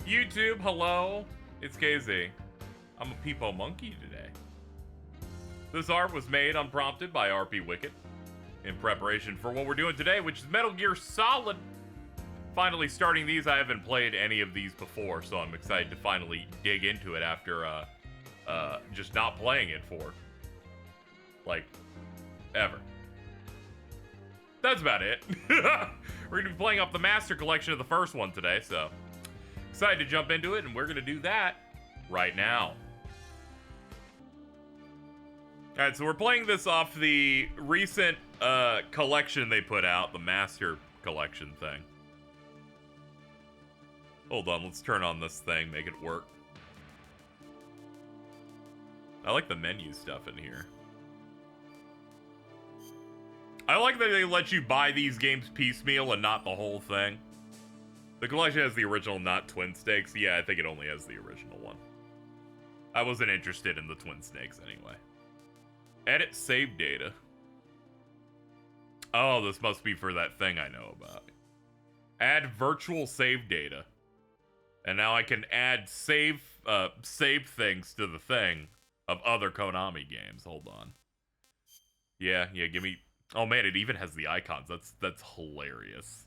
YouTube, hello. It's KZ. I'm a peepo monkey today. This art was made unprompted by RP Wicked in preparation for what we're doing today, which is Metal Gear Solid. Finally starting these. I haven't played any of these before, so I'm excited to finally dig into it after just not playing it for, like, ever. That's about it. We're gonna be playing off the Master Collection of the first one today, so excited to jump into it, and we're gonna do that right now. Alright, so we're playing this off the recent collection they put out, the Master Collection thing. Hold on, let's turn on this thing, make it work. I like the menu stuff in here. I like that they let you buy these games piecemeal and not the whole thing. The collection has the original, not Twin Snakes. Yeah, I think it only has the original one. I wasn't interested in the Twin Snakes anyway. Edit save data. Oh, this must be for that thing I know about. Add virtual save data. And now I can add save things to the thing of other Konami games. Hold on. Yeah, give me... Oh man, it even has the icons. That's hilarious.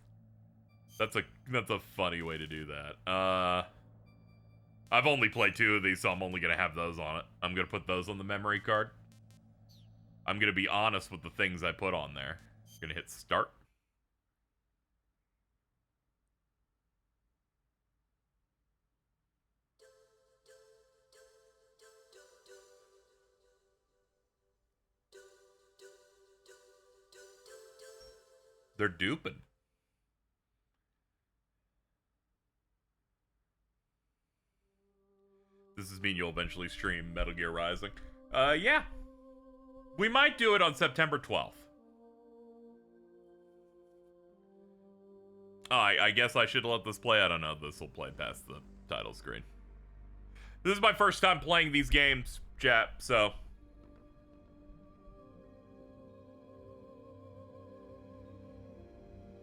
That's a funny way to do that. I've only played 2 of these, so I'm only gonna have those on it. I'm gonna put those on the memory card. I'm gonna be honest with the things I put on there. Gonna hit start. They're duping. Does this mean you'll eventually stream Metal Gear Rising? Yeah. We might do it on September 12th. Oh, I guess I should let this play. I don't know. This will play past the title screen. This is my first time playing these games, chat, so...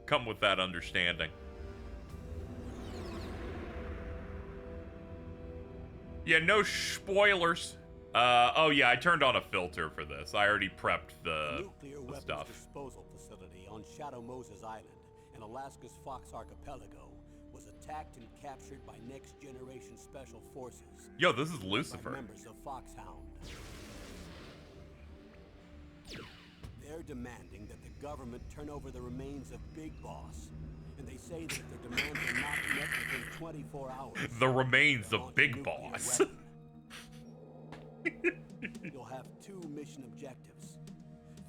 come with that understanding. Yeah, no spoilers. Oh yeah, I turned on a filter for this. I already prepped the stuff. Disposal facility on Shadow Moses Island in Alaska's Fox Archipelago was attacked and captured by Next Generation Special Forces. Yo, this is Lucifer. Members of Foxhound. They're demanding that the government turn over the remains of Big Boss. And they say that if their demands are not met within 24 hours... the remains of Big Boss. You'll have 2 mission objectives.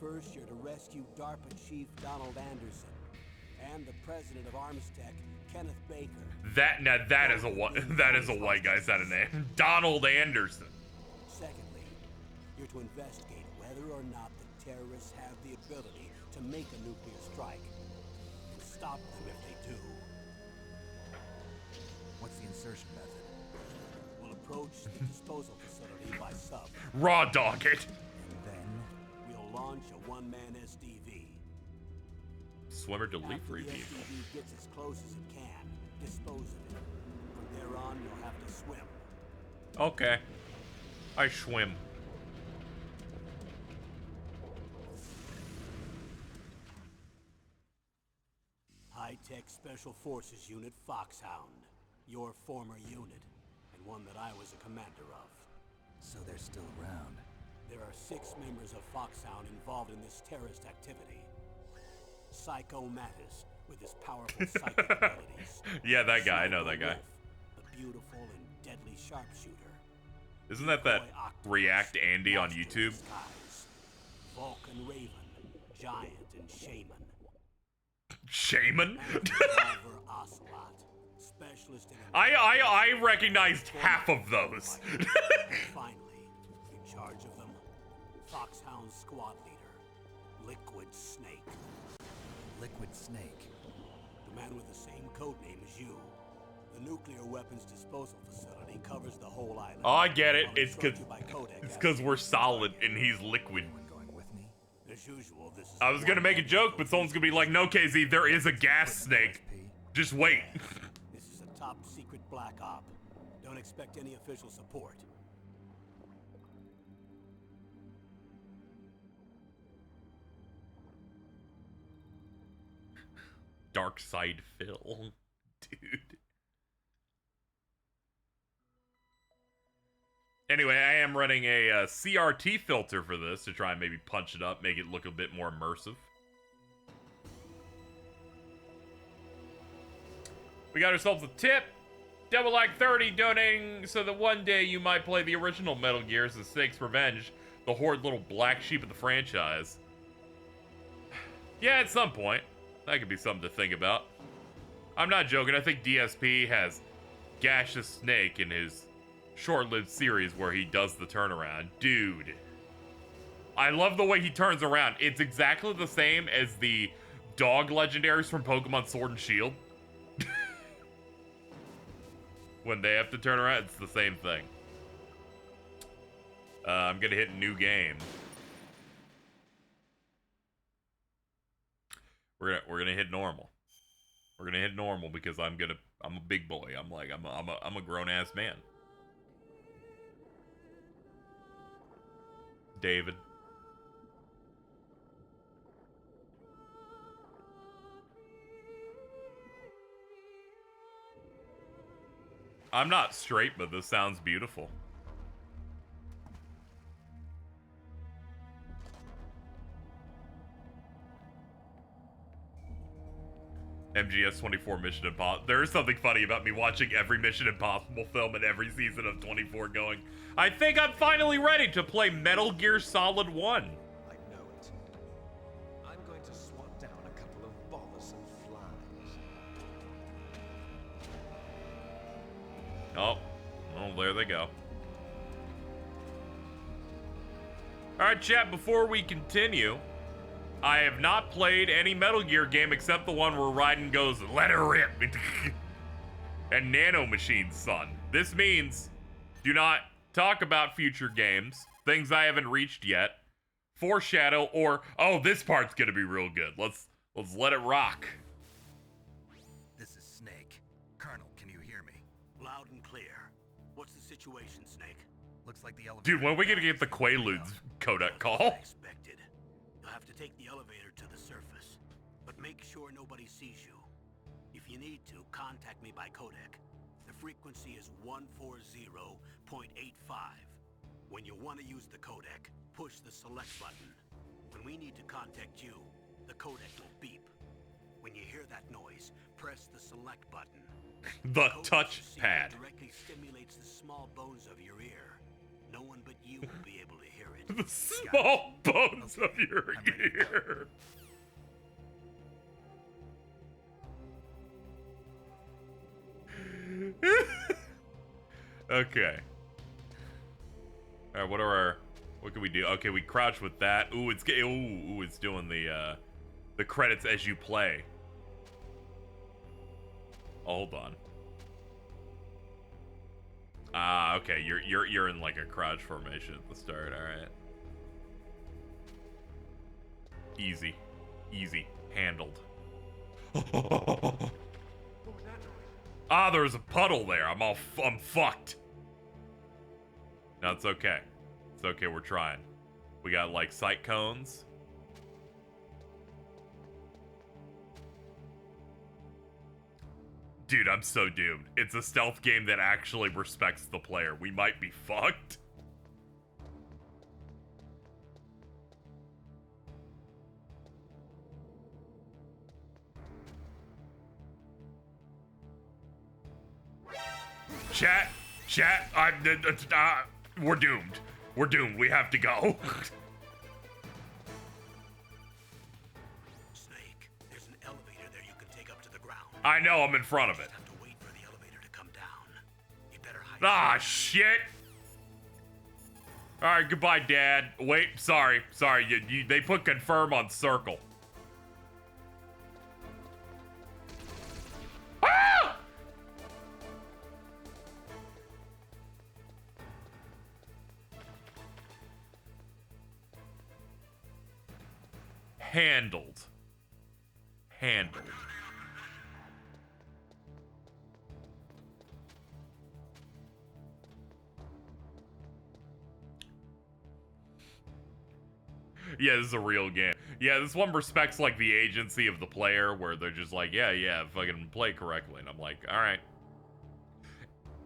First, you're to rescue DARPA Chief Donald Anderson and the president of Armstech, Kenneth Baker. That is a white guy said a name. Donald Anderson. Secondly, you're to investigate whether or not the terrorists have the ability to make a nuclear strike and stop them if they do. What's the insertion method? We'll approach the disposal facility by sub. Raw dog it. And then We'll launch a one-man SDV. Swimmer delete After the vehicle. SDV gets as close as it can, dispose of it. From there on, you'll have to swim. Okay. I swim. High-Tech Special Forces Unit Foxhound. Your former unit, and one that I was a commander of. so they're still around. There are 6 members of Foxhound involved in this terrorist activity. Psycho Mantis, with his powerful psychic abilities. Yeah, that guy. I know that guy. Wolf, the beautiful and deadly sharpshooter. Isn't that React Andy on YouTube? Skies, Vulcan Raven, Giant and Shaman. Shaman? Ocelot, specialist in I recognized half of those. Finally, in charge of them, Foxhound squad leader, Liquid Snake. Liquid Snake. The man with the same codename as you. The nuclear weapons disposal facility covers the whole island. Oh, I get it. It's It's because we're solid and he's liquid. Anyone going with me? As usual, this is I was gonna make a joke, but someone's gonna be like, "No, KZ, there is a gas snake. Just wait." This is a top top secret black op. Don't expect any official support. Dark Side Phil. Dude. Anyway, I am running a CRT filter for this to try and maybe punch it up, make it look a bit more immersive. We got ourselves a tip. Double like 30 donating so that one day you might play the original Metal Gears as Snake's Revenge, the horrid little black sheep of the franchise. Yeah, at some point. That could be something to think about. I'm not joking. I think DSP has Gaseous Snake in his short-lived series where he does the turnaround. Dude. I love the way he turns around. It's exactly the same as the dog legendaries from Pokemon Sword and Shield. When they have to turn around, it's the same thing. I'm gonna hit new game. We're gonna hit normal. We're gonna hit normal because I'm a big boy. I'm a grown ass man. David. I'm not straight, but this sounds beautiful. MGS 24 Mission Impossible. There is something funny about me watching every Mission Impossible film and every season of 24 going, I think I'm finally ready to play Metal Gear Solid 1. I know it. I'm going to swat down a couple of bothersome flies. Oh, well, there they go. Alright, chat, before we continue, I have not played any Metal Gear game except the one where Raiden goes, let her rip, and Nano Machine's son. This means, do not talk about future games, things I haven't reached yet, foreshadow, or, oh, this part's gonna be real good. Let's let it rock. This is Snake. Colonel, can you hear me? Loud and clear. What's the situation, Snake? Looks like the elevator. Dude, when are we gonna get the Quaaludes codec call? Expected. You'll have to take the elevator to the surface, but make sure nobody sees you. If you need to, contact me by codec. The frequency is 140.85. When you want to use the codec, push the select button. When we need to contact you, the codec will beep. When you hear that noise, press the select button. The codec touch you see pad. directly stimulates the small bones of your ear. No one but you will be able to hear it. The small bones Okay, of your I'm ready to go. ear. Okay. All right, what can we do? Okay, we crouch with that. Ooh, it's doing the credits as you play. Oh, hold on. Ah, okay. You're in like a crouch formation at the start. All right. Easy, handled. Ah, there's a puddle there. I'm fucked. No, it's okay. It's okay. We're trying. We got like sight cones. Dude, I'm so doomed. It's a stealth game that actually respects the player. We might be fucked. Chat, we're doomed. We're doomed. We have to go. Snake, there's an elevator there you can take up to the ground. I know, I'm in front of it. Just have to wait for the elevator to come down. You better hide. Ah, shit. All right, goodbye, Dad. Wait, sorry. They put confirm on circle. Ah! Handled. Yeah, this is a real game. Yeah, this one respects, like, the agency of the player, where they're just like, yeah, fucking play correctly. And I'm like, alright.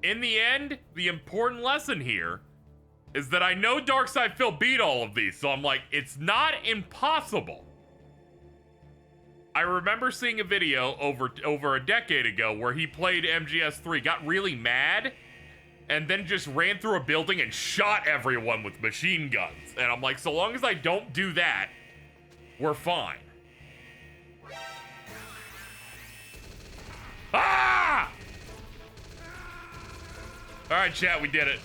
In the end, the important lesson here is that I know Darkside Phil beat all of these, so I'm like, it's not impossible. I remember seeing a video over a decade ago where he played MGS3, got really mad, and then just ran through a building and shot everyone with machine guns. And I'm like, so long as I don't do that, we're fine. Ah! All right, chat, we did it.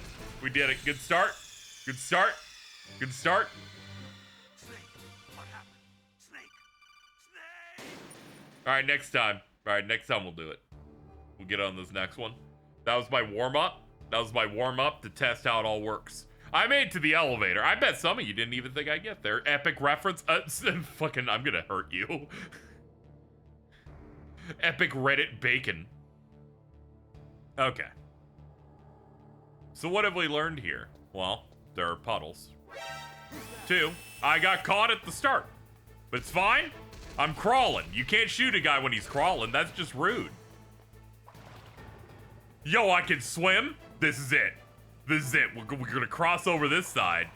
We did it. Good start. Good start. Good start. Snake, what happened? Snake! Snake! All right, next time. All right, next time we'll do it. We'll get on this next one. That was my warm-up. That was my warm-up to test how it all works. I made it to the elevator. I bet some of you didn't even think I'd get there. Epic reference. Fucking, I'm gonna hurt you. Epic Reddit bacon. Okay. So what have we learned here? Well, there are puddles. 2, I got caught at the start. But it's fine. I'm crawling. You can't shoot a guy when he's crawling. That's just rude. Yo, I can swim. This is it. This is it. We're gonna cross over this side.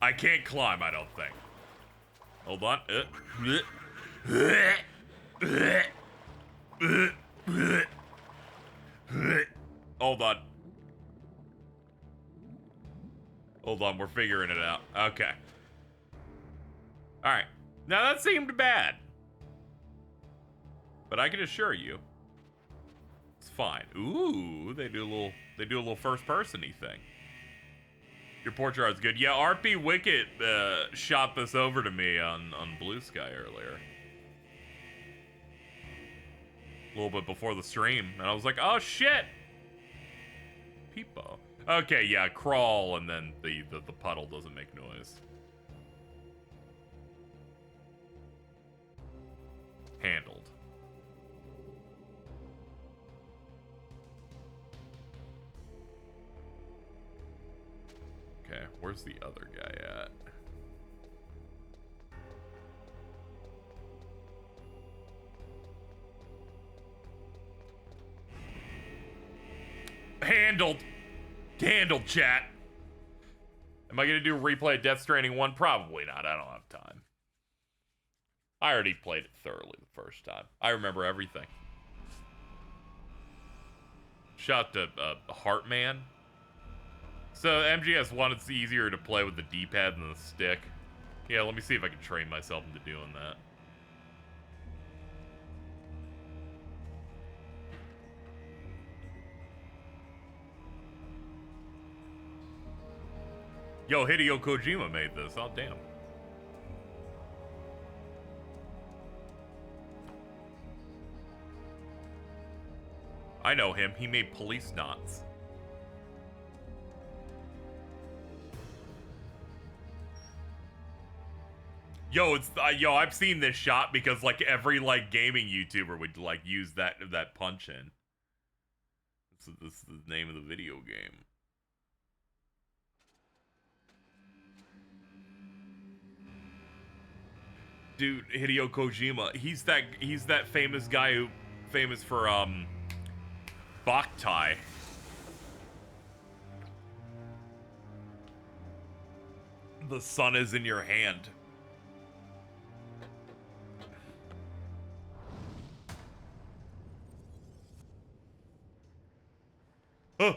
I can't climb, I don't think. Hold on. Hold on. Hold on, we're figuring it out. Okay. Alright. Now that seemed bad. But I can assure you, it's fine. Ooh, they do a little first-person-y thing. Your portrait art's good. Yeah, RP Wicket shot this over to me on Blue Sky earlier. A little bit before the stream, and I was like, oh shit! Peepo. Okay, yeah, crawl, and then the puddle doesn't make noise. Handled. Okay, where's the other guy at? Handled. Handled, chat. Am I gonna do a replay of Death Stranding 1? Probably not. I don't have time. I already played it thoroughly the first time. I remember everything. Shout out to Heartman. So MGS1, it's easier to play with the D-pad than the stick. Yeah, let me see if I can train myself into doing that. Yo, Hideo Kojima made this. Oh, damn. I know him. He made Police Knots. Yo, it's yo. I've seen this shot because like every like gaming YouTuber would like use that punch in. This is the name of the video game. Dude, Hideo Kojima, he's that famous guy who famous for Boktai. The sun is in your hand. Huh.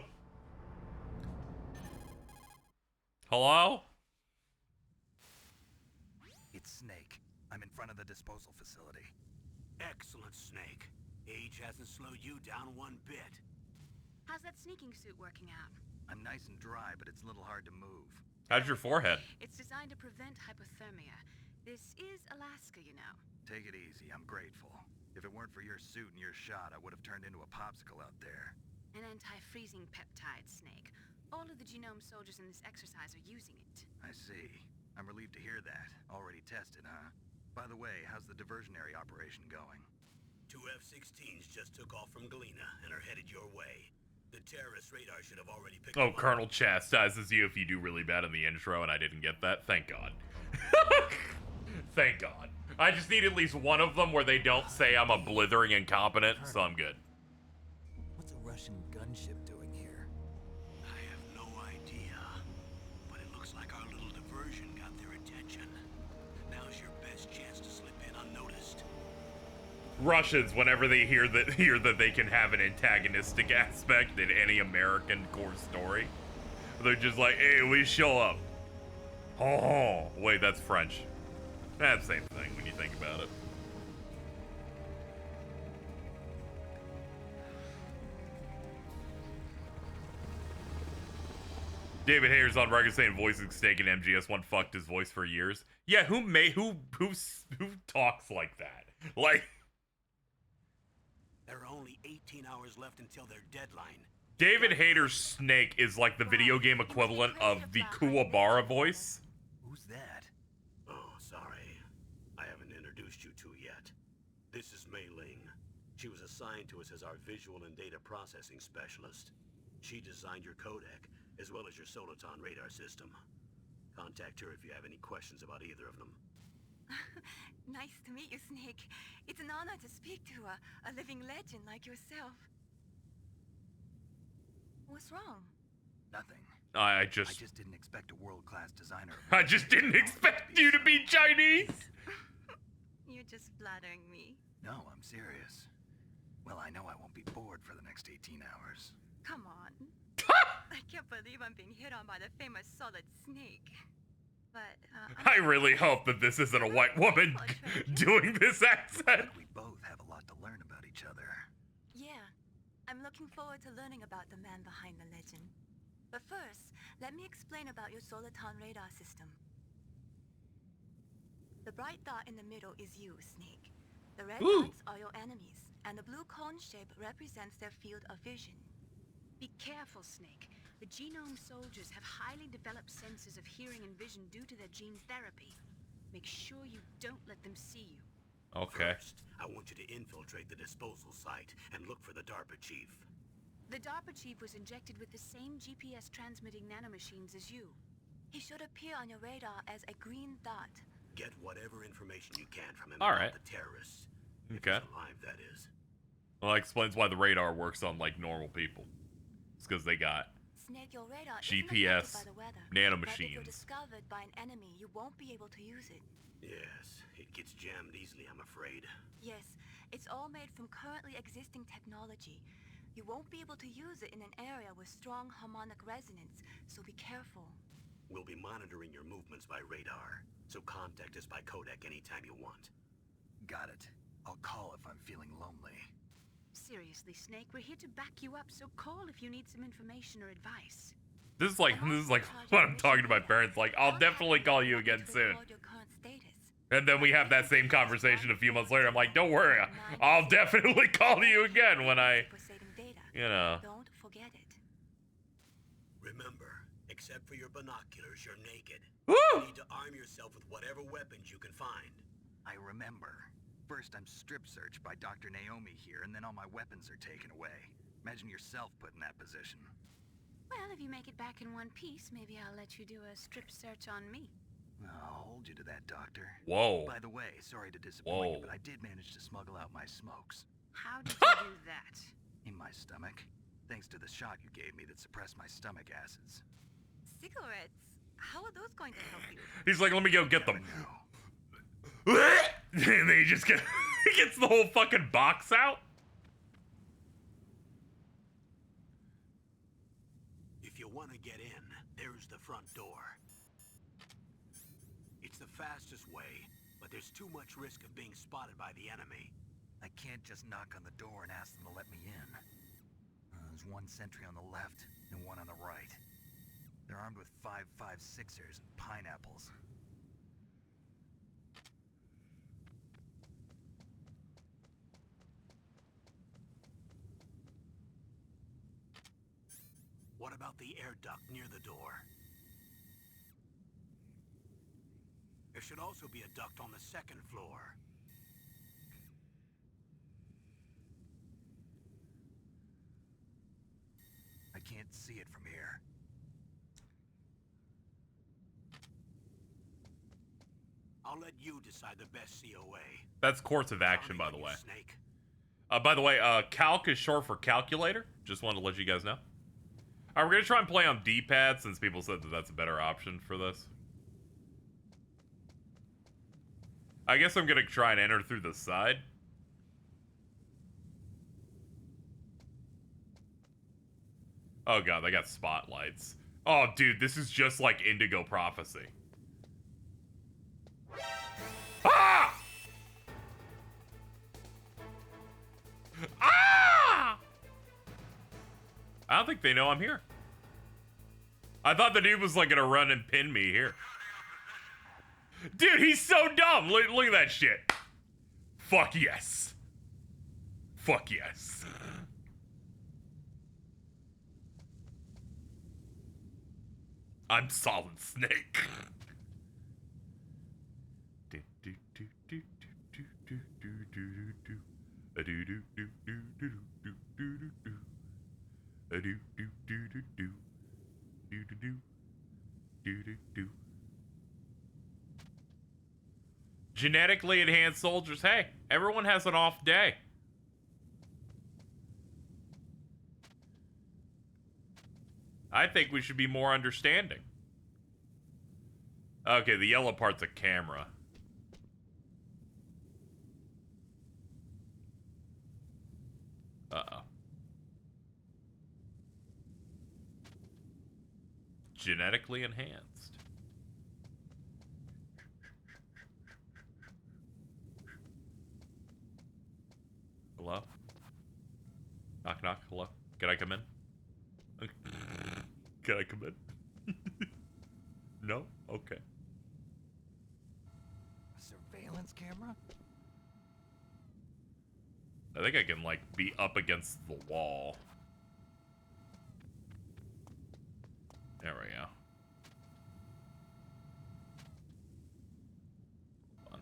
Hello? It's Snake. I'm in front of the disposal facility. Excellent, Snake. Age hasn't slowed you down one bit. How's that sneaking suit working out? I'm nice and dry, but it's a little hard to move. How's your forehead? It's designed to prevent hypothermia. This is Alaska, you know. Take it easy, I'm grateful. If it weren't for your suit and your shot, I would have turned into a popsicle out there. An anti-freezing peptide, Snake. All of the genome soldiers in this exercise are using it. I see. I'm relieved to hear that. Already tested, huh? By the way, how's the diversionary operation going? 2 F-16s just took off from Galena and are headed your way. The terrorist radar should have already picked Oh, them up. Colonel chastises you if you do really bad in the intro, and I didn't get that. Thank God. Thank God. I just need at least one of them where they don't say I'm a blithering incompetent, so I'm good. What's a Russian gunship doing here? I have no idea, but it looks like our little diversion got their attention. Now's your best chance to slip in unnoticed. Russians, whenever they hear that they can have an antagonistic aspect in any American core story, they're just like, hey, we show up. Oh, wait, that's French. That's the same thing when you think about it. David Hayer's on record saying voicing Snake and MGS1 fucked his voice for years. Yeah, who talks like that? Like, There are only 18 hours left until their deadline. David Hayter's Snake is like the video game equivalent of the Kuwabara voice. Who's that? Oh, sorry. I haven't introduced you to yet. This is Mei Ling. She was assigned to us as our visual and data processing specialist. She designed your codec, as well as your Soliton radar system. Contact her if you have any questions about either of them. Nice to meet you, Snake. It's an honor to speak to a living legend like yourself. What's wrong? Nothing. I I just didn't expect a world-class designer. I just didn't expect you to be Chinese. You're just flattering me. No, I'm serious. Well, I know I won't be bored for the next 18 hours. Come on. I can't believe I'm being hit on by the famous Solid Snake. But, I really hope that this isn't a white woman doing this accent. We both have a lot to learn about each other. Yeah, I'm looking forward to learning about the man behind the legend. But first, let me explain about your Soliton radar system. The bright dot in the middle is you, Snake. The red dots are your enemies, and the blue cone shape represents their field of vision. Be careful, Snake. The genome soldiers have highly developed senses of hearing and vision due to their gene therapy. Make sure you don't let them see you. Okay. First, I want you to infiltrate the disposal site and look for the DARPA chief. The DARPA chief was injected with the same GPS transmitting nanomachines as you. He should appear on your radar as a green dot. Get whatever information you can from him All about right. the terrorists. Okay. If he's alive, that is. Well, that explains why the radar works on like normal people. It's because they got Snake, your radar GPS isn't affected by the weather, nanomachines. But if you're discovered by an enemy, you won't be able to use it. Yes, it gets jammed easily, I'm afraid. Yes, it's all made from currently existing technology. You won't be able to use it in an area with strong harmonic resonance, so be careful. We'll be monitoring your movements by radar, so contact us by codec anytime you want. Got it. I'll call if I'm feeling lonely. Seriously, Snake, we're here to back you up, so call if you need some information or advice. This is like what I'm talking to my parents. Like, I'll definitely call you again soon. And then we have that same conversation a few months later. I'm like, don't worry, I'll definitely call you again when I, you know. Don't forget it. Remember, except for your binoculars, you're naked. Woo! You need to arm yourself with whatever weapons you can find. I remember. First, I'm strip searched by Dr. Naomi here, and then all my weapons are taken away. Imagine yourself put in that position. Well, if you make it back in one piece, maybe I'll let you do a strip search on me. I'll hold you to that, Doctor. Whoa. By the way, sorry to disappoint you, Whoa. but I did manage to smuggle out my smokes. How did you do that? In my stomach. Thanks to the shot you gave me that suppressed my stomach acids. Cigarettes? How are those going to help you? He's like, let me go get them. No. And they just get, he gets the whole fucking box out. If you want to get in, there's the front door. It's the fastest way, but there's too much risk of being spotted by the enemy. I can't just knock on the door and ask them to let me in. There's one sentry on the left and one on the right. They're armed with 5.56ers and pineapples. What about the air duct near the door? There should also be a duct on the second floor. can't see it from here. I'll let you decide the best COA. That's course of action, by the Counting on way. you, Snake. By the way, calc is short for calculator. Just wanted to let you guys know. All right, we're going to try and play on D-pad since people said that that's a better option for this. I guess I'm going to try and enter through the side. Oh god, they got spotlights. Oh dude, this is just like Indigo Prophecy. Ah! Ah! I don't think they know I'm here. I thought the dude was like gonna run and pin me here. Dude, he's so dumb. Look at that shit. Fuck yes. Fuck yes. I'm Solid Snake. Genetically enhanced soldiers. Hey, everyone has an off day. I think we should be more understanding. Okay, the yellow part's a camera. Uh-oh. Genetically enhanced. Hello? Knock, knock. Hello? Can I come in? Can I come in? No? Okay. A surveillance camera? I think I can, like, be up against the wall. There we go. Hold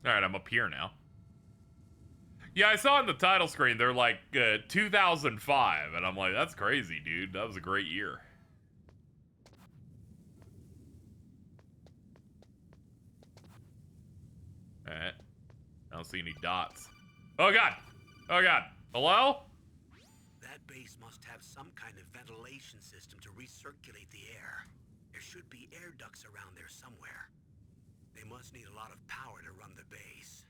on. Alright, I'm up here now. Yeah, I saw on the title screen, they're like 2005, and I'm like, that's crazy, dude. That was a great year. Alright. I don't see any dots. Oh, God. Oh, God. Hello? That base must have some kind of ventilation system to recirculate the air. There should be air ducts around there somewhere. They must need a lot of power to run the base.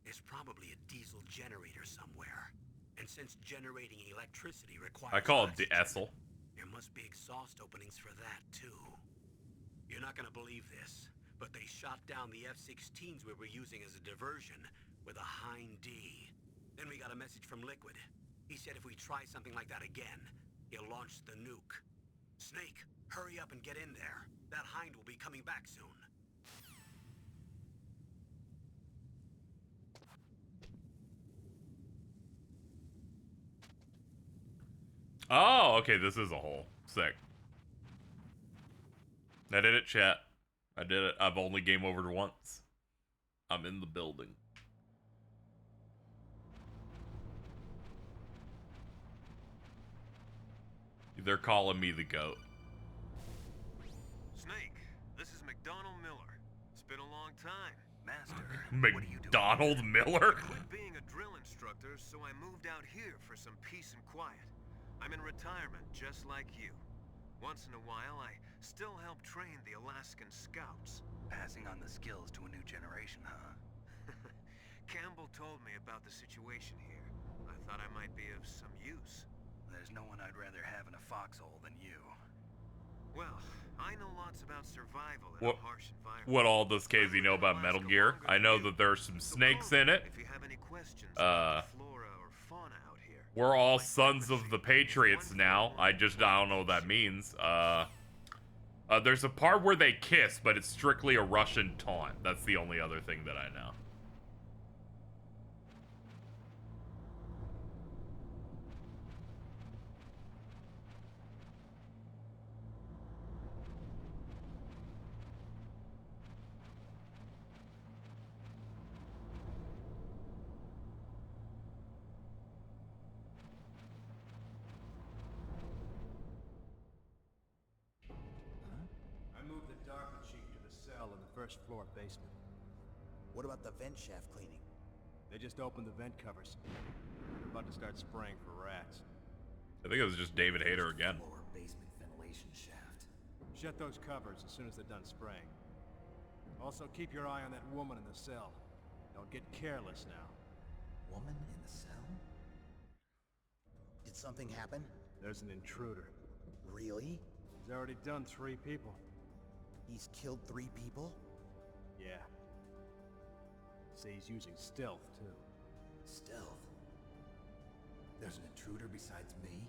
There's probably a diesel generator somewhere. And since generating electricity requires I call it the oxygen, Essel. there must be exhaust openings for that, too. You're not gonna believe this, but they shot down the F-16s we were using as a diversion with a Hind D. Then we got a message from Liquid. He said if we try something like that again, he'll launch the nuke. Snake, hurry up and get in there. That Hind will be coming back soon. Oh, okay, this is a hole. Sick. I did it, chat. I did it. I've only game overed once. I'm in the building. They're calling me the GOAT. Snake, this is McDonald Miller. It's been a long time. Master, what are you doing? McDonald Miller? Quit being a drill instructor, so I moved out here for some peace and quiet. I'm in retirement, just like you. Once in a while, I still help train the Alaskan Scouts. Passing on the skills to a new generation, huh? Campbell told me about the situation here. I thought I might be of some use. There's no one I'd rather have in a foxhole than you. Well, I know lots about survival in a harsh environment. What all does KZ know about Metal Gear? I know that there's some snakes in it. If you have any questions about the flora or fauna out here. We're all sons of the Patriots now. I don't know what that means. There's a part where they kiss, but it's strictly a Russian taunt. That's the only other thing that I know. first floor basement. What about the vent shaft cleaning? They just opened the vent covers. They're about to start spraying for rats. I think it was just David Hayter again. Lower basement ventilation shaft. Shut those covers as soon as they're done spraying. Also, keep your eye on that woman in the cell. Don't get careless now. Woman in the cell? Did something happen? There's an intruder. Really? He's already done 3 people. He's killed 3 people? Yeah. Say he's using stealth, too. Stealth? There's an intruder besides me?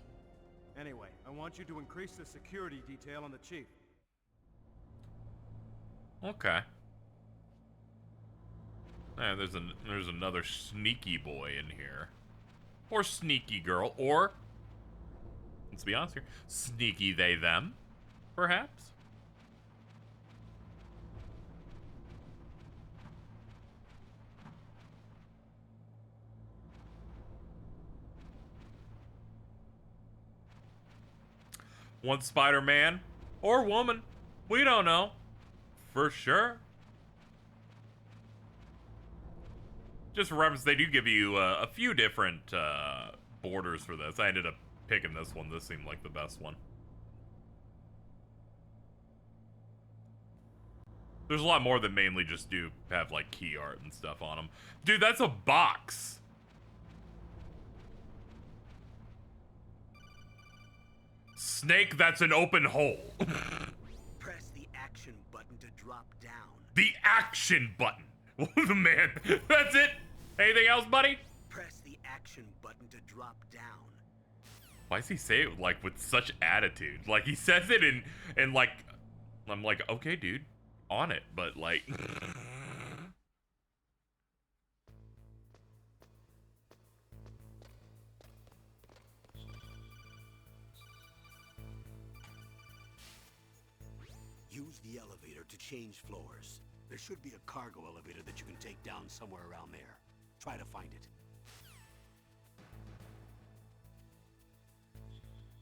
Anyway, I want you to increase the security detail on the chief. Okay. And there's another sneaky boy in here. Or sneaky girl. Or, let's be honest here, sneaky they them, perhaps? One Spider-Man or woman. We don't know. For sure. Just for reference, they do give you a few different borders for this. I ended up picking this one. This seemed like the best one. There's a lot more that mainly just do have like key art and stuff on them. Dude, that's a box. Snake, that's an open hole. Press the action button to drop down. The action button. The man. That's it. Anything else, buddy? Press the action button to drop down. Why does he say it like with such attitude? Like he says it in like, I'm like, okay, dude, on it, but like. Use the elevator to change floors. There should be a cargo elevator that you can take down somewhere around there. Try to find it.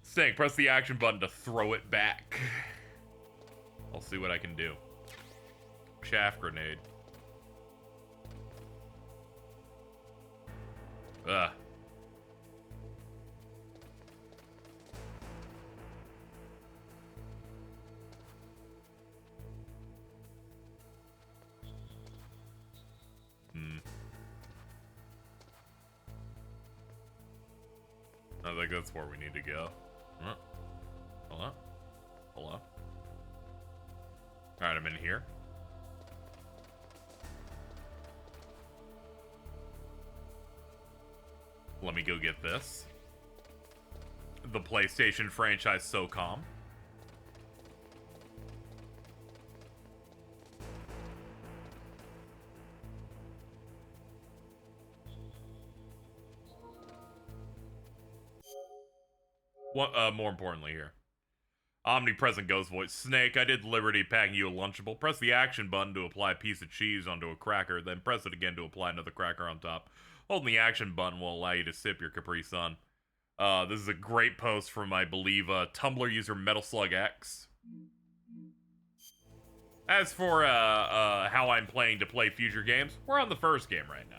Snake, press the action button to throw it back. I'll see what I can do. Chaff grenade. Ugh. I think that's where we need to go. Hold on. Hold on. Alright, I'm in here. Let me go get this. The PlayStation franchise SOCOM. What, more importantly here. Omnipresent ghost voice. Snake, I did Liberty packing you a Lunchable. Press the action button to apply a piece of cheese onto a cracker, then press it again to apply another cracker on top. Holding the action button will allow you to sip your Capri Sun. This is a great post from, I believe, Tumblr user Metal Slug X. As for how I'm planning to play future games, we're on the first game right now.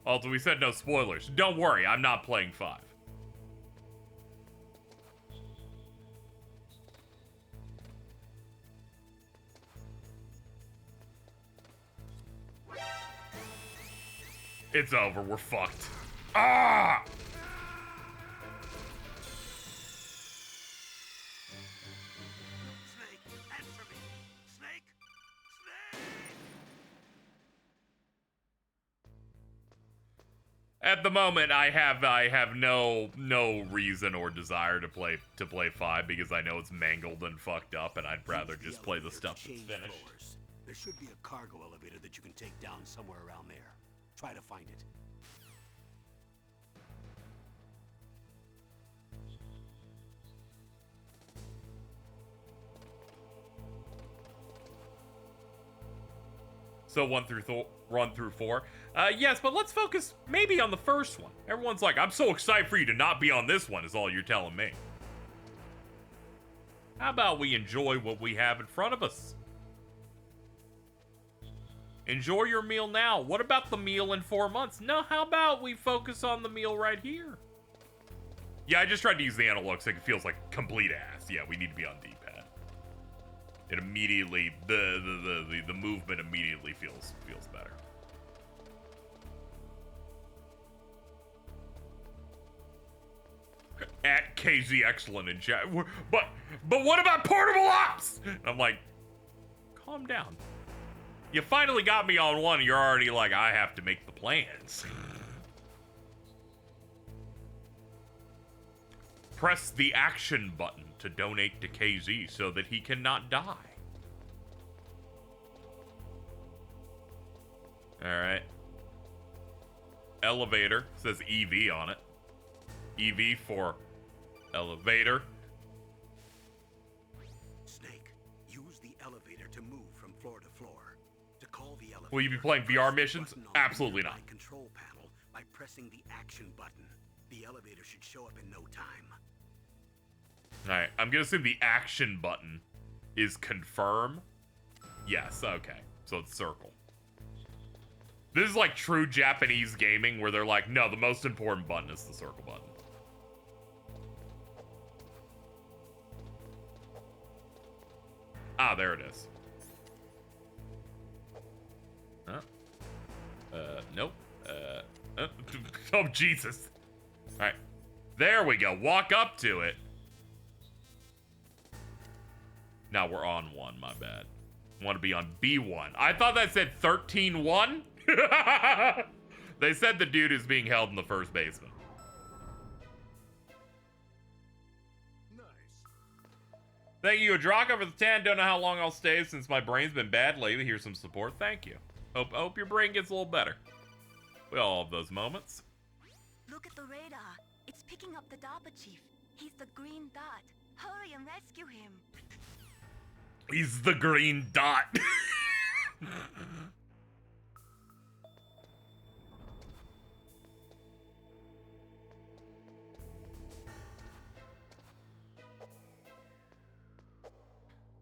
Also, we said no spoilers. Don't worry, I'm not playing 5. It's over, we're fucked. Ah! Snake, answer me! Snake! Snake! At the moment, I have no reason or desire to play 5 because I know it's mangled and fucked up, and I'd rather just play the stuff that's finished. Floors. There should be a cargo elevator that you can take down somewhere around there. Try to find it. So run through 4. Yes, but let's focus maybe on the first one. Everyone's like, I'm so excited for you to not be on this one, is all you're telling me. How about we enjoy what we have in front of us? Enjoy your meal now. What about the meal in 4 months? No, how about we focus on the meal right here? Yeah, I just tried to use the analog stick. It feels like complete ass. Yeah, we need to be on D-pad. It immediately, the movement immediately feels better. At KZ Excellent in chat. But what about portable ops? And I'm like, calm down. You finally got me on one, and you're already like, I have to make the plans. Press the action button to donate to KZ so that he cannot die. Alright. Elevator says EV on it. EV for elevator. Snake, use the elevator to move from floor to floor. To call the elevator. Will you be playing VR missions? Absolutely not. Control panel by pressing the action button. The elevator should show up in no time. Alright, I'm gonna assume the action button is confirm. Yes, okay. So it's circle. This is like true Japanese gaming where they're like, no, the most important button is the circle button. Ah, there it is. Huh? Nope. Oh, Jesus. Alright. There we go. Walk up to it. Now we're on 1, my bad. Want to be on B1. I thought that said 13-1. They said the dude is being held in the first basement. Thank you, Adraka, for the 10. Don't know how long I'll stay since my brain's been bad lately. Here's some support. Thank you. Hope your brain gets a little better. We all have those moments. Look at the radar. It's picking up the DARPA chief. He's the green dot. Hurry and rescue him. He's the green dot.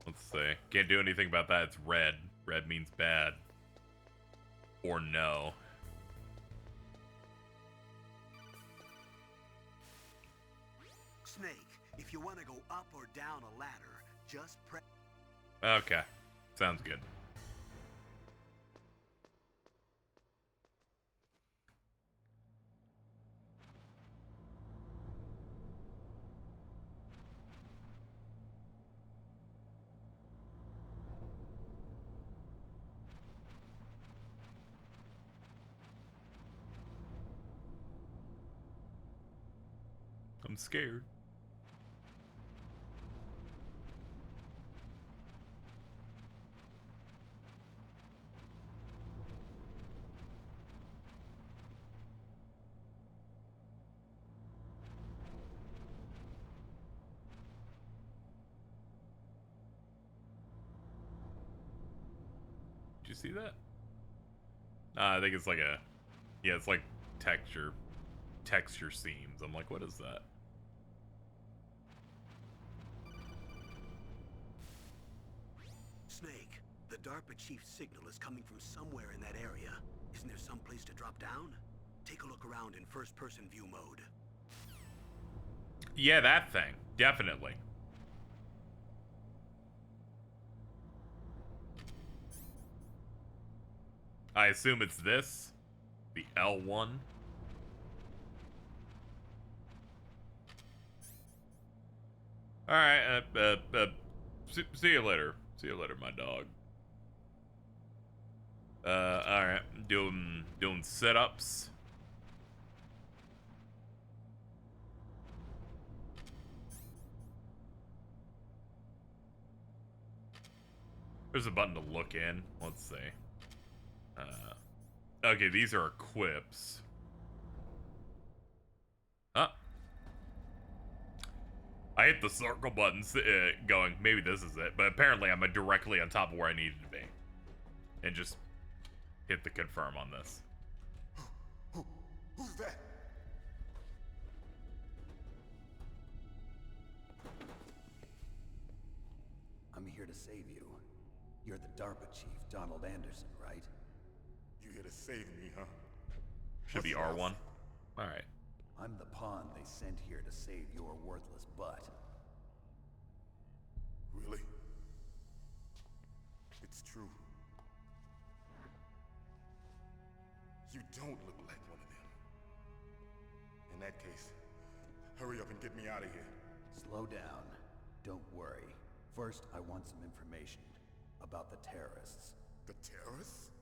Let's see. Can't do anything about that. It's red. Red means bad. Or no. Snake, if you want to go up or down a ladder, just press. Okay. Sounds good. I'm scared. Did you see that? I think it's like a, yeah, it's like texture seams. I'm like, what is that? Snake, the DARPA chief's signal is coming from somewhere in that area. Isn't there some place to drop down? Take a look around in first-person view mode. Yeah, that thing. Definitely. I assume it's this. The L1. Alright, see you later. See you later, my dog. Alright. Doing sit-ups. There's a button to look in. Let's see. Okay, these are equips. Huh? I hit the circle buttons going, maybe this is it. But apparently I'm directly on top of where I needed to be. And just hit the confirm on this. Who's that? I'm here to save you. You're the DARPA chief, Donald Anderson, right? You here to save me, huh? Should be What's R1. else? Alright. I'm the pawn they sent here to save your worthless butt. Really? It's true. You don't look like one of them. In that case, hurry up and get me out of here. Slow down. Don't worry. First, I want some information about the terrorists. The terrorists?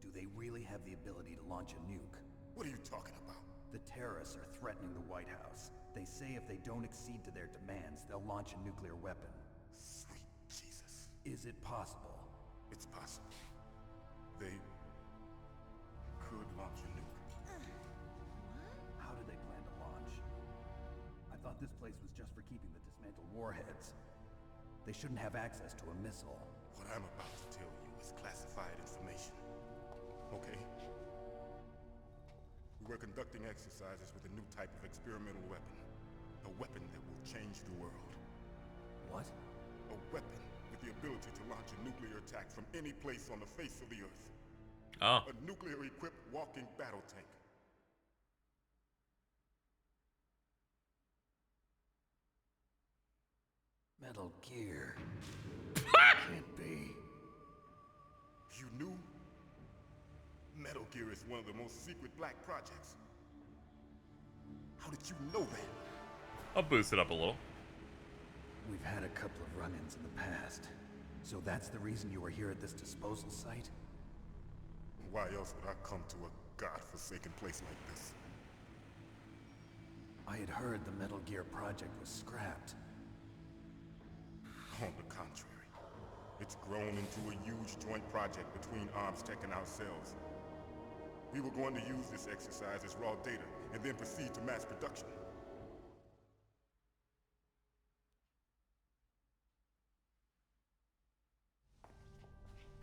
Do they really have the ability to launch a nuke? What are you talking about? The terrorists are threatening the White House. They say if they don't accede to their demands, they'll launch a nuclear weapon. Sweet Jesus. Is it possible? It's possible. They could launch a nuke. How do they plan to launch? I thought this place was just for keeping the dismantled warheads. They shouldn't have access to a missile. What I'm about to tell you is classified information. Okay? We were conducting exercises with a new type of experimental weapon. A weapon that will change the world. What? A weapon with the ability to launch a nuclear attack from any place on the face of the Earth. Oh. A nuclear-equipped walking battle tank. Metal Gear. Can't be. You knew? Metal Gear is one of the most secret black projects. How did you know that? I'll boost it up a little. We've had a couple of run-ins in the past. So that's the reason you were here at this disposal site? Why else would I come to a godforsaken place like this? I had heard the Metal Gear project was scrapped. On the contrary, it's grown into a huge joint project between ArmsTech and ourselves. We were going to use this exercise as raw data and then proceed to mass production.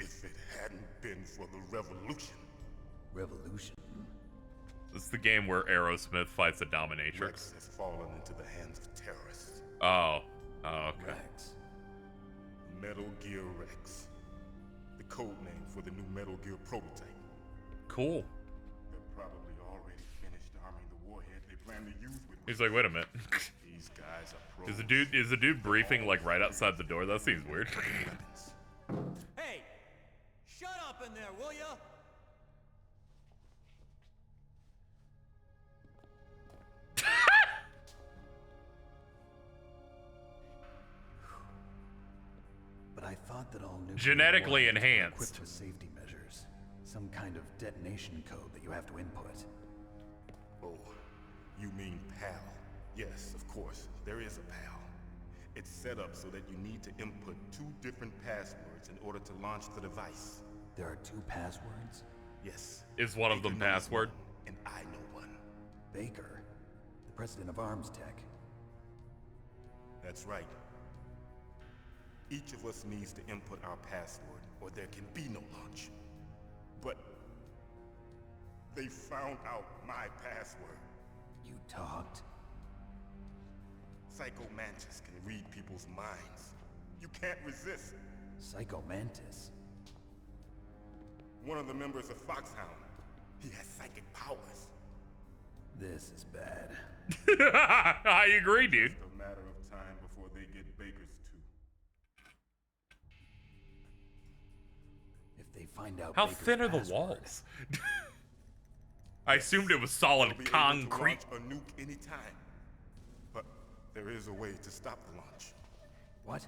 If it hadn't been for the revolution. Revolution? This is the game where Aerosmith fights a dominatrix. Rex has fallen into the hands of terrorists. Oh. Oh, okay. Rex. Metal Gear Rex. The code name for the new Metal Gear prototype. Cool. They're probably already finished arming the warhead they plan to use with. He's like, wait a minute. These guys are pros. Is the dude briefing like right outside the door? That seems weird. Hey! Shut up in there, will ya? But I thought that all nuclear Genetically warheads were enhanced. equipped with safety measures. Some kind of detonation code that you have to input. Oh, you mean PAL? Yes, of course, there is a PAL. It's set up so that you need to input 2 different passwords in order to launch the device. There are 2 passwords? Yes. Is one of them Baker knows password? one, and I know one. Baker, the president of ArmsTech. That's right. Each of us needs to input our password, or there can be no launch. But they found out my password. You talked? Psycho Mantis can read people's minds. You can't resist. Psycho Mantis? One of the members of Foxhound. He has psychic powers. This is bad. I agree, dude. It's a matter of time before they get Baker's too. If they find out How Baker's thin are the password, walls? I assumed it was solid They'll be concrete. able to launch a nuke anytime. But there is a way to stop the launch. What?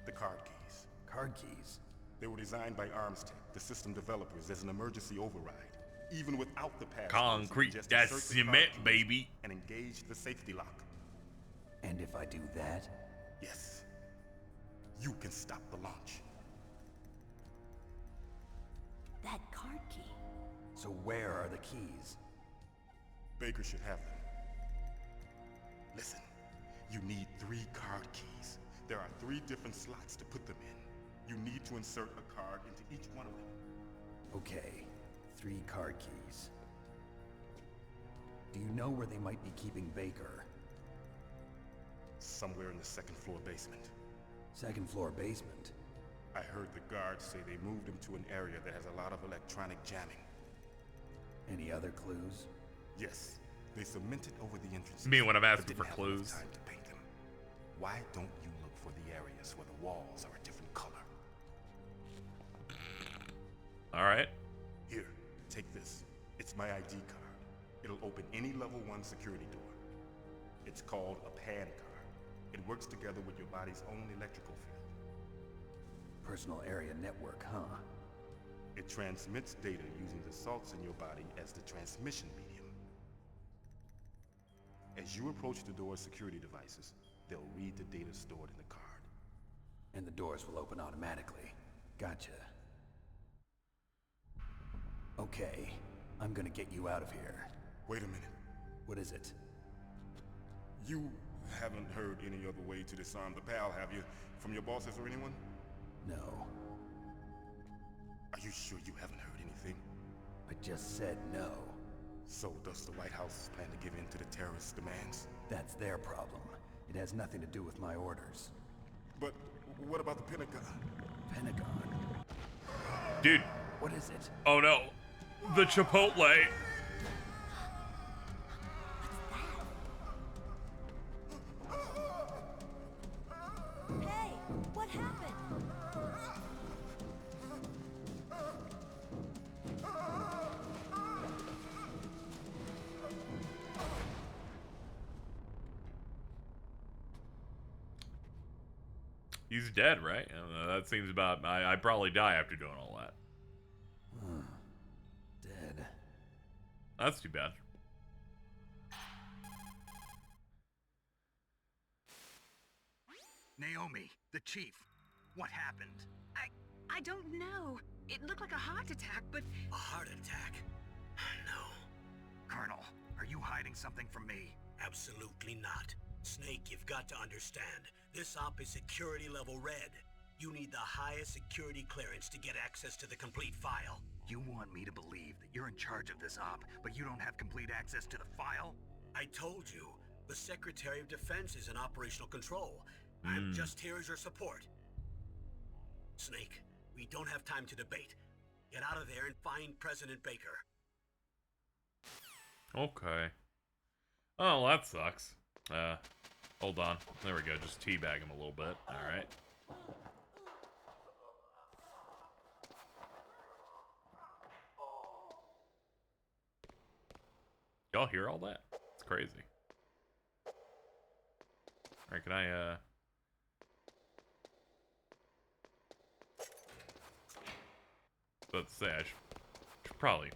The card keys. Card keys? They were designed by ArmsTech, the system developers, as an emergency override. Even without the passwords, Concrete, you just that's insert the card cement, keys baby. And engage the safety lock. And if I do that? Yes. You can stop the launch. That card key. So where are the keys? Baker should have them. Listen, you need 3 card keys. There are 3 different slots to put them in. You need to insert a card into each one of them. Okay, 3 card keys. Do you know where they might be keeping Baker? Somewhere in the second floor basement. Second floor basement? I heard the guards say they moved him to an area that has a lot of electronic jamming. Any other clues? Yes, they cemented over the entrance. Me when I'm but asking didn't for have clues. enough time to paint them. Why don't you look for the areas where the walls are a different color? All right. Here, take this. It's my ID card. It'll open any level 1 security door. It's called a PAN card. It works together with your body's own electrical field. Personal area network, huh? It transmits data using the salts in your body as the transmission medium. As you approach the door's security devices, they'll read the data stored in the card. And the doors will open automatically. Gotcha. Okay, I'm gonna get you out of here. Wait a minute. What is it? You haven't heard any other way to disarm the PAL, have you? From your bosses or anyone? No. Are you sure you haven't heard anything? I just said no. So does the White House plan to give in to the terrorists' demands? That's their problem. It has nothing to do with my orders. But what about the Pentagon? Pentagon? Dude. What is it? Oh no. The Chipotle. Hey, what happened? He's dead, right? I don't know, that seems about... I'd probably die after doing all that. Dead. That's too bad. Naomi, the chief. What happened? I don't know. It looked like a heart attack, but... A heart attack? No. Colonel, are you hiding something from me? Absolutely not. Snake, you've got to understand. This op is security level red. You need the highest security clearance to get access to the complete file. You want me to believe that you're in charge of this op, but you don't have complete access to the file? I told you, the Secretary of Defense is in operational control. I'm just here as your support. Snake, we don't have time to debate. Get out of there and find President Baker. Okay. Oh, that sucks. Hold on. There we go. Just teabag him a little bit. Alright. Y'all hear all that? It's crazy. Alright, can I, let's say I should probably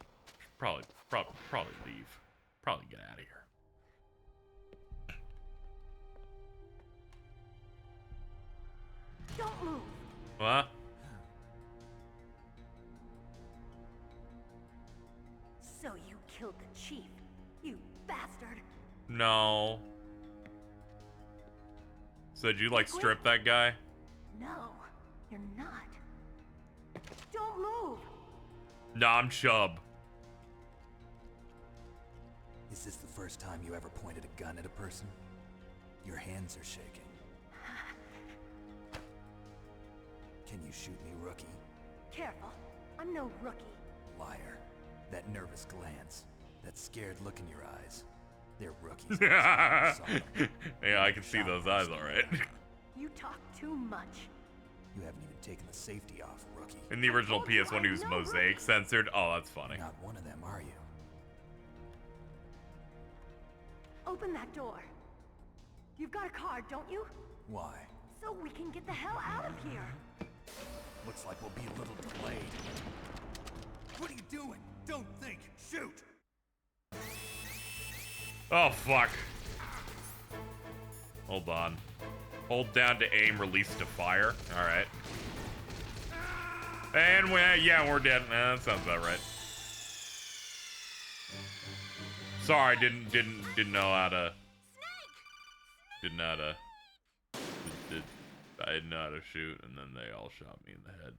leave. Probably get out of here. Don't move. What? So you killed the chief, you bastard. No. So did you like strip that guy? No, you're not. Don't move. Nom chub. Is this the first time you ever pointed a gun at a person? Your hands are shaking. Can you shoot me, rookie? Careful, I'm no rookie. Liar. That nervous glance. That scared look in your eyes. They're rookies. Yeah, I can see those eyes alright. You talk too much. You haven't even taken the safety off, rookie. In the original PS1, he was mosaic censored. Oh, that's funny. Not one of them, are you? Open that door. You've got a card, don't you? Why? So we can get the hell out of here. Looks like we'll be a little delayed. What are you doing? Don't think. Shoot! Oh, fuck. Hold on. Hold down to aim, release to fire. Alright. And we're dead. That sounds about right. Sorry, didn't know how to... Didn't know how to... I didn't know how to shoot, and then they all shot me in the head.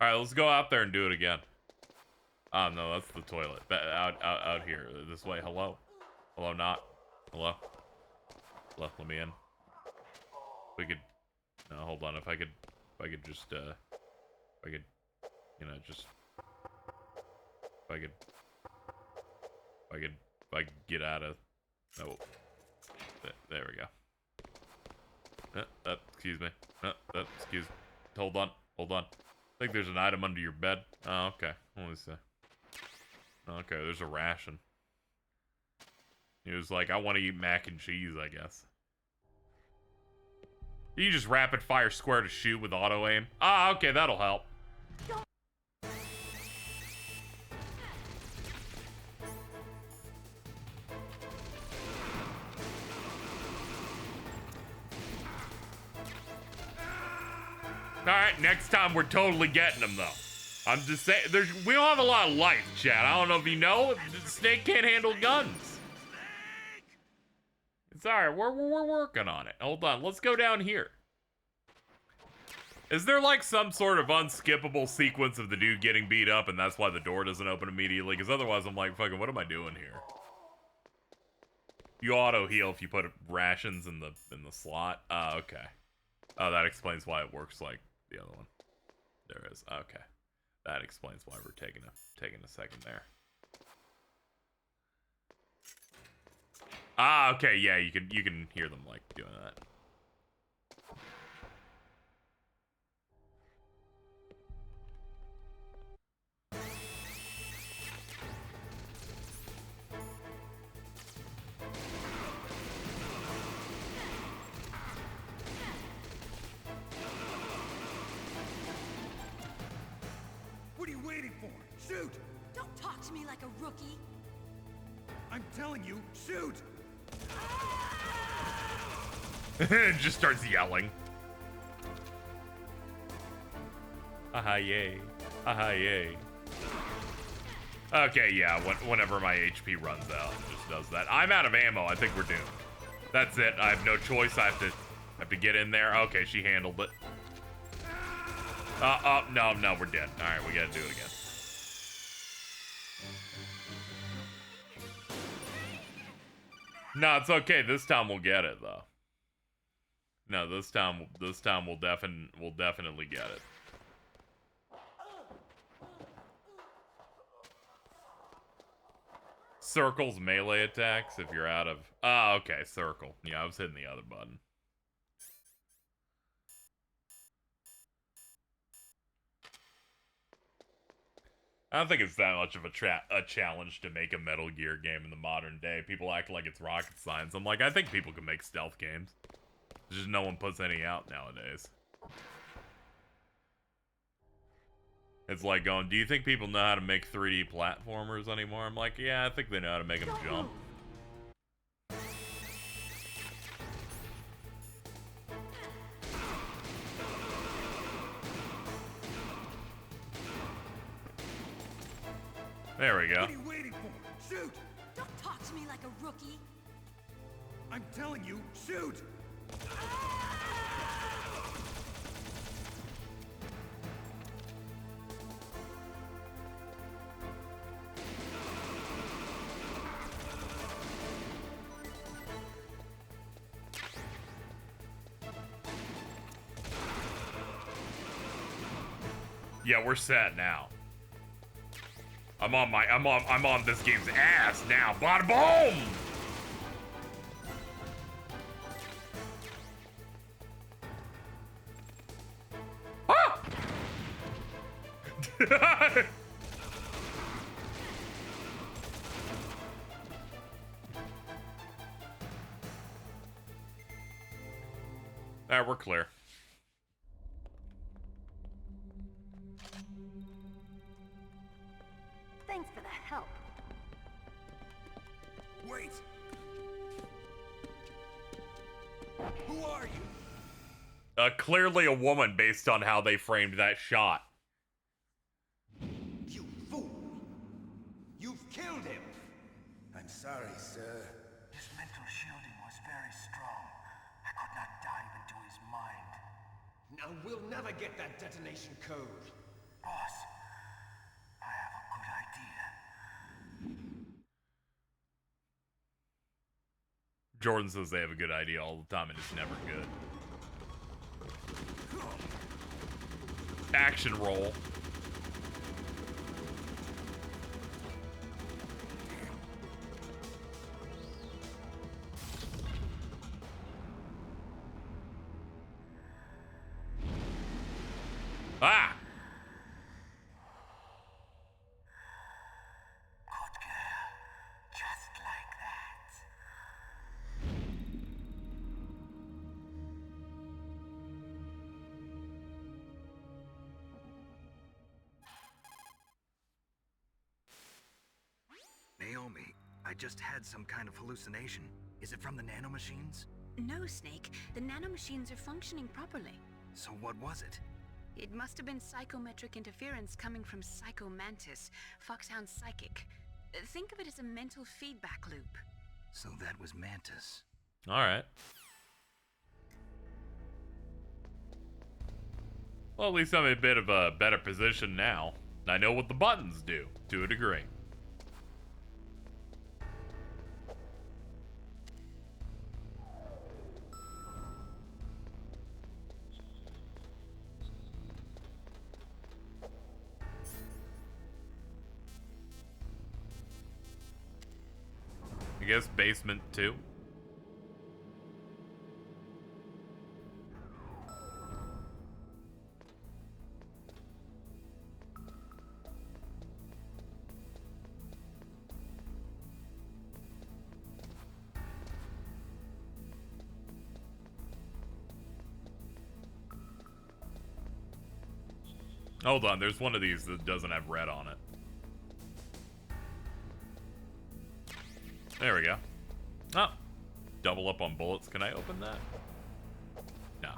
Alright, let's go out there and do it again. Oh, no, that's the toilet. Out here. This way. Hello? Hello, not? Hello? Hello, let me in. We could... No, hold on. If I could just, if I could, you know, just... If I could get out of... Oh. There we go. Excuse me. Excuse... Hold on. I think there's an item under your bed. Oh, okay. What was that? Okay, there's a ration. He was like, I want to eat mac and cheese, I guess. You just rapid fire square to shoot with auto aim. Ah, okay, that'll help. Alright, next time we're totally getting them, though. I'm just saying, we don't have a lot of life, chat. I don't know if you know, Snake can't handle guns. It's alright, we're working on it. Hold on, let's go down here. Is there like some sort of unskippable sequence of the dude getting beat up and that's why the door doesn't open immediately? Because otherwise I'm like, fucking, what am I doing here? You auto heal if you put rations in the slot. Okay. Oh, that explains why it works like the other one. There is. Okay. That explains why we're taking a second there. Ah, okay, yeah, you can hear them like doing that. What are you waiting for? Shoot! Don't talk to me like a rookie. I'm telling you, shoot! Just starts yelling. Aha, yay. Aha, yay. Okay, yeah, whenever my HP runs out, it just does that. I'm out of ammo. I think we're doomed. That's it. I have no choice. I have to get in there. Okay, she handled it. No, we're dead. All right, we gotta do it again. No, it's okay. This time we'll get it though. No, this time we'll definitely get it. Circle's melee attacks if you're out of... Oh, okay, circle. Yeah, I was hitting the other button. I don't think it's that much of a challenge to make a Metal Gear game in the modern day. People act like it's rocket science. I'm like, I think people can make stealth games. Just no one puts any out nowadays. It's like going, do you think people know how to make 3D platformers anymore? I'm like, yeah, I think they know how to make them jump. There we go. What are you waiting for? Shoot! Don't talk to me like a rookie. I'm telling you, shoot! Yeah, we're set now. I'm on this game's ass now. Bada boom! Ah! Alright, we're clear. Thanks for the help. Wait! Who are you? Clearly a woman based on how they framed that shot. You fool! You've killed him! I'm sorry, sir. His mental shielding was very strong. I could not dive into his mind. Now we'll never get that detonation code. Boss, I have a good idea. Jordan says they have a good idea all the time and it's never good. Action roll. Ah! Good girl. Just like that. Naomi, I just had some kind of hallucination. Is it from the nanomachines? No, Snake. The nanomachines are functioning properly. So what was it? It must have been psychometric interference coming from Psycho Mantis, Foxhound Psychic. Think of it as a mental feedback loop. So that was Mantis. Alright. Well, at least I'm in a bit of a better position now. I know what the buttons do, to a degree. I guess basement 2. Hold on, there's one of these that doesn't have red on it. There we go. Oh, double up on bullets. Can I open that? No.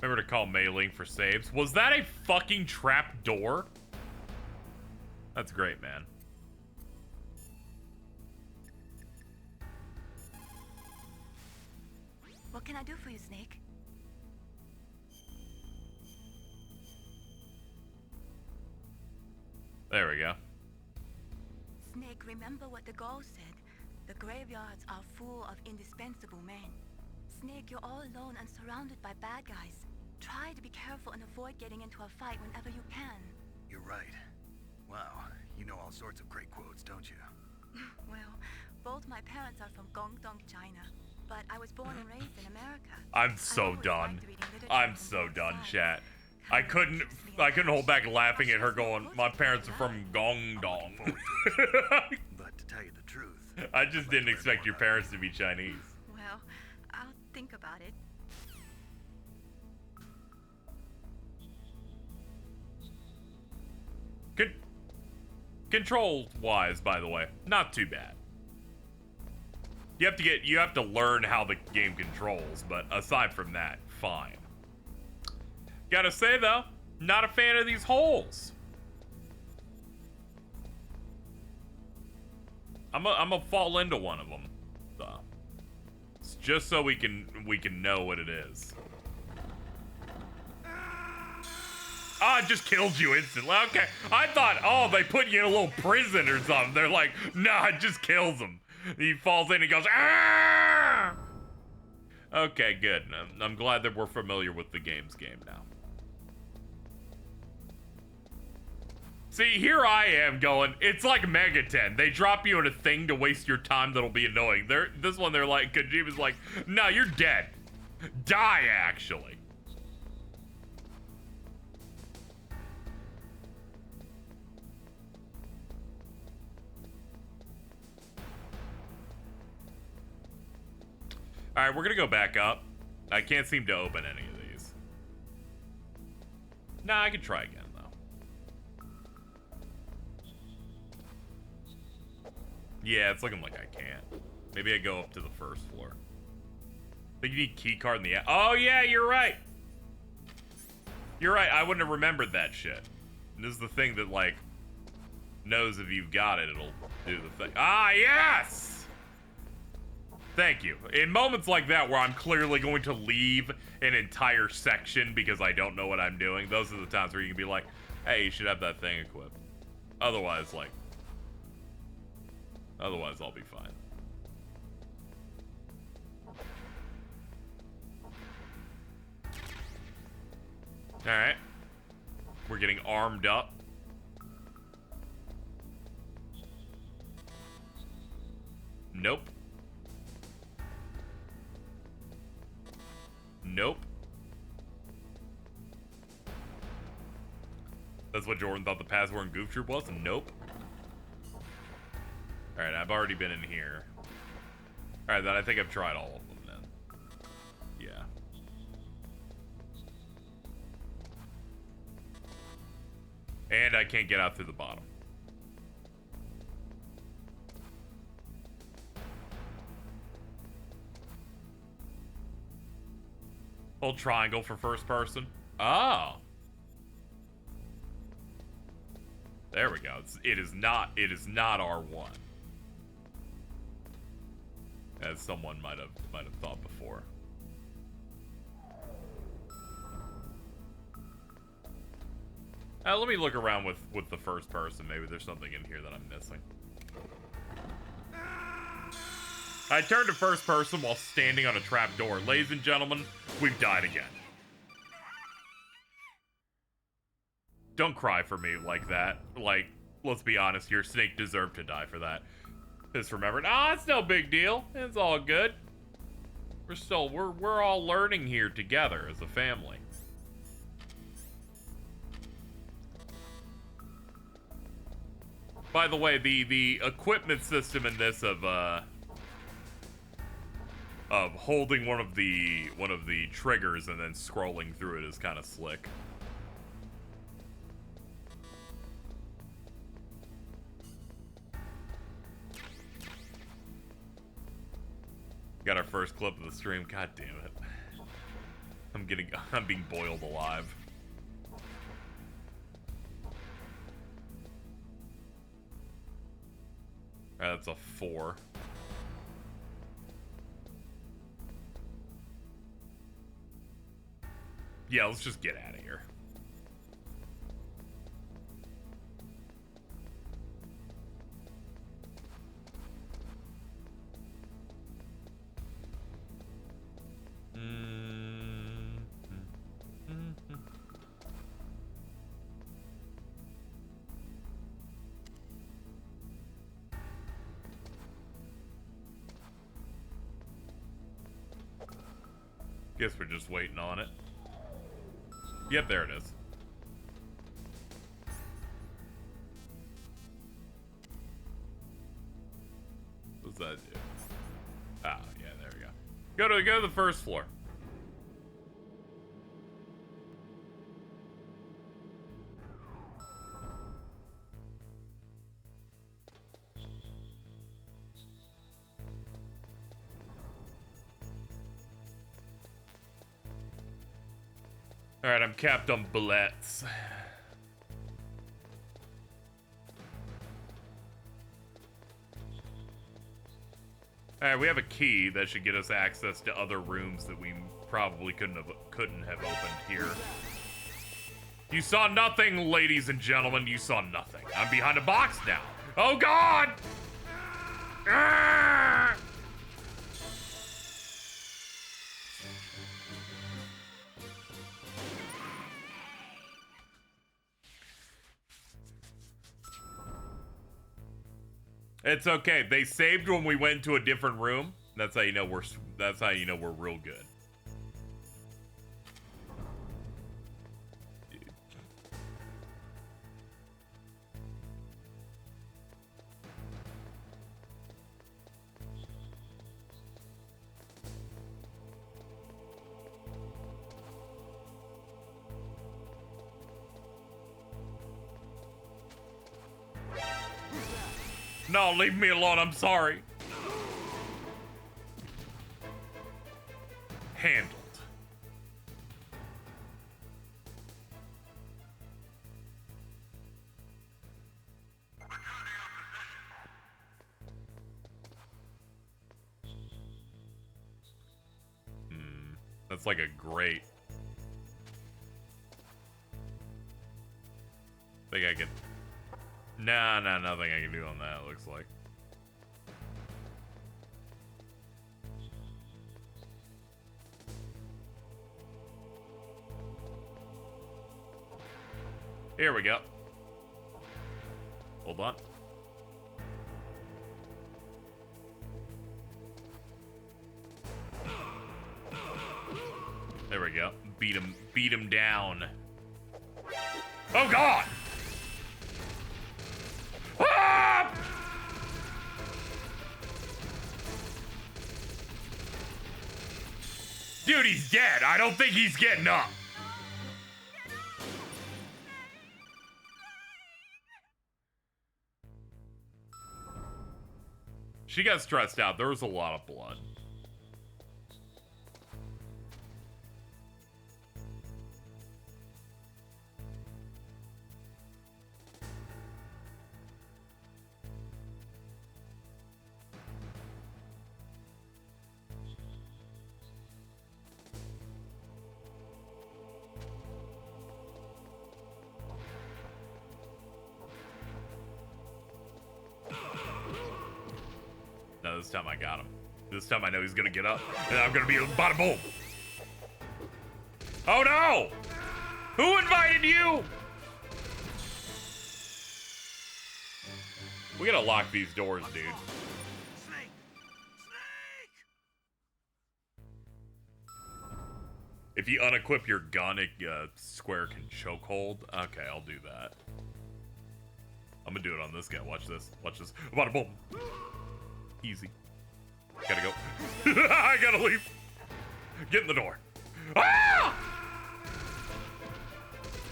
Remember to call Mei-Ling for saves. Was that a fucking trap door? That's great, man. What can I do for you, Snake? There we go. Snake, remember what the Gaul said. The graveyards are full of indispensable men. Snake, you're all alone and surrounded by bad guys. Try to be careful and avoid getting into a fight whenever you can. You're right. Wow, you know all sorts of great quotes, don't you? Well, both my parents are from Guangdong, China. But I was born and raised in America. I'm so done. I'm so done, chat. I couldn't hold back laughing at her going, my parents are from Guangdong. But to tell you the truth, I just didn't expect your parents to be Chinese. Well, I'll think about it. Control-wise, by the way, not too bad. You have to learn how the game controls, but aside from that, fine. Gotta say though, not a fan of these holes. I'm gonna fall into one of them, though. It's just so we can know what it is. Ah, it just kills you instantly. Okay, I thought, oh, they put you in a little prison or something. They're like, nah, it just kills him. He falls in, he goes, ah! Okay, good. I'm glad that we're familiar with the game now. See, here I am going, it's like Mega 10. They drop you in a thing to waste your time that'll be annoying. This one, they're like, Kojima's like, no, you're dead. Die, actually. All right, we're gonna go back up. I can't seem to open any of these. Nah, I can try again, though. Yeah, it's looking like I can't. Maybe I go up to the first floor. I think you need key card in the... Oh, yeah, you're right. You're right, I wouldn't have remembered that shit. And this is the thing that, like, knows if you've got it, it'll do the thing. Ah, yes! Thank you. In moments like that where I'm clearly going to leave an entire section because I don't know what I'm doing, those are the times where you can be like, hey, you should have that thing equipped. Otherwise, like, otherwise I'll be fine. Alright. We're getting armed up. Nope. Nope. That's what Jordan thought the password in Goof Troop was? Nope. Alright, I've already been in here. Alright, then I think I've tried all of them then. Yeah. And I can't get out through the bottom. Hold triangle for first person. Oh. There we go. It is not R1. As someone might have thought before. Let me look around with the first person. Maybe there's something in here that I'm missing. I turned to first person while standing on a trap door. Ladies and gentlemen, we've died again. Don't cry for me like that. Like, let's be honest here, Snake deserved to die for that. Just remembered, it's no big deal. It's all good. We're all learning here together as a family. By the way, the equipment system in this of holding one of the triggers and then scrolling through it is kind of slick. Got our first clip of the stream. God damn it. I'm being boiled alive. Alright, that's a 4. Yeah, let's just get out of here. Guess we're just waiting on it. Yep, there it is. What's that do? Oh, yeah, there we go. Go to the first floor. Alright, I'm capped on bullets. Alright, we have a key that should get us access to other rooms that we probably couldn't have opened here. You saw nothing, ladies and gentlemen. You saw nothing. I'm behind a box now. Oh, God! Ah! It's okay. They saved when we went to a different room. That's how you know we're real good. Dude. No, leave me alone. I'm sorry. Handled. That's like a great... think I can... Nah, nothing I can do on that, it looks like. Here we go. Hold on. There we go. Beat him down. Oh God! Ah! Dude, he's dead. I don't think he's getting up. She got stressed out. There was a lot of blood. No, this time I got him. This time I know he's gonna get up, and I'm gonna be bada boom. Oh no! Who invited you? We gotta lock these doors, dude. Snake! If you unequip your gun, Square can chokehold. Okay, I'll do that. I'm gonna do it on this guy. Watch this. Watch this. Bada boom. Easy. Gotta go. I gotta leave. Get in the door. Ah!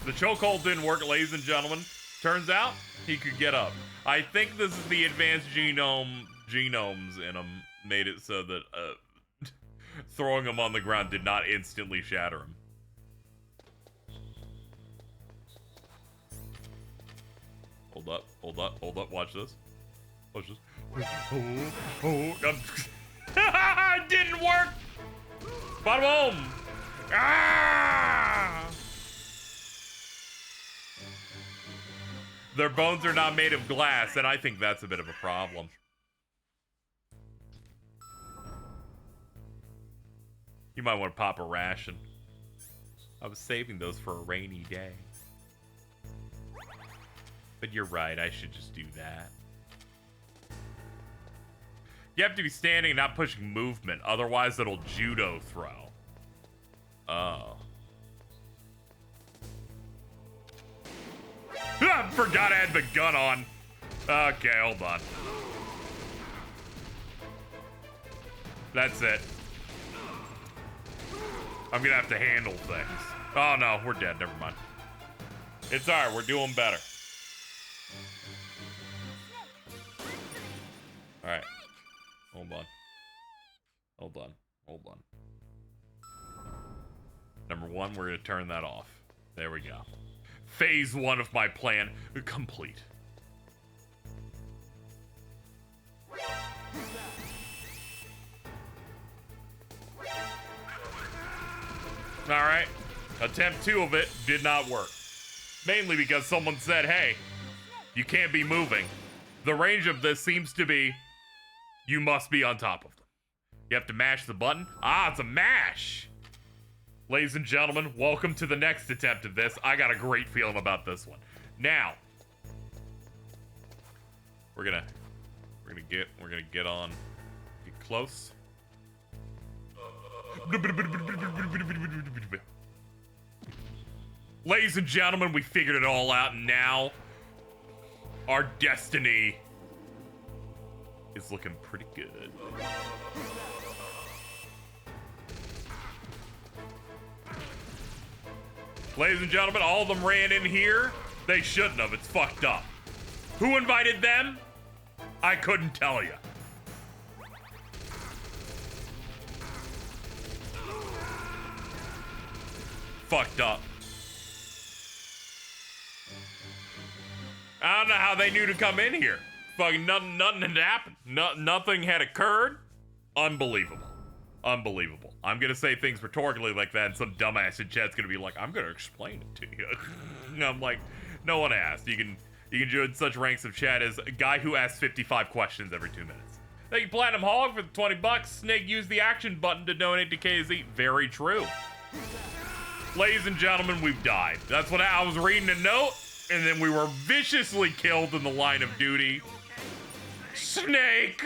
The chokehold didn't work, ladies and gentlemen. Turns out he could get up. I think this is the advanced genomes in him made it so that throwing him on the ground did not instantly shatter him. Hold up, hold up, hold up. Watch this. Watch this. It didn't work! Bada boom! Ah! Their bones are not made of glass, and I think that's a bit of a problem. You might want to pop a ration. I was saving those for a rainy day. But you're right, I should just do that. You have to be standing and not pushing movement, otherwise it'll judo throw. Oh. Forgot I had the gun on. Okay, hold on. That's it. I'm gonna have to handle things. Oh no, we're dead, never mind. It's alright, we're doing better. Alright. Hold on. Hold on. Hold on. Number one, we're gonna turn that off. There we go. Phase 1 of my plan complete. Alright. Attempt 2 of it did not work. Mainly because someone said, hey, you can't be moving. The range of this seems to be, you must be on top of them. You have to mash the button. Ah, it's a mash. Ladies and gentlemen, welcome to the next attempt of this. I got a great feeling about this one. Now, we're gonna get on, get close. Ladies and gentlemen, we figured it all out, and now our destiny is looking pretty good. Ladies and gentlemen, all of them ran in here. They shouldn't have. It's fucked up. Who invited them? I couldn't tell you. Fucked up. I don't know how they knew to come in here. Fucking nothing had happened. Nothing had occurred. Unbelievable. Unbelievable. I'm gonna say things rhetorically like that, and some dumbass in chat's gonna be like, I'm gonna explain it to you. And I'm like, no one asked. You can join such ranks of chat as a guy who asks 55 questions every 2 minutes. Thank you, Platinum Hog, for the 20 bucks. Snake used the action button to donate to KZ. Very true. Ladies and gentlemen, we've died. That's what I was reading a note, and then we were viciously killed in the line of duty. Snake!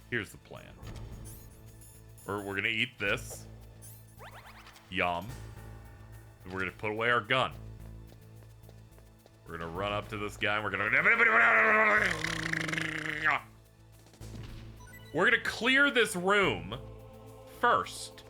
Here's the plan. We're gonna eat this. Yum. And we're gonna put away our gun. We're gonna run up to this guy and we're gonna clear this room first.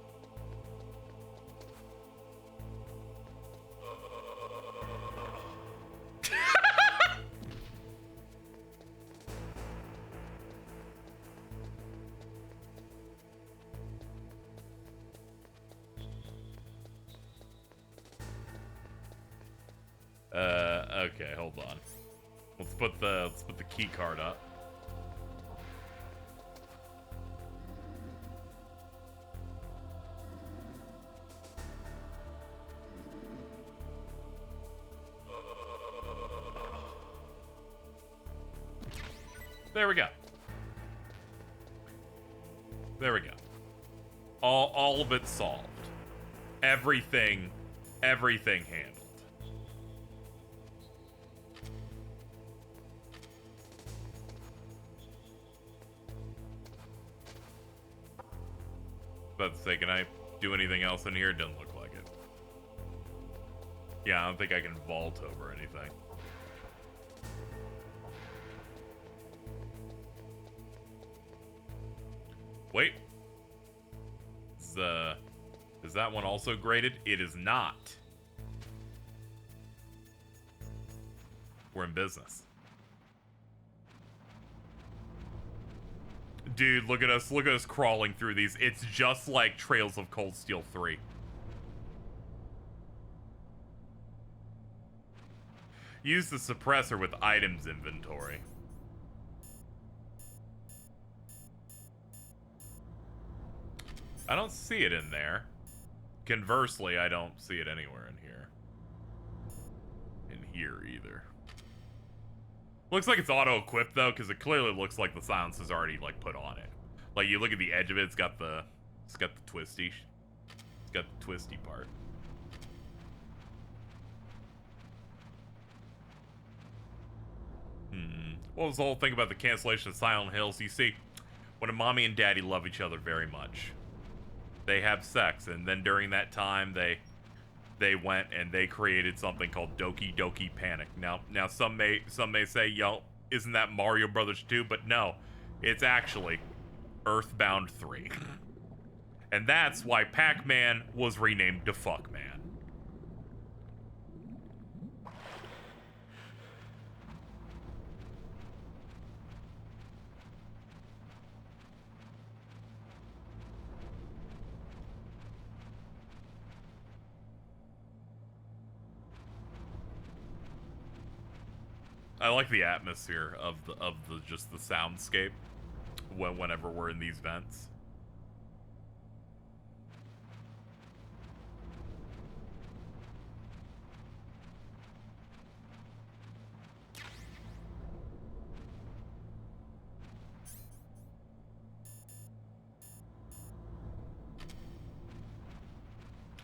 Okay, hold on. Let's put the key card up. There we go. There we go. All of it solved. Everything handled. About to say, can I do anything else in here? Doesn't look like it. Yeah, I don't think I can vault over anything. Wait. Is that one also graded? It is not. We're in business. Dude, look at us crawling through these. It's just like Trails of Cold Steel 3. Use the suppressor with items inventory. I don't see it in there. Conversely, I don't see it anywhere in here. In here either. Looks like it's auto-equipped though, because it clearly looks like the silence is already like put on it. Like you look at the edge of it, it's got the twisty part. What was the whole thing about the cancellation of Silent Hills? You see, when a mommy and daddy love each other very much, they have sex, and then during that time they went and they created something called Doki Doki Panic. Now some may say, yo, isn't that Mario Brothers 2? But no, it's actually Earthbound 3. And that's why Pac-Man was renamed to Fuckman. I like the atmosphere of the just the soundscape whenever we're in these vents.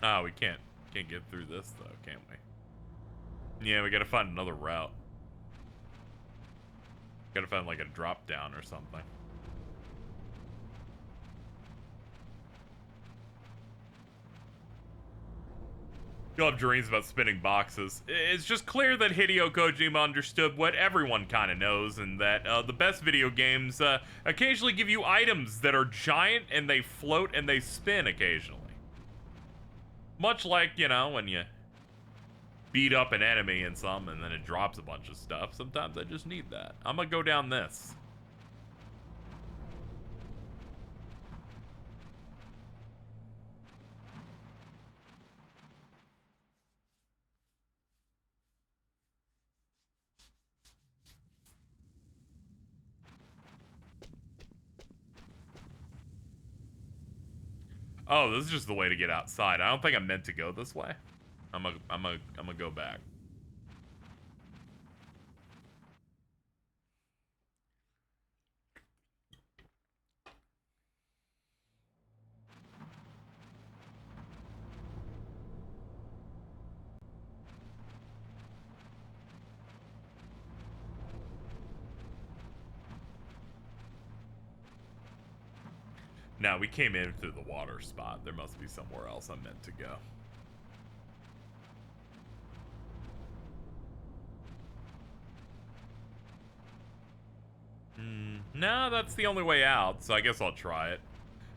Oh, we can't get through this though, can we? Yeah, we gotta find another route. Gotta find like a drop down or something. You'll have dreams about spinning boxes. It's just clear that Hideo Kojima understood what everyone kind of knows, and that the best video games occasionally give you items that are giant and they float and they spin occasionally. Much like, you know, when you beat up an enemy in some and then it drops a bunch of stuff. Sometimes I just need that. I'm gonna go down this. Oh, this is just the way to get outside. I don't think I'm meant to go this way. I'm gonna go back. Now, we came in through the water spot. There must be somewhere else I'm meant to go. No, that's the only way out, so I guess I'll try it.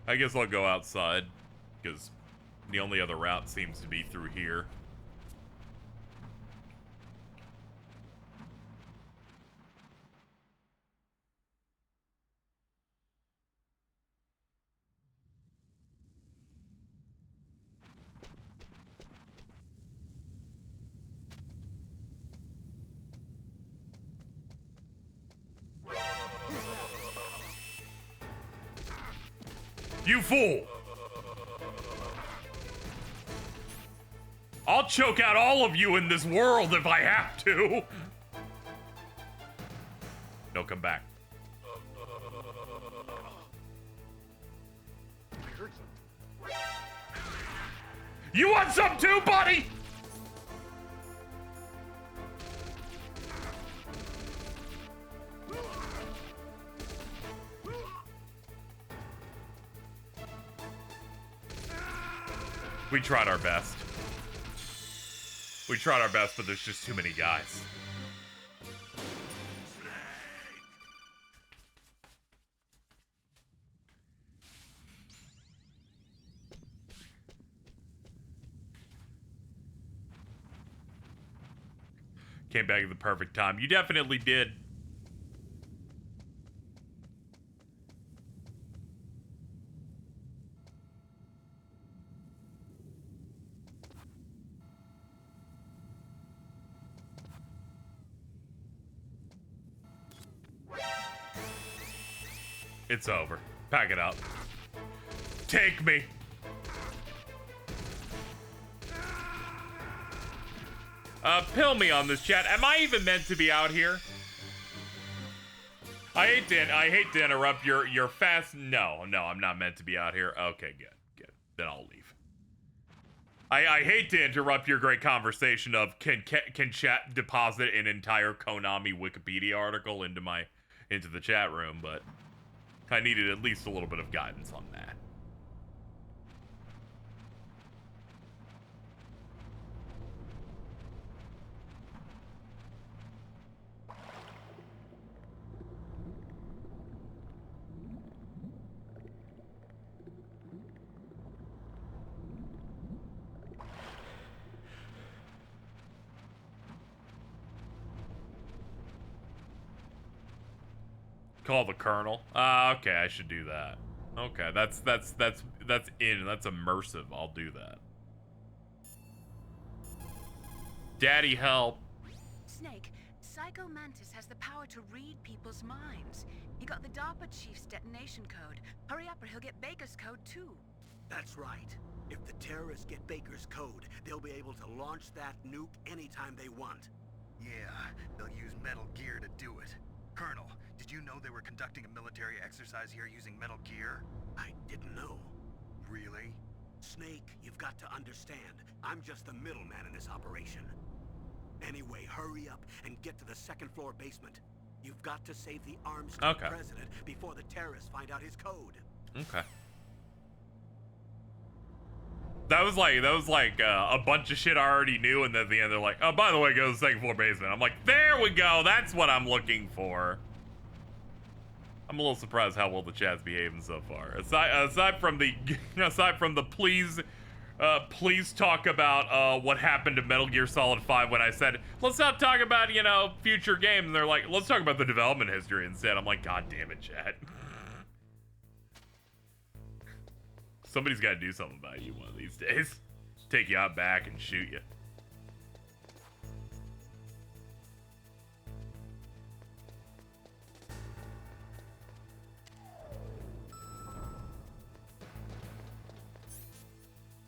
I guess I'll go outside, because the only other route seems to be through here. You fool! I'll choke out all of you in this world if I have to! No, come back. You want some too, buddy? We tried our best. We tried our best, but there's just too many guys. Came back at the perfect time. You definitely did. It's over. Pack it up. Take me. Pill me on this, chat. Am I even meant to be out here? I hate to interrupt your fast. No, I'm not meant to be out here. Okay, good. Then I'll leave. I hate to interrupt your great conversation of can chat deposit an entire Konami Wikipedia article into the chat room, but I needed at least a little bit of guidance on that. Call the colonel. Okay, I should do that. Okay, that's in. That's immersive. I'll do that. Daddy, help. Snake, Psycho Mantis has the power to read people's minds. He got the DARPA chief's detonation code. Hurry up or he'll get Baker's code too. That's right. If the terrorists get Baker's code, they'll be able to launch that nuke anytime they want. Yeah, they'll use Metal Gear to do it. Colonel, did you know they were conducting a military exercise here using Metal Gear? I didn't know. Really? Snake, you've got to understand. I'm just the middleman in this operation. Anyway, hurry up and get to the second-floor basement. You've got to save the arms president before the terrorists find out his code. Okay. That was like a bunch of shit I already knew, and then at the end they're like, oh, by the way, go to the second floor basement. I'm like, there we go. That's what I'm looking for. I'm a little surprised how well the chat's behaving so far. Aside from the please talk about what happened to Metal Gear Solid 5 when I said, let's not talk about, future games. And they're like, let's talk about the development history instead. I'm like, God damn it, chat. Somebody's got to do something about you one of these days. Take you out back and shoot you.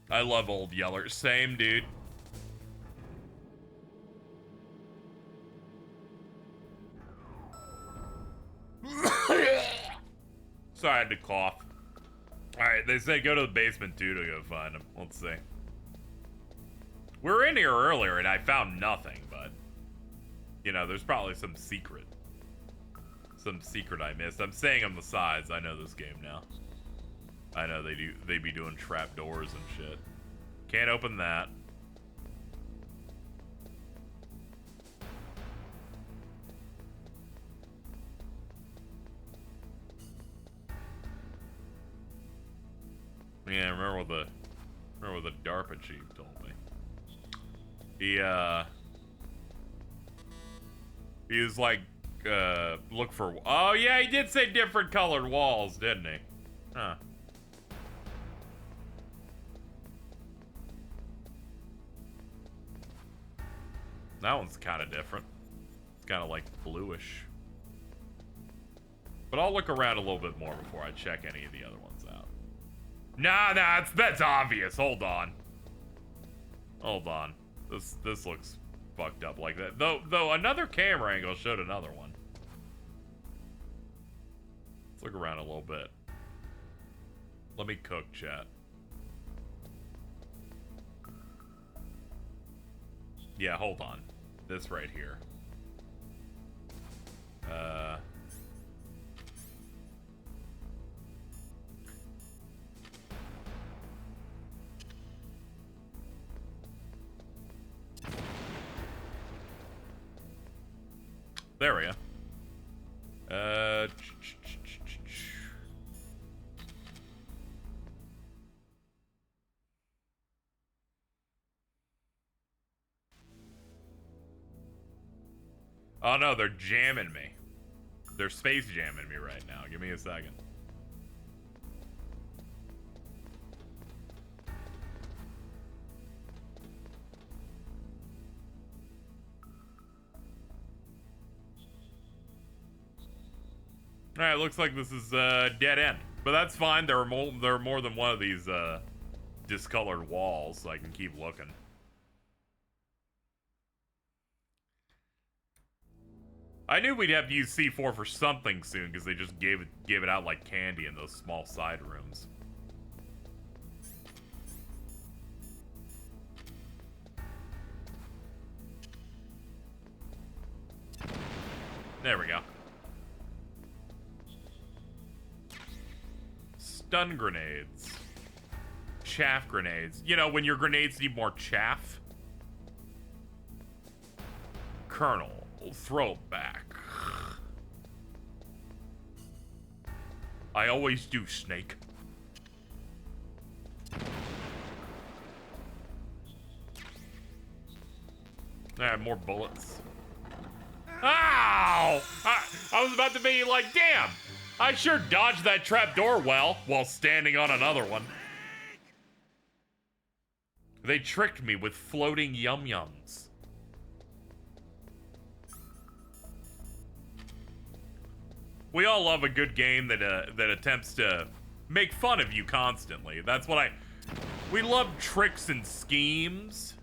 I love Old Yeller. Same, dude. Sorry, I had to cough. Alright, they say go to the basement too to go find him. Let's see. We were in here earlier and I found nothing, but you know, there's probably some secret. Some secret I missed. I'm saying on the sides. I know this game now. I know they be doing trapdoors and shit. Can't open that. Yeah, remember what the DARPA chief told me. He was like, look for. Oh yeah, he did say different colored walls, didn't he? Huh. That one's kind of different. It's kind of like bluish. But I'll look around a little bit more before I check any of the other ones out. Nah, that's obvious. Hold on. Hold on. This looks fucked up like that. Though another camera angle showed another one. Let's look around a little bit. Let me cook, chat. Yeah, hold on. This right here. There we go. Oh no, they're jamming me. They're space jamming me right now. Give me a second. Alright, looks like this is dead end. But that's fine. There are more than one of these discolored walls, so I can keep looking. I knew we'd have to use C4 for something soon because they just gave it out like candy in those small side rooms. There we go. Stun grenades. Chaff grenades. You know, when your grenades need more chaff. Colonel. Throw it back. I always do, Snake. More bullets. Ow! I was about to be like, damn! I sure dodged that trapdoor well while standing on another one. They tricked me with floating yum-yums. We all love a good game that attempts to make fun of you constantly. That's what we love tricks and schemes.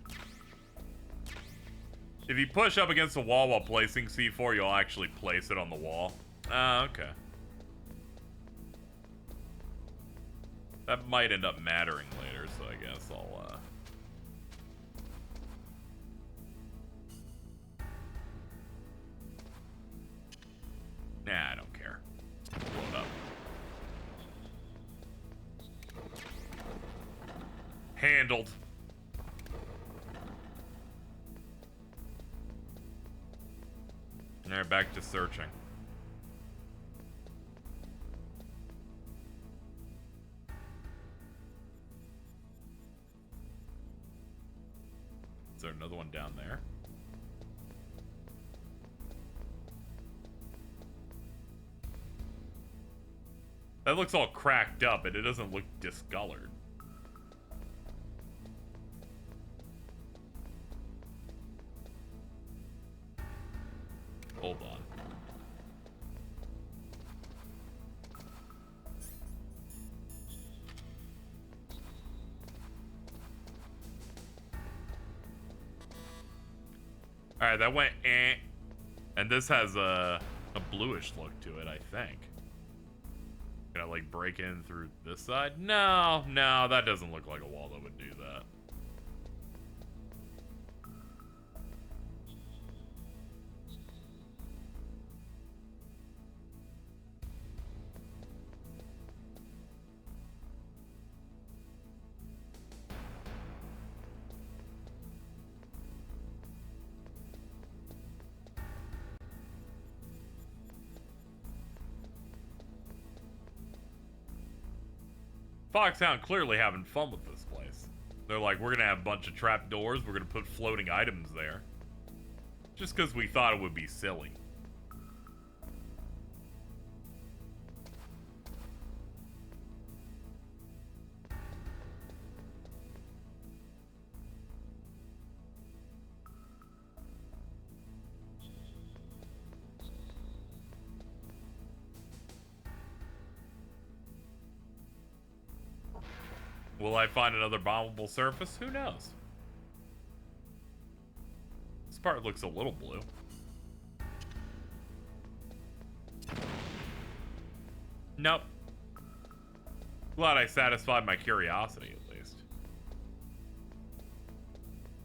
If you push up against a wall while placing C4, you'll actually place it on the wall. Okay. That might end up mattering later, so I guess I'll, Nah, I don't care. Blow it up. Handled. Alright, back to searching. Is there another one down there? That looks all cracked up, but it doesn't look discolored. Hold on. Alright, that went eh. And this has a bluish look to it, I think. Can I, like, break in through this side? No, that doesn't look like a wall that would do that. Foxhound clearly having fun with this place. They're like, we're gonna have a bunch of trap doors, we're gonna put floating items there. Just because we thought it would be silly. Will I find another bombable surface? Who knows? This part looks a little blue. Nope. Glad I satisfied my curiosity, at least.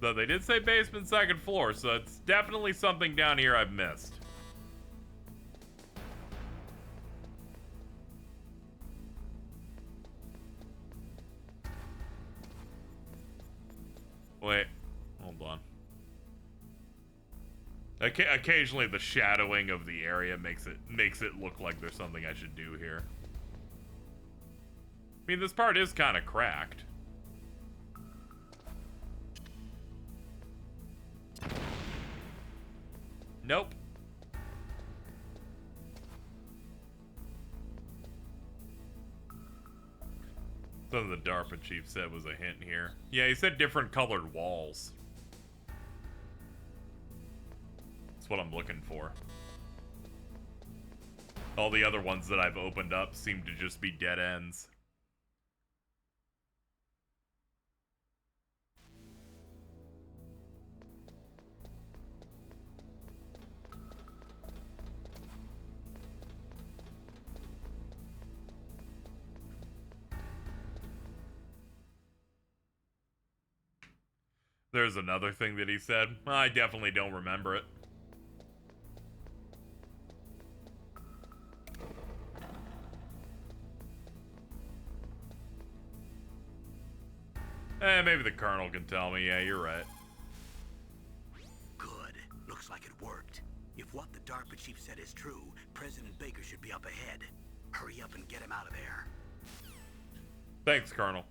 Though they did say basement, second floor, so it's definitely something down here I've missed. Wait, hold on. Occasionally the shadowing of the area makes it look like there's something I should do here. I mean, this part is kind of cracked. Nope. Something the DARPA chief said was a hint here. Yeah, he said different colored walls. That's what I'm looking for. All the other ones that I've opened up seem to just be dead ends. There's another thing that he said. I definitely don't remember it. Maybe the colonel can tell me. Yeah, you're right. Good. Looks like it worked. If what the DARPA chief said is true, President Baker should be up ahead. Hurry up and get him out of there. Thanks, Colonel.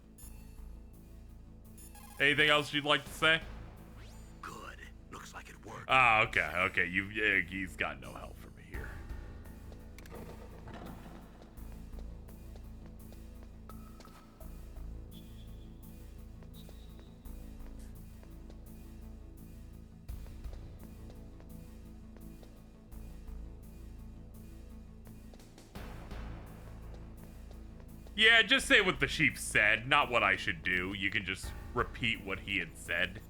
Anything else you'd like to say? Good. Looks like it worked. Ah, okay, okay. He's got no help for me here. Yeah, just say what the chief said, not what I should do. You can just repeat what he had said.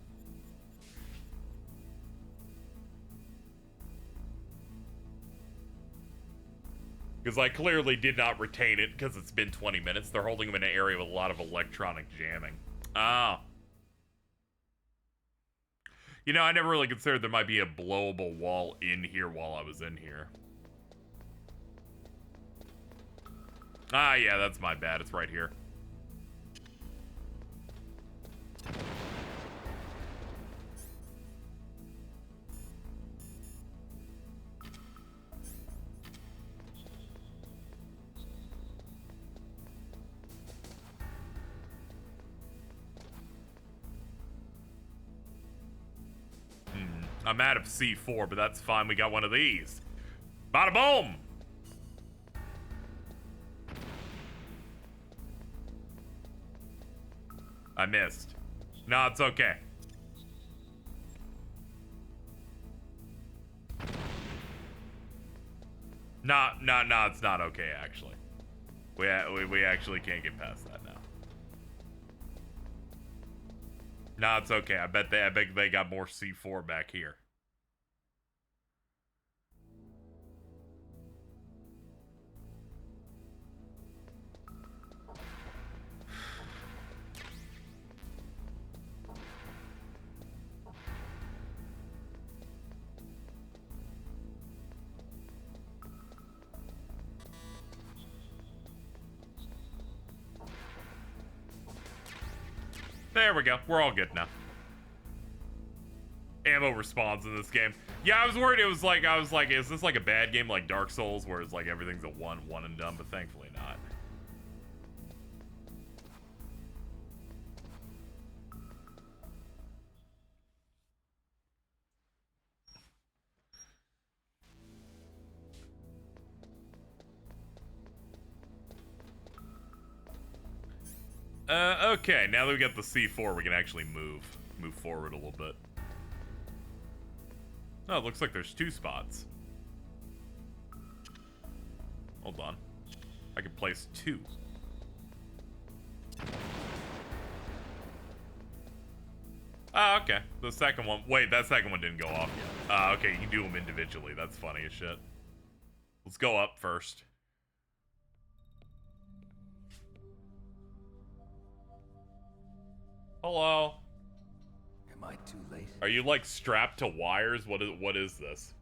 Because I clearly did not retain it because it's been 20 minutes. They're holding him in an area with a lot of electronic jamming. Ah. You know, I never really considered there might be a blowable wall in here while I was in here. Ah, yeah, that's my bad. It's right here. I'm out of C4, but that's fine. We got one of these. Bada boom! I missed. No, it's okay. No, it's not okay, actually. We actually can't get past that now. No, it's okay. I bet they got more C4 back here. There we go. We're all good now. Ammo respawns in this game. Yeah, I was worried it was like, I was like, is this like a bad game like Dark Souls where it's like everything's a one and done, but thankfully not. Okay, now that we got the C4, we can actually move forward a little bit. Oh, it looks like there's 2 spots. Hold on. I can place 2. Ah, okay. The second one. Wait, that second one didn't go off yet. Ah, okay, you can do them individually. That's funny as shit. Let's go up first. Hello. Am I too late? Are you like strapped to wires? What is this?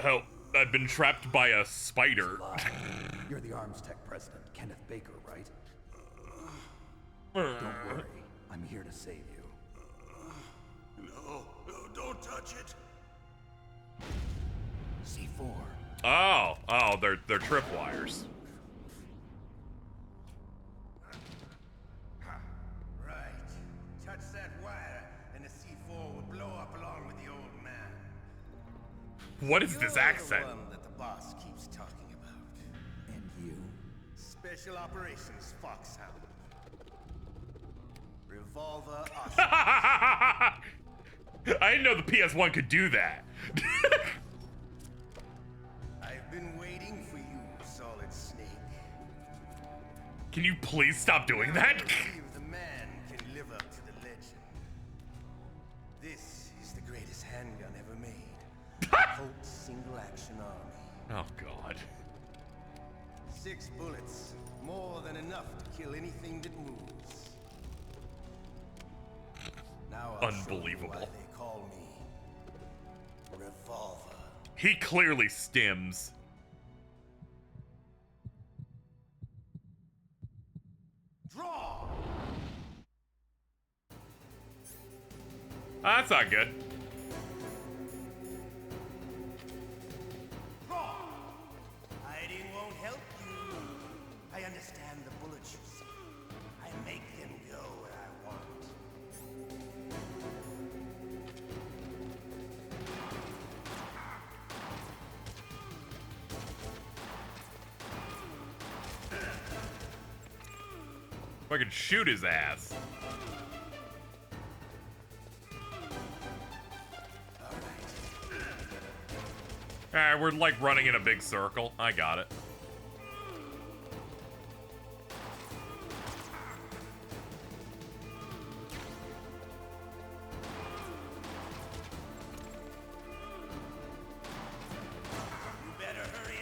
Oh, I've been trapped by a spider. You're the arms tech president, Kenneth Baker, right? Don't worry, I'm here to save you. No, don't touch it. C4. Oh, they're tripwires. Right. Touch that wire, and the C4 will blow up along with the old man. What is this accent? You're the one that the boss keeps talking about. And you? Special Operations Foxhound. Revolver Ocelot. I didn't know the PS1 could do that. I've been waiting for you, Solid Snake. Can you please stop doing that? Let's see if the man can live up to the legend. This is the greatest handgun ever made. Colt single action army. Oh god. 6 bullets, more than enough to kill anything that moves. Now I'll Unbelievable. show you why they call me Revolver. He clearly stims. Draw. That's not good. Draw. Hiding won't help you. I understand the bullets you see. I make them go where I want. If I could shoot his ass. Alright, we're like running in a big circle. I got it. You better hurry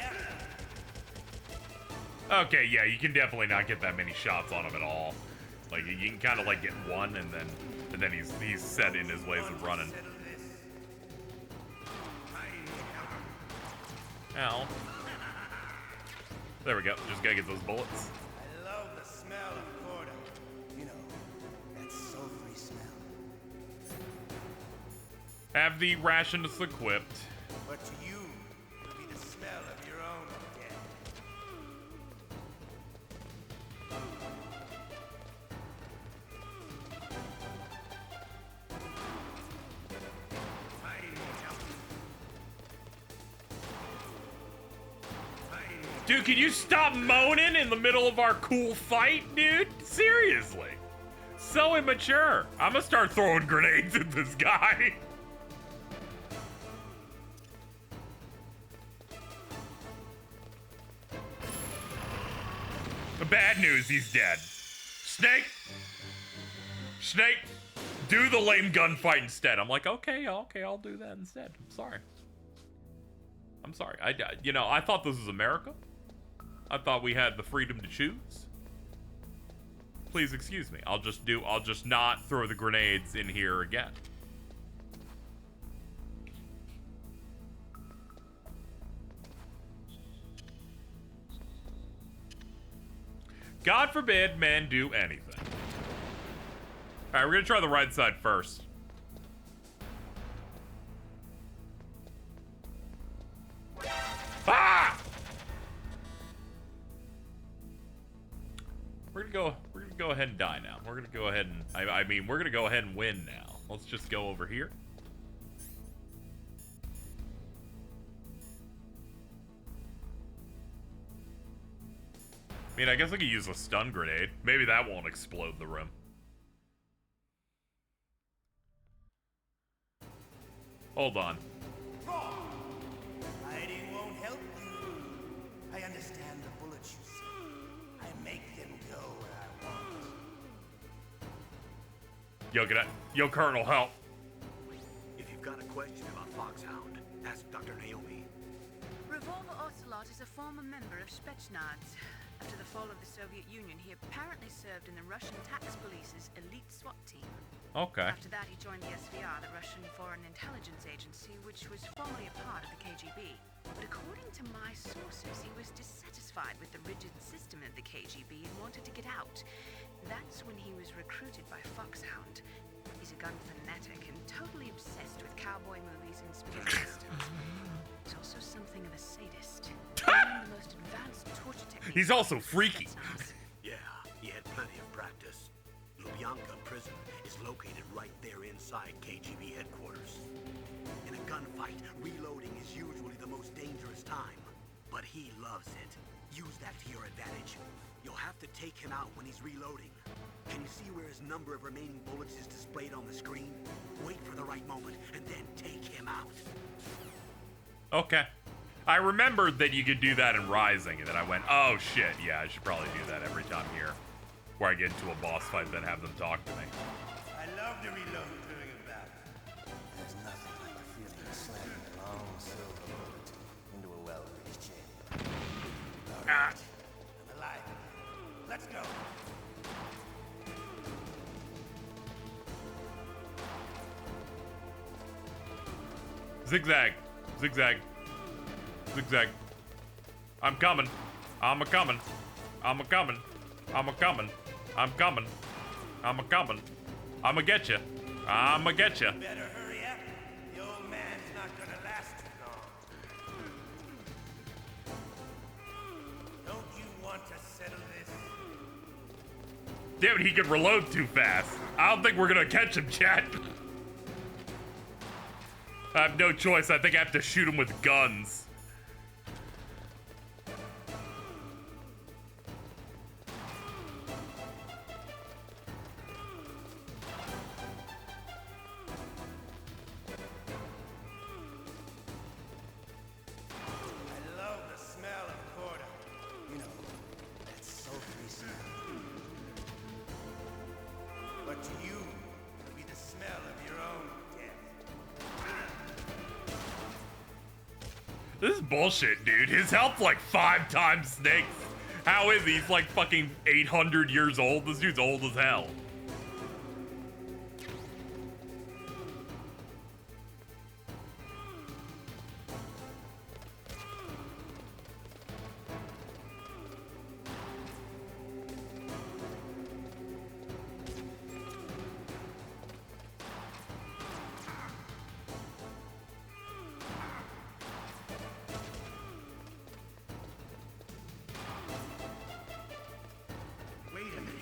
up. Okay, yeah, you can definitely not get that many shots on him at all. Like you can kind of like get one, and then he's set in his ways of running. Ow. There we go. Just gotta get those bullets. I love the smell of Corda. You know, that sulfury smell. Have the rations equipped. But to you, it'll be the smell of your own death. Dude, can you stop moaning in the middle of our cool fight, dude? Seriously. So immature. I'm gonna start throwing grenades at this guy. The bad news, he's dead. Snake! Snake! Do the lame gunfight instead. I'm like, okay, I'll do that instead. I'm sorry. I'm sorry. I thought this was America. I thought we had the freedom to choose. Please excuse me. I'll just not throw the grenades in here again. God forbid men do anything. All right, we're gonna try the right side first. Ah! We're gonna go ahead and die now. We're gonna go ahead and I mean we're gonna go ahead and win now. Let's just go over here. I mean, I guess I could use a stun grenade. Maybe that won't explode the room. Hold on. Hiding won't help you. I understand the bullets you see. I make them go where I want. Yo, Colonel, help. If you've got a question about Foxhound, ask Dr. Naomi. Revolver Ocelot is a former member of Spetsnaz. After the fall of the Soviet Union, he apparently served in the Russian tax police's elite SWAT team. Okay. After that, he joined the SVR, the Russian Foreign Intelligence Agency, which was formerly a part of the KGB. But according to my sources, he was dissatisfied with the rigid system of the KGB and wanted to get out. That's when he was recruited by Foxhound. He's a gun fanatic and totally obsessed with cowboy movies and spaghetti westerns. He's also something of a sadist. The most advanced torture techniques. He's also freaky. Yeah, he had plenty of practice. Lubyanka prison is located right there inside KGB headquarters. In a gunfight, reloading is usually the most dangerous time. But he loves it. Use that to your advantage. You'll have to take him out when he's reloading. Can you see where his number of remaining bullets is displayed on the screen? Wait for the right moment and then take him out. Okay. I remembered that you could do that in Rising, and then I went, oh shit, yeah, I should probably do that every time here. Where I get into a boss fight, then have them talk to me. I love to reload during a battle. There's nothing like the feeling of slamming a long silver bullet into a well-greased chamber. All right, I'm alive. Let's go. Zigzag. Zigzag. Zigzag. I'm coming. I'm a-coming. I'm a-coming. I'm a-coming. I'm coming. I'm a-coming. I'ma get you. I'ma get you. Better hurry up. The old man's not gonna last too long. Don't you want to settle this? Damn it, he can reload too fast. I don't think we're gonna catch him, chat. I have no choice. I think I have to shoot him with guns. I love the smell of corda. You know, that sultry smell. But to you, it'll be the smell of your own death. This is bullshit, dude. His health's like 5 times Snake's. How is he? He's like fucking 800 years old. This dude's old as hell. Wait a minute.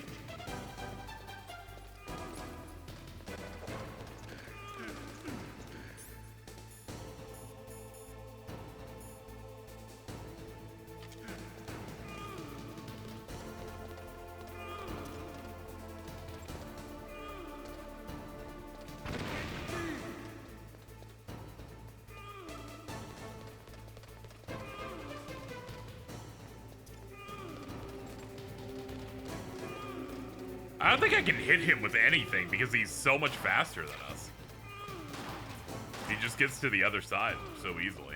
I don't think I can hit him with anything because he's so much faster than us. He just gets to the other side so easily.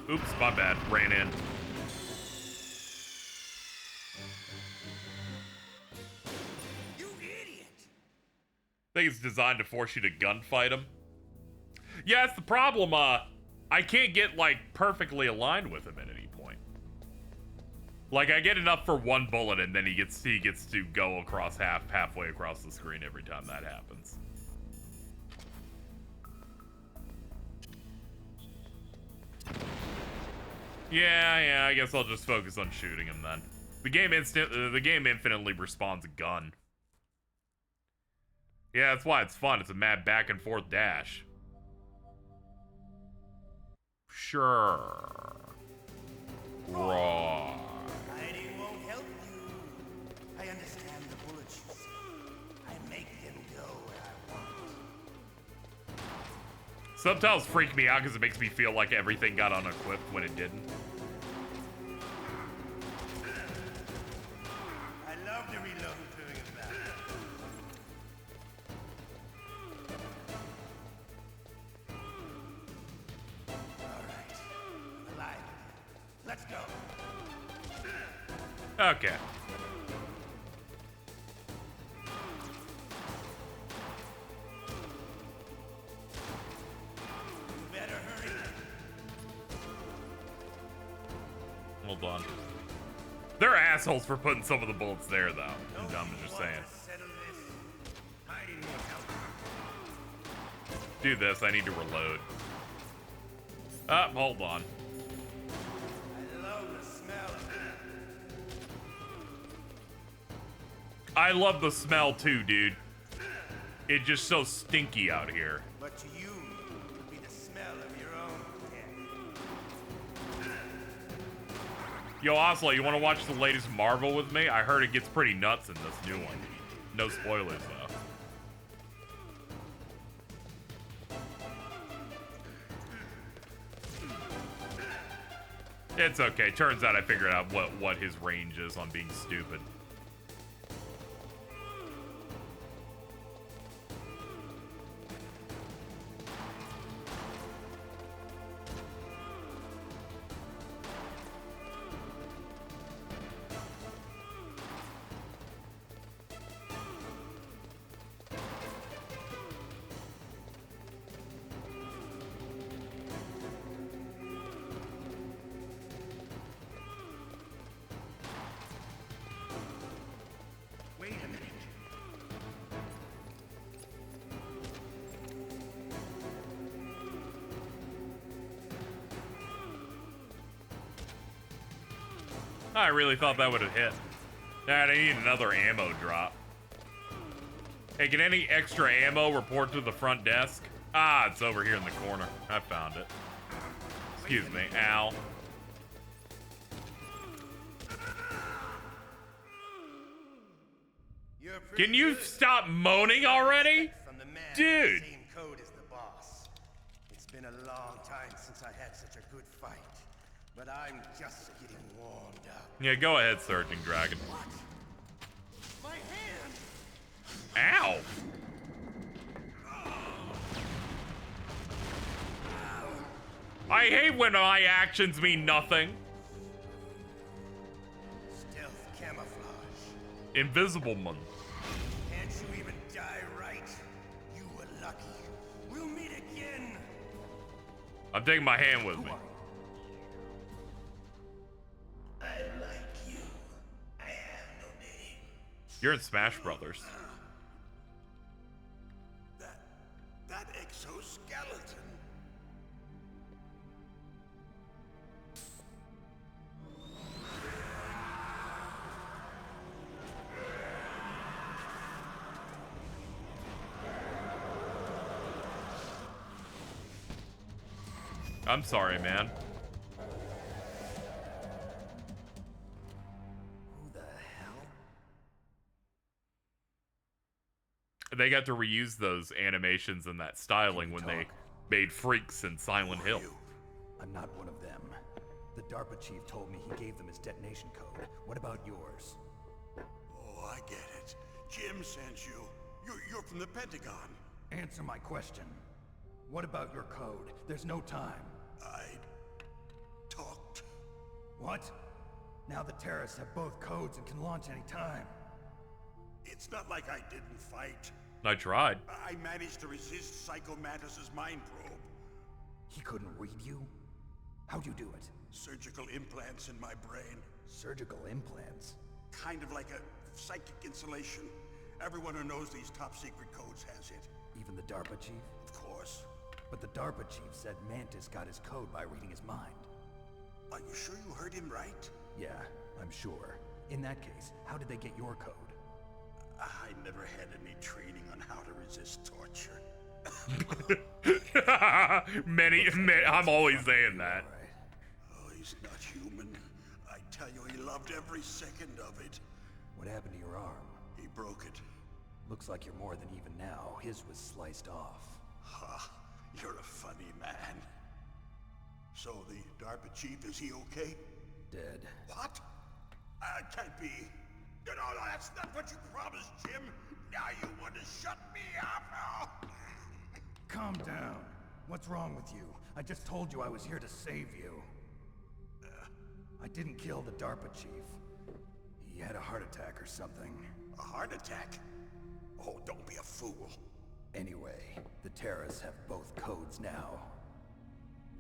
Oops, my bad. Ran in. You idiot! I think it's designed to force you to gunfight him. Yeah, that's the problem. I can't get, like, perfectly aligned with him at any point. Like, I get enough for one bullet, and then he gets to go across halfway across the screen every time that happens. Yeah, I guess I'll just focus on shooting him then. The game infinitely respawns a gun. Yeah, that's why it's fun. It's a mad back and forth dash. Sure. Raw. Hiding won't help you. I understand the bullets you see. I make them go where I want. Subtitles freak me out because it makes me feel like everything got unequipped when it didn't. I love to reload during a battle. All right, I'm alive. Let's go. Okay. You better hurry. Hold on. They're assholes for putting some of the bullets there, though. I'm just saying. Settle this. Hiding won't help. Do this. I need to reload. Hold on. I love the smell of it. I love the smell too, dude. It's just so stinky out here. But to you, it would be the smell of your own death. Yo, Ocelot, you want to watch the latest Marvel with me? I heard it gets pretty nuts in this new one. No spoilers, though. It's okay. Turns out I figured out what his range is on being stupid. Wait a minute. I really thought that would have hit. Dad, I need another ammo drop. Hey, can any extra ammo report to the front desk? Ah, it's over here in the corner. I found it. Excuse me. Ow. You're pretty Can you good. stop moaning already? From the man with Dude. the same code as the boss. It's been a long time since I had such a good fight, but I'm just getting warmed up. Yeah, go ahead, Surging Dragon. My hand! Ow! I hate when my actions mean nothing. Stealth camouflage. Invisible man. Can't you even die right? You were lucky. We'll meet again. I'm taking my hand with me. I like you. I have no name. You're in Smash Brothers. That exoskeleton. I'm sorry, man. Who the hell? They got to reuse those animations and that styling when they made Freaks in Silent Hill. I'm not one of them. The DARPA chief told me he gave them his detonation code. What about yours? Oh, I get it. Jim sent you. You're from the Pentagon. Answer my question. What about your code? There's no time. I talked. What? Now the terrorists have both codes and can launch any time. It's not like I didn't fight. I tried. I managed to resist Psycho Mantis' mind probe. He couldn't read you? How'd you do it? Surgical implants in my brain. Surgical implants? Kind of like a psychic insulation. Everyone who knows these top secret codes has it. Even the DARPA chief? Of course. But the DARPA chief said Mantis got his code by reading his mind. Are you sure you heard him right? Yeah, I'm sure. In that case, how did they get your code? I never had any training on how to resist torture. I'm always saying that. Oh, he's not human. I tell you, he loved every second of it. What happened to your arm? He broke it. Looks like you're more than even now. His was sliced off. Ha, you're a funny man. So the DARPA chief, is he okay? Dead. What? Can't be. No, that's not what you promised, Jim. Now you want to shut me up? Oh. Calm down. What's wrong with you? I just told you I was here to save you. I didn't kill the DARPA chief. He had a heart attack or something. A heart attack? Oh, don't be a fool. Anyway, the terrorists have both codes now.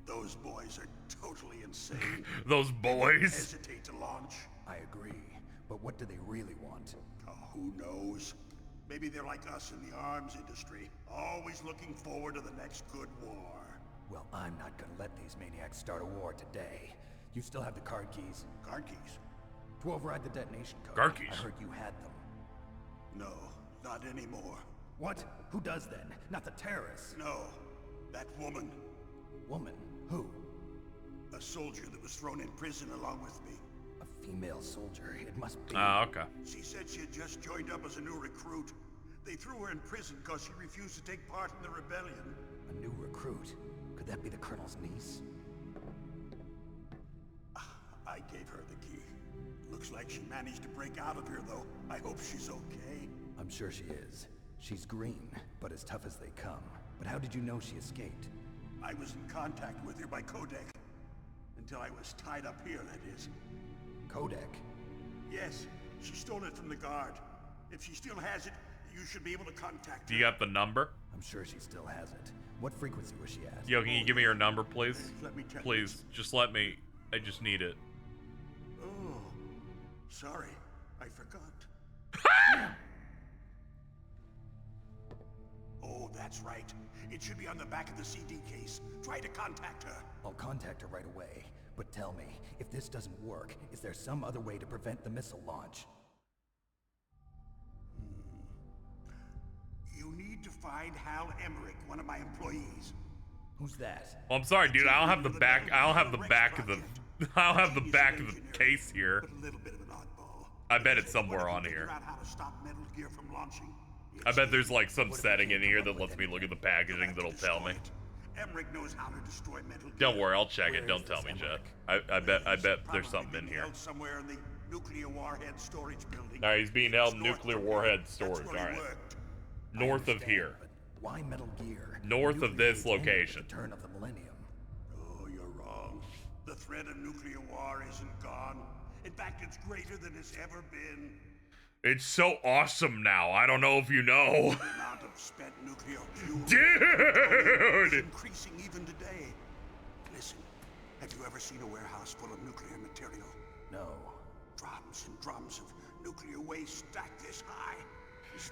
Those boys are totally insane. Those boys? They hesitate to launch. I agree, but what do they really want? Oh, who knows? Maybe they're like us in the arms industry, always looking forward to the next good war. Well, I'm not gonna let these maniacs start a war today. You still have the card keys? Card keys? To override the detonation code. Card keys? I heard you had them. No, not anymore. What? Who does then? Not the terrorists. No, that woman. Woman? Who? A soldier that was thrown in prison along with me. A female soldier. It must be. Oh, okay. She said she had just joined up as a new recruit. They threw her in prison because she refused to take part in the rebellion. A new recruit? Could that be the Colonel's niece? I gave her the key. Looks like she managed to break out of here, though. I hope she's okay. I'm sure she is. She's green, but as tough as they come. But how did you know she escaped? I was in contact with her by codec. Until I was tied up here, that is. Codec? Yes, she stole it from the guard. If she still has it, you should be able to contact her. Do you got the number? I'm sure she still has it. What frequency was she at? Yo, can you give me her number, please? Let me check. Please, just let me. I just need it. Oh, sorry. I forgot. Oh, that's right. It should be on the back of the CD case. Try to contact her. I'll contact her right away. But tell me, if this doesn't work, is there some other way to prevent the missile launch? You need to find Hal Emmerich, one of my employees. Who's that? Well, I'm sorry, dude. I don't have the back. I don't have the back of the. I don't have the back of the case here. But a little bit of an oddball. I bet it's somewhere on here. Out how to stop Metal Gear from launching. I bet there's like some setting in here that lets me look at the packaging that'll tell me. Emmerich knows how to destroy Metal Gear. Don't worry, I'll check it. Don't tell me, Jet. I bet there's something in here. Held somewhere in the nuclear warhead storage building. All right, he's being held in nuclear warhead storage. All right, north of here. Why Metal Gear? North of this location. The turn of the millennium. Oh, you're wrong. The threat of nuclear war isn't gone. In fact, it's greater than it's ever been. It's so awesome now. I don't know if you know. The amount of spent nuclear fuel is Dude! increasing even today. Listen, have you ever seen a warehouse full of nuclear material? No. Drums and drums of nuclear waste stacked this high.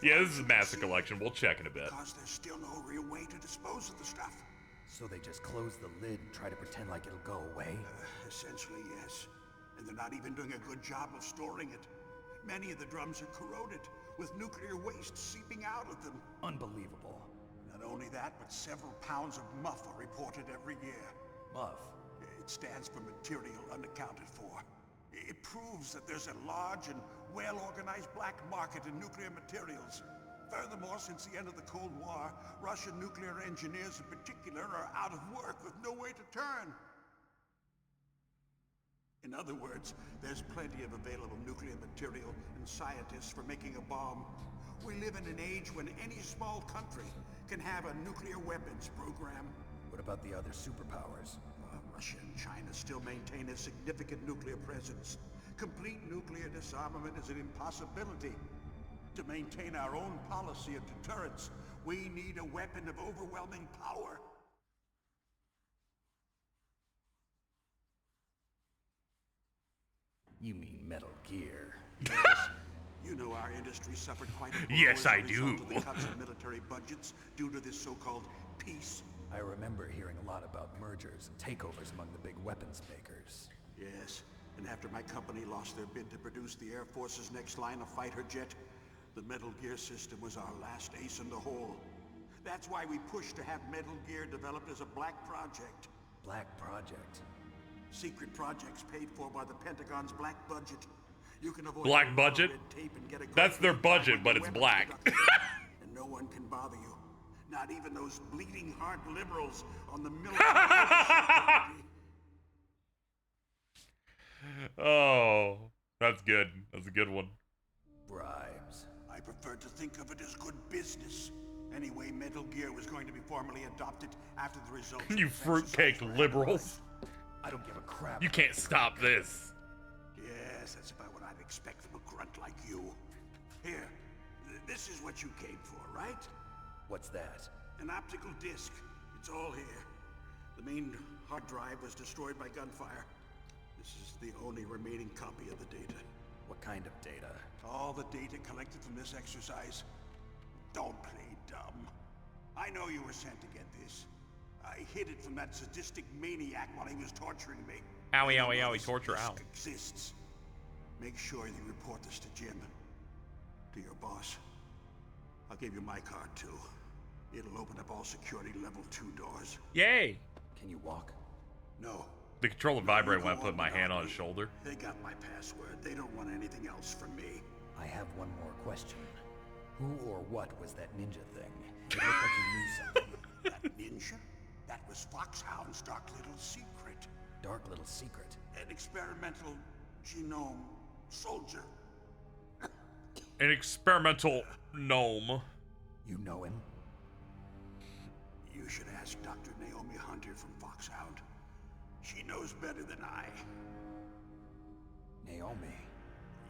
Yeah, this is a massive collection. We'll check in a bit. Because there's still no real way to dispose of the stuff. So they just close the lid and try to pretend like it'll go away? Essentially, yes. And they're not even doing a good job of storing it. Many of the drums are corroded, with nuclear waste seeping out of them. Unbelievable. Not only that, but several pounds of muff are reported every year. Muff? It stands for material unaccounted for. It proves that there's a large and well-organized black market in nuclear materials. Furthermore, since the end of the Cold War, Russian nuclear engineers in particular are out of work with no way to turn. In other words, there's plenty of available nuclear material and scientists for making a bomb. We live in an age when any small country can have a nuclear weapons program. What about the other superpowers? Russia and China still maintain a significant nuclear presence. Complete nuclear disarmament is an impossibility. To maintain our own policy of deterrence, we need a weapon of overwhelming power. You mean Metal Gear. Yes. You know our industry suffered quite a blow Yes, as a I result do. of the cuts in military budgets due to this so-called peace. I remember hearing a lot about mergers and takeovers among the big weapons makers. Yes, and after my company lost their bid to produce the Air Force's next line of fighter jet, the Metal Gear system was our last ace in the hole. That's why we pushed to have Metal Gear developed as a black project. Black project? Secret projects paid for by the Pentagon's black budget. You can avoid Black budget? red tape and get a That's their great budget, ride but with it's the black. weapons production. And no one can bother you. Not even those bleeding heart liberals on the military. Oh, that's good. That's a good one. Bribes. I prefer to think of it as good business. Anyway, Metal Gear was going to be formally adopted after the results. You fruitcake liberals. I don't give a crap. You can't stop this. Yes, that's about what I'd expect from a grunt like you. Here, this is what you came for, right? What's that? An optical disc. It's all here. The main hard drive was destroyed by gunfire. This is the only remaining copy of the data. What kind of data? All the data collected from this exercise. Don't play dumb. I know you were sent to get this. I hid it from that sadistic maniac while he was torturing me. Owie, owie, owie, torture out. Exists. Make sure you report this to Jim. To your boss. I'll give you my card too. It'll open up all security level 2 doors. Yay! Can you walk? No. The controller vibrated when I put my hand on his shoulder. They got my password. They don't want anything else from me. I have one more question. Who or what was that ninja thing? It looked like you knew something. That ninja? That was Foxhound's dark little secret. Dark little secret? An experimental genome soldier. An experimental gnome. You know him? You should ask Dr. Naomi Hunter from Foxhound. She knows better than I. Naomi?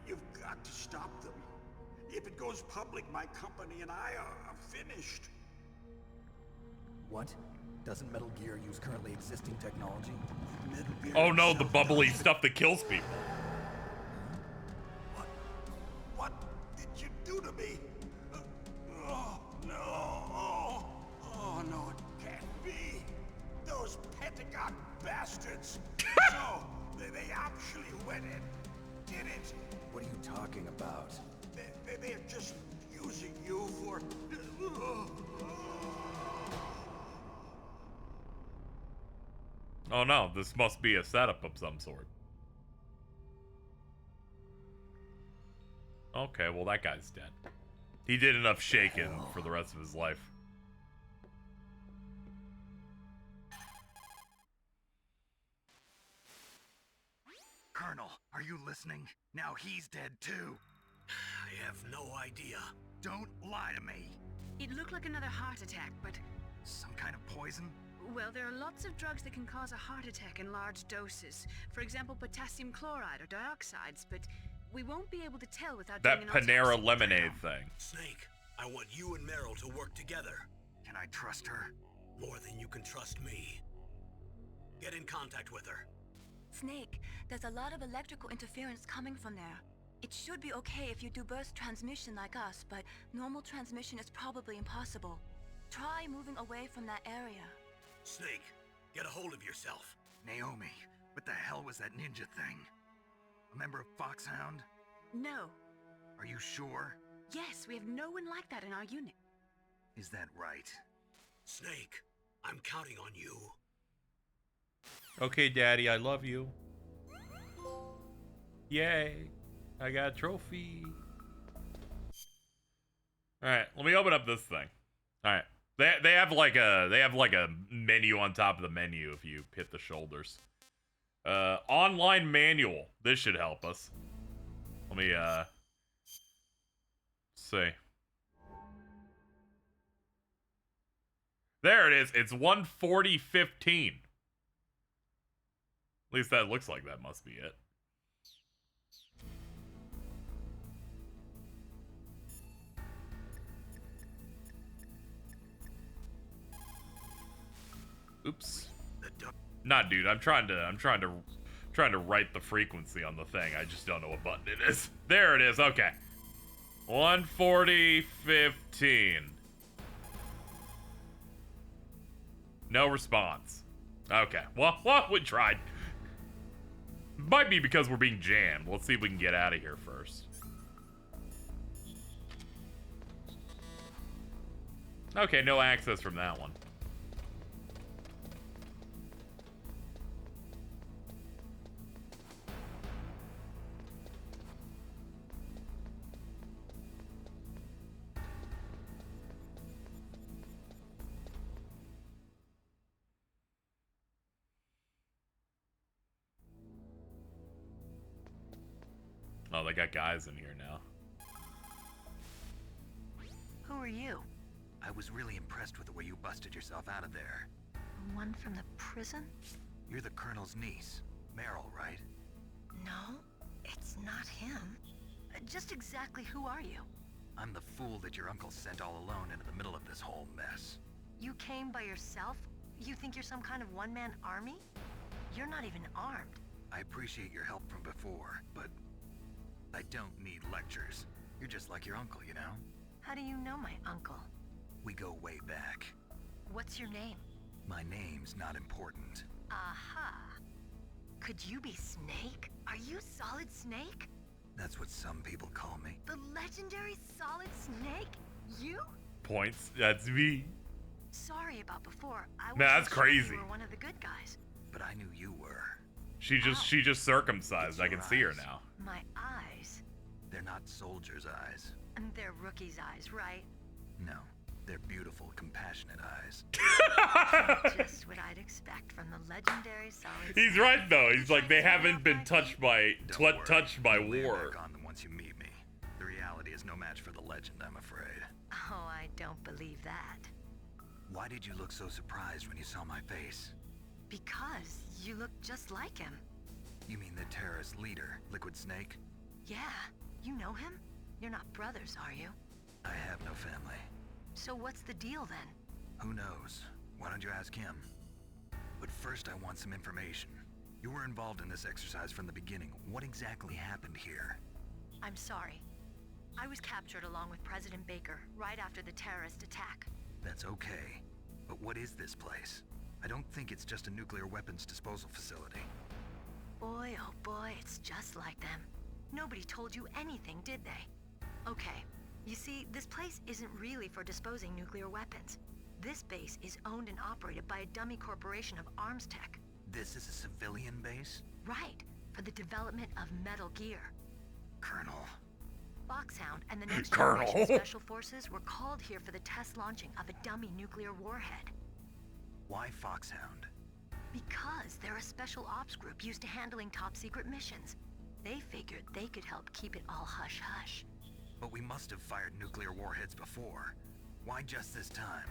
You've got to stop them. If it goes public, my company and I are finished. What? Doesn't Metal Gear use currently existing technology? Metal Gear Oh no, the itself bubbly does. stuff that kills people. What did you do to me? Oh, no. Oh, no, it can't be. Those Pentagon bastards. So, they actually went and did it. What are you talking about? They're just using you for... Oh no, this must be a setup of some sort. Okay, well that guy's dead. He did enough shaking for the rest of his life. Colonel, are you listening? Now he's dead too. I have no idea. Don't lie to me. It looked like another heart attack, but... Some kind of poison? Well, there are lots of drugs that can cause a heart attack in large doses. For example, potassium chloride or dioxides, but we won't be able to tell without That doing an Panera autopsy. lemonade thing. Snake, I want you and Meryl to work together. Can I trust her? More than you can trust me. Get in contact with her. Snake, there's a lot of electrical interference coming from there. It should be okay if you do burst transmission like us, but normal transmission is probably impossible. Try moving away from that area. Snake, get a hold of yourself. Naomi, what the hell was that ninja thing? A member of Foxhound? No. Are you sure? Yes, we have no one like that in our unit. Is that right? Snake, I'm counting on you. Okay, Daddy, I love you. Yay. I got a trophy. Alright, let me open up this thing. Alright. They have like a menu on top of the menu if you hit the shoulders. Online manual. This should help us. Let me see. There it is. It's 140.15. At least that looks like that must be it. Oops. Nah, dude, I'm trying to Trying to write the frequency on the thing. I just don't know what button it is. There it is. Okay. 140-15. No response. Okay. Well, we tried. Might be because we're being jammed. Let's see if we can get out of here first. Okay, no access from that one. Oh, they got guys in here now. Who are you? I was really impressed with the way you busted yourself out of there. The one from the prison? You're the Colonel's niece, Meryl, right? No, it's not him. Just exactly who are you? I'm the fool that your uncle sent all alone into the middle of this whole mess. You came by yourself? You think you're some kind of one-man army? You're not even armed. I appreciate your help from before, but I don't need lectures. You're just like your uncle, you know? How do you know my uncle? We go way back. What's your name? My name's not important. Aha. Could you be Snake? Are you Solid Snake? That's what some people call me. The legendary Solid Snake? You? Points. That's me. Sorry about before. I Man, that's wasn't sure crazy. you were one of the good guys. But I knew you were. She just circumcised. I can see her now. My eyes. They're not soldiers' eyes. And they're rookies' eyes, right? No. They're beautiful, compassionate eyes. Just what I'd expect from the legendary Solid He's Snake. right though. He's like they haven't been touched by touched by You'll lay war. back on them once you meet me. The reality is no match for the legend, I'm afraid. Oh, I don't believe that. Why did you look so surprised when you saw my face? Because you look just like him. You mean the terrorist leader, Liquid Snake? Yeah, you know him? You're not brothers, are you? I have no family. So what's the deal then? Who knows? Why don't you ask him? But first I want some information. You were involved in this exercise from the beginning. What exactly happened here? I'm sorry. I was captured along with President Baker right after the terrorist attack. That's okay. But what is this place? I don't think it's just a nuclear weapons disposal facility. Boy, oh boy, it's just like them. Nobody told you anything, did they? Okay, you see, this place isn't really for disposing nuclear weapons. This base is owned and operated by a dummy corporation of arms tech. This is a civilian base? Right, for the development of Metal Gear. Colonel. Foxhound and the Next Colonel. Generation Special Forces were called here for the test launching of a dummy nuclear warhead. Why Foxhound? Because they're a special ops group used to handling top secret missions. They figured they could help keep it all hush-hush. But we must have fired nuclear warheads before. Why just this time?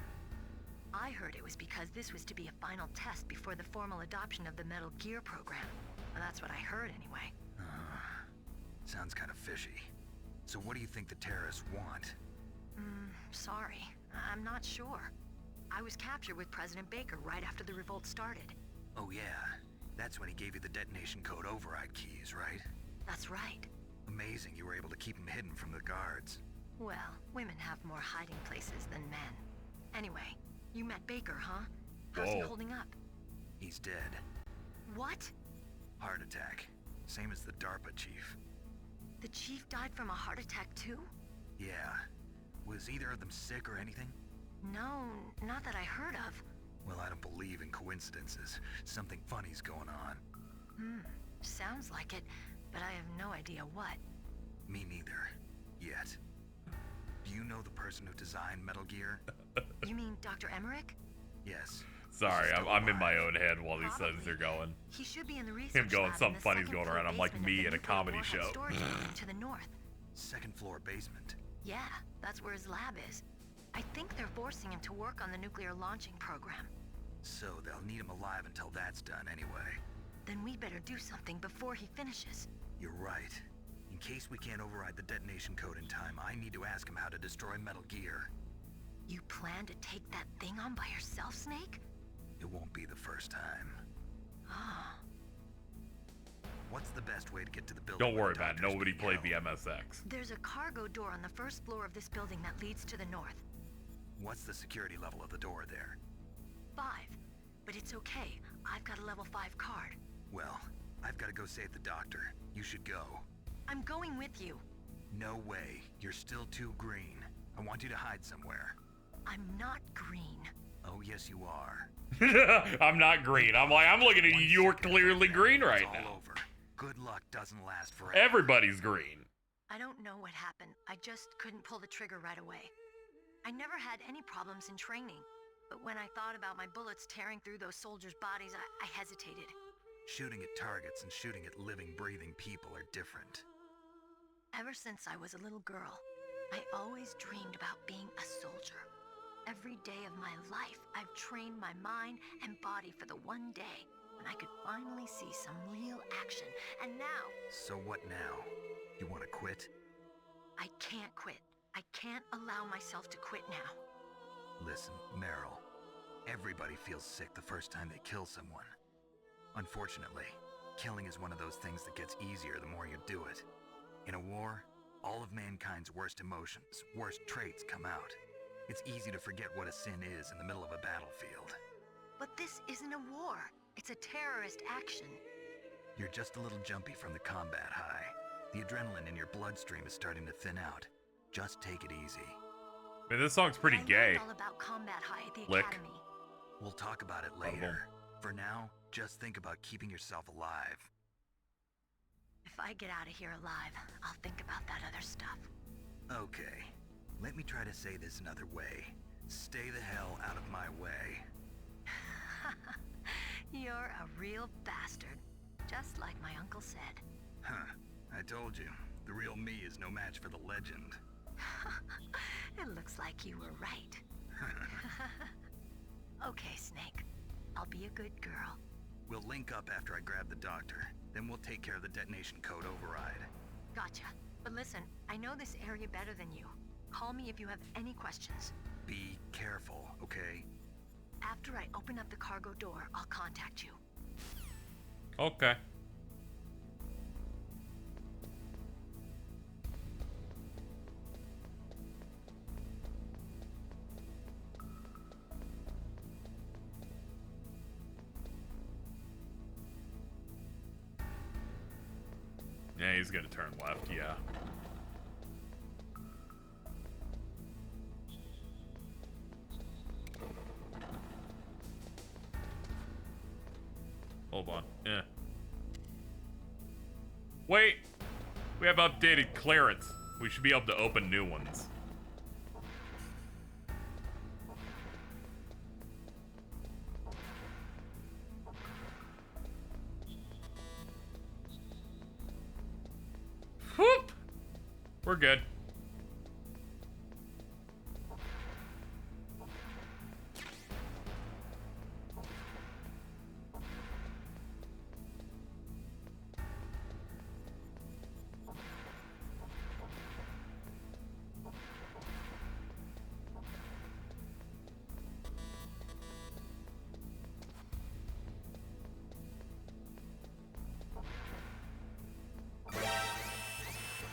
I heard it was because this was to be a final test before the formal adoption of the Metal Gear program. Well, that's what I heard anyway. Sounds kind of fishy. So what do you think the terrorists want? Sorry. I'm not sure. I was captured with President Baker right after the revolt started. Oh yeah, that's when he gave you the detonation code override keys, right? That's right. Amazing you were able to keep him hidden from the guards. Well, women have more hiding places than men. Anyway, you met Baker, huh? How's he Whoa. holding up? He's dead. What? Heart attack. Same as the DARPA chief. The chief died from a heart attack too? Yeah. Was either of them sick or anything? No, not that I heard of. Well, I don't believe in coincidences. Something funny's going on. Sounds like it, but I have no idea what. Me neither. Yet. Do you know the person who designed Metal Gear? You mean Dr. Emmerich? Yes. Sorry, He's still I'm in my alive. own head while these Probably. sentences are going. He should be in the research Him going, lab something in the funny's second going floor around. I'm like basement me of at the a nuclear comedy warhead show. storage building to the north. Second floor basement. Yeah, that's where his lab is. I think they're forcing him to work on the nuclear launching program. So they'll need him alive until that's done anyway. Then we better do something before he finishes. You're right. In case we can't override the detonation code in time, I need to ask him how to destroy Metal Gear. You plan to take that thing on by yourself, Snake? It won't be the first time. Oh. What's the best way to get to the building? Don't worry about it. Nobody played the MSX. There's a cargo door on the first floor of this building that leads to the north. What's the security level of the door there? 5. But it's okay. I've got a level 5 card. Well, I've got to go save the doctor. You should go. I'm going with you. No way. You're still too green. I want you to hide somewhere. I'm not green. Oh, yes, you are. I'm not green. I'm looking at you. You're clearly green right now. Over. Good luck doesn't last forever. Everybody's green. I don't know what happened. I just couldn't pull the trigger right away. I never had any problems in training. But when I thought about my bullets tearing through those soldiers' bodies, I hesitated. Shooting at targets and shooting at living, breathing people are different. Ever since I was a little girl, I always dreamed about being a soldier. Every day of my life, I've trained my mind and body for the one day when I could finally see some real action. And now... So what now? You want to quit? I can't quit. I can't allow myself to quit now. Listen, Meryl. Everybody feels sick the first time they kill someone. Unfortunately, killing is one of those things that gets easier the more you do it. In a war, all of mankind's worst emotions, worst traits come out. It's easy to forget what a sin is in the middle of a battlefield. But this isn't a war. It's a terrorist action. You're just a little jumpy from the combat high. The adrenaline in your bloodstream is starting to thin out. Just take it easy. Man, this song's pretty gay. All about combat high at the Lick. academy. We'll talk about it later. For now, just think about keeping yourself alive. If I get out of here alive, I'll think about that other stuff. Okay. Let me try to say this another way. Stay the hell out of my way. You're a real bastard. Just like my uncle said. Huh. I told you. The real me is no match for the legend. It looks like you were right. Okay, Snake. I'll be a good girl. We'll link up after I grab the doctor. Then we'll take care of the detonation code override. Gotcha. But listen, I know this area better than you. Call me if you have any questions. Be careful, okay? After I open up the cargo door, I'll contact you. Okay. Yeah, he's gonna turn left, yeah. Hold on. Yeah. Wait! We have updated clearance. We should be able to open new ones. Whoop! We're good.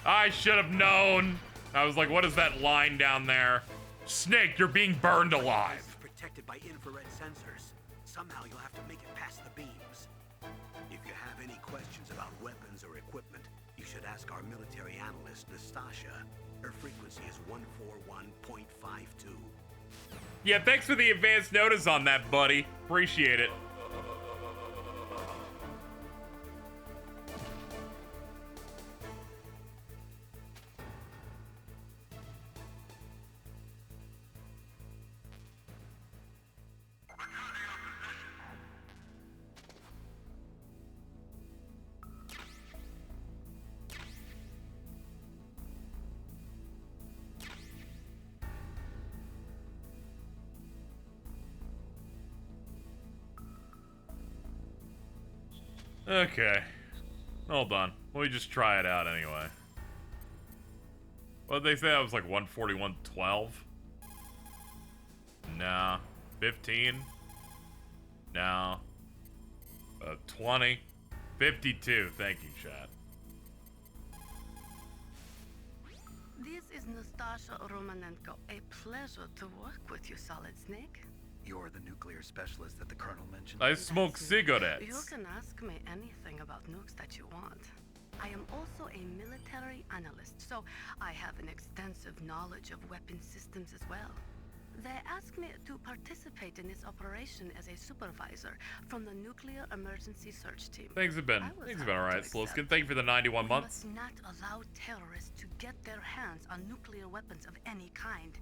I should have known. I was like, what is that line down there? Snake, you're being burned alive. It's protected by infrared sensors. Somehow you'll have to make it past the beams. If you have any questions about weapons or equipment, you should ask our military analyst, Nastasha. Her frequency is 141.52. Yeah, thanks for the advance notice on that, buddy. Appreciate it. Okay. Hold on. Let me just try it out anyway. What did they say? That was like 141.12? Nah. 15? No. 20? 52. Thank you, chat. This is Nastasha Romanenko. A pleasure to work with you, Solid Snake. You're the nuclear specialist that the Colonel mentioned? I smoke cigarettes. You can ask me anything about nukes that you want. I am also a military analyst, so I have an extensive knowledge of weapon systems as well. They asked me to participate in this operation as a supervisor from the Nuclear Emergency Search Team. Things have been alright, Slowskin. Thank you for the 91 months. We must not allow terrorists to get their hands on nuclear weapons of any kind.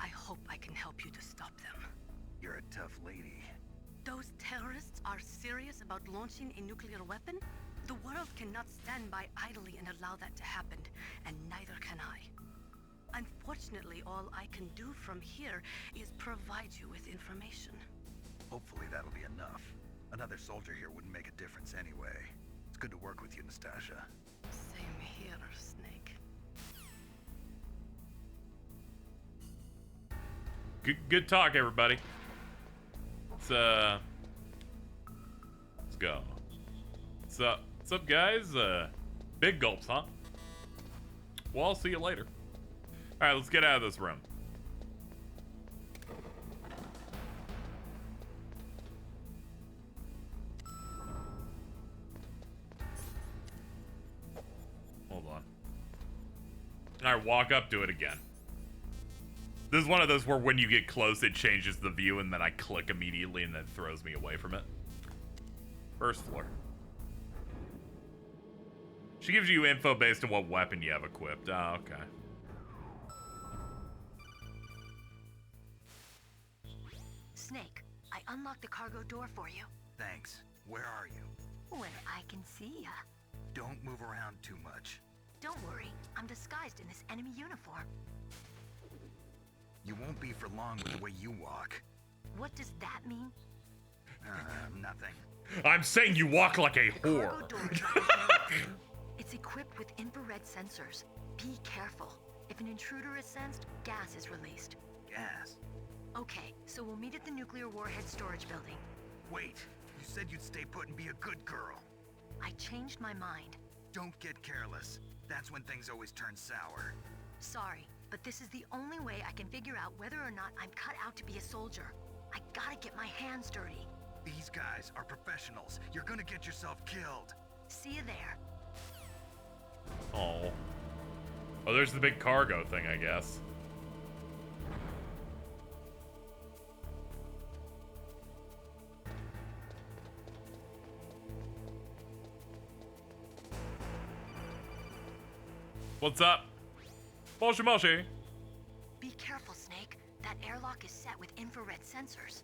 I hope I can help you to stop them. You're a tough lady. Those terrorists are serious about launching a nuclear weapon? The world cannot stand by idly and allow that to happen, and neither can I. Unfortunately, all I can do from here is provide you with information. Hopefully that'll be enough. Another soldier here wouldn't make a difference anyway. It's good to work with you, Nastasha. Same here, Snake. Good talk, everybody. Let's go. What's up, guys? Big gulps, huh? Well, I'll see you later. All right, let's get out of this room. Hold on. All right, walk up to it again. This is one of those where when you get close, it changes the view, and then I click immediately, and then throws me away from it. First floor. She gives you info based on what weapon you have equipped. Oh, okay. Snake, I unlocked the cargo door for you. Thanks. Where are you? Where I can see ya. Don't move around too much. Don't worry, I'm disguised in this enemy uniform. You won't be for long with the way you walk. What does that mean? Nothing. I'm saying you walk like a whore. It's equipped with infrared sensors. Be careful. If an intruder is sensed, gas is released. Gas? Okay, so we'll meet at the nuclear warhead storage building. Wait, you said you'd stay put and be a good girl. I changed my mind. Don't get careless. That's when things always turn sour. Sorry, but this is the only way I can figure out whether or not I'm cut out to be a soldier. I gotta get my hands dirty. These guys are professionals. You're gonna get yourself killed. See you there. Oh. Oh, there's the big cargo thing, I guess. What's up? Moshi Moshi. Be careful, Snake. That airlock is set with infrared sensors.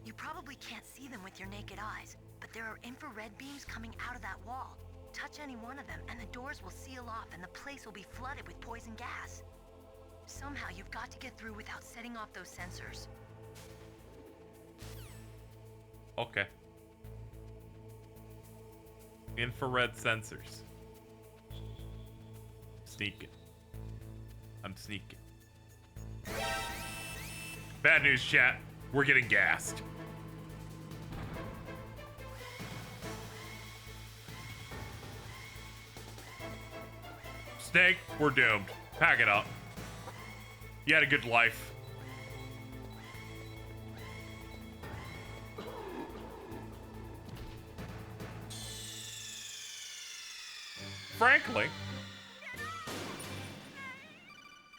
You probably can't see them with your naked eyes, but there are infrared beams coming out of that wall. Touch any one of them and the doors will seal off and the place will be flooded with poison gas. Somehow you've got to get through without setting off those sensors. Okay. Infrared sensors. Sneaking. I'm sneaking. Bad news, chat. We're getting gassed. Snake, we're doomed. Pack it up. You had a good life.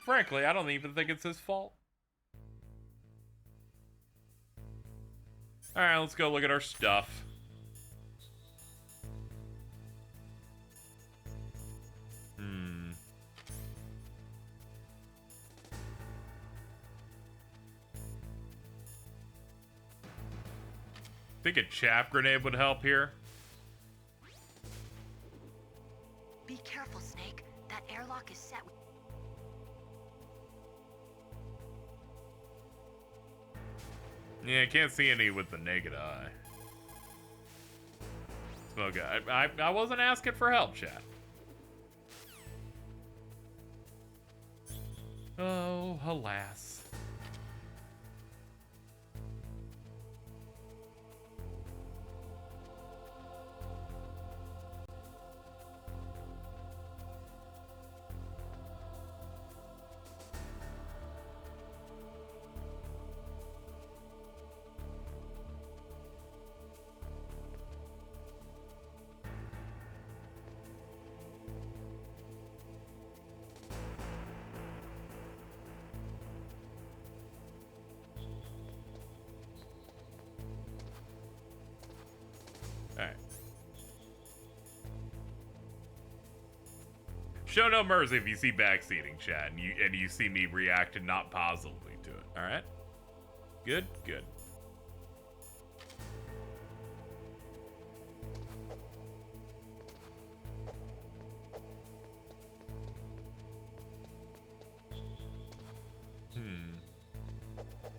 Frankly, I don't even think it's his fault. All right, let's go look at our stuff. Think a chaff grenade would help here. Be careful, Snake. That airlock is set with... Yeah, I can't see any with the naked eye. Smoke. I wasn't asking for help, chat. Oh, alas. Show no mercy if you see backseating, chat, and you see me react not positively to it. All right. Good. Good.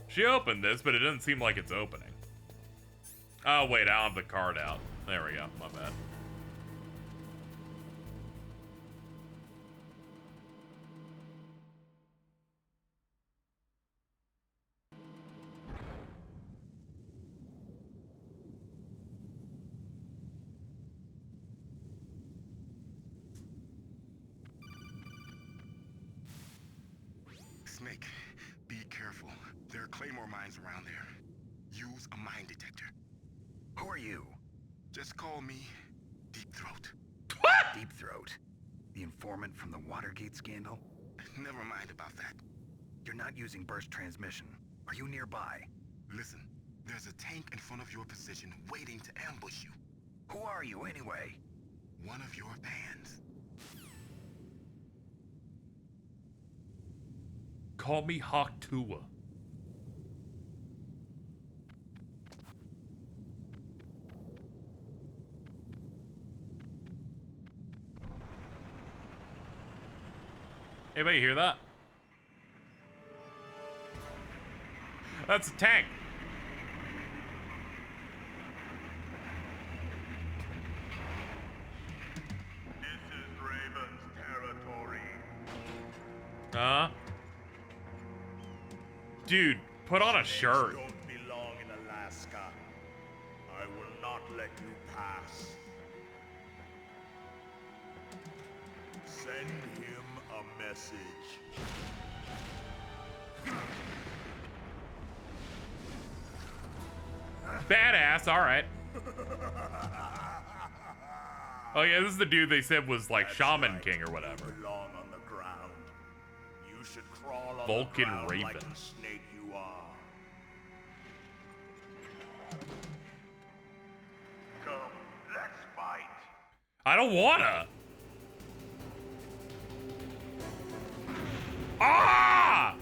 She opened this, but it doesn't seem like it's opening. Oh, wait, I don't have the card out. There we go, my bad. Snake, be careful. There are claymore mines around there. Use a mine detector. Who are you? Just call me Deep Throat. Deep Throat? The informant from the Watergate scandal? Never mind about that. You're not using burst transmission. Are you nearby? Listen, there's a tank in front of your position waiting to ambush you. Who are you anyway? One of your fans. Call me Hawk Tua. Anybody hear that? That's a tank. This is Raven's territory. Dude, put on a shirt. You don't belong in Alaska. I will not let you pass. Send him a message. Badass, alright. Oh yeah, this is the dude they said was like Shaman King or whatever. You belong on the ground. You should crawl on Vulcan the ground Raven. like the snake you are. Come, let's fight. I don't wanna. Ah!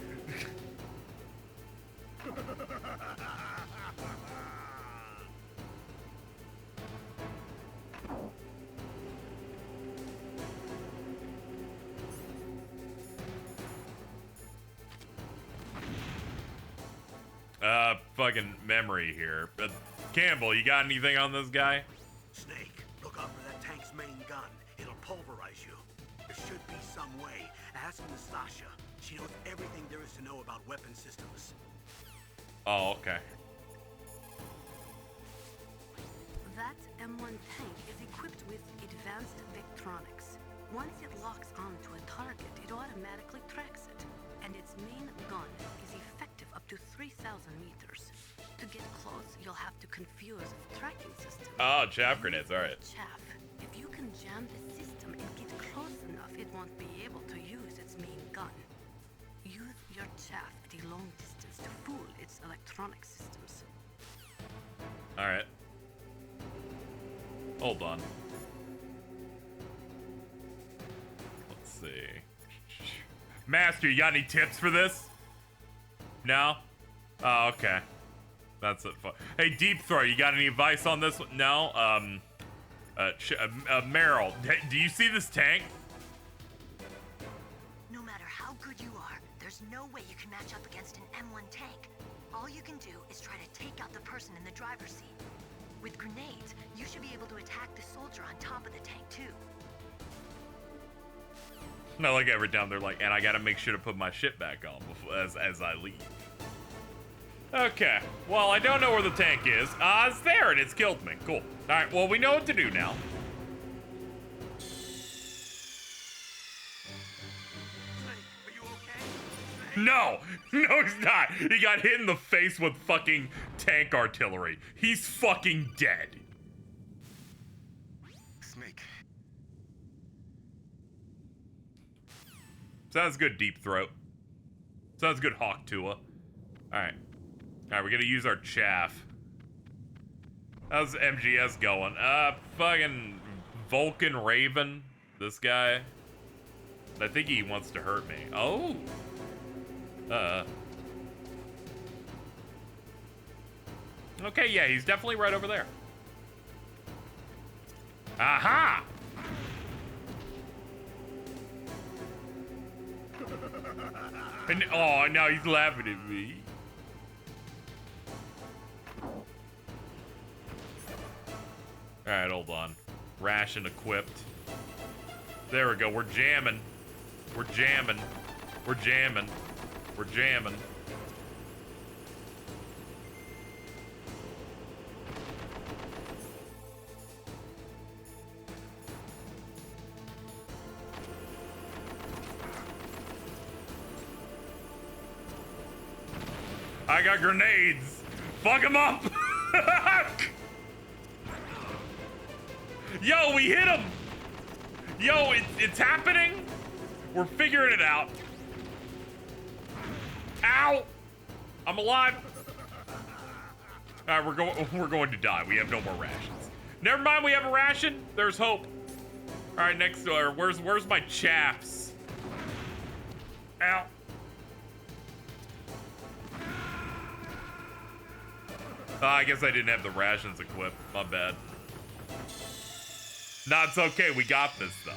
Fucking memory here. Campbell, you got anything on this guy? Snake, look out for that tank's main gun. It'll pulverize you. There should be some way. Ask Nastasha. She knows everything there is to know about weapon systems. Oh, okay. That M1 tank is equipped with advanced electronics. Once it locks onto a target, it automatically tracks it. And its main gun is effective up to 3,000 meters. To get close, you'll have to confuse the tracking system. Oh, chaff grenades, alright. Chaff. If you can jam the system and get close enough, it won't be able to use its main gun. Use your chaff at a long distance to fool its electronic systems. Alright. Hold on. Let's see. Master, you got any tips for this? No? Oh, okay. That's it. Hey, Deep Throat, you got any advice on this one? No? Meryl, do you see this tank? No matter how good you are, there's no way you can match up against an M1 tank. All you can do is try to take out the person in the driver's seat. With grenades, you should be able to attack the soldier on top of the tank, too. No, like every time they're like, and I gotta make sure to put my shit back on before, as I leave. Okay, well, I don't know where the tank is. It's there and it's killed me. Cool. Alright, well, we know what to do now. Are you okay? No! No, he's not! He got hit in the face with fucking tank artillery. He's fucking dead. Snake. Sounds good, Deep Throat. Sounds good, Hawk Tua. Alright. Alright, we're gonna use our chaff. How's MGS going? Fucking Vulcan Raven. This guy. I think he wants to hurt me. Oh. Okay, yeah, he's definitely right over there. Aha! And, oh, now he's laughing at me. Alright, hold on. Ration equipped. There we go. We're jamming. We're jamming. We're jamming. We're jamming. I got grenades. Fuck him up. Yo, we hit him. Yo, it's happening. We're figuring it out. Ow. I'm alive. All right, we're going to die. We have no more rations. Never mind, we have a ration. There's hope. All right, next door. Where's my chaps? Ow. I guess I didn't have the rations equipped. My bad. Nah, it's okay. We got this though.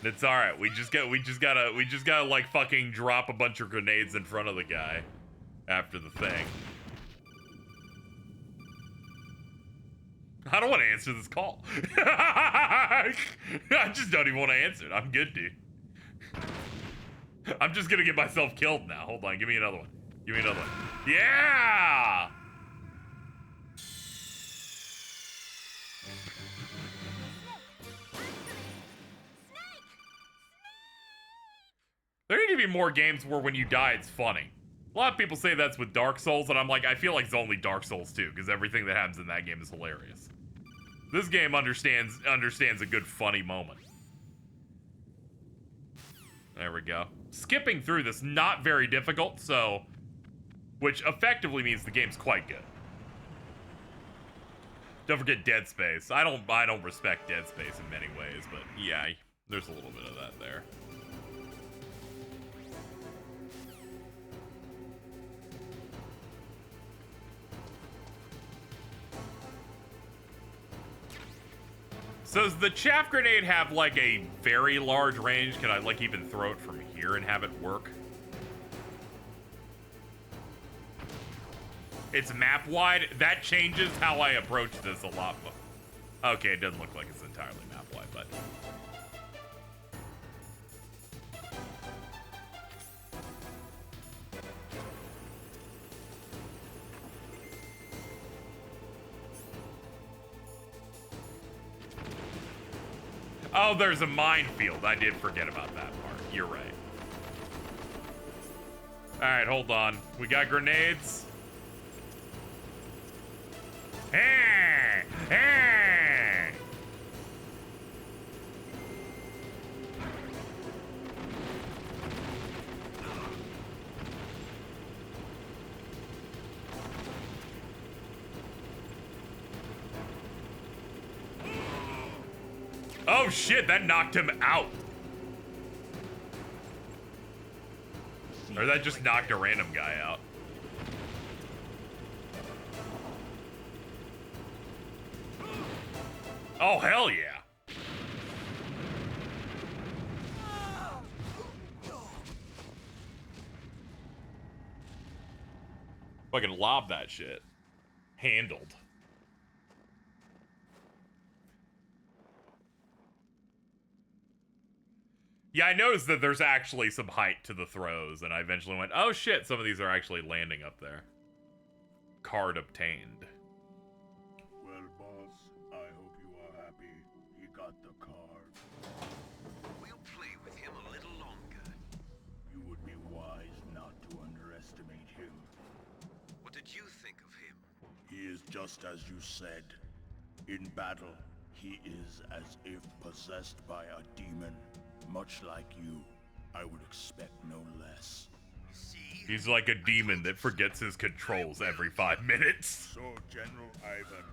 It's all right. We just gotta like fucking drop a bunch of grenades in front of the guy after the thing. I don't want to answer this call. I just don't even want to answer it. I'm good, dude. I'm just gonna get myself killed now. Hold on. Give me another one. Give me another one. Yeah! There need to be more games where when you die, it's funny. A lot of people say that's with Dark Souls, and I'm like, I feel like it's only Dark Souls 2, because everything that happens in that game is hilarious. This game understands a good funny moment. There we go. Skipping through this, not very difficult, so... Which effectively means the game's quite good. Don't forget Dead Space. I don't respect Dead Space in many ways, but yeah, there's a little bit of that there. So does the chaff grenade have like a very large range? Can I like even throw it from here and have it work? It's map wide. That changes how I approach this a lot more. Okay, it doesn't look like it's entirely map wide, but. Oh, there's a minefield. I did forget about that part. You're right. All right, hold on. We got grenades. Oh shit, that knocked him out. Or that just knocked a random guy out. Oh, hell yeah. Fucking lob that shit. Handled. Yeah, I noticed that there's actually some height to the throws, and I eventually went, oh shit, some of these are actually landing up there. Card obtained. Well, boss, I hope you are happy. He got the card. We'll play with him a little longer. You would be wise not to underestimate him. What did you think of him? He is just as you said. In battle, he is as if possessed by a demon. Much like you, I would expect no less. He's like a demon that forgets his controls every 5 minutes. So, General Ivan,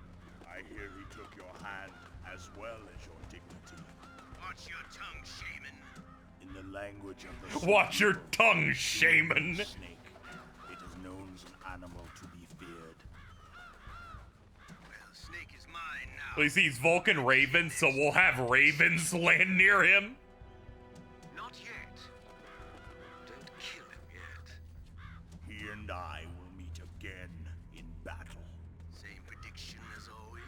I hear he took your hand as well as your dignity. What Watch your tongue, shaman. In the language of the Watch your tongue, shaman. Snake. It is known as an animal to be feared. Well, Snake is mine now. At least he's Vulcan Raven, so we'll have ravens land near him. Not yet. Don't kill him yet. He and I will meet again in battle. Same prediction as always.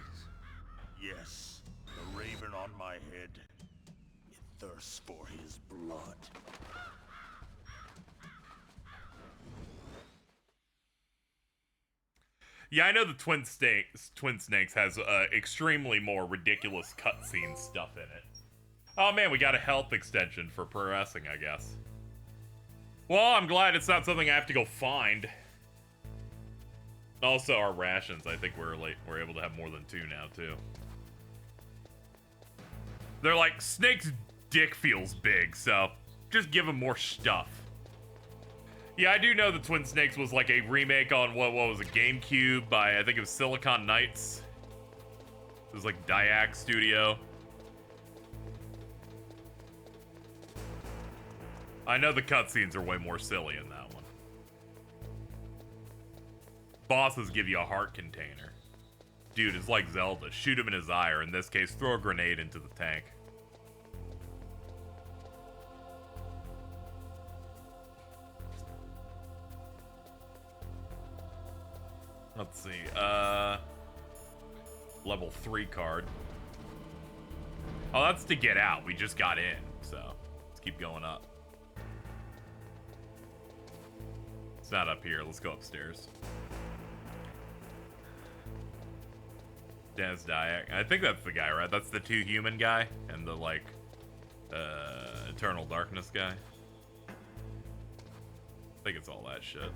Yes, the raven on my head. It thirsts for his blood. Yeah, I know the Twin Snakes has extremely more ridiculous cutscene stuff in it. Oh man, we got a health extension for progressing, I guess. Well, I'm glad it's not something I have to go find. Also, our rations, I think we're able to have more than 2 now, too. They're like, Snake's dick feels big, so just give him more stuff. Yeah, I do know the Twin Snakes was like a remake on what was it, GameCube by, I think it was Silicon Knights. It was like Diac Studio. I know the cutscenes are way more silly in that one. Bosses give you a heart container. Dude, it's like Zelda. Shoot him in his eye, or in this case, throw a grenade into the tank. Let's see, level 3 card. Oh, that's to get out. We just got in, so let's keep going up. It's not up here. Let's go upstairs. Dennis Dyack. I think that's the guy, right? That's the 2 human guy and the, like, Eternal Darkness guy. I think it's all that shit.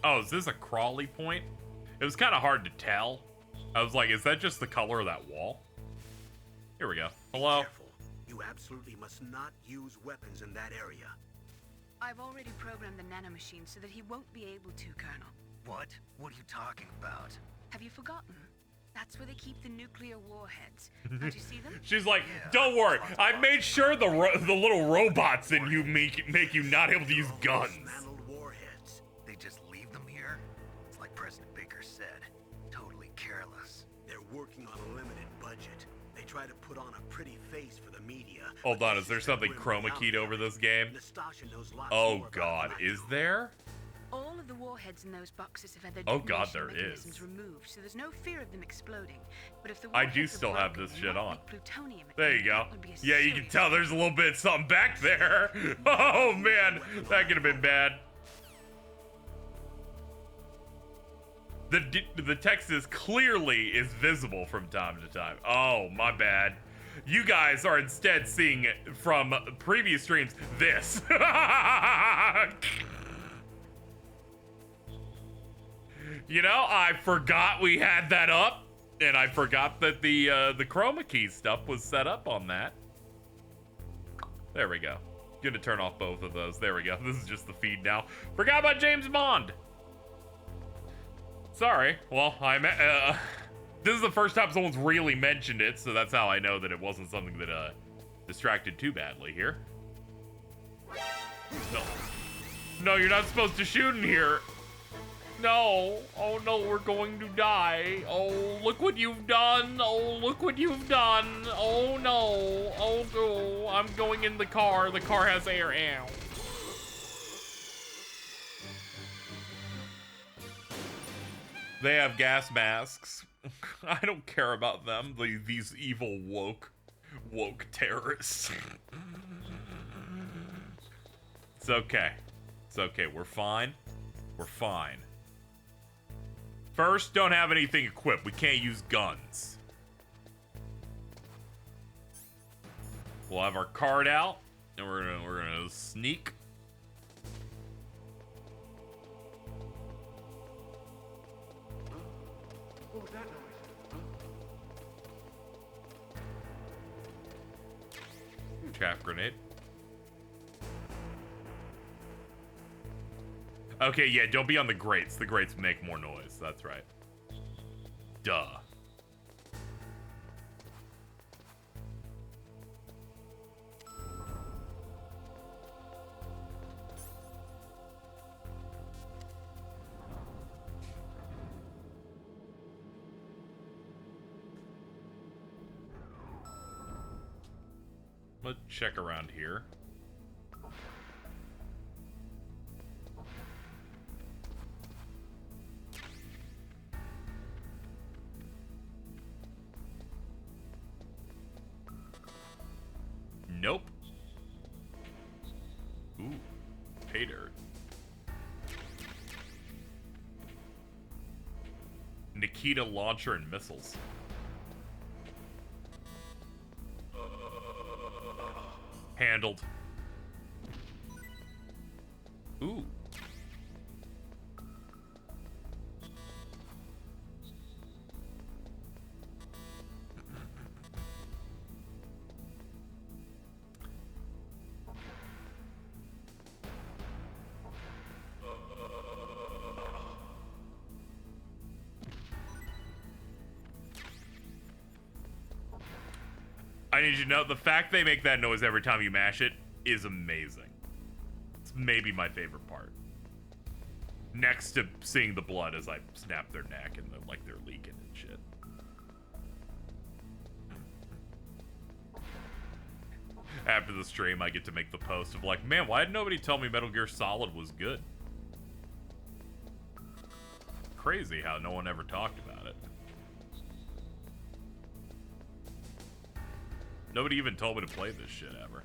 Oh, is this a crawly point? It was kind of hard to tell. I was like, is that just the color of that wall? Here we go. Hello? Be careful. You absolutely must not use weapons in that area. I've already programmed the nanomachine so that he won't be able to, Colonel. What? What are you talking about? Have you forgotten? That's where they keep the nuclear warheads. Don't you see them? She's like, don't worry. I made sure the little robots in you make you not able to use guns. Warheads. They just leave them here? It's like President Baker said. Totally careless. They're working on a limited budget. They try to put on a pretty face for the media. Hold on, is there something chroma keyed over this game? Oh god, is there? All of the warheads in those boxes have had their Oh god, detonation there mechanisms is. removed, so there's no fear of them exploding. But if the I do warheads are still have broken this and shit not on. make plutonium, There you go. that would be a Yeah, you can serious tell there's a little bit of something back there. Oh man, that could have been bad. The text is clearly visible from time to time. Oh, my bad. You guys are instead seeing from previous streams this. You know, I forgot we had that up, and I forgot that the chroma key stuff was set up on that. There we go. Gonna turn off both of those. There we go. This is just the feed now. Forgot about James Bond. Sorry. Well, this is the first time someone's really mentioned it, so that's how I know that it wasn't something that distracted too badly here. No. No, you're not supposed to shoot in here. No. Oh no, we're going to die. Oh, look what you've done. Oh, look what you've done. Oh no. Oh no. I'm going in the car. The car has air. Ow. They have gas masks. I don't care about them. These evil woke terrorists. It's okay. It's okay. We're fine. We're fine. First, don't have anything equipped. We can't use guns. We'll have our card out, and we're gonna sneak. What was that noise? Chaff grenade. Okay, yeah, don't be on the grates. The grates make more noise. That's right. Duh. Let's check around here. Nope. Ooh, pay dirt. Nikita launcher and missiles. Handled. Ooh. I need you to know, the fact they make that noise every time you mash it is amazing. It's maybe my favorite part. Next to seeing the blood as I snap their neck and like they're leaking and shit. After the stream, I get to make the post of like, man, why did nobody tell me Metal Gear Solid was good? Crazy how no one ever talked about it. Nobody even told me to play this shit ever.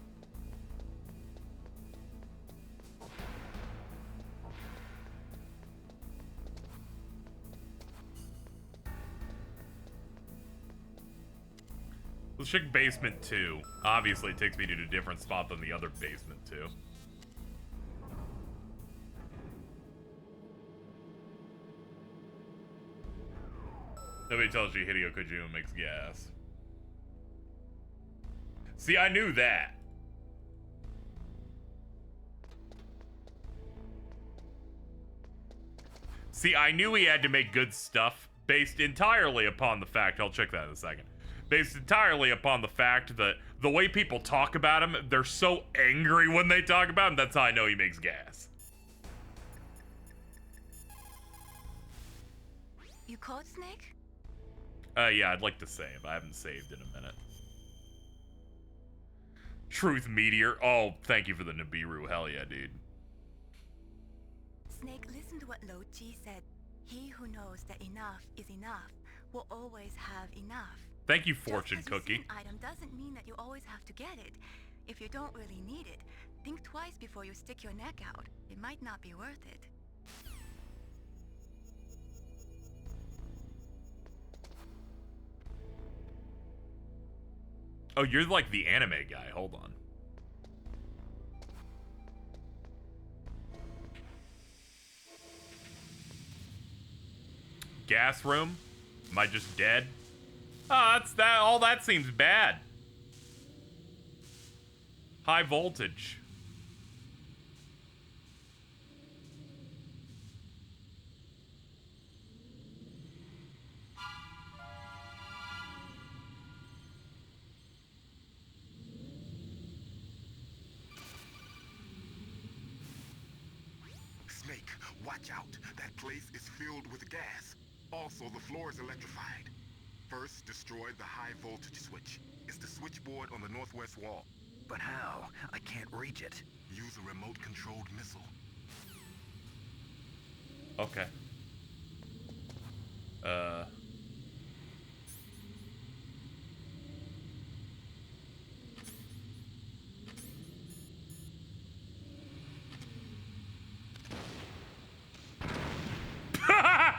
Let's check basement 2. Obviously, it takes me to a different spot than the other basement 2. Nobody tells you Hideo Kojima makes gas. See, I knew that. See, I knew he had to make good stuff based entirely upon the fact, I'll check that in a second, based entirely upon the fact that the way people talk about him, they're so angry when they talk about him, that's how I know he makes gas. You caught Snake? Yeah, I'd like to save. I haven't saved in a minute. Truth Meteor. Oh, thank you for the Nibiru. Hell yeah, dude. Snake, listen to what Lo Ji said. He who knows that enough is enough will always have enough. Thank you, Fortune Just 'cause you see Cookie. an item doesn't mean that you always have to get it. If you don't really need it, think twice before you stick your neck out. It might not be worth it. Oh, you're like the anime guy. Hold on. Gas room? Am I just dead? Oh, that's that. All that seems bad. High voltage. Snake, watch out. That place is filled with gas. Also, the floor is electrified. First, destroy the high voltage switch. It's the switchboard on the northwest wall. But how? I can't reach it. Use a remote-controlled missile. Okay.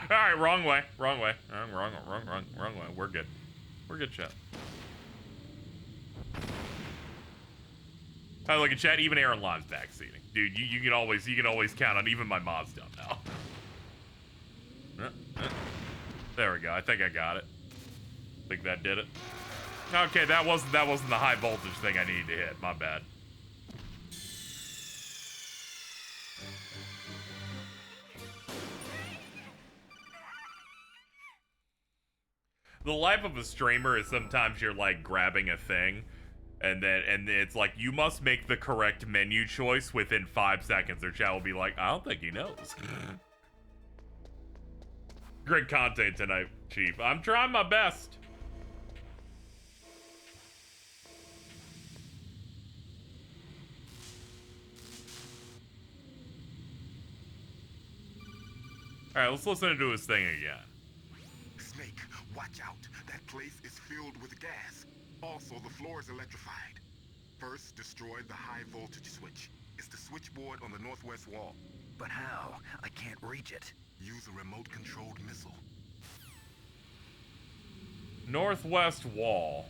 Alright, wrong way. Wrong way. Wrong way. We're good. We're good, chat. Hi, look at chat. Even Aaron Lime's backseating. Dude, you can always count on even my mod's done now. There we go. I think I got it. Think that did it. Okay, that wasn't the high voltage thing I needed to hit. My bad. The life of a streamer is sometimes you're like grabbing a thing and it's like you must make the correct menu choice within 5 seconds or chat will be like, I don't think he knows. Great content tonight, Chief. I'm trying my best. Alright, let's listen to his thing again. Snake, watch out. That place is filled with gas. Also, the floor is electrified. First, destroy the high voltage switch. It's the switchboard on the northwest wall. But how? I can't reach it. Use a remote-controlled missile. Northwest wall.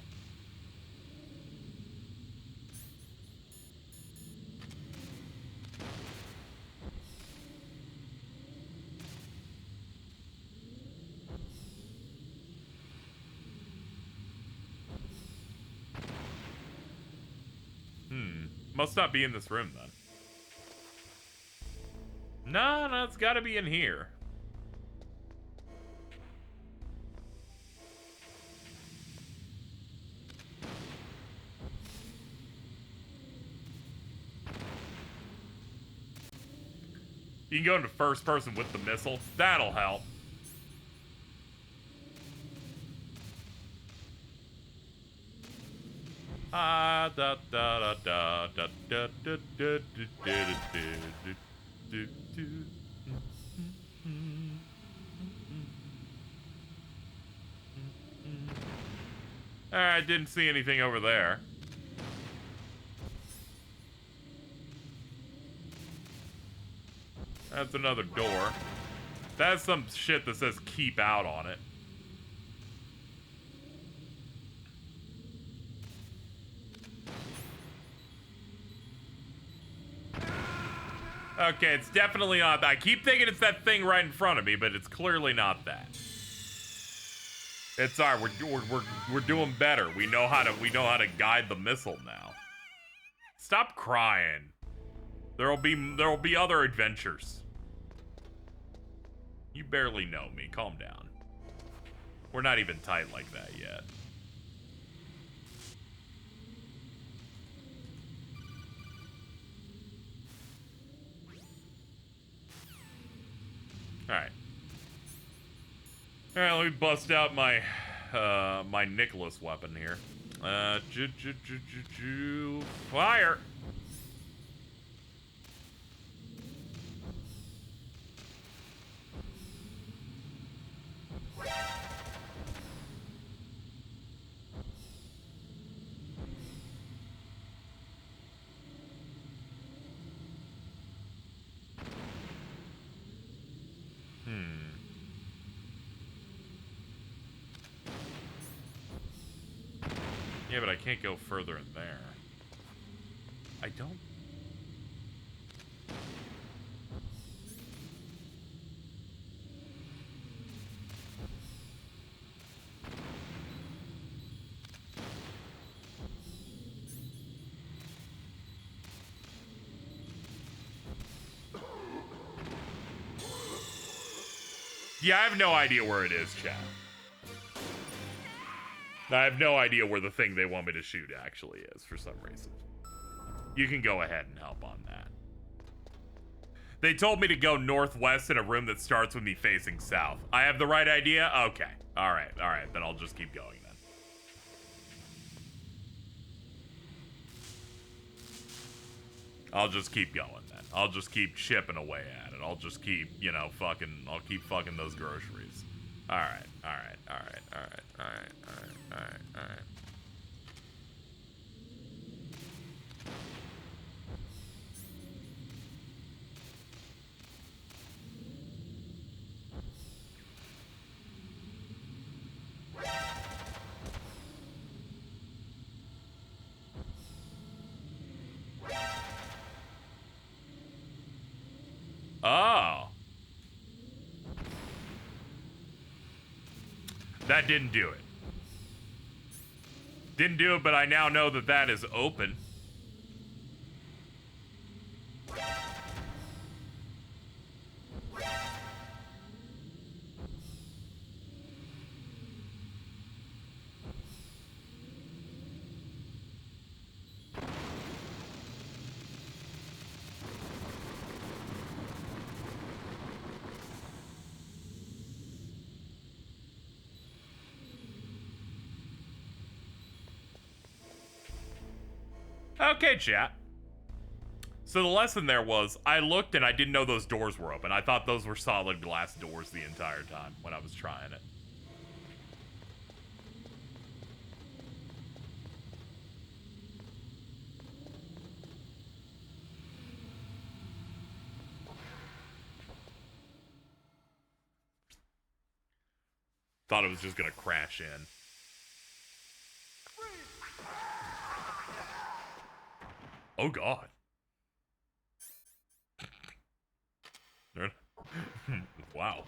Must not be in this room, then. No, it's gotta be in here. You can go into first person with the missile. That'll help. Da da da da da da da da da. Alright, didn't see anything over there. That's another door. That's some shit that says keep out on it. Okay, it's definitely not that. I keep thinking it's that thing right in front of me, but it's clearly not that. It's alright. We're doing better. We know how to guide the missile now. Stop crying. There'll be other adventures. You barely know me. Calm down. We're not even tight like that yet. Alright. Alright, let me bust out my my Nicholas weapon here. Fire! Yeah, but I can't go further in there. I don't... Yeah, I have no idea where it is, chat. I have no idea where the thing they want me to shoot actually is for some reason. You can go ahead and help on that. They told me to go northwest in a room that starts with me facing south. I have the right idea? Okay. Alright, then I'll just keep going then. I'll just keep going then. I'll just keep chipping away at it. I'll just keep, you know, I'll keep fucking those groceries. Alright. Oh. That didn't do it. Didn't do it, but I now know that that is open. Okay, chat. So the lesson there was, I looked and I didn't know those doors were open. I thought those were solid glass doors the entire time when I was trying it. Thought it was just gonna crash in. Oh god. Wow.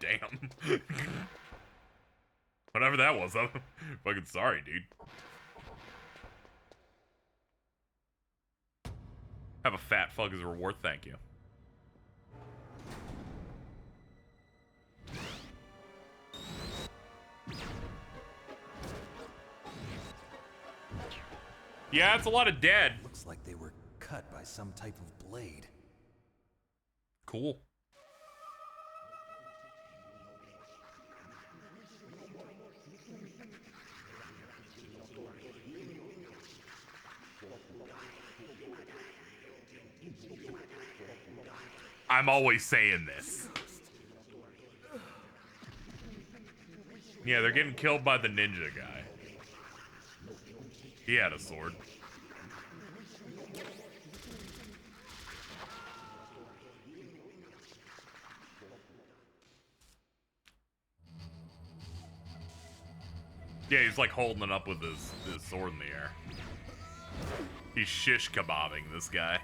Damn. Whatever that was, I'm fucking sorry, dude. Have a fat fuck as a reward, thank you. Yeah, it's a lot of dead. Looks like they were cut by some type of blade. Cool. I'm always saying this. Yeah, they're getting killed by the ninja guy. He had a sword. Yeah, he's like holding it up with his sword in the air. He's shish kebabbing this guy.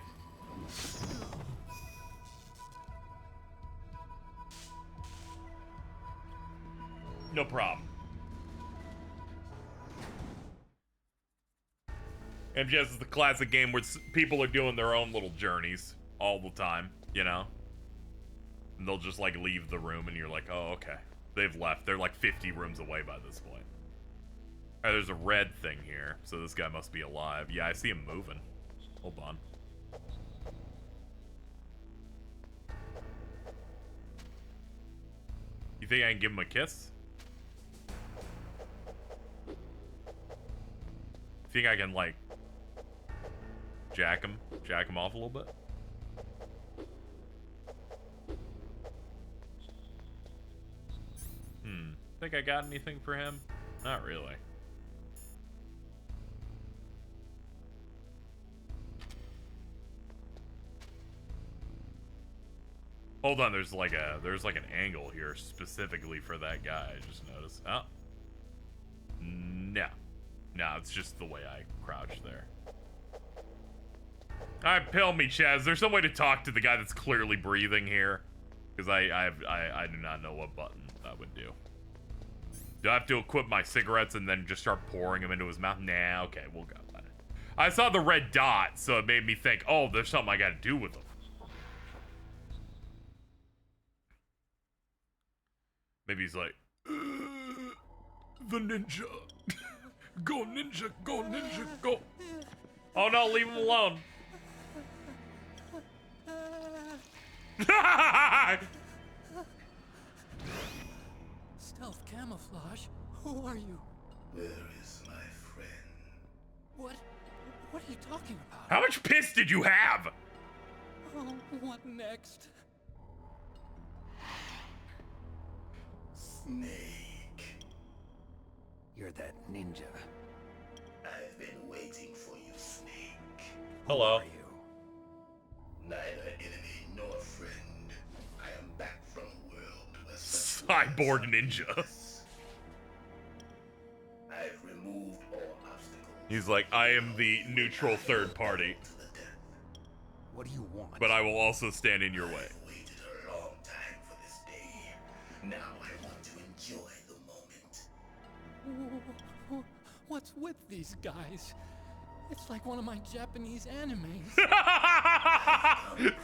No problem. MGS is the classic game where people are doing their own little journeys all the time, you know? And they'll just like leave the room and you're like, oh, okay. They've left. They're like 50 rooms away by this point. Alright, there's a red thing here, so this guy must be alive. Yeah, I see him moving. Hold on. You think I can give him a kiss? Think I can, like, jack him off a little bit? Think I got anything for him? Not really. Hold on, there's like an angle here specifically for that guy. I just noticed. Oh. No. No, it's just the way I crouch there. Alright, pill me, Chaz. Is there some way to talk to the guy that's clearly breathing here? Because I do not know what button that would do. Do I have to equip my cigarettes and then just start pouring them into his mouth? Nah, okay, we'll go with it. I saw the red dot, so it made me think, oh, there's something I gotta do with them. Maybe he's like, the ninja. Go ninja, go ninja, go. Oh no, leave him alone. Stealth camouflage? Who are you? Where is my friend? What are you talking about? How much piss did you have? Oh, what next? Snake. You're that ninja. I've been waiting for you, Snake. Hello. Who are you? Neither enemy nor friend. I am back from a world where Cyborg ninja. I've removed all obstacles. He's like, I am the neutral third party. What do you want? But I will also stand in your way. I've waited a long time for this day. Now I want to enjoy the moment. What's with these guys? It's like one of my Japanese animes.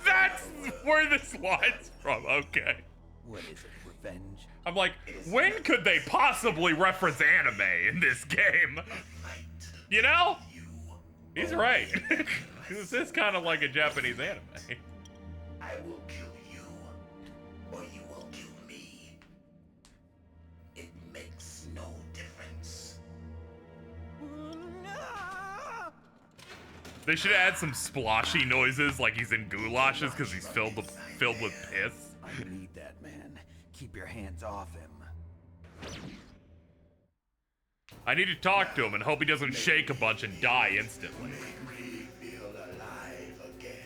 That's where this line's from. Okay. What is it, revenge? I'm like, when could they possibly reference anime in this game? You know? He's right. This is kind of like a Japanese anime. I will kill you, or you will kill me. It makes no difference. They should add some sploshy noises like he's in goulashes because he's filled with piss. I need that man. Keep your hands off him. I need to talk to him and hope he doesn't shake a bunch and die instantly.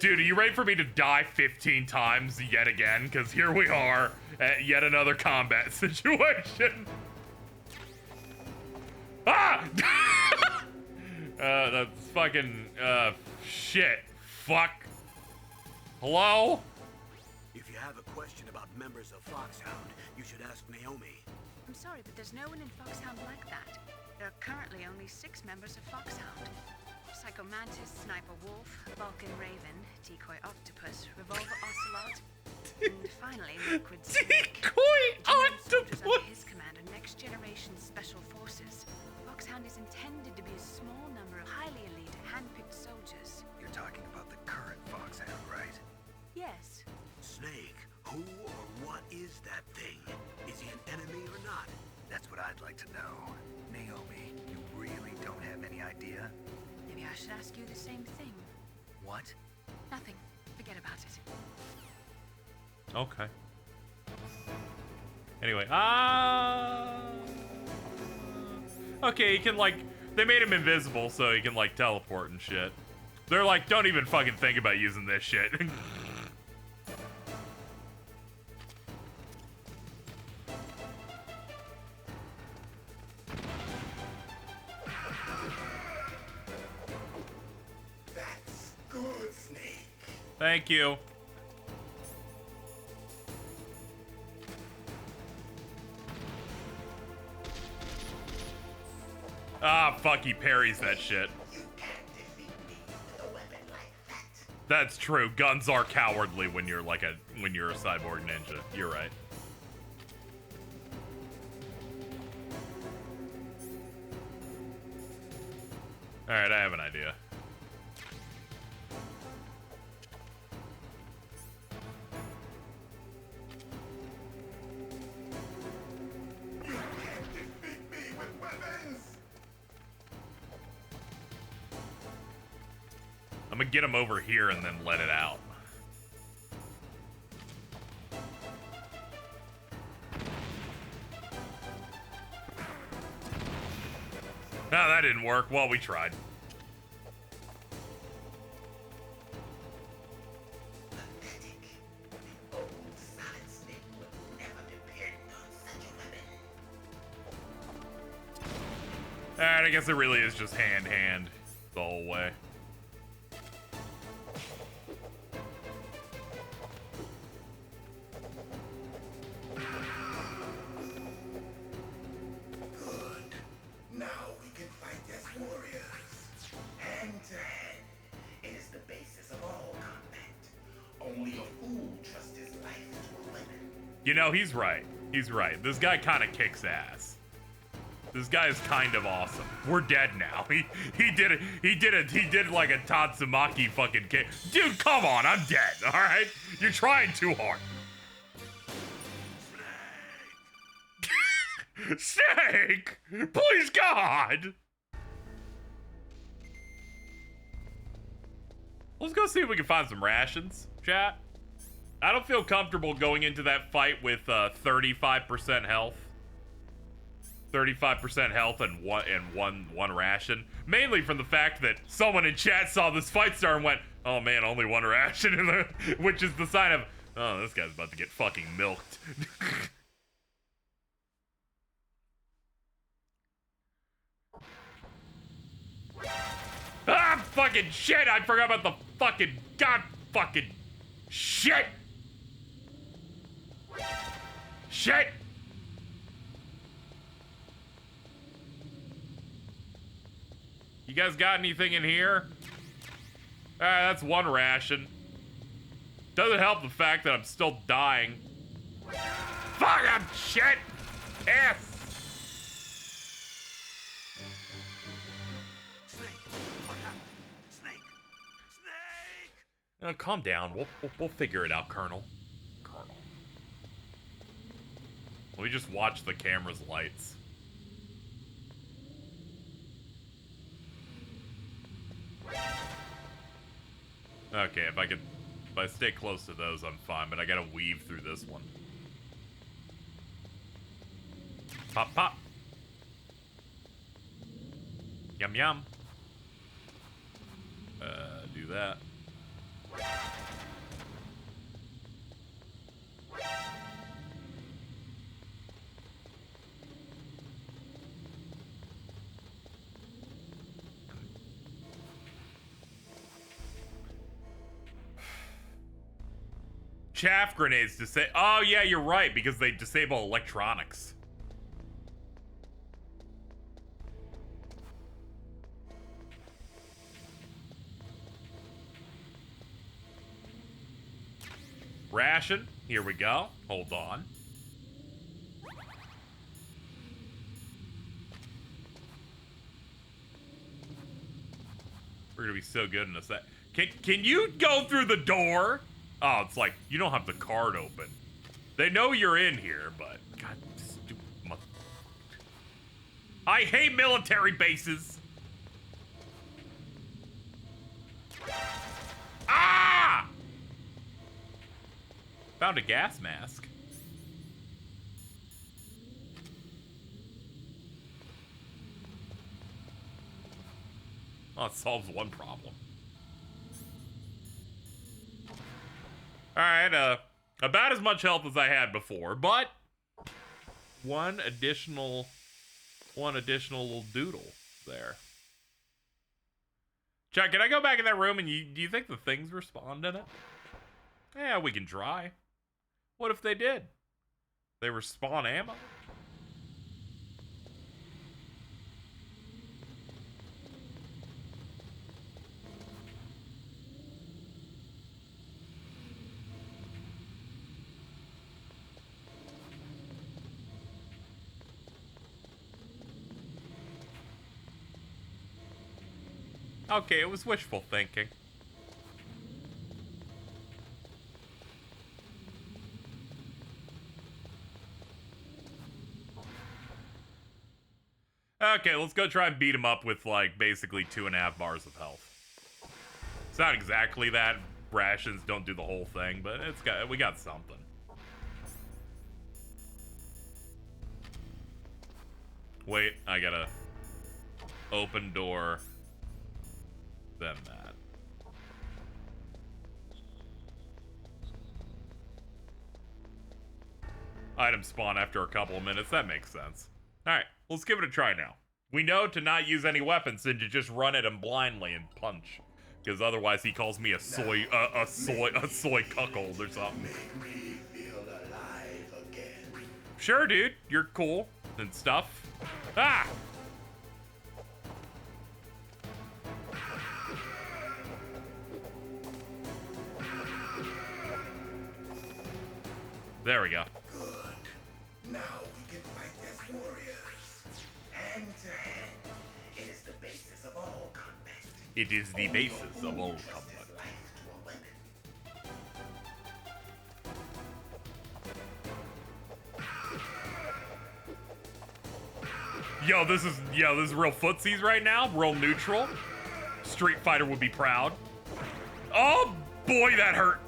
Dude, are you ready for me to die 15 times yet again? Because here we are at yet another combat situation. Ah! That's fucking, shit. Fuck. Hello? If you have a question about members of Foxhound, you should ask Naomi. I'm sorry, but there's no one in Foxhound like that. There are currently only 6 members of Foxhound. Psycho Mantis, Sniper Wolf, Vulcan Raven, Decoy Octopus, Revolver Ocelot, and finally Liquid Snake. Decoy Octopus! Under his command are Next Generation Special Forces. Foxhound is intended to be a small number of highly elite, hand-picked soldiers. You're talking about the current Foxhound, right? Yes. Snake, who or what is that thing? Is he an enemy or not? That's what I'd like to know. Naomi, you really don't have any idea? Maybe I should ask you the same thing. What? Nothing. Forget about it. Okay. Anyway, okay, he can, like, they made him invisible so he can, like, teleport and shit. They're like, don't even fucking think about using this shit. That's good, Snake. Thank you. Ah, fuck, he parries that shit. That's true. Guns are cowardly when you're like when you're a cyborg ninja. You're right. All right, I have an idea. I'm gonna get him over here and then let it out. No, that didn't work. Well, we tried. Alright, I guess it really is just hand-hand the whole way. You know, he's right. He's right. This guy kind of kicks ass. This guy is kind of awesome. We're dead now. He did it. He did like a Tatsumaki fucking kick. Dude, come on. I'm dead. All right? You're trying too hard. Snake! Please, God! Let's go see if we can find some rations, chat. I don't feel comfortable going into that fight with 35% health. 35% health and one ration. Mainly from the fact that someone in chat saw this fight star and went, oh man, only one ration, in the, which is the sign of, oh, this guy's about to get fucking milked. Ah, fucking shit! I forgot about the fucking god fucking shit! Shit! You guys got anything in here? Alright, that's one ration. Doesn't help the fact that I'm still dying. Fucking shit! F! Calm down. We'll figure it out, Colonel. Colonel. Let me just watch the camera's lights. Okay, if I stay close to those, I'm fine, but I gotta weave through this one. Pop, pop. Yum, yum. Do that. Chaff grenades to say. Oh, yeah, you're right, because they disable electronics. Ration. Here we go. Hold on. We're gonna be so good in a sec. Can you go through the door? Oh, it's like you don't have the card open. They know you're in here, but God, stupid mother. I hate military bases. Ah! Found a gas mask. Oh, it solves one problem. Alright, about as much health as I had before, but one additional little doodle there. Chuck, can I go back in that room and do you think the things respond in it? Yeah, we can try. What if they did? They respawn ammo? Okay, it was wishful thinking. Okay, let's go try and beat him up with, like, basically 2.5 bars of health. It's not exactly that. Rations don't do the whole thing, but we got something. Wait, I gotta open door. Then that. Items spawn after a couple of minutes. That makes sense. Alright, let's give it a try now. We know to not use any weapons and to just run at him blindly and punch. Because otherwise he calls me a soy cuckold or something. Make me feel alive again. Sure, dude. You're cool and stuff. Ah! There we go. Good. Now we can fight as warriors. Hand to hand. It is the basis of all combat. It is the basis of all combat. Yo, this is real footsies right now. Real neutral. Street Fighter would be proud. Oh boy, that hurt.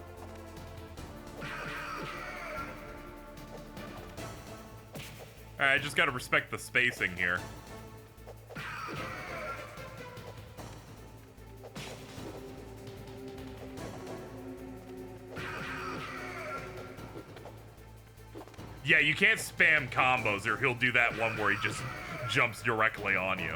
Alright, I just gotta respect the spacing here. Yeah, you can't spam combos or he'll do that one where he just jumps directly on you.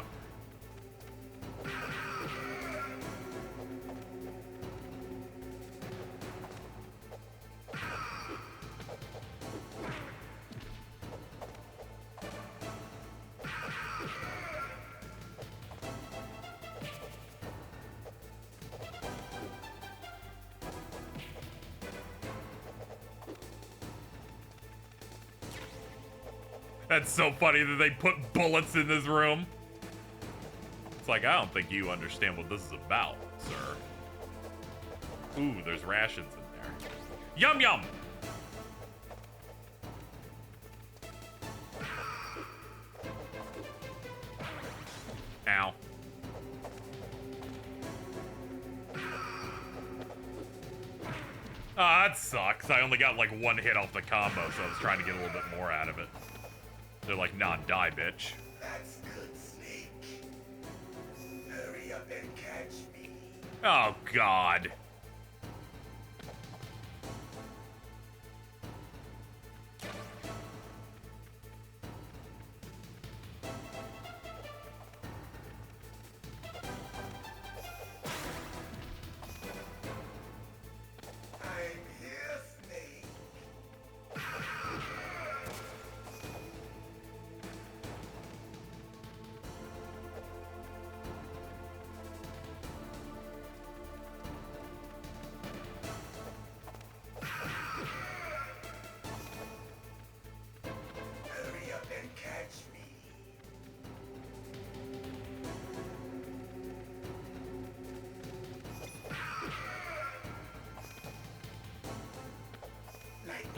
That's so funny that they put bullets in this room. It's like, I don't think you understand what this is about, sir. Ooh, there's rations in there. Yum yum! Ow. that sucks. I only got like one hit off the combo, so I was trying to get a little bit more out of it. They're like, non-die, bitch. That's good, Snake. Hurry up and catch me. Oh, God.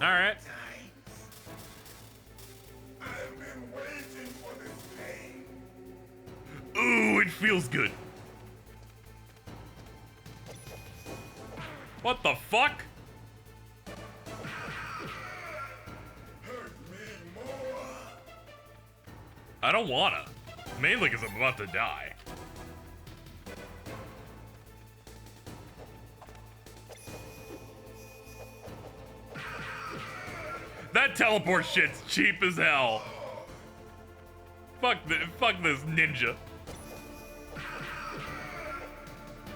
All right. I've been waiting for this pain. Ooh, it feels good. What the fuck? Hurt me more. I don't wanna. Mainly because I'm about to die. That teleport shit's cheap as hell. Fuck this ninja.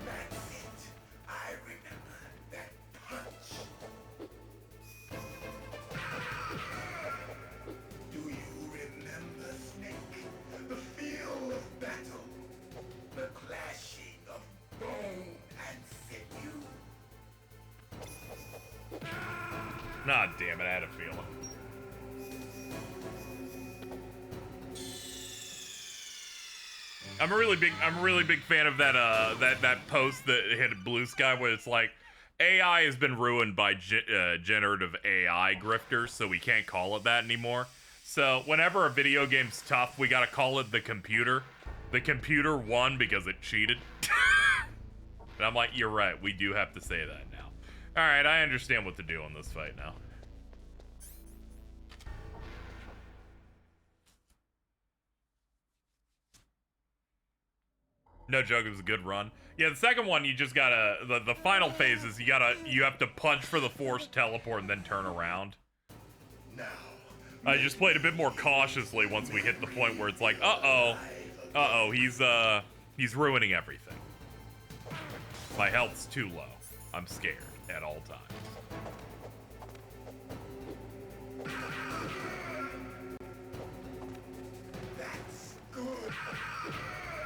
That's it. I remember that punch. Do you remember, Snake? The feel of battle. The clashing of bone and sinew. Nah, damn it, I had a feeling. I'm a really big fan of that that post that hit Blue Sky where it's like AI has been ruined by generative AI grifters, so we can't call it that anymore. So whenever a video game's tough, we gotta call it the computer. The computer won because it cheated. And I'm like, you're right, we do have to say that now. Alright, I understand what to do in this fight now. No joke, it was a good run. Yeah, the second one, you just gotta, the final phase is you have to punch for the force teleport and then turn around. I just played a bit more cautiously once we hit the point where it's like, uh-oh, he's ruining everything. My health's too low. I'm scared at all times. That's good.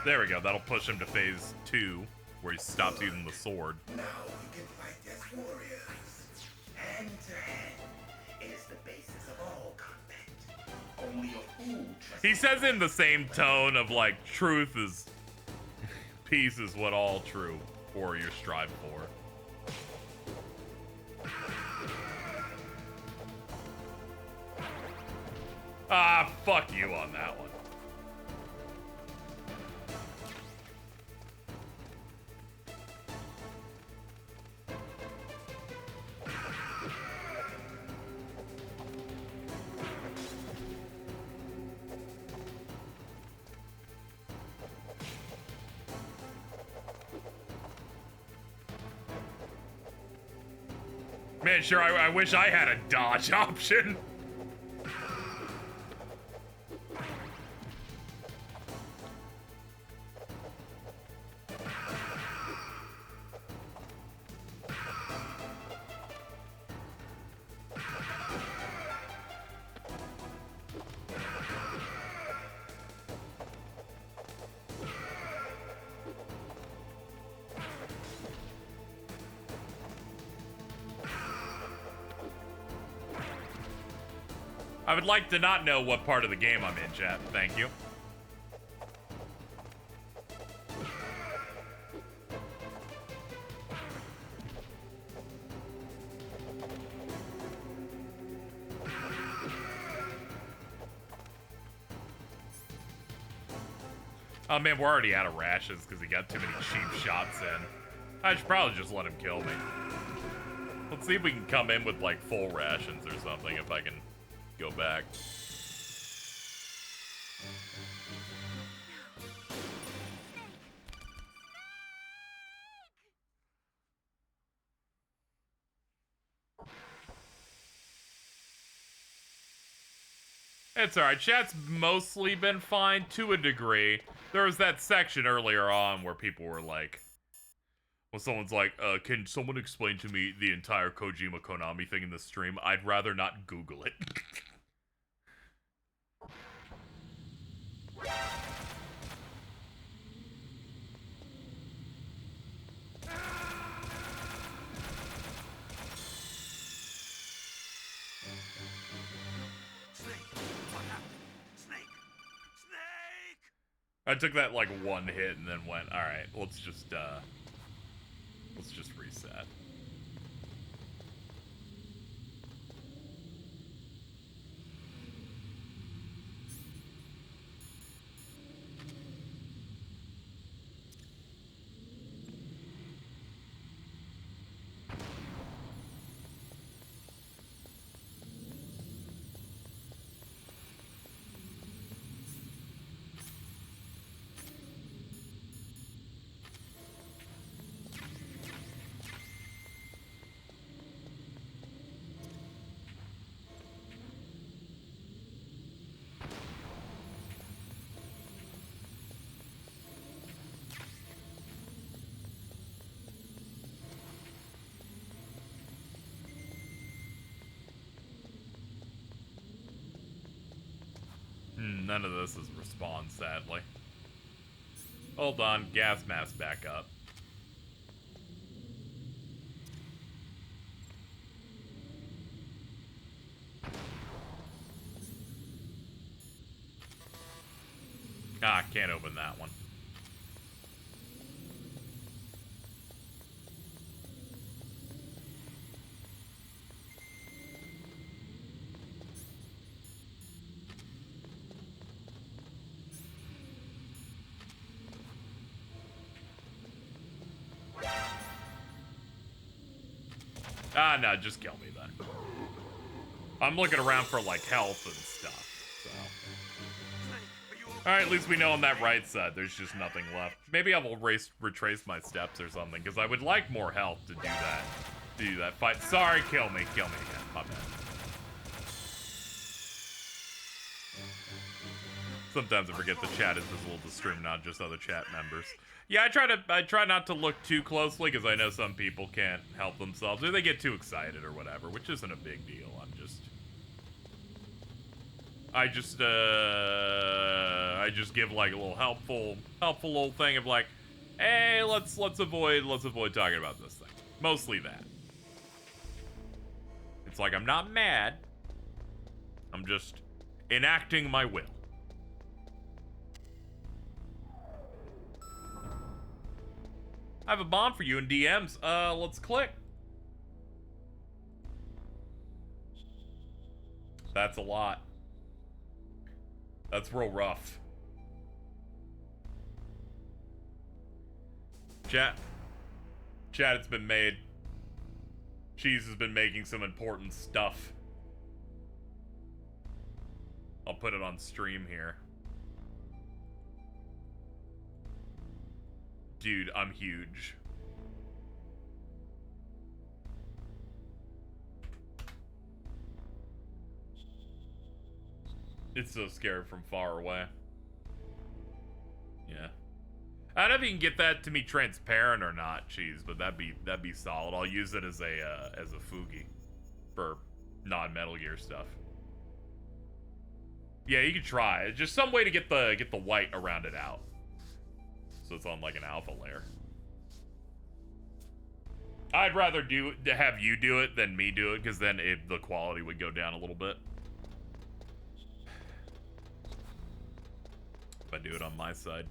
There we go, that'll push him to phase 2, where he stops using the sword. Now we can fight as warriors. Hand to hand. It is the basis of all combat. Only a fool trusts. He says in the same tone of like, peace is what all true warriors strive for. Ah, fuck you on that one. Man, sure, I wish I had a dodge option. I would like to not know what part of the game I'm in, chat. Thank you. Oh man, we're already out of rashes because he got too many cheap shots in. I should probably just let him kill me. Let's see if we can come in with like full rations or something if I can go back. It's alright, chat's mostly been fine to a degree. There was that section earlier on where people were like, well, someone's like, can someone explain to me the entire Kojima Konami thing in the stream? I'd rather not Google it. I took that like one hit and then went, alright, let's just reset. None of this is respawn, sadly. Hold on, gas mask back up. Ah, can't open that one. Ah, no, just kill me then. I'm looking around for, like, health and stuff, so. Alright, at least we know on that right side there's just nothing left. Maybe I will retrace my steps or something, because I would like more health to do that fight. Sorry, kill me again. My bad. Sometimes I forget the chat is visible to stream, not just other chat members. Yeah, I try not to look too closely because I know some people can't help themselves or they get too excited or whatever, which isn't a big deal. I just give like a little helpful little thing of like, hey, let's avoid talking about this thing. Mostly that. It's like I'm not mad. I'm just enacting my will. I have a bomb for you in DMs. Let's click. That's a lot. That's real rough. Chat, it's been made. Cheese has been making some important stuff. I'll put it on stream here. Dude, I'm huge. It's so scary from far away. Yeah. I don't know if you can get that to me transparent or not, Cheese, but that'd be solid. I'll use it as a Fugi for non-Metal Gear stuff. Yeah, you can try. It's just some way to get the white around it out. So it's on like an alpha layer. I'd rather have you do it than me do it, because then the quality would go down a little bit. If I do it on my side.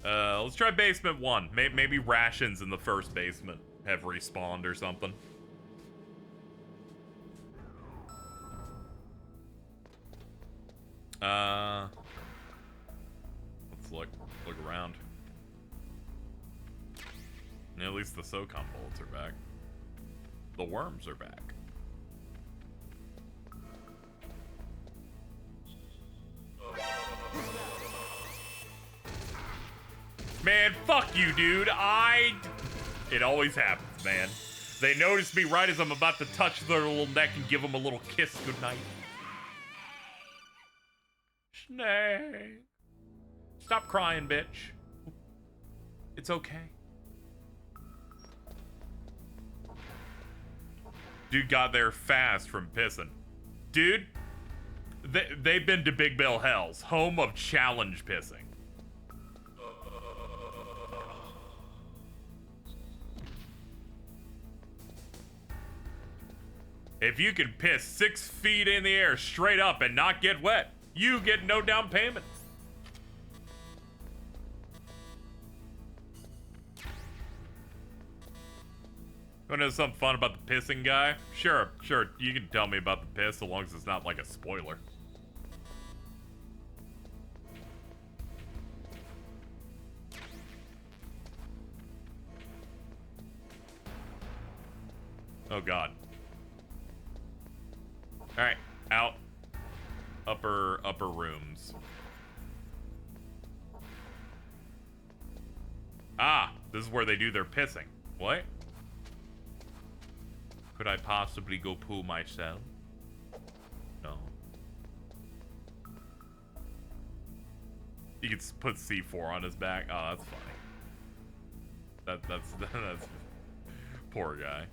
Let's try basement 1. Maybe rations in the first basement have respawned or something. Let's look around. At least the SOCOM bullets are back. The worms are back. Man, fuck you, dude. It always happens, man. They notice me right as I'm about to touch their little neck and give them a little kiss goodnight. Snake. Stop crying, bitch. It's okay. Dude got there fast from pissing. Dude, they've been to Big Bill Hells, home of challenge pissing. If you can piss 6 feet in the air straight up and not get wet, you get no down payment. Wanna know something fun about the pissing guy? Sure, you can tell me about the piss so long as it's not like a spoiler. Oh god. Alright, out. Upper rooms. Ah, this is where they do their pissing. What? Could I possibly go poo myself? No. You could put C4 on his back. Oh, that's funny. That's poor guy.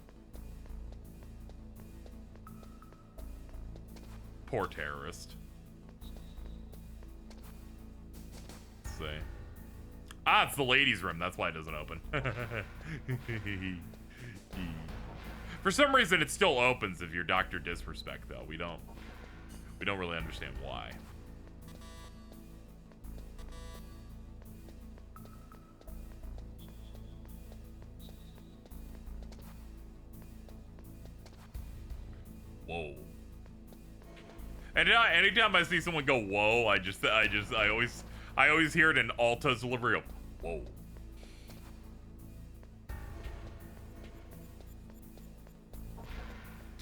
Poor terrorist. Let's see. Ah, it's the ladies' room. That's why it doesn't open. For some reason, it still opens if you're Dr. Disrespect, though. We don't really understand why. Whoa. And anytime I see someone go whoa, I always hear it in Alta's delivery of whoa.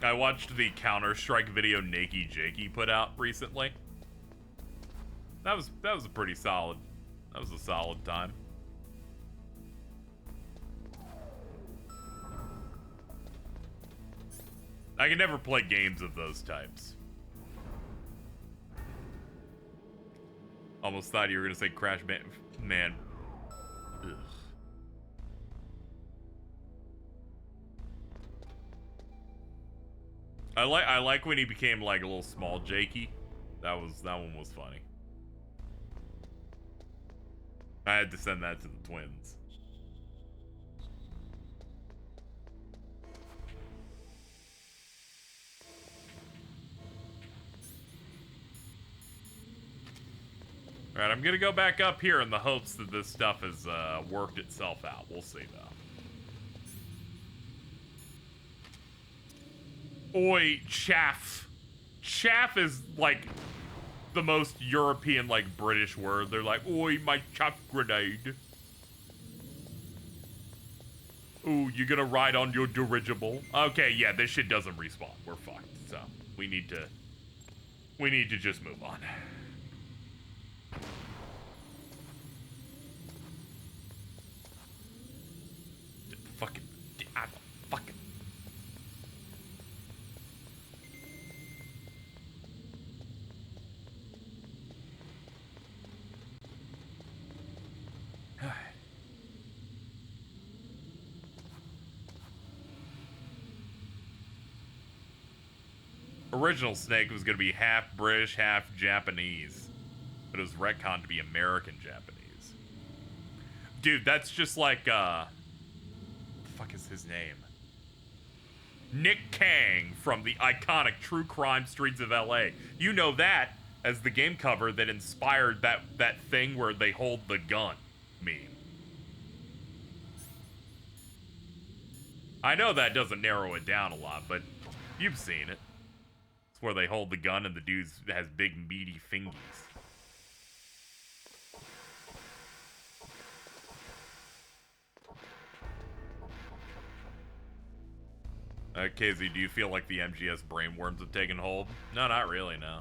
I watched the Counter-Strike video Nakey Jakey put out recently. That was a pretty solid. That was a solid time. I can never play games of those types. Almost thought you were gonna say Crash Man. Ugh. I like when he became like a little small Jakey. That one was funny. I had to send that to the twins. Alright, I'm gonna go back up here in the hopes that this stuff has worked itself out. We'll see, though. Oi, chaff. Chaff is, like, the most European, like, British word. They're like, oi, my chaff grenade. Ooh, you gonna ride on your dirigible? Okay, yeah, this shit doesn't respawn. We're fucked. So, we need to just move on. Fucking Original Snake was gonna be half British, half Japanese, but it was retconned to be American Japanese. Dude, that's just like what the fuck is his name? Nick Kang from the iconic True Crime Streets of LA. You know that as the game cover that inspired that thing where they hold the gun meme. I know that doesn't narrow it down a lot, but you've seen it. It's where they hold the gun and the dude has big meaty fingies. KZ, do you feel like the MGS brainworms have taken hold? No, not really, no.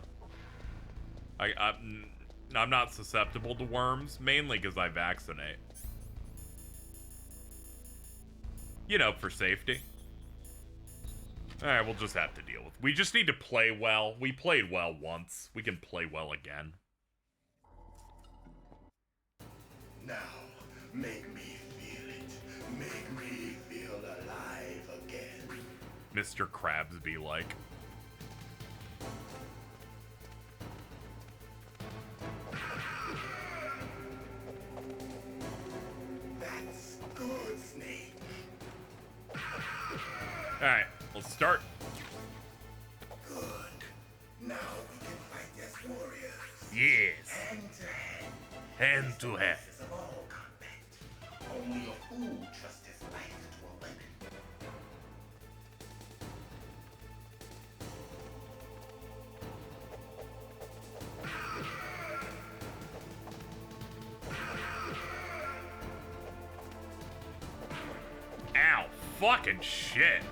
I'm not susceptible to worms, mainly because I vaccinate. You know, for safety. Alright, we'll just have to deal with it. We just need to play well. We played well once. We can play well again. Now, make me feel it. Make me feel alive again. Mr. Krabs be like. That's good, Snake. Alright, let's start. Good. Now we can fight as warriors. Yes. Hand to hand. Hand to hand. Of all combat. Only a fool trusts his life to a weapon. Ow, fucking shit.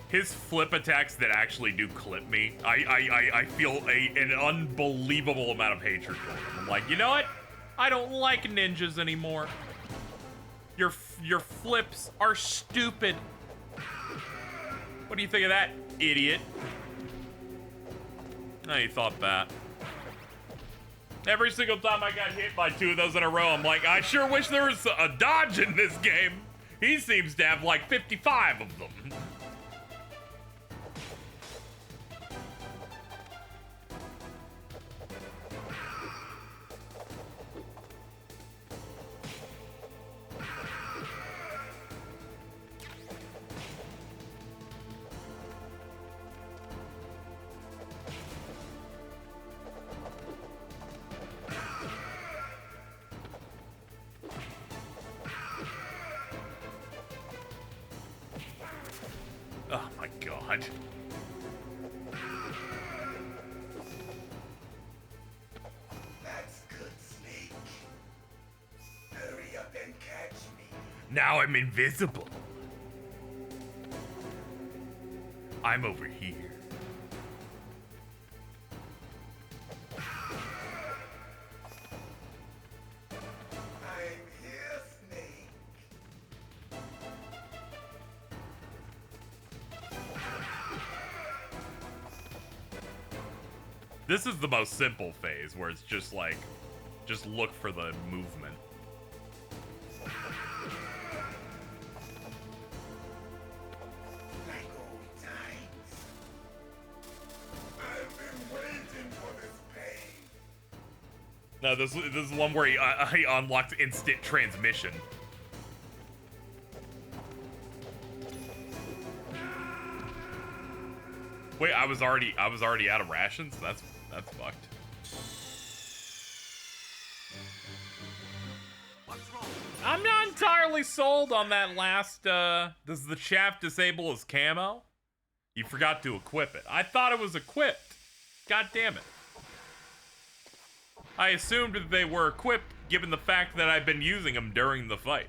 His flip attacks that actually do clip me, I feel an unbelievable amount of hatred for him. I'm like, you know what? I don't like ninjas anymore. Your flips are stupid. What do you think of that, idiot? Oh, you thought that. Every single time I got hit by 2 of those in a row, I'm like, I sure wish there was a dodge in this game. He seems to have like 55 of them. Oh my god. That's good, Snake. Hurry up and catch me. Now I'm invisible. I'm over here. I'm here, Snake. This is the most simple phase where it's just like, just look for the movement. Like old times. I've been waiting for this pain. No, this is one where he unlocks instant transmission. Wait, I was already out of rations? That's fucked. I'm not entirely sold on that last, does the chaff disable his camo? You forgot to equip it. I thought it was equipped. God damn it. I assumed that they were equipped given the fact that I've been using them during the fight.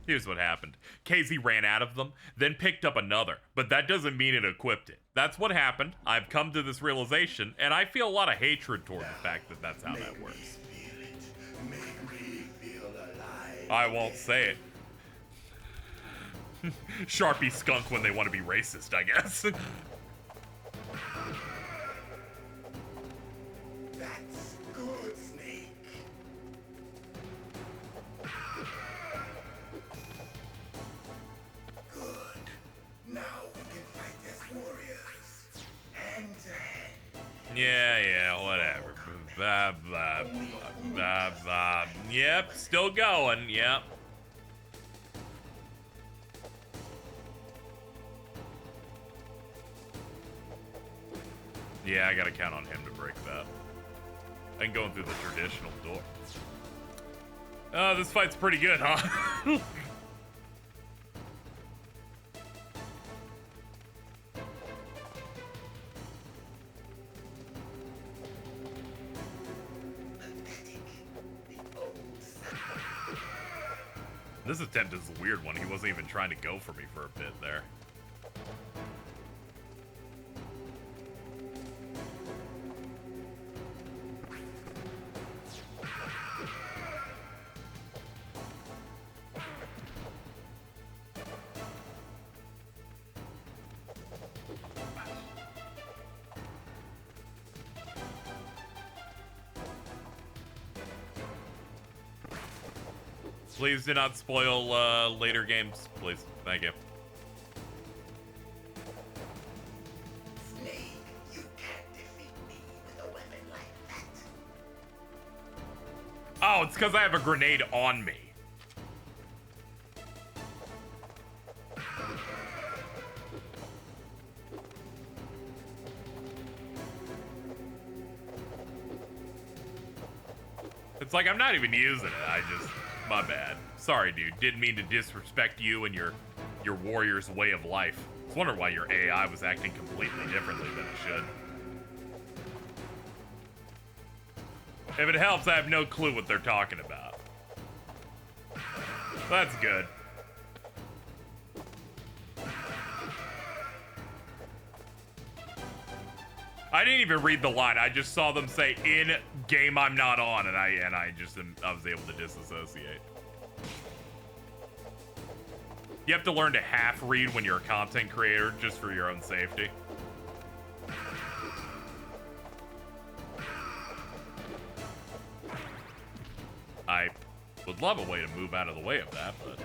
Here's what happened. KZ ran out of them, then picked up another, but that doesn't mean it equipped it. That's what happened. I've come to this realization, and I feel a lot of hatred toward the fact that that's how that works. Make me feel alive. I won't say it. Sharpie skunk when they want to be racist, I guess. That's good, Snake. Good. Now we can fight as warriors. Hand to hand. Yeah, whatever. Blah, blah, blah, blah, blah. Yep, still going, yep. Yeah, I gotta count on him to break that. And going through the traditional door. Oh, this fight's pretty good, huh? This attempt is a weird one. He wasn't even trying to go for me for a bit there. Please do not spoil later games, please. Thank you. Snake, you can't defeat me with a weapon like that. Oh, it's because I have a grenade on me. It's like I'm not even using it. My bad. Sorry, dude. Didn't mean to disrespect you and your warrior's way of life. I was wondering why your AI was acting completely differently than it should. If it helps, I have no clue what they're talking about. That's good. I didn't even read the line. I just saw them say in game I'm not on, and I was able to disassociate. You have to learn to half read when you're a content creator, just for your own safety. I would love a way to move out of the way of that, but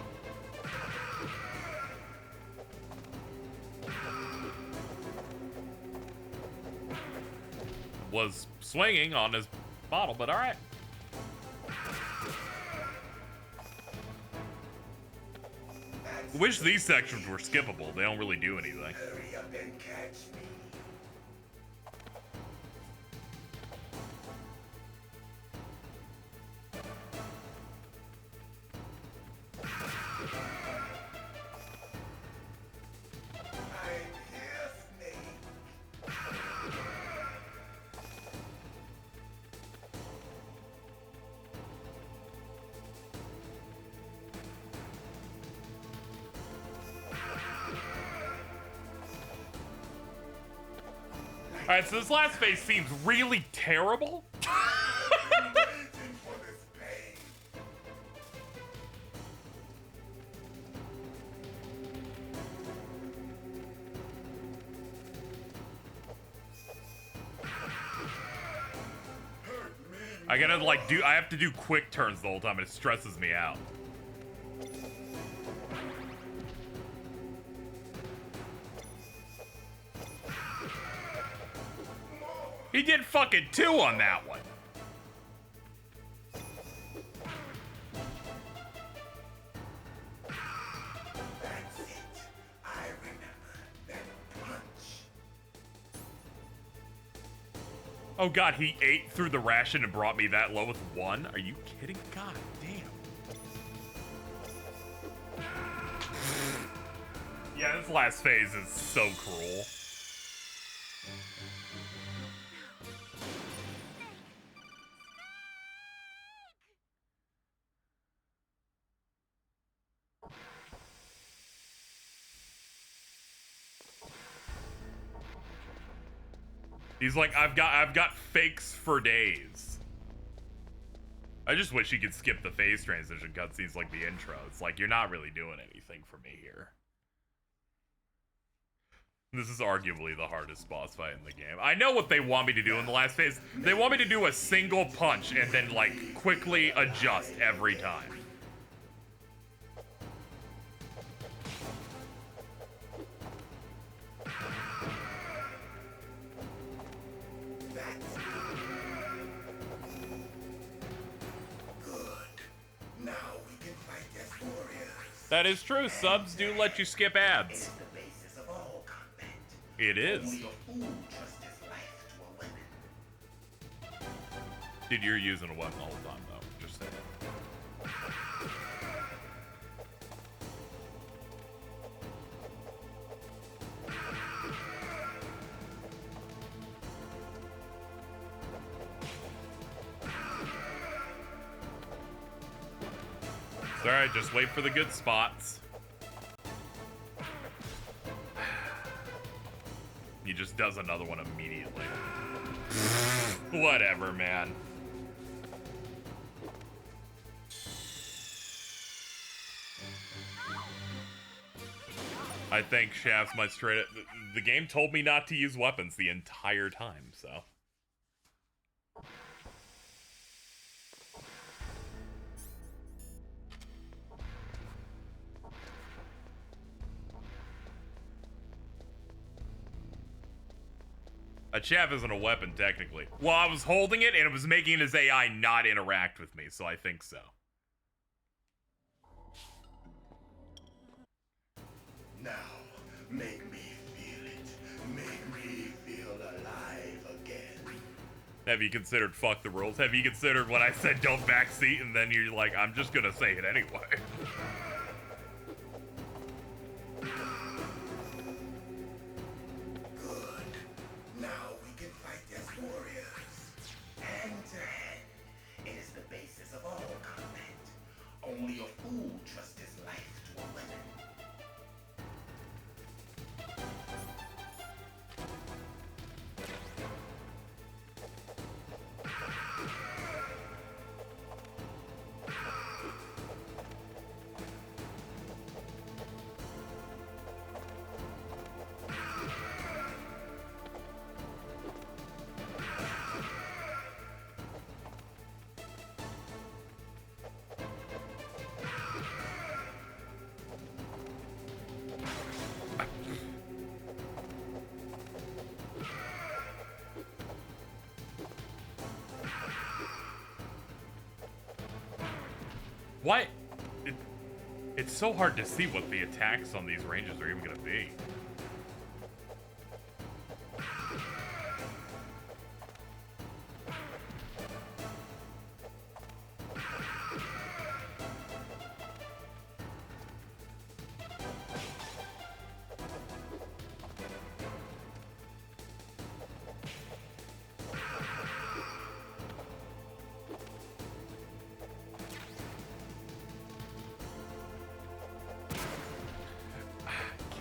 was swinging on his bottle, but all right. Wish these sections were skippable. They don't really do anything. Hurry up and catch me. Alright, so this last phase seems really terrible. I gotta I have to do quick turns the whole time and it stresses me out. He did fucking 2 on that one. That's it. I remember that punch. Oh god, he ate through the ration and brought me that low with 1? Are you kidding? God damn. Yeah, this last phase is so cruel. He's like, I've got fakes for days. I just wish he could skip the phase transition cutscenes like the intro. It's like, you're not really doing anything for me here. This is arguably the hardest boss fight in the game. I know what they want me to do in the last phase. They want me to do a single punch and then, like, quickly adjust every time. That is true. Subs do let you skip ads. It is. Dude, you're using a weapon the whole time, though. Just saying. It's alright, just wait for the good spots. He just does another one immediately. Whatever, man. I think shafts might straight up... The game told me not to use weapons the entire time, so... A chaff isn't a weapon, technically. Well, I was holding it, and it was making his AI not interact with me, so I think so. Now, make me feel it. Make me feel alive again. Have you considered fuck the rules? Have you considered when I said don't backseat, and then you're like, I'm just gonna say it anyway? Only a fool trusts his life to a weapon. What? It's so hard to see what the attacks on these ranges are even gonna be.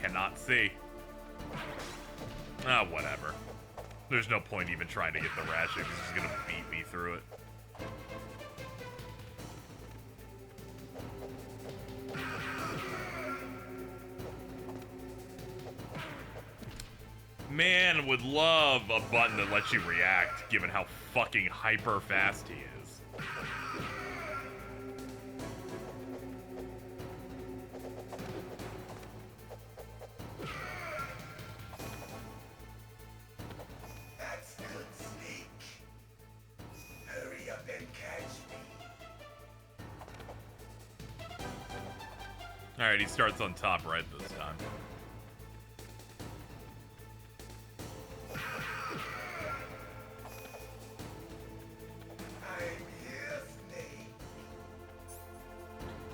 Cannot see. Ah, whatever. There's no point even trying to get the ration. He's just gonna beat me through it. Man, would love a button that lets you react, given how fucking hyper fast he is. Alright, he starts on top right this time.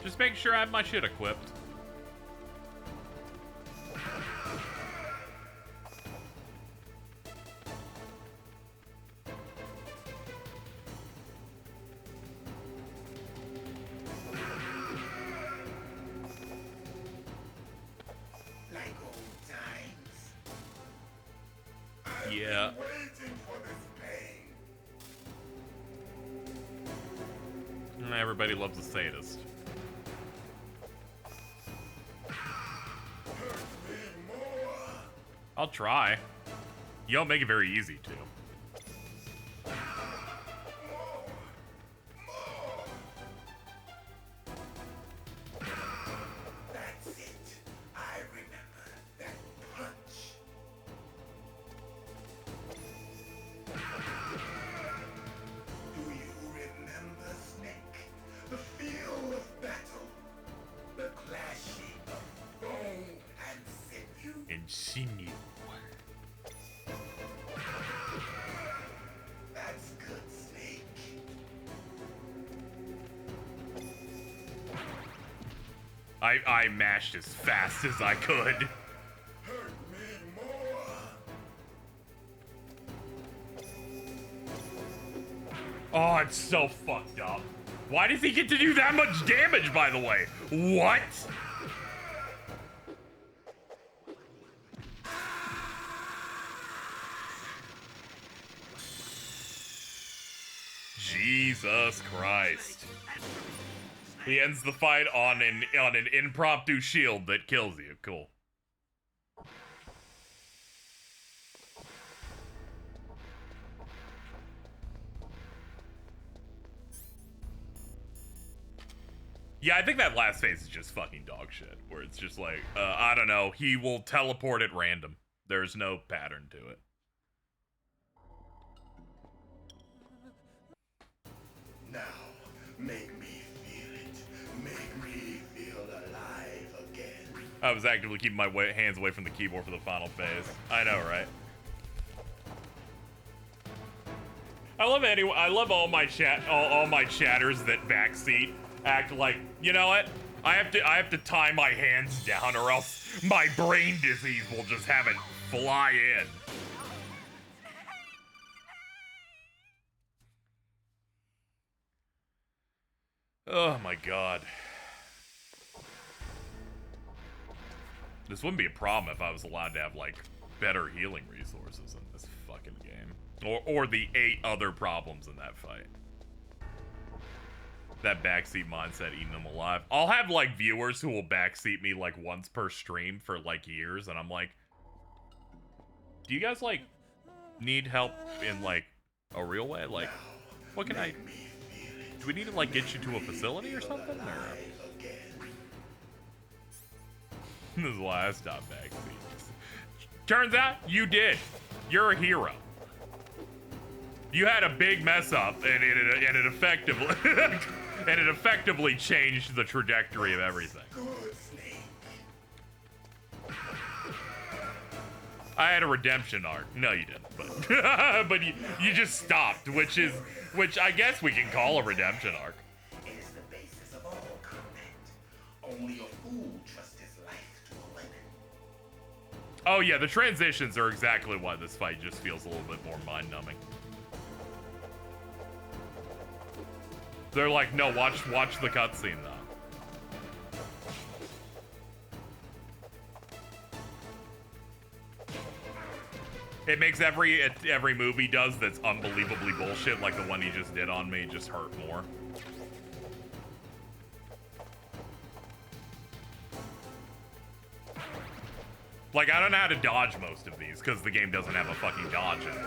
Just make sure I have my shit equipped. Yeah. Everybody loves a sadist. I'll try. You don't make it very easy to. I mashed as fast as I could. Oh, it's so fucked up. Why does he get to do that much damage, by the way? What? Jesus Christ. He ends the fight on an impromptu shield that kills you. Cool. Yeah, I think that last phase is just fucking dog shit, where it's just like, I don't know, he will teleport at random. There's no pattern to it. Now, make me feel it. Make me feel alive again. I was actively keeping my hands away from the keyboard for the final phase. I know, right? I love all my all my chatters that backseat act like, you know what? I have to tie my hands down or else my brain disease will just have it fly in. Oh my god. This wouldn't be a problem if I was allowed to have, like, better healing resources in this fucking game. Or the 8 other problems in that fight. That backseat mindset eating them alive. I'll have, like, viewers who will backseat me, like, once per stream for, like, years, and I'm like, do you guys, like, need help in, like, a real way? Like, what can I... Do we need to, like, get you to a facility or something? Or... This is why I stopped backseating. Turns out, you did. You're a hero. You had a big mess up, and it effectively... and it effectively changed the trajectory of everything. I had a redemption arc. No, you didn't, but but you just stopped, which I guess we can call a redemption arc. It is the basis of all combat. Only a fool trusts his life to a weapon. Oh yeah, the transitions are exactly why this fight just feels a little bit more mind-numbing. They're like, no, watch the cutscene though. It makes every move he does that's unbelievably bullshit, like the one he just did on me, just hurt more. Like, I don't know how to dodge most of these, because the game doesn't have a fucking dodge in it.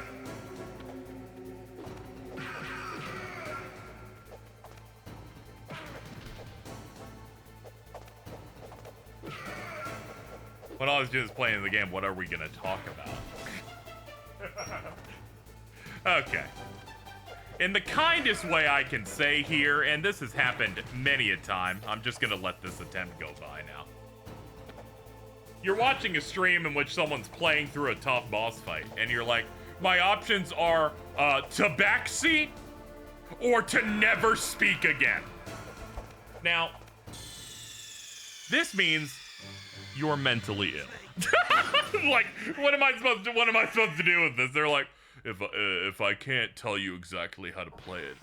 When all I was doing is playing the game, what are we gonna talk about? Okay. In the kindest way I can say here, and this has happened many a time, I'm just gonna let this attempt go by now. You're watching a stream in which someone's playing through a tough boss fight, and you're like, my options are to backseat or to never speak again. Now, this means you're mentally ill. Like, what am I supposed to do with this? They're like, if I can't tell you exactly how to play it,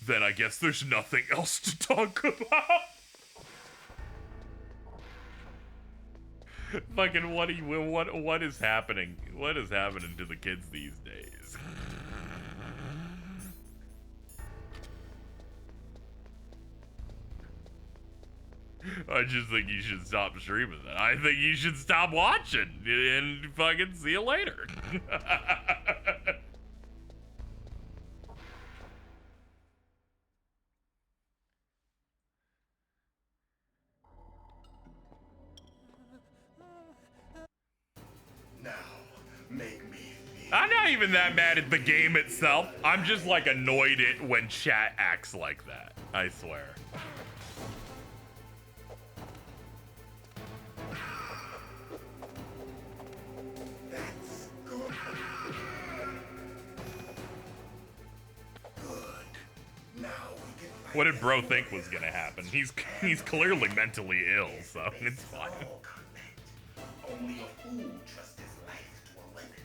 then I guess there's nothing else to talk about. Fucking what is happening? What is happening to the kids these days? I just think you should stop streaming that. I think you should stop watching and fucking see you later. Now, make me feel. I'm not even that mad at the game itself. I'm just like annoyed at when chat acts like that. I swear. What did bro think was gonna happen? He's clearly mentally ill, so it's fine. Only a fool trusts his life to a weapon.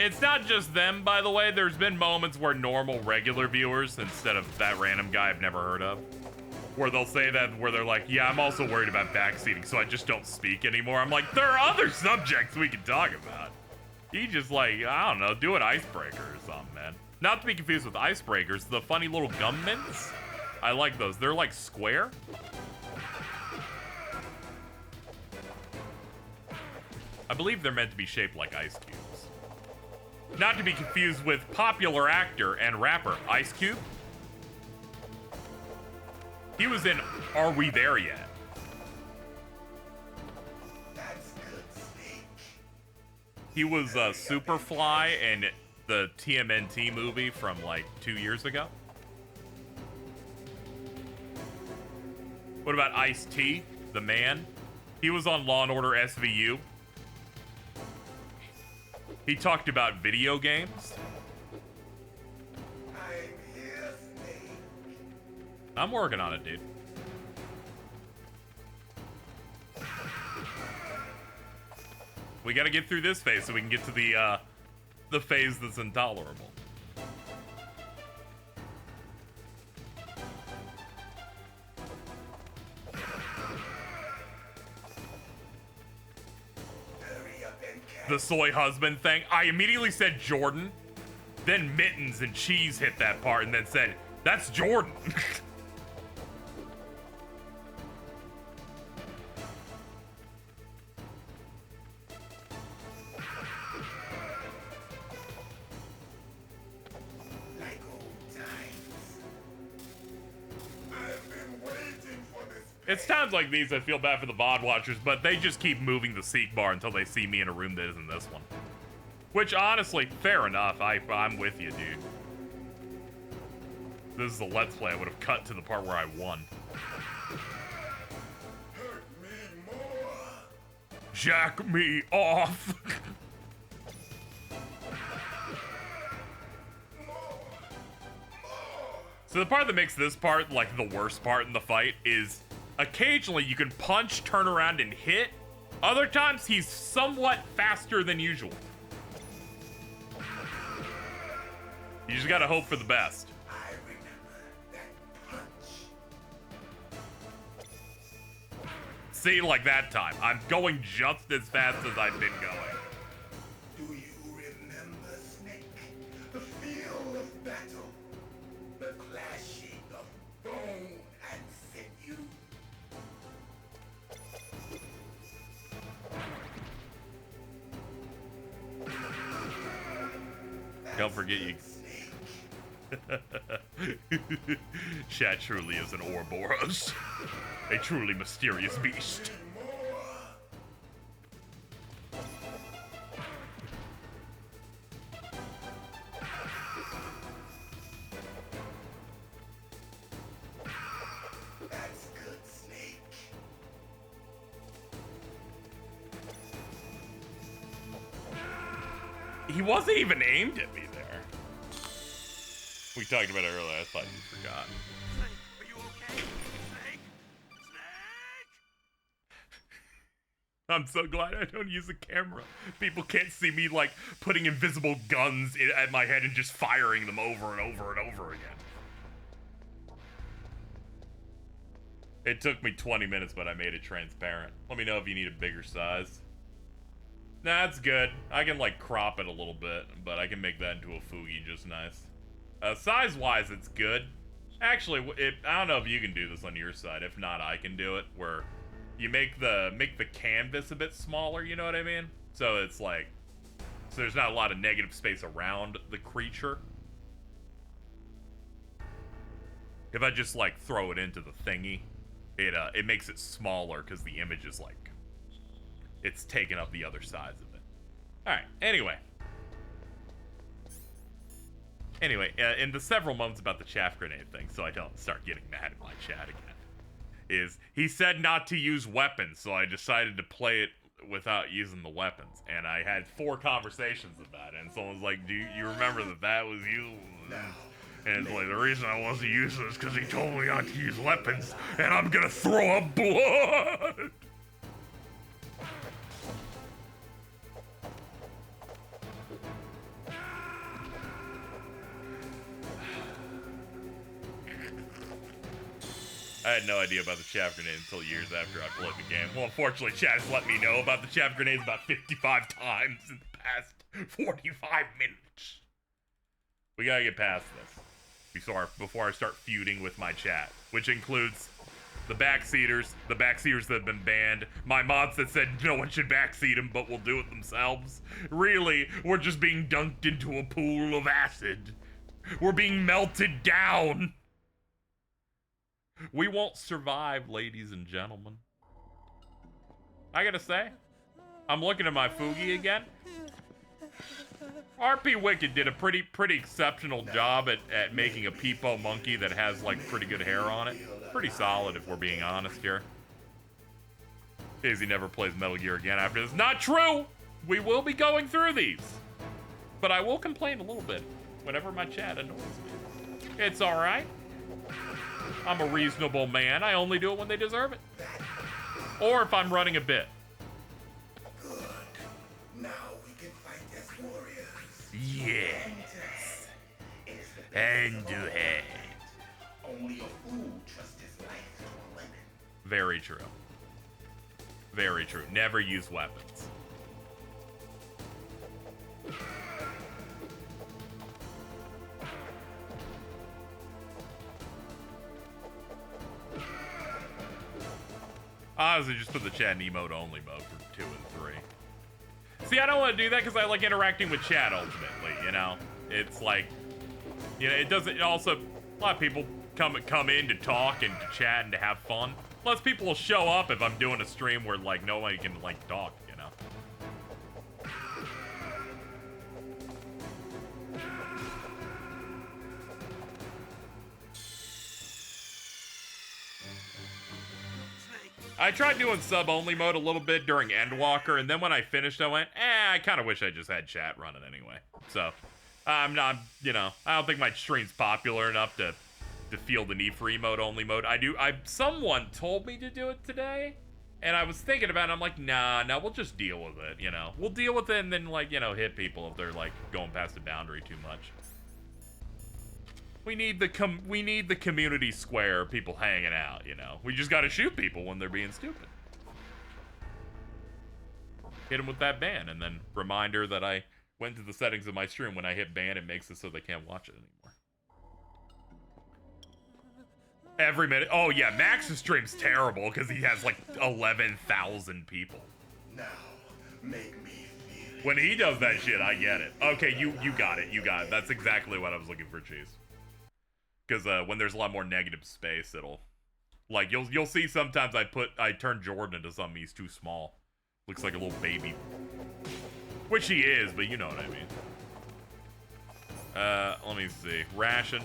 it's not just them, by the way. There's been moments where normal, regular viewers, instead of that random guy I've never heard of, where they'll say that, where they're like, yeah, I'm also worried about backseating, so I just don't speak anymore. I'm like, there are other subjects we can talk about. You just, like, I don't know, do an icebreaker or something, man. Not to be confused with icebreakers, the funny little gum mints. I like those. They're, like, square. I believe they're meant to be shaped like ice cubes. Not to be confused with popular actor and rapper Ice Cube. He was in Are We There Yet? He was Superfly in the TMNT movie from like 2 years ago. What about Ice-T, the man? He was on Law & Order SVU. He talked about video games. I'm working on it, dude. We gotta get through this phase so we can get to the phase that's intolerable. The soy husband thing. I immediately said Jordan, then Mittens and Cheese hit that part and then said, that's Jordan. It's times like these I feel bad for the VOD watchers, but they just keep moving the seek bar until they see me in a room that isn't this one. Which, honestly, fair enough. I'm with you, dude. This is a Let's Play. I would have cut to the part where I won. Hurt me more. Jack me off. So the part that makes this part, like, the worst part in the fight is occasionally you can punch, turn around, and hit. Other times, he's somewhat faster than usual. You just gotta hope for the best. I remember that punch. See, like that time. I'm going just as fast as I've been going. Do you remember, Snake? The feel of battle. The clashing of bone and sinew. Don't forget you. Chat truly is an Ouroboros. A truly mysterious beast. That's good, Snake. He wasn't even aimed at me there. We talked about it earlier. I thought you forgot. Are you okay? Snake? I'm so glad I don't use a camera. People can't see me, like, putting invisible guns at my head and just firing them over and over and over again. It took me 20 minutes, but I made it transparent. Let me know if you need a bigger size. Nah, that's good. I can, like, crop it a little bit, but I can make that into a Fugi just nice. Size-wise, it's good. Actually, I don't know if you can do this on your side. If not, I can do it, where you make the canvas a bit smaller, you know what I mean? So it's like, so there's not a lot of negative space around the creature. If I just, like, throw it into the thingy, it makes it smaller because the image is, like, it's taking up the other sides of it. Alright, anyway, in the several moments about the chaff grenade thing, so I don't start getting mad at my chat again, is he said not to use weapons, so I decided to play it without using the weapons. And I had 4 conversations about it, and someone's like, do you remember that was you? And it's like, the reason I wasn't using it is because he told me not to use weapons, and I'm gonna throw up blood! I had no idea about the chaff grenade until years after I played the game. Well, unfortunately, chat has let me know about the chaff grenades about 55 times in the past 45 minutes. We gotta get past this before I start feuding with my chat, which includes the backseaters that have been banned, my mods that said no one should backseat them but will do it themselves. Really, we're just being dunked into a pool of acid. We're being melted down. We won't survive, ladies and gentlemen. I gotta say, I'm looking at my Fugi again. RP Wicked did a pretty exceptional job at making a peepo monkey that has like pretty good hair on it. Pretty solid if we're being honest here. Izzy never plays Metal Gear again after this. Not true! We will be going through these. But I will complain a little bit whenever my chat annoys me. It's alright. I'm a reasonable man. I only do it when they deserve it. Or if I'm running a bit. Good. Now we can fight as warriors. Yes. And do it. Only a fool trusts his life to a limit. Very true. Very true. Never use weapons. Honestly, just put the chat in emote only mode for 2 and 3. See, I don't want to do that because I like interacting with chat ultimately, you know? It's like, you know, it doesn't, also, a lot of people come in to talk and to chat and to have fun. Less people will show up if I'm doing a stream where, like, nobody can, like, talk, you know? I tried doing sub-only mode a little bit during Endwalker, and then when I finished, I went, I kind of wish I just had chat running anyway. So, I'm not, you know, I don't think my stream's popular enough to feel the need for emote-only mode. Someone told me to do it today, and I was thinking about it, I'm like, nah, we'll just deal with it, you know? We'll deal with it and then, like, you know, hit people if they're, like, going past the boundary too much. We need the community square, people hanging out, you know? We just gotta shoot people when they're being stupid. Hit them with that ban, and then reminder that I went to the settings of my stream. When I hit ban, it makes it so they can't watch it anymore. Every minute. Oh, yeah, Max's stream's terrible because he has, like, 11,000 people. Now, make me feel. When he does that shit, I get it. Okay, you got it. You got it. That's exactly what I was looking for, Cheese. Because when there's a lot more negative space, it'll, like, you'll see sometimes I turn Jordan into something he's too small. Looks like a little baby. Which he is, but you know what I mean. Let me see. Ration.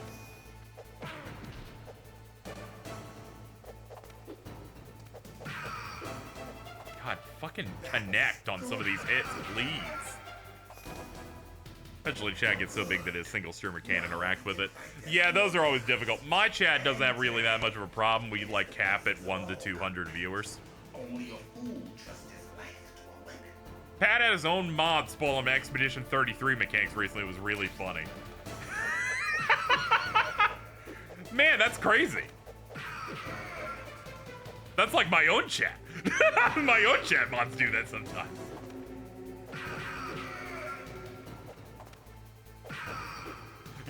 God, fucking connect on some of these hits, please. Eventually chat gets so big that his single streamer can't interact with it. Yeah, those are always difficult. My chat doesn't have really that much of a problem. We like cap at 1 to 200 viewers. Only a fool trusts his life to a limit. Pat had his own mod spoil him Expedition 33 mechanics recently. It was really funny. Man, that's crazy. That's like my own chat. My own chat mods do that sometimes.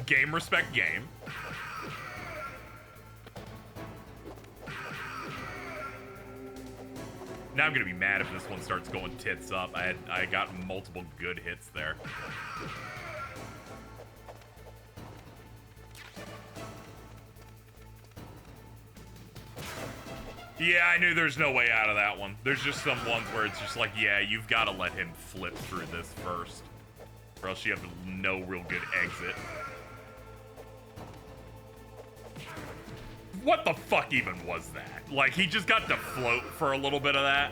Game respect game. Now I'm gonna be mad if this one starts going tits up. I got multiple good hits there. Yeah, I knew there's no way out of that one. There's just some ones where it's just like, yeah, you've got to let him flip through this first, or else you have no real good exit. What the fuck even was that? Like, he just got to float for a little bit of that.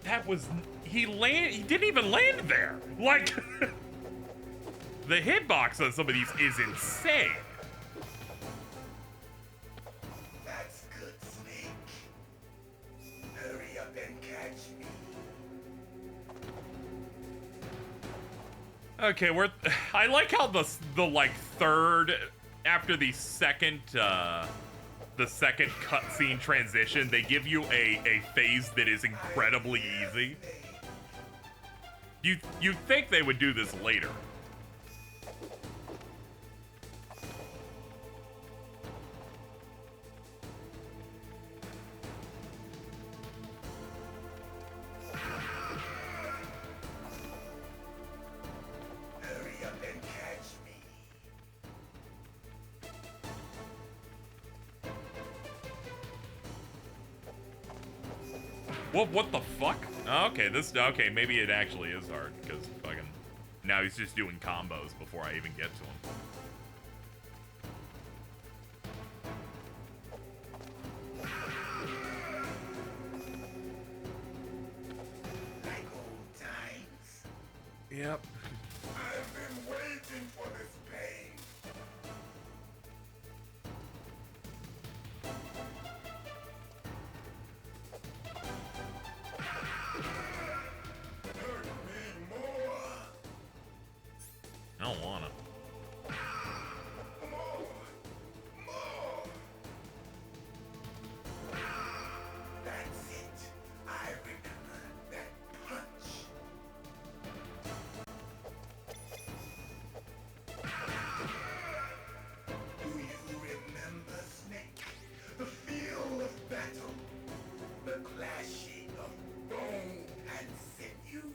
That was... He didn't even land there. Like, the hitbox on some of these is insane. That's good, Snake. Hurry up and catch me. Okay, I like how the like third after the second cutscene transition, they give you a phase that is incredibly easy. You'd think they would do this later. What the fuck? Okay, okay, maybe it actually is hard, because fucking now he's just doing combos before I even get to him. Like old times. Yep. I've been waiting for this pain. I don't wanna. That's it. I remember that punch. Do you remember, Snake? The feel of battle. The clashing of bone and sinew.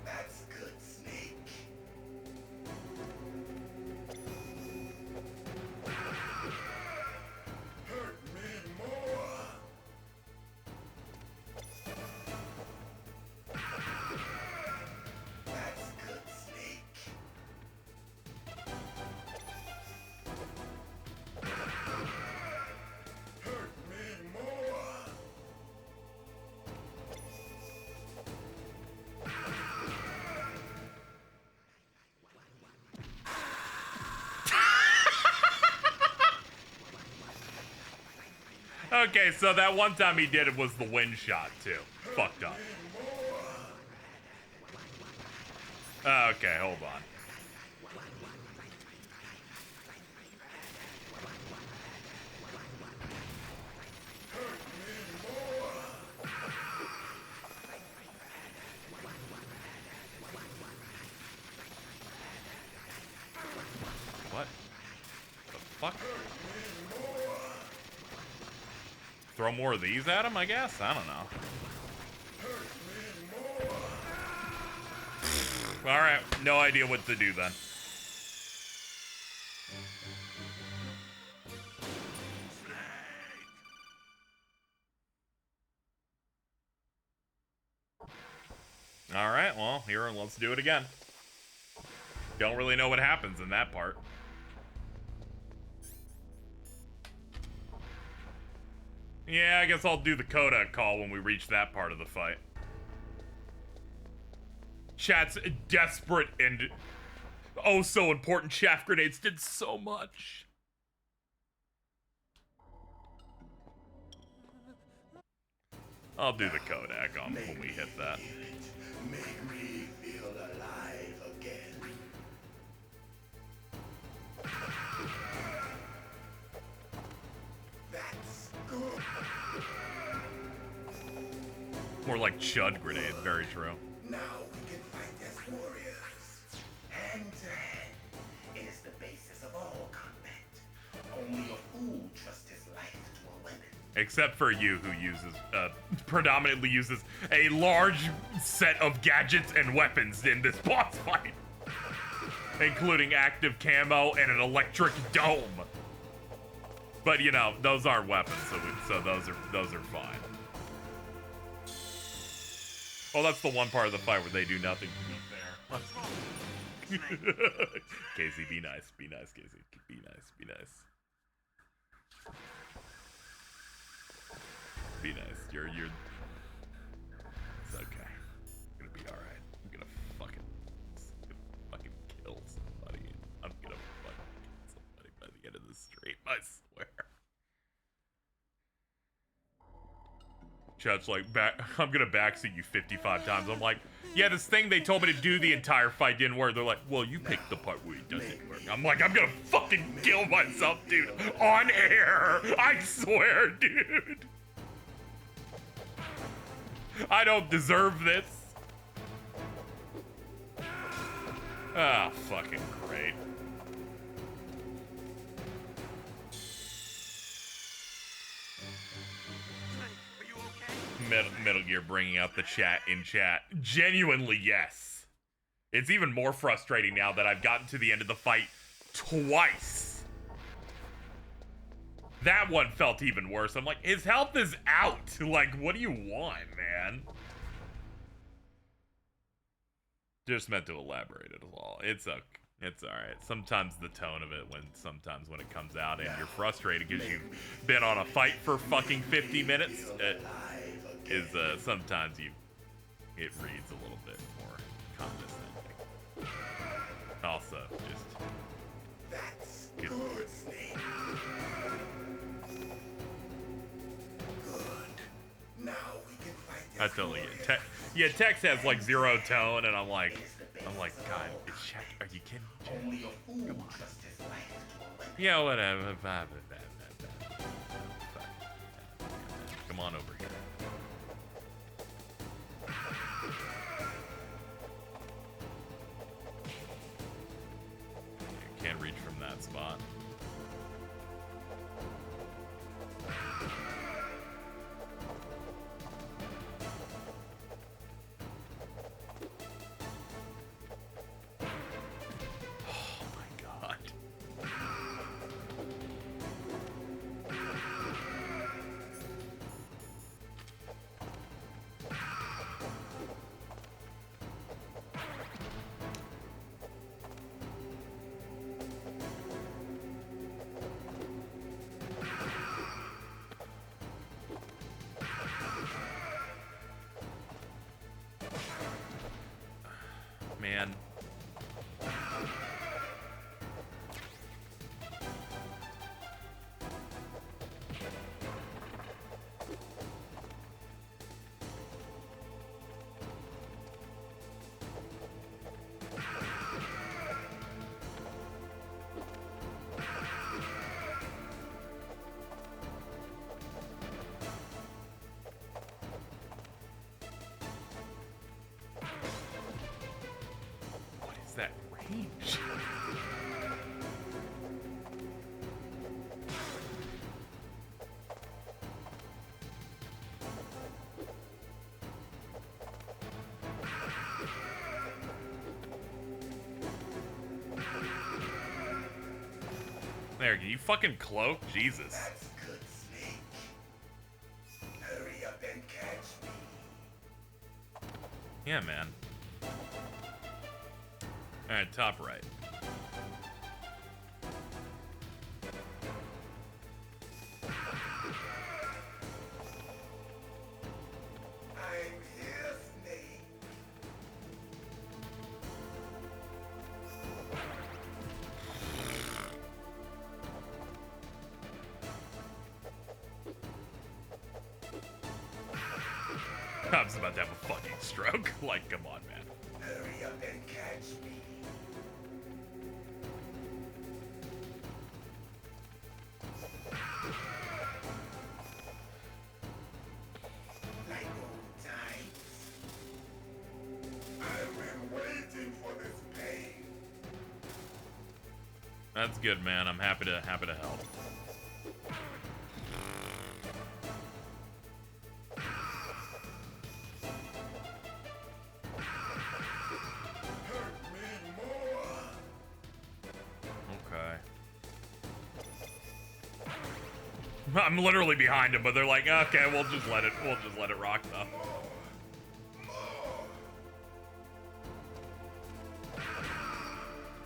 That's good, Snake. Hurt me more. That's good, Snake. Hurt me more. Okay, so that one time he did it was the wind shot too. Fucked up. Okay, hold on. What? The fuck? Throw more of these at him, I guess? I don't know. Alright, no idea what to do then. Alright, well, here, let's do it again. Don't really know what happens in that part. Yeah, I guess I'll do the codec call when we reach that part of the fight. Chat's desperate and oh so important. Chaff grenades did so much. I'll do the codec on when we hit that. Make me feel alive again. That's good. More like Chud grenade, very true. Now we can fight as warriors. Hand to hand. It is the basis of all combat. Only a fool trusts his life to a weapon. Except for you, who uses, predominantly uses a large set of gadgets and weapons in this boss fight. Including active camo and an electric dome. But you know, those aren't weapons, so those are fine. Oh, that's the one part of the fight where they do nothing to be fair. Casey, be nice, Casey. Be nice, be nice. Be nice. You're. It's okay. I'm gonna be alright. I'm gonna fucking kill somebody. I'm gonna fucking kill somebody by the end of the stream, I swear. Chat's like, I'm gonna backseat you 55 times. I'm like, yeah, this thing they told me to do the entire fight didn't work. They're like, well, you picked the part where it doesn't work. I'm like, I'm gonna fucking kill myself, dude. On air. I swear, dude. I don't deserve this. Ah, fucking great. Metal Gear bringing up the chat in chat. Genuinely, yes. It's even more frustrating now that I've gotten to the end of the fight twice. That one felt even worse. I'm like, his health is out. Like, what do you want, man? Just meant to elaborate it all. It's okay. It's alright. Sometimes the tone of it sometimes when it comes out and you're frustrated because you've been on a fight for fucking 50 minutes, sometimes it reads a little bit more condescending. Also, just that's good, Snake. Good. Now we can fight this. I totally get yeah, Tex has like zero tone, and I'm like, God, are you kidding? Only a fool Come on. trusts his land. Yeah, whatever. Come on over here. Can't reach from that spot. Oh my god. Man. What is that range? There, can you fucking cloak? Jesus. That's good, Snake. Hurry up and catch me. Yeah, man. Alright, top right. I'm here, Snake. I was about to have a fucking stroke. Like, come on, man. Hurry up and catch me. Like old times. I've been waiting for this pain. That's good, man. I'm happy to help. Hurt me more. Okay. I'm literally behind him, but they're like, okay, we'll just let it rock though.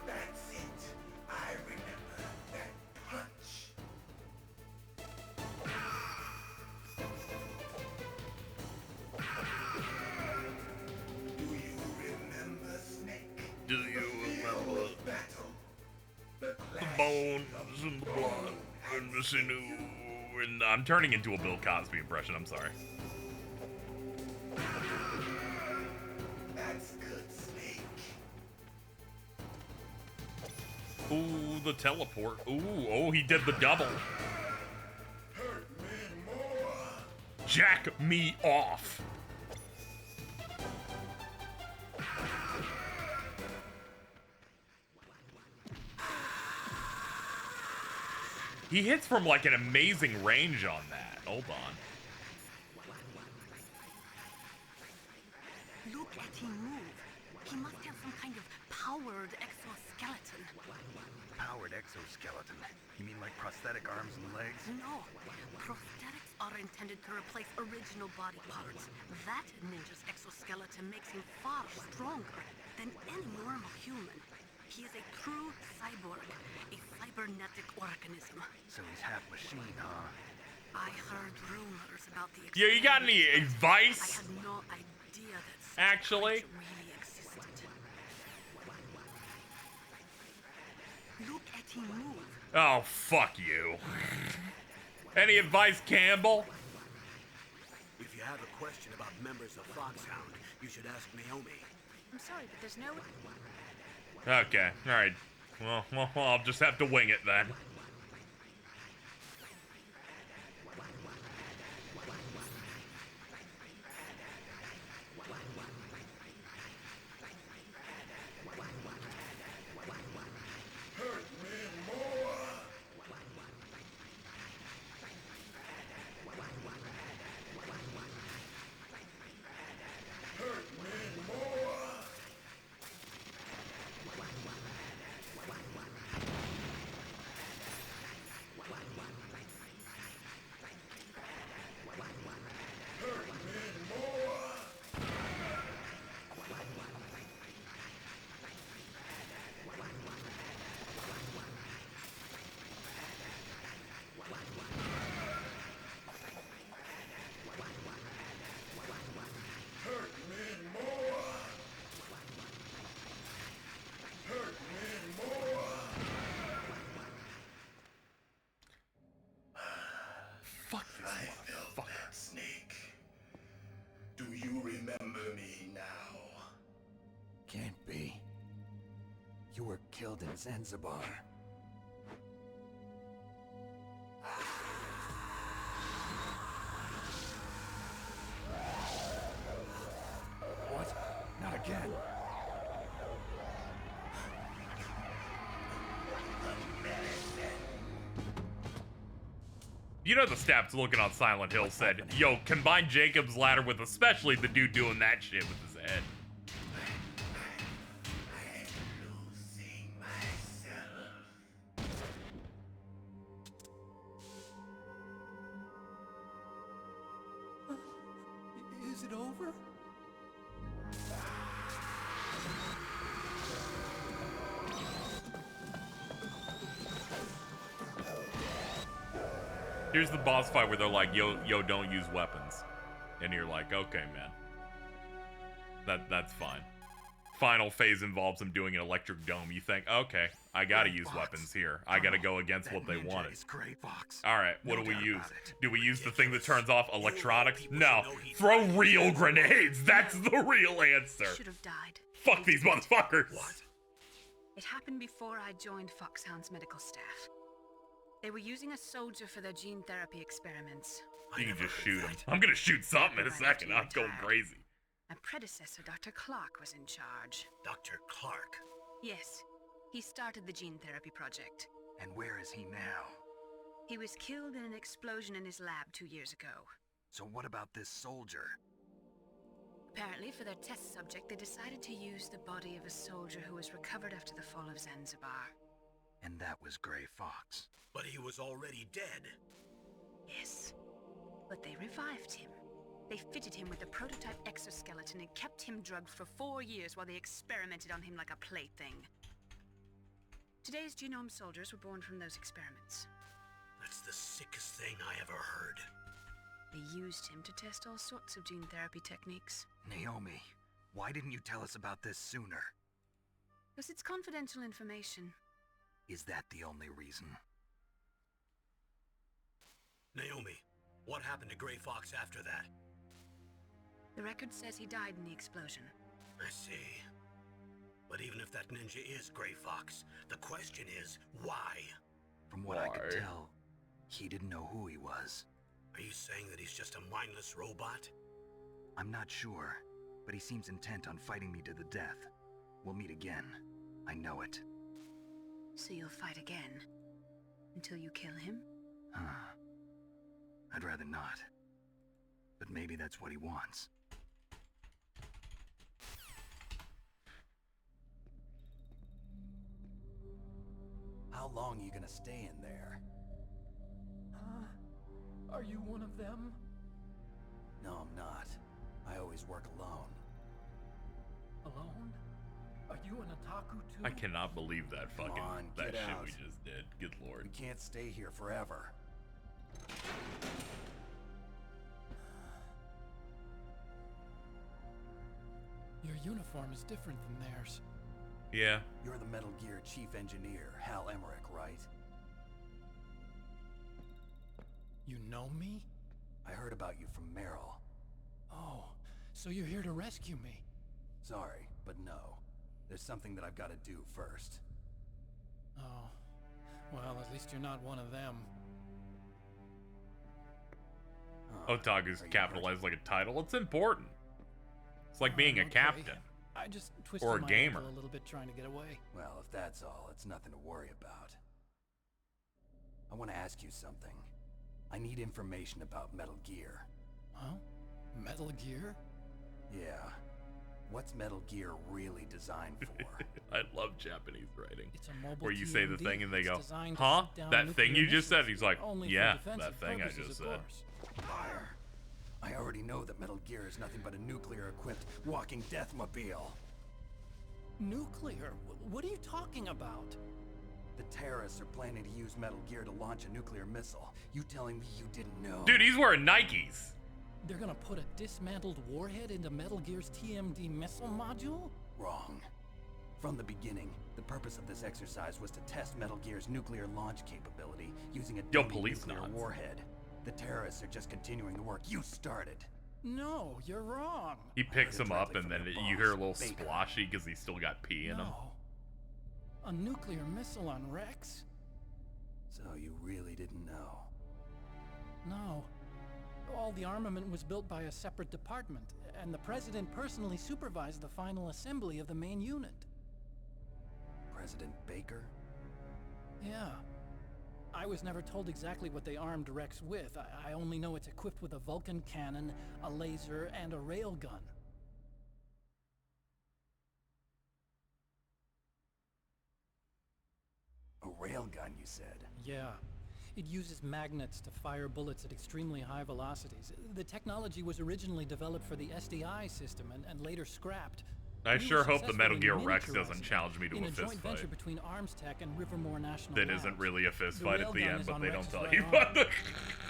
That's it. I remember that punch. Do you remember, Snake? Do you Field remember of battle. The the clash bones of and the blood and the sinew? And I'm turning into a Bill Cosby impression. I'm sorry. Ooh, the teleport. Ooh, oh, he did the double. Jack me off. He hits from like an amazing range on that. Hold on. Look at him move. He must have some kind of powered exoskeleton. Powered exoskeleton? You mean like prosthetic arms and legs? No. Prosthetics are intended to replace original body parts. That ninja's exoskeleton makes him far stronger than any normal human. He is a true cyborg, a cybernetic organism. So he's half machine, huh? I heard rumors about the Yo, you got any advice? I had no idea that actually really existed. Look at him move. Oh, fuck you. Any advice, Campbell? If you have a question about members of Foxhound, you should ask Naomi. I'm sorry, but there's no... Okay, alright. Well, I'll just have to wing it then. Killed in Zanzibar. What? Not again. You know the stats looking on Silent Hill said, yo, combine Jacob's ladder with especially the dude doing that shit with his head. Is it over? Here's the boss fight where they're like, yo, don't use weapons. And you're like, okay, man. That's fine. Final phase involves him doing an electric dome. You think, okay, I gotta use weapons here. I gotta go against what they wanted. Alright, what do we use? Do we use the thing that turns off electronics? No. Throw real grenades! That's the real answer! Should have died. Fuck these motherfuckers! What? It happened before I joined Foxhound's medical staff. They were using a soldier for their gene therapy experiments. You can just shoot him. I'm gonna shoot something in a second. I'm going crazy. My predecessor, Dr. Clark, was in charge. Dr. Clark? Yes. He started the gene therapy project. And where is he now? He was killed in an explosion in his lab 2 years ago. So what about this soldier? Apparently, for their test subject, they decided to use the body of a soldier who was recovered after the fall of Zanzibar. And that was Gray Fox. But he was already dead. Yes. But they revived him. They fitted him with a prototype exoskeleton and kept him drugged for 4 years while they experimented on him like a plaything. Today's genome soldiers were born from those experiments. That's the sickest thing I ever heard. They used him to test all sorts of gene therapy techniques. Naomi, why didn't you tell us about this sooner? Because it's confidential information. Is that the only reason? Naomi, what happened to Gray Fox after that? The record says he died in the explosion. I see. But even if that ninja is Gray Fox, the question is, why? From what I could tell, he didn't know who he was. Are you saying that he's just a mindless robot? I'm not sure, but he seems intent on fighting me to the death. We'll meet again. I know it. So you'll fight again? Until you kill him? I'd rather not. But maybe that's what he wants. How long are you gonna stay in there? Are you one of them? No, I'm not. I always work alone. Alone? Are you an otaku too? I cannot believe that fucking Come on, that get shit out. we just did. Good lord. We can't stay here forever. Your uniform is different than theirs. Yeah. You're the Metal Gear Chief Engineer, Hal Emmerich, right? You know me? I heard about you from Meryl. Oh, so you're here to rescue me? Sorry, but no. There's something that I've got to do first. Oh, well, at least you're not one of them. Otaku's capitalized like a title. It's important. It's like being a captain. I just twisted or a my gamer. ankle a little bit trying to get away. Well, if that's all, it's nothing to worry about. I want to ask you something. I need information about Metal Gear. Huh? Metal Gear? Yeah. What's Metal Gear really designed for? I love Japanese writing. It's a mobile where you say the TMD. thing and they It's go, designed to huh? shoot down That thing nuclear you just said? missiles, He's like, only for yeah, defensive that thing I purposes, just of said. course. Liar. I already know that Metal Gear is nothing but a nuclear-equipped walking deathmobile. Nuclear? What are you talking about? The terrorists are planning to use Metal Gear to launch a nuclear missile. You telling me you didn't know? Dude, he's wearing Nikes. They're gonna put a dismantled warhead into Metal Gear's TMD missile module? Wrong. From the beginning, the purpose of this exercise was to test Metal Gear's nuclear launch capability using a dummy police nuclear nods. warhead. The terrorists are just continuing the work you started. No, you're wrong. He picks him up directly and from then your you hear a boss, little Baker. splashy because he's still got pee in him. No. A nuclear missile on Rex? So you really didn't know? No. All the armament was built by a separate department, and the president personally supervised the final assembly of the main unit. President Baker? Yeah. I was never told exactly what they armed Rex with. I only know it's equipped with a Vulcan cannon, a laser, and a railgun. A railgun, you said? Yeah. It uses magnets to fire bullets at extremely high velocities. The technology was originally developed for the SDI system and later scrapped. I We sure were hope the Metal Gear successful in Rex miniaturizing doesn't it challenge me to in a a fist joint venture fight. between Armstech and Rivermore National That Labs. isn't really a fist The fight at the railgun end, is but on they don't Rex's tell right you arm. about it.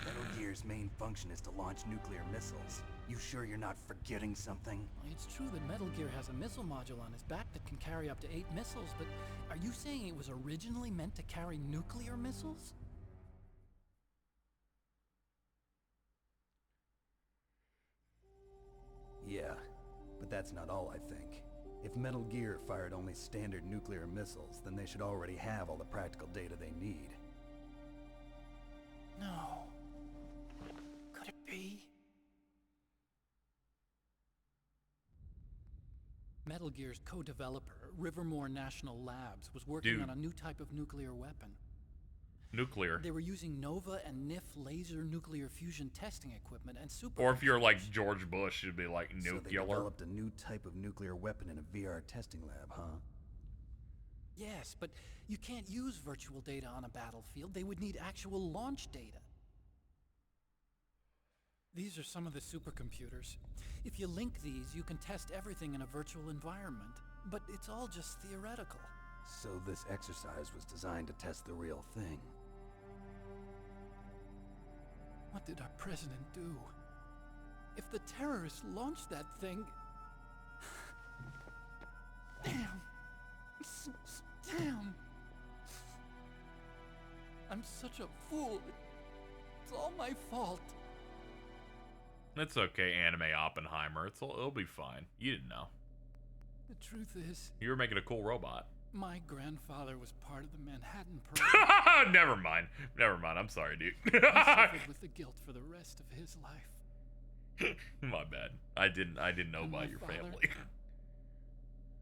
Metal Gear's main function is to launch nuclear missiles. You sure you're not forgetting something? It's true that Metal Gear has a missile module on its back that can carry up to 8 missiles, but are you saying it was originally meant to carry nuclear missiles? Yeah, but that's not all, I think. If Metal Gear fired only standard nuclear missiles, then they should already have all the practical data they need. No. Could it be? Metal Gear's co-developer, Rivermore National Labs, was working Dude. on a new type of nuclear weapon. Nuclear. They were using Nova and NIF laser nuclear fusion testing equipment and super. Or if you're like George Bush, it'd be like So they nuclear. developed a new type of nuclear weapon in a VR testing lab, huh? Yes, but you can't use virtual data on a battlefield. They would need actual launch data. These are some of the supercomputers. If you link these, you can test everything in a virtual environment. But it's all just theoretical. So this exercise was designed to test the real thing. What did our president do? If the terrorists launched that thing... Damn. Damn. I'm such a fool. It's all my fault. It's okay, anime Oppenheimer. It'll be fine. You didn't know. The truth is, You were making a cool robot. my grandfather was part of the Manhattan Project. Never mind. Never mind. I'm sorry, dude. He suffered with the guilt for the rest of his life. My bad. I didn't know And about my your father? family.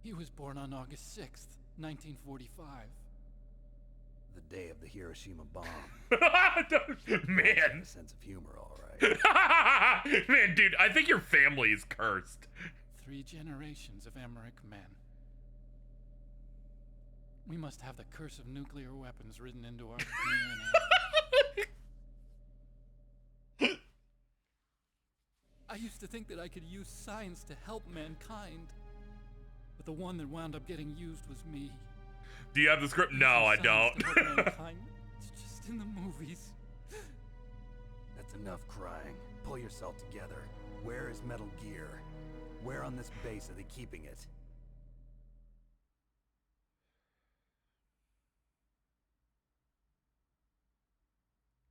He was born on August 6th, 1945. The day of the Hiroshima bomb. Man. A sense of humor, all right. Man, dude, I think your family is cursed. 3 generations of Emmerich men. We must have the curse of nuclear weapons written into our DNA. I used to think that I could use science to help mankind. But the one that wound up getting used was me. Do you have the script? No, I don't. Science to help mankind. It's just in the movies. That's enough crying. Pull yourself together. Where is Metal Gear? Where on this base are they keeping it?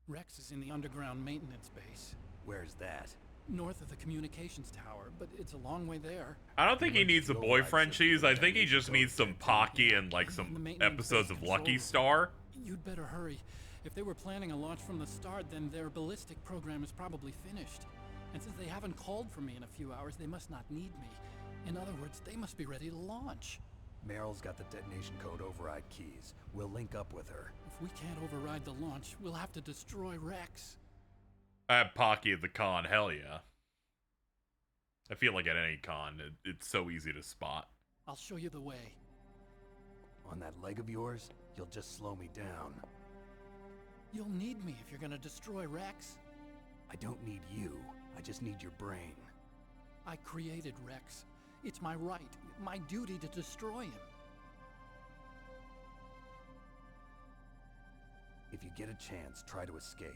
Rex is in the underground maintenance base. Where's that? North of the communications tower, but it's a long way there. I don't think he needs a boyfriend cheese. I think he just needs some Pocky and like some episodes of Lucky Star. You'd better hurry. If they were planning a launch from the start, then their ballistic program is probably finished. And since they haven't called for me in a few hours, they must not need me. In other words, they must be ready to launch. Meryl's got the detonation code override keys. We'll link up with her. If we can't override the launch, we'll have to destroy Rex. At Pocky at the con, hell yeah. I feel like at any con, it's so easy to spot. I'll show you the way. On that leg of yours, you'll just slow me down. You'll need me if you're gonna destroy Rex. I don't need you. I just need your brain. I created Rex. It's my right, my duty to destroy him. If you get a chance, try to escape.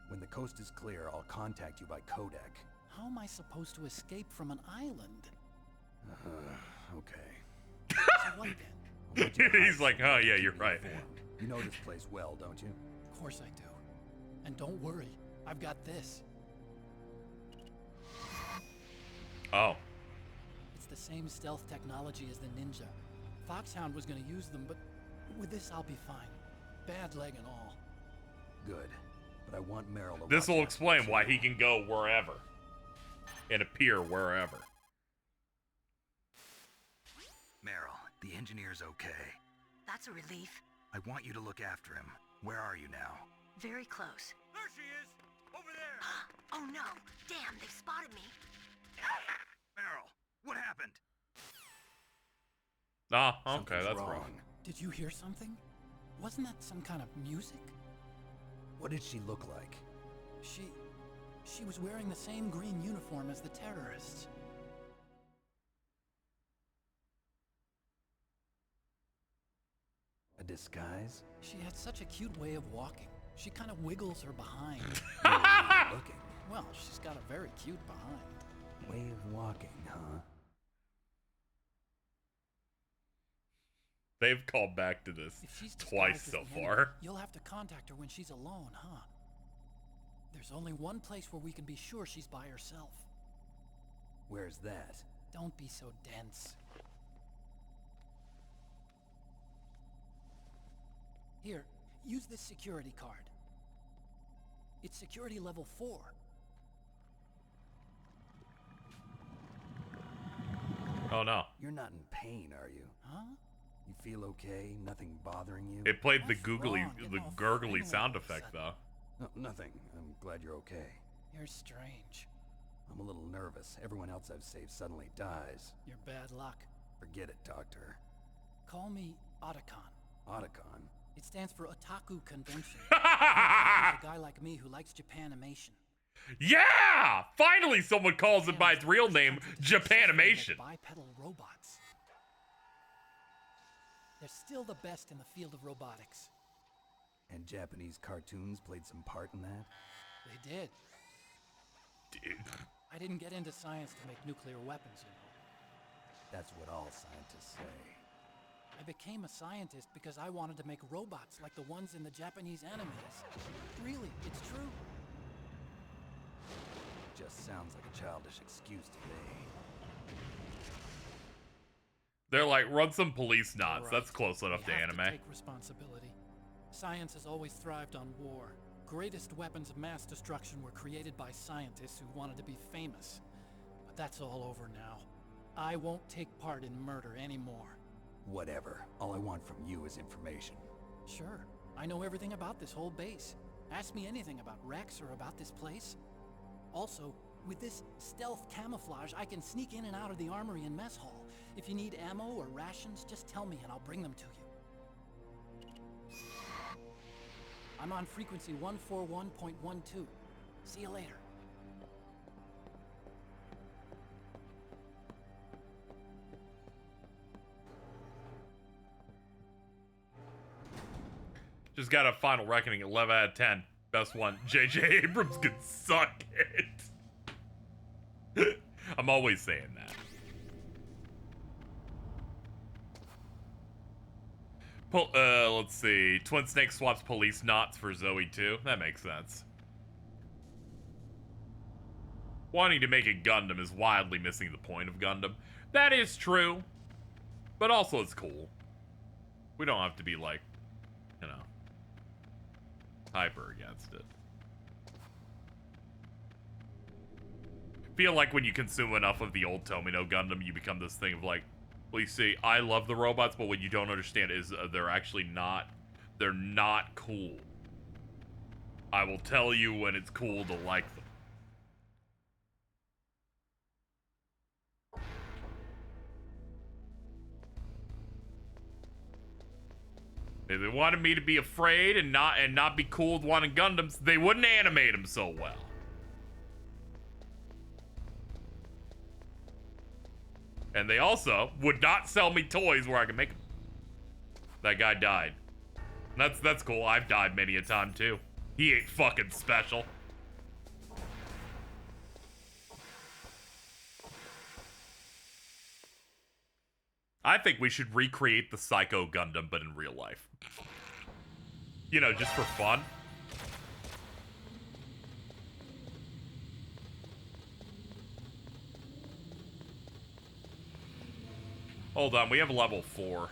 When the coast is clear, I'll contact you by codec. How am I supposed to escape from an island? Okay. So what then? He's like, oh yeah, you're right. You know this place well, don't you? Of course I do. And don't worry, I've got this. Oh. It's the same stealth technology as the Ninja. Foxhound was gonna use them, but with this I'll be fine. Bad leg and all. Good. But I want Meryl to This will explain why he can go wherever. And appear wherever. Meryl, the engineer's okay. That's a relief. I want you to look after him. Where are you now? Very close. There she is! Over there! Oh no! Damn, they've spotted me. Meryl, what happened? Ah, okay, Something's that's wrong. wrong. Did you hear something? Wasn't that some kind of music? What did she look like? She was wearing the same green uniform as the terrorists. A disguise? She had such a cute way of walking. She kind of wiggles her behind. Looking. Well, she's got a very cute behind. Way of walking, huh? They've called back to this If she's twice disguised so as the enemy, far. You'll have to contact her when she's alone, huh? There's only one place where we can be sure she's by herself. Where's that? Don't be so dense. Here, use this security card. It's security level 4. Oh no. You're not in pain, are you? Huh? You feel okay? Nothing bothering you? It played the What's googly, wrong? the Oh, gurgly finally sound all of a effect sudden. though. No, nothing. I'm glad you're okay. You're strange. I'm a little nervous. Everyone else I've saved suddenly dies. You're bad luck. Forget it, Doctor. Call me Otacon. Otacon? It stands for Otaku Convention. There's a guy like me who likes Japanimation. Yeah! Finally someone calls it by its real name, Japanimation. Bipedal robots. They're still the best in the field of robotics. And Japanese cartoons played some part in that? They did. Dude. I didn't get into science to make nuclear weapons, you know. That's what all scientists say. I became a scientist because I wanted to make robots like the ones in the Japanese animes. Really, it's true. Just sounds like a childish excuse to me. They're like, run some police knots. Right. That's close enough to We have anime. to take responsibility. Science has always thrived on war. Greatest weapons of mass destruction were created by scientists who wanted to be famous. But that's all over now. I won't take part in murder anymore. Whatever. All I want from you is information. Sure. I know everything about this whole base. Ask me anything about Rex or about this place. Also, with this stealth camouflage, I can sneak in and out of the armory and mess hall. If you need ammo or rations, just tell me and I'll bring them to you. I'm on frequency 141.12. See you later. Just got a final reckoning, 11 out of 10. Best one. J.J. Abrams could suck it. I'm always saying that. Let's see. Twin Snake swaps police knots for Zoe too. That makes sense. Wanting to make a Gundam is wildly missing the point of Gundam. That is true. But also it's cool. We don't have to be like, you know, hyper against it. Feel like when you consume enough of the old Tomino Gundam, you become this thing of like, well, you see, I love the robots, but what you don't understand is they're actually not, they're not cool. I will tell you when it's cool to like them. If they wanted me to be afraid and not be cool with wanting Gundams, they wouldn't animate them so well. And they also would not sell me toys where I can make them. That guy died. That's cool. I've died many a time too. He ain't fucking special. I think we should recreate the Psycho Gundam, but in real life. You know, just for fun. Hold on, we have level 4.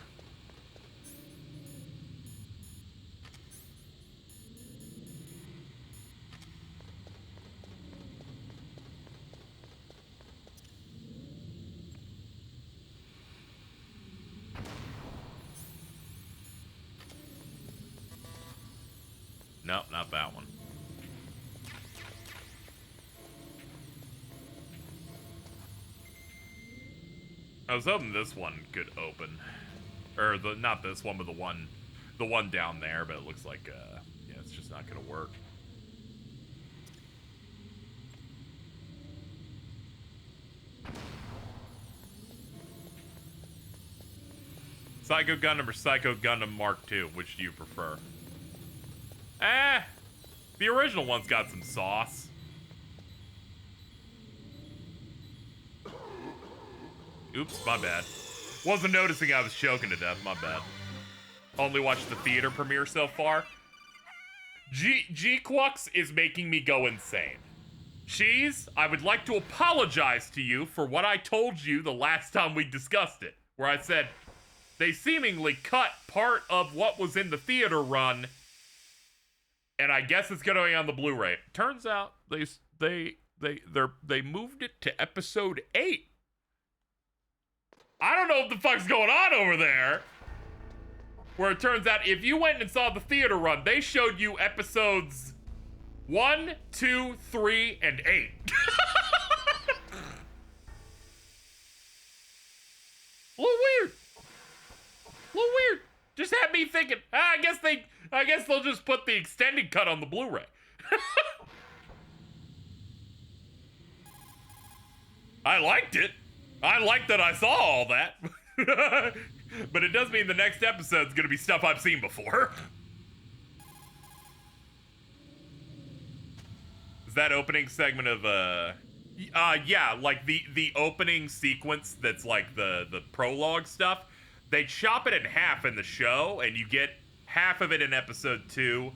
Nope, not that one. I was hoping this one could open. Or not this one, but the one down there, but it looks like yeah, it's just not gonna work. Psycho Gundam or Psycho Gundam Mark II, which do you prefer? The original one's got some sauce. Oops, my bad. Wasn't noticing I was choking to death, my bad. Only watched the theater premiere so far. G-Quux is making me go insane. Cheese, I would like to apologize to you for what I told you the last time we discussed it, where I said they seemingly cut part of what was in the theater run, and I guess it's gonna be on the Blu-ray. Turns out they moved it to episode 8. I don't know what the fuck's going on over there. Where it turns out if you went and saw the theater run, they showed you episodes 1, 2, 3, and 8. A little weird. Just had me thinking, I guess they'll just put the extended cut on the Blu-ray. I liked it. I like that I saw all that. But it does mean the next episode's gonna be stuff I've seen before. Is that opening segment of, yeah, like the opening sequence that's like the prologue stuff, they chop it in half in the show, and you get half of it in episode 2,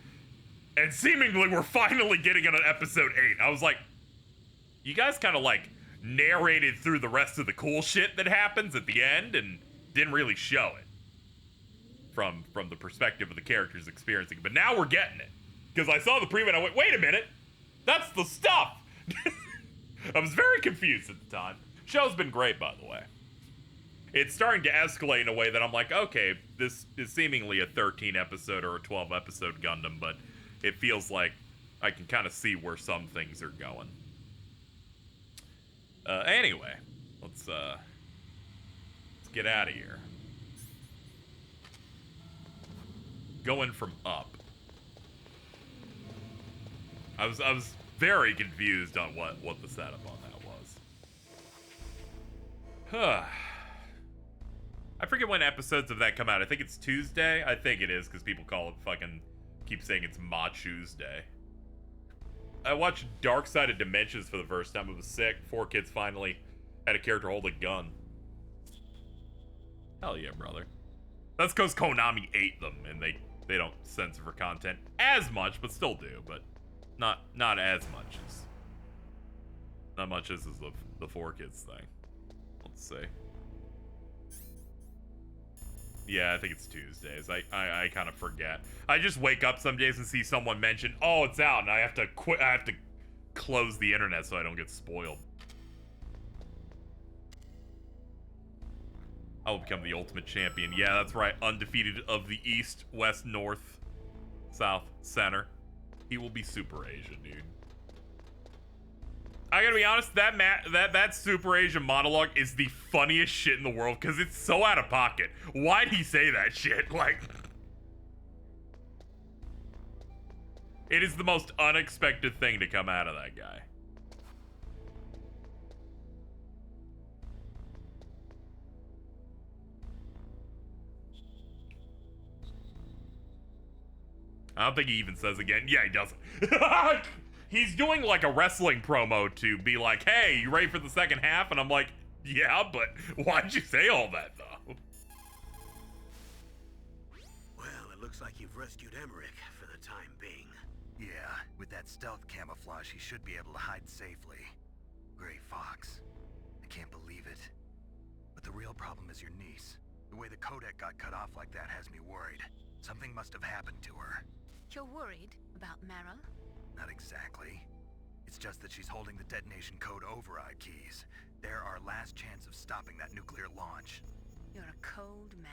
and seemingly we're finally getting it on episode 8. I was like, you guys kind of like narrated through the rest of the cool shit that happens at the end, and didn't really show it from the perspective of the characters experiencing it. But now we're getting it. Because I saw the preview and I went, wait a minute, that's the stuff. I was very confused at the time. Show's been great, by the way. It's starting to escalate in a way that I'm like, okay, this is seemingly a 13 episode or a 12 episode Gundam, but it feels like I can kind of see where some things are going. Anyway, let's get out of here. Going from up. I was very confused on what the setup on that was. I forget when episodes of that come out. I think it's Tuesday. I think it is, because people keep saying it's Ma Tuesday. I watched Dark Side of Dimensions for the first time. It was sick. 4Kids finally had a character hold a gun. Hell yeah, brother. That's because Konami ate them, and they don't censor for content as much, but still do, but not as much as the 4Kids thing. Let's see. Yeah, I think it's Tuesdays. I kind of forget. I just wake up some days and see someone mention, oh, it's out, and I have to quit. I have to close the internet so I don't get spoiled. I will become the ultimate champion. Yeah, that's right. Undefeated of the East, West, North, South, Center. He will be Super Asian, dude. I gotta be honest, that Super Asian monologue is the funniest shit in the world because it's so out of pocket. Why'd he say that shit? Like, it is the most unexpected thing to come out of that guy. I don't think he even says again. Yeah, he doesn't. He's doing like a wrestling promo to be like, hey, you ready for the second half? And I'm like, yeah, but why'd you say all that, though? Well, it looks like you've rescued Emmerich for the time being. Yeah, with that stealth camouflage, he should be able to hide safely. Gray Fox. I can't believe it. But the real problem is your niece. The way the codec got cut off like that has me worried. Something must have happened to her. You're worried about Meryl? Not exactly. It's just that she's holding the detonation code override keys. They're our last chance of stopping that nuclear launch. You're a cold man.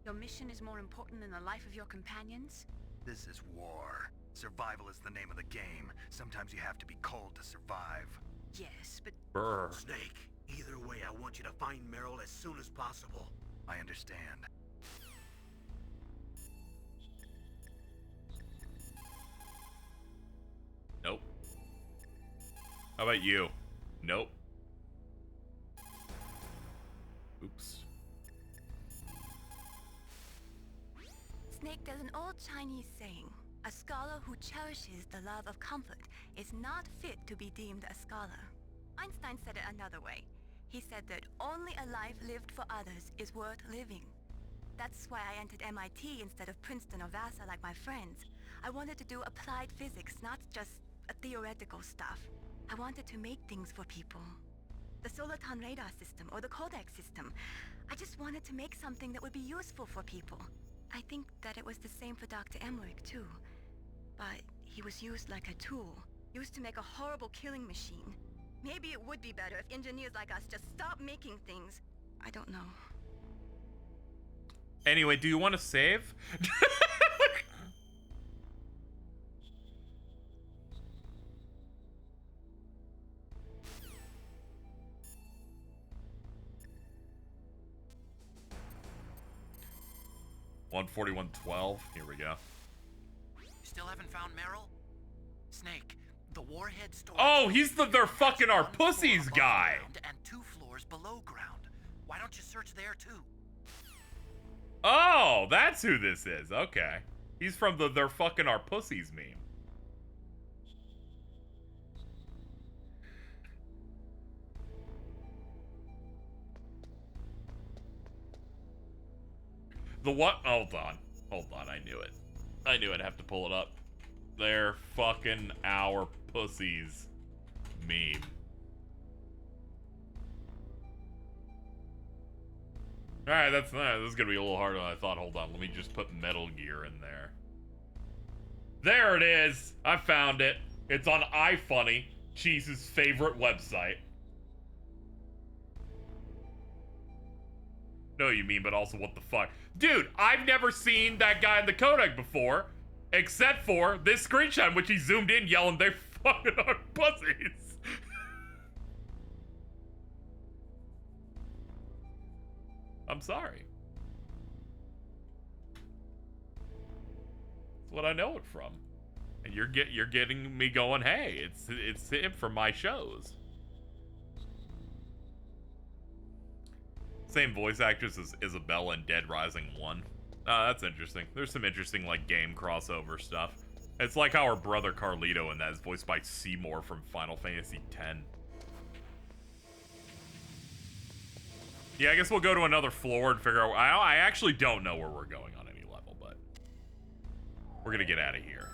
Your mission is more important than the life of your companions? This is war. Survival is the name of the game. Sometimes you have to be cold to survive. Yes, but... Brr. Snake, either way, I want you to find Meryl as soon as possible. I understand. Nope. How about you? Nope. Oops. Snake, there's an old Chinese saying, a scholar who cherishes the love of comfort is not fit to be deemed a scholar. Einstein said it another way. He said that only a life lived for others is worth living. That's why I entered MIT instead of Princeton or Vassar like my friends. I wanted to do applied physics, not just theoretical stuff. I wanted to make things for people. The Soliton radar system or the codec system. I just wanted to make something that would be useful for people. I think that it was the same for Dr. Emmerich too. But he was used like a tool, used to make a horrible killing machine. Maybe it would be better if engineers like us just stopped making things. I don't know. Anyway, do you want to save? $141.12. Here we go. Still haven't found Meryl? Snake, the warhead storage. Oh, he's they're fucking our pussies guy. And 2 floors below ground. Why don't you search there too? Oh, that's who this is. Okay. He's from the they're fucking our pussies meme. The what? Hold on. Hold on. I knew it. I knew I'd have to pull it up. They're fucking our pussies meme. Alright, this is gonna be a little harder than I thought. Hold on, let me just put Metal Gear in there. There it is! I found it. It's on iFunny, Cheese's favorite website. No, you mean, but also what the fuck? Dude, I've never seen that guy in the codec before, except for this screenshot in which he zoomed in yelling, "They fucking are pussies." I'm sorry. That's what I know it from. And you're getting me going, hey, it's him from my shows. Same voice actress as Isabella in Dead Rising 1. That's interesting. There's some interesting, like, game crossover stuff. It's like how our brother Carlito in that is voiced by Seymour from Final Fantasy X. Yeah, I guess we'll go to another floor and figure out... I actually don't know where we're going on any level, but... we're gonna get out of here.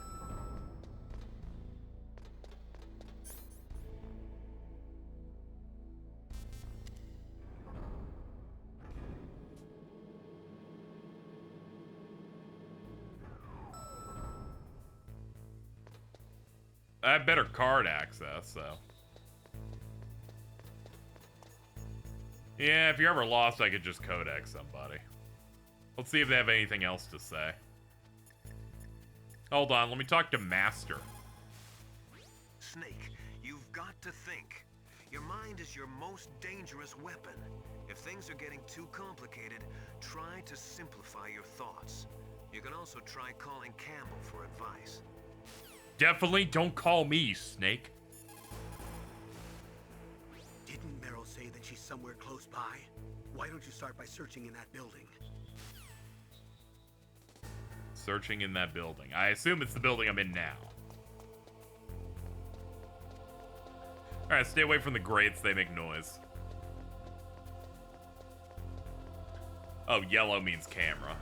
I have better card access, so... yeah, if you're ever lost, I could just codec somebody. Let's see if they have anything else to say. Hold on, let me talk to Master. Snake, you've got to think. Your mind is your most dangerous weapon. If things are getting too complicated, try to simplify your thoughts. You can also try calling Campbell for advice. Definitely don't call me, Snake. Didn't Meryl say that she's somewhere close by? Why don't you start by searching in that building? Searching in that building. I assume it's the building I'm in now. Alright, stay away from the grates, they make noise. Oh, yellow means camera.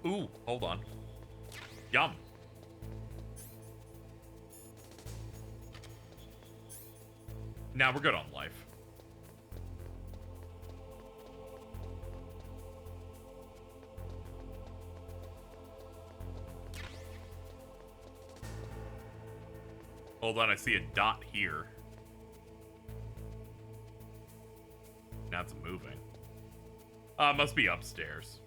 Ooh, hold on. Yum. Now we're good on life. Hold on, I see a dot here. Now it's moving. It must be upstairs.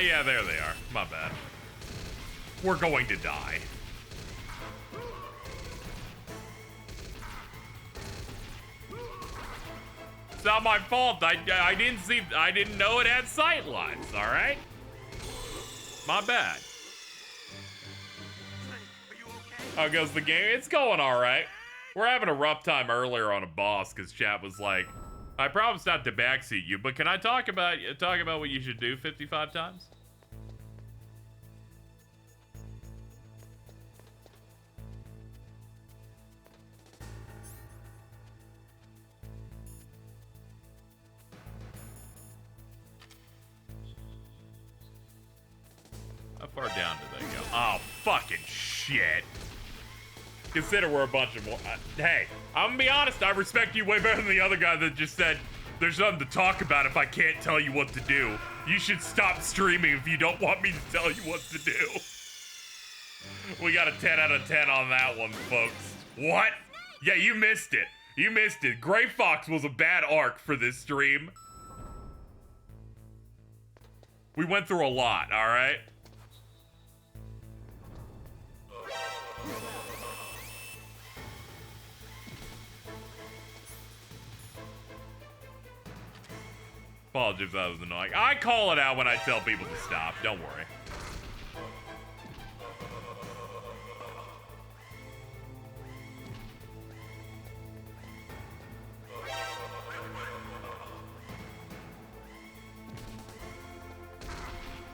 Yeah, there they are. My bad. We're going to die. It's not my fault. I didn't know it had sight lines, alright? My bad. How goes the game? It's going alright. We're having a rough time earlier on a boss because chat was like, I promise not to backseat you, but can I talk about what you should do 55 times? How far down do they go? Oh, fucking shit. Consider we're a bunch of more. Hey, I'm gonna be honest, I respect you way better than the other guy that just said, there's nothing to talk about if I can't tell you what to do. You should stop streaming if you don't want me to tell you what to do. We got a 10 out of 10 on that one, folks. What? Yeah, you missed it. You missed it. Gray Fox was a bad arc for this stream. We went through a lot, alright? Apologies if that was annoying. I call it out when I tell people to stop. Don't worry.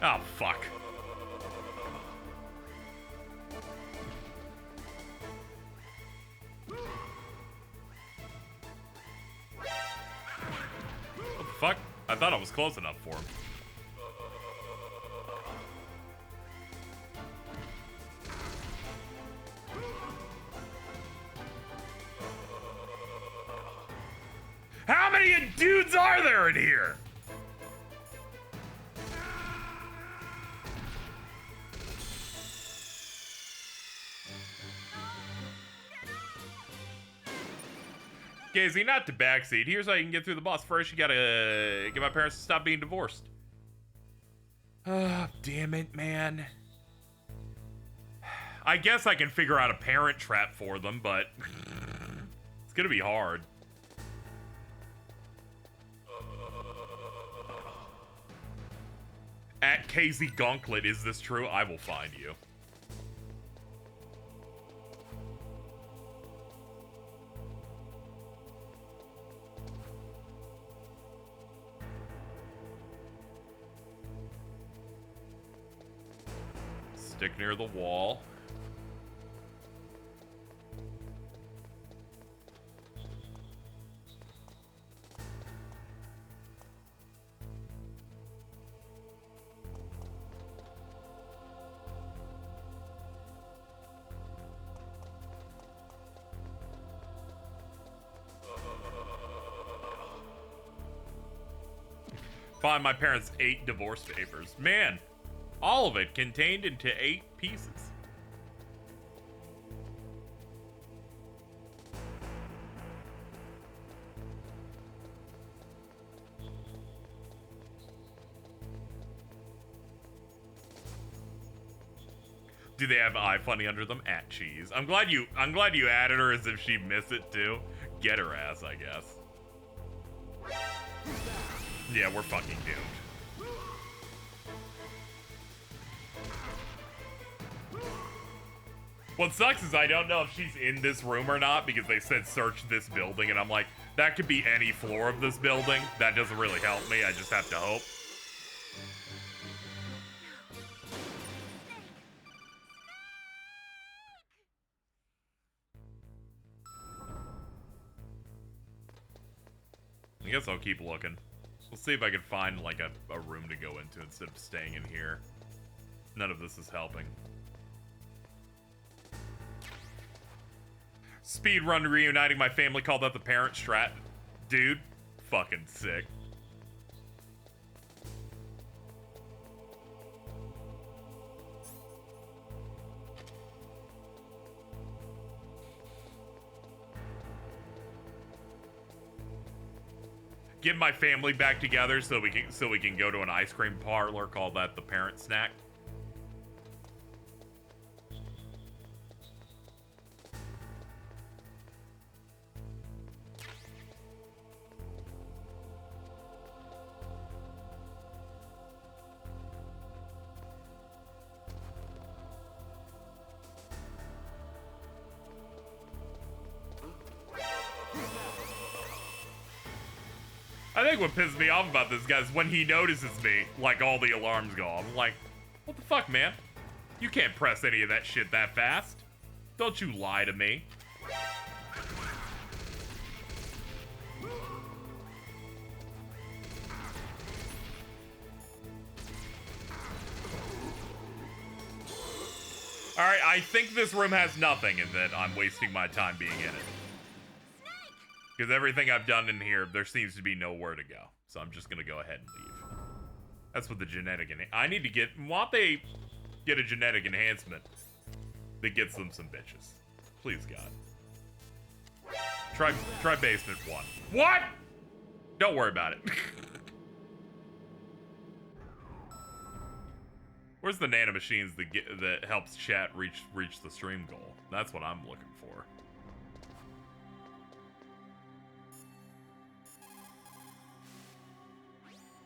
Oh, fuck. Fuck? I thought I was close enough for him. How many dudes are there in here? Gazy, not to backseat. Here's how you can get through the boss. First, you gotta get my parents to stop being divorced. Oh, damn it, man. I guess I can figure out a parent trap for them, but it's gonna be hard. At KZ Gauntlet, is this true? I will find you. Stick near the wall. Find my parents' 8 divorce papers. Man, all of it contained into 8 pieces. Do they have iFunny under them? At cheese. I'm glad you added her as if she missed it too. Get her ass, I guess. Yeah, we're fucking doomed. What sucks is I don't know if she's in this room or not because they said search this building and I'm like, that could be any floor of this building. That doesn't really help me. I just have to hope. I guess I'll keep looking. We'll see if I can find like a room to go into instead of staying in here. None of this is helping. Speedrun reuniting my family, called that the parent strat. Dude, fucking sick. Get my family back together so we can go to an ice cream parlor, call that the parent snack. I think what pisses me off about this guy is when he notices me, like all the alarms go off. I'm like, what the fuck, man? You can't press any of that shit that fast. Don't you lie to me. Alright, I think this room has nothing and that I'm wasting my time being in it. Because everything I've done in here, there seems to be nowhere to go. So I'm just gonna go ahead and leave. That's what the genetic I need to get. Want they get a genetic enhancement that gets them some bitches? Please, God. Try basement 1. What? Don't worry about it. Where's the nanomachines that helps chat reach the stream goal? That's what I'm looking for.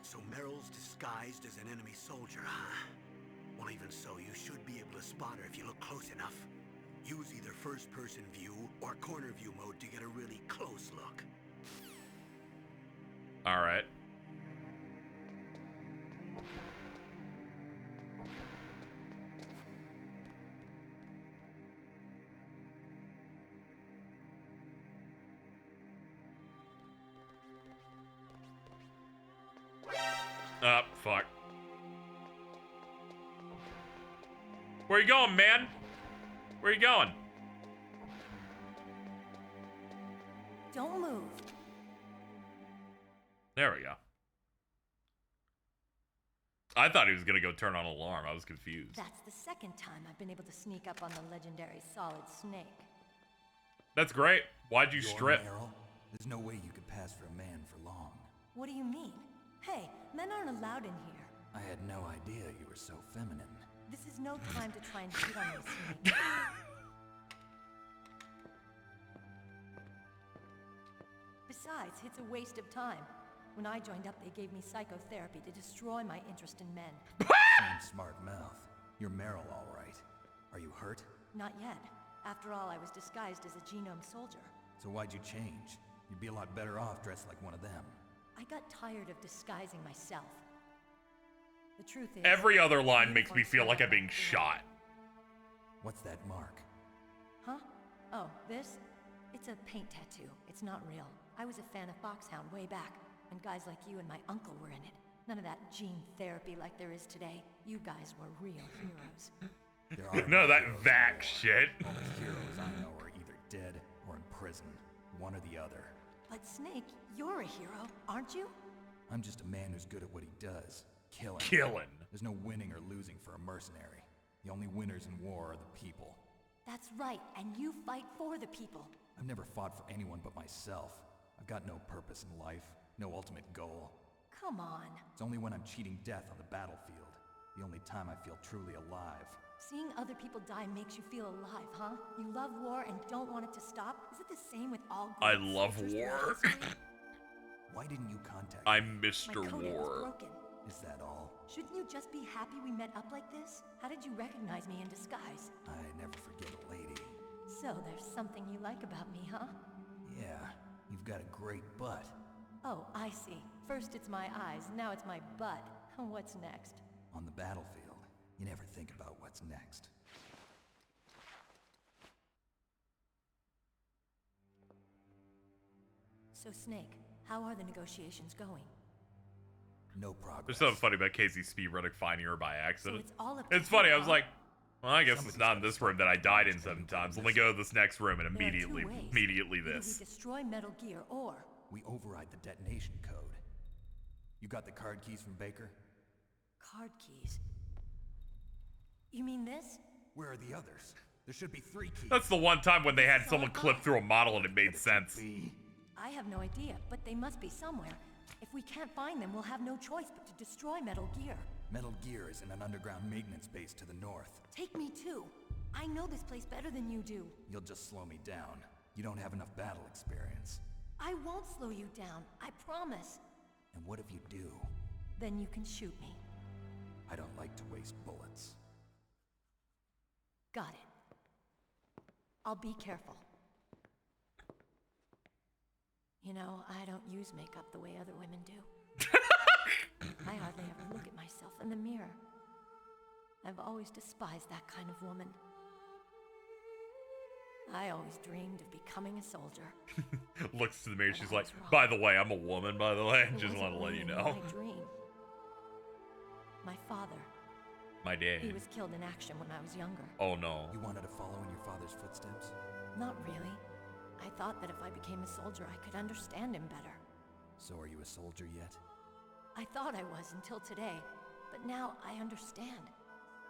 So Meryl's disguised as an enemy soldier, huh? Well, even so, you should be able to spot her if you look close enough. Use either first-person view or corner view mode to get a really close look. All right. Fuck. Where you going, man? Where you going? Don't move. There we go. I thought he was gonna go turn on an alarm. I was confused. That's the second time I've been able to sneak up on the legendary Solid Snake. That's great. Why'd you You're strip? Meryl? There's no way you could pass for a man for long. What do you mean? Hey, men aren't allowed in here. I had no idea you were so feminine. This is no time to try and cheat on me, Snake. Besides, it's a waste of time. When I joined up, they gave me psychotherapy to destroy my interest in men. Same smart mouth. You're Meryl, all right. Are you hurt? Not yet. After all, I was disguised as a genome soldier. So why'd you change? You'd be a lot better off dressed like one of them. I got tired of disguising myself. The truth is, Every other line makes me feel like I'm being shot. What's that mark? Huh? Oh, this? It's a paint tattoo. It's not real. I was a fan of Foxhound way back, and guys like you and my uncle were in it. None of that gene therapy like there is today. You guys were real heroes. There are No, that heroes vac in shit. war. All the heroes I know are either dead or in prison. One or the other. But Snake, you're a hero, aren't you? I'm just a man who's good at what he does. Killing. Killing. There's no winning or losing for a mercenary. The only winners in war are the people. That's right, and you fight for the people. I've never fought for anyone but myself. I've got no purpose in life, no ultimate goal. Come on. It's only when I'm cheating death on the battlefield. The only time I feel truly alive. Seeing other people die makes you feel alive, huh? You love war and don't want it to stop? Is it the same with all I great love soldiers throughout war. history? Why didn't you contact I'm me? Mr. My codec was War. broken. Is that all? Shouldn't you just be happy we met up like this? How did you recognize me in disguise? I never forget a lady. So there's something you like about me, huh? Yeah, you've got a great butt. Oh, I see. First it's my eyes, now it's my butt. What's next? On the battlefield, you never think about what's next. So Snake, how are the negotiations going? No progress. There's something funny about Casey speedrunning finding her by accident. it's all up to It's funny, you, I was huh? like, well, I guess it's not in this room that I died in 7 times. Let me go to this next room and There are two immediately ways. Either this. we destroy Metal Gear or... We override the detonation code. You got the card keys from Baker? Card keys. You mean this? Where are the others? There should be 3 keys. That's the one time when they had someone clip through a model and it made sense. I have no idea, but they must be somewhere. If we can't find them, we'll have no choice but to destroy Metal Gear. Metal Gear is in an underground maintenance base to the north. Take me too. I know this place better than you do. You'll just slow me down. You don't have enough battle experience. I won't slow you down, I promise. And what if you do? Then you can shoot me. I don't like to waste bullets. Got it. I'll be careful. You know, I don't use makeup the way other women do. I hardly ever look at myself in the mirror. I've always despised that kind of woman. I always dreamed of becoming a soldier. Looks to the mirror, she's like, by the way, I'm a woman, by the way. Just want to let you know. My dream. My father. My dad. He was killed in action when I was younger. Oh no. You wanted to follow in your father's footsteps? Not really. I thought that if I became a soldier, I could understand him better. So are you a soldier yet? I thought I was until today, but now I understand.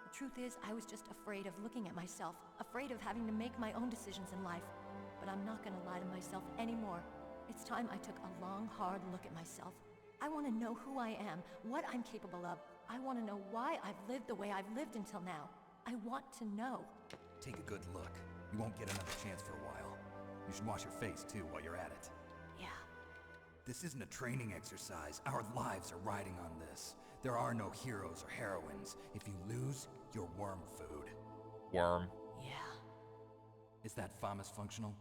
The truth is, I was just afraid of looking at myself, afraid of having to make my own decisions in life. But I'm not gonna lie to myself anymore. It's time I took a long, hard look at myself. I want to know who I am, what I'm capable of. I want to know why I've lived the way I've lived until now. I want to know. Take a good look. You won't get another chance for a while. You should wash your face, too, while you're at it. Yeah. This isn't a training exercise. Our lives are riding on this. There are no heroes or heroines. If you lose, you're worm food. Worm. Yeah. Is that FAMAS functional?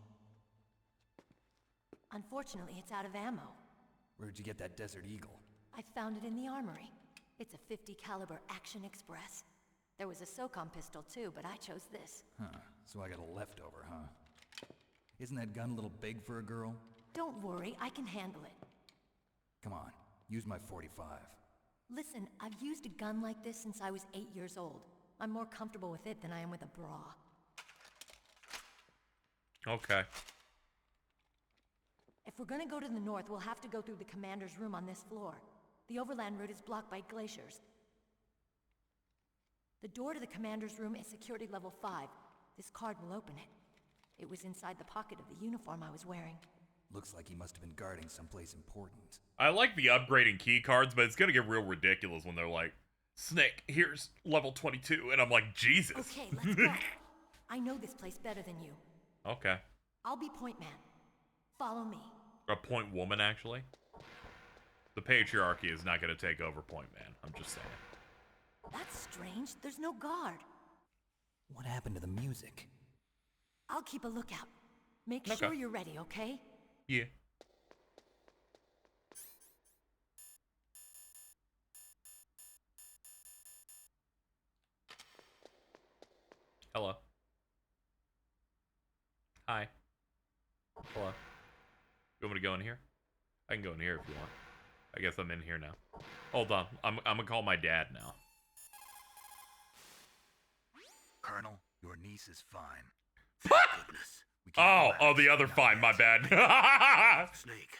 Unfortunately, it's out of ammo. Where'd you get that Desert Eagle? I found it in the armory. It's a .50 caliber Action Express. There was a SOCOM pistol too, but I chose this. Huh, so I got a leftover, huh? Isn't that gun a little big for a girl? Don't worry, I can handle it. Come on, use my .45. Listen, I've used a gun like this since I was 8 years old. I'm more comfortable with it than I am with a bra. Okay. If we're gonna go to the north, we'll have to go through the commander's room on this floor. The overland route is blocked by glaciers. The door to the commander's room is security level 5. This card will open it. It was inside the pocket of the uniform I was wearing. Looks like he must have been guarding someplace important. I like the upgrading key cards, but it's gonna get real ridiculous when they're like, Snake, here's level 22, and I'm like, Jesus. Okay, let's go. I know this place better than you. Okay. I'll be point man. Follow me. A point woman, actually. The patriarchy is not gonna take over point man. I'm just saying. That's strange. There's no guard. What happened to the music? I'll keep a lookout. Make Okay. sure you're ready, okay? Yeah. Hello. Hi. Hello. You want me to go in here? I can go in here if you want. I guess I'm in here now. Hold on. I'm gonna call my dad now. Colonel, your niece is fine. Thank goodness. Oh, the other fine, my bad. Snake.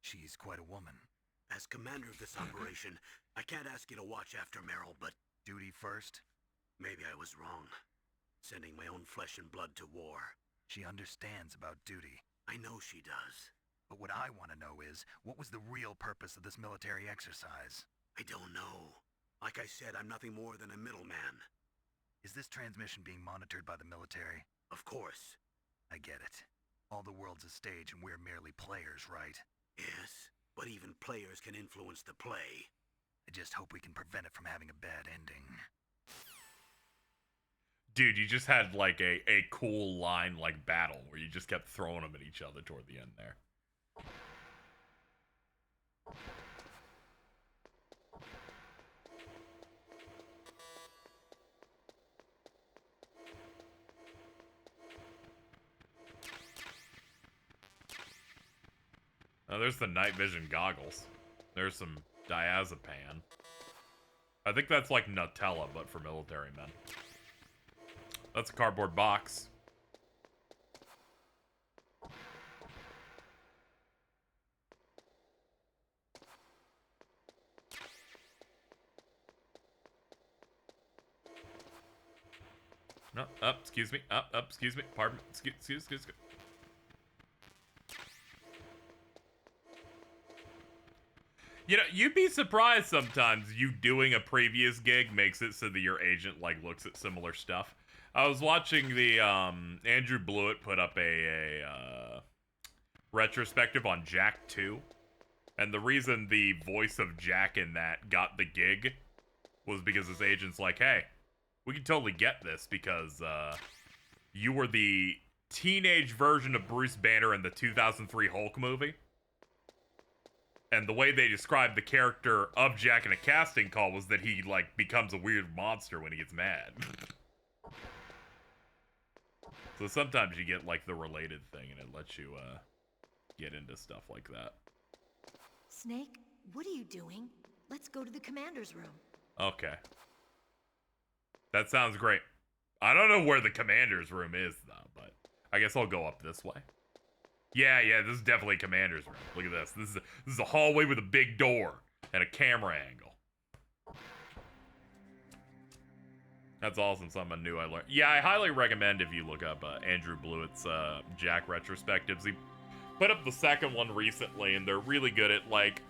She's quite a woman. As commander of this operation, I can't ask you to watch after Meryl, but... Duty first? Maybe I was wrong. Sending my own flesh and blood to war. She understands about duty. I know she does. But what I want to know is, what was the real purpose of this military exercise? I don't know. Like I said, I'm nothing more than a middleman. Is this transmission being monitored by the military? Of course. I get it. All the world's a stage and we're merely players, right? Yes, but even players can influence the play. I just hope we can prevent it from having a bad ending. Dude, you just had like a cool line like battle where you just kept throwing them at each other toward the end there. Oh, there's the night vision goggles. There's some diazepam. I think that's like Nutella, but for military men. That's a cardboard box. No, up, excuse me, up, excuse me, pardon, excuse me. You know, you'd be surprised sometimes you doing a previous gig makes it so that your agent, like, looks at similar stuff. I was watching the, Andrew Blewett put up a retrospective on Jack 2. And the reason the voice of Jack in that got the gig was because his agent's like, hey, we can totally get this because, you were the teenage version of Bruce Banner in the 2003 Hulk movie. And the way they described the character of Jack in a casting call was that he, like, becomes a weird monster when he gets mad. So sometimes you get, like, the related thing, and it lets you, get into stuff like that. Snake, what are you doing? Let's go to the commander's room. Okay. That sounds great. I don't know where the commander's room is, though, but I guess I'll go up this way. Yeah, this is definitely commander's room. Look at this. This is a hallway with a big door and a camera angle. That's awesome. Something new I learned. Yeah, I highly recommend if you look up Andrew Blewett's Jack retrospectives. He put up the second one recently, and they're really good at, like,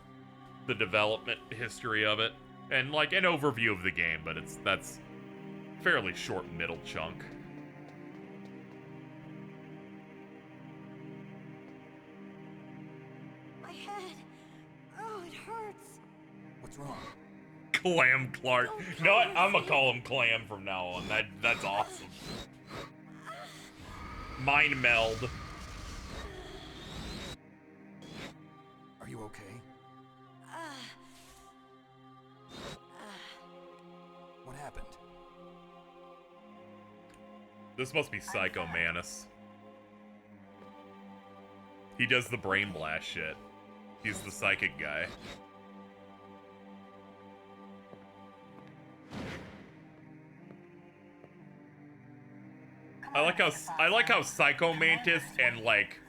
the development history of it and, like, an overview of the game, but that's fairly short middle chunk. My head. Oh, it hurts. What's wrong? Clam Clark. You know what? I'm gonna call him Clam from now on. That's awesome. Mind meld. Are you okay? What happened? This must be Psycho Mantis. He does the brain blast shit. He's the psychic guy. I like how Psycho Mantis and like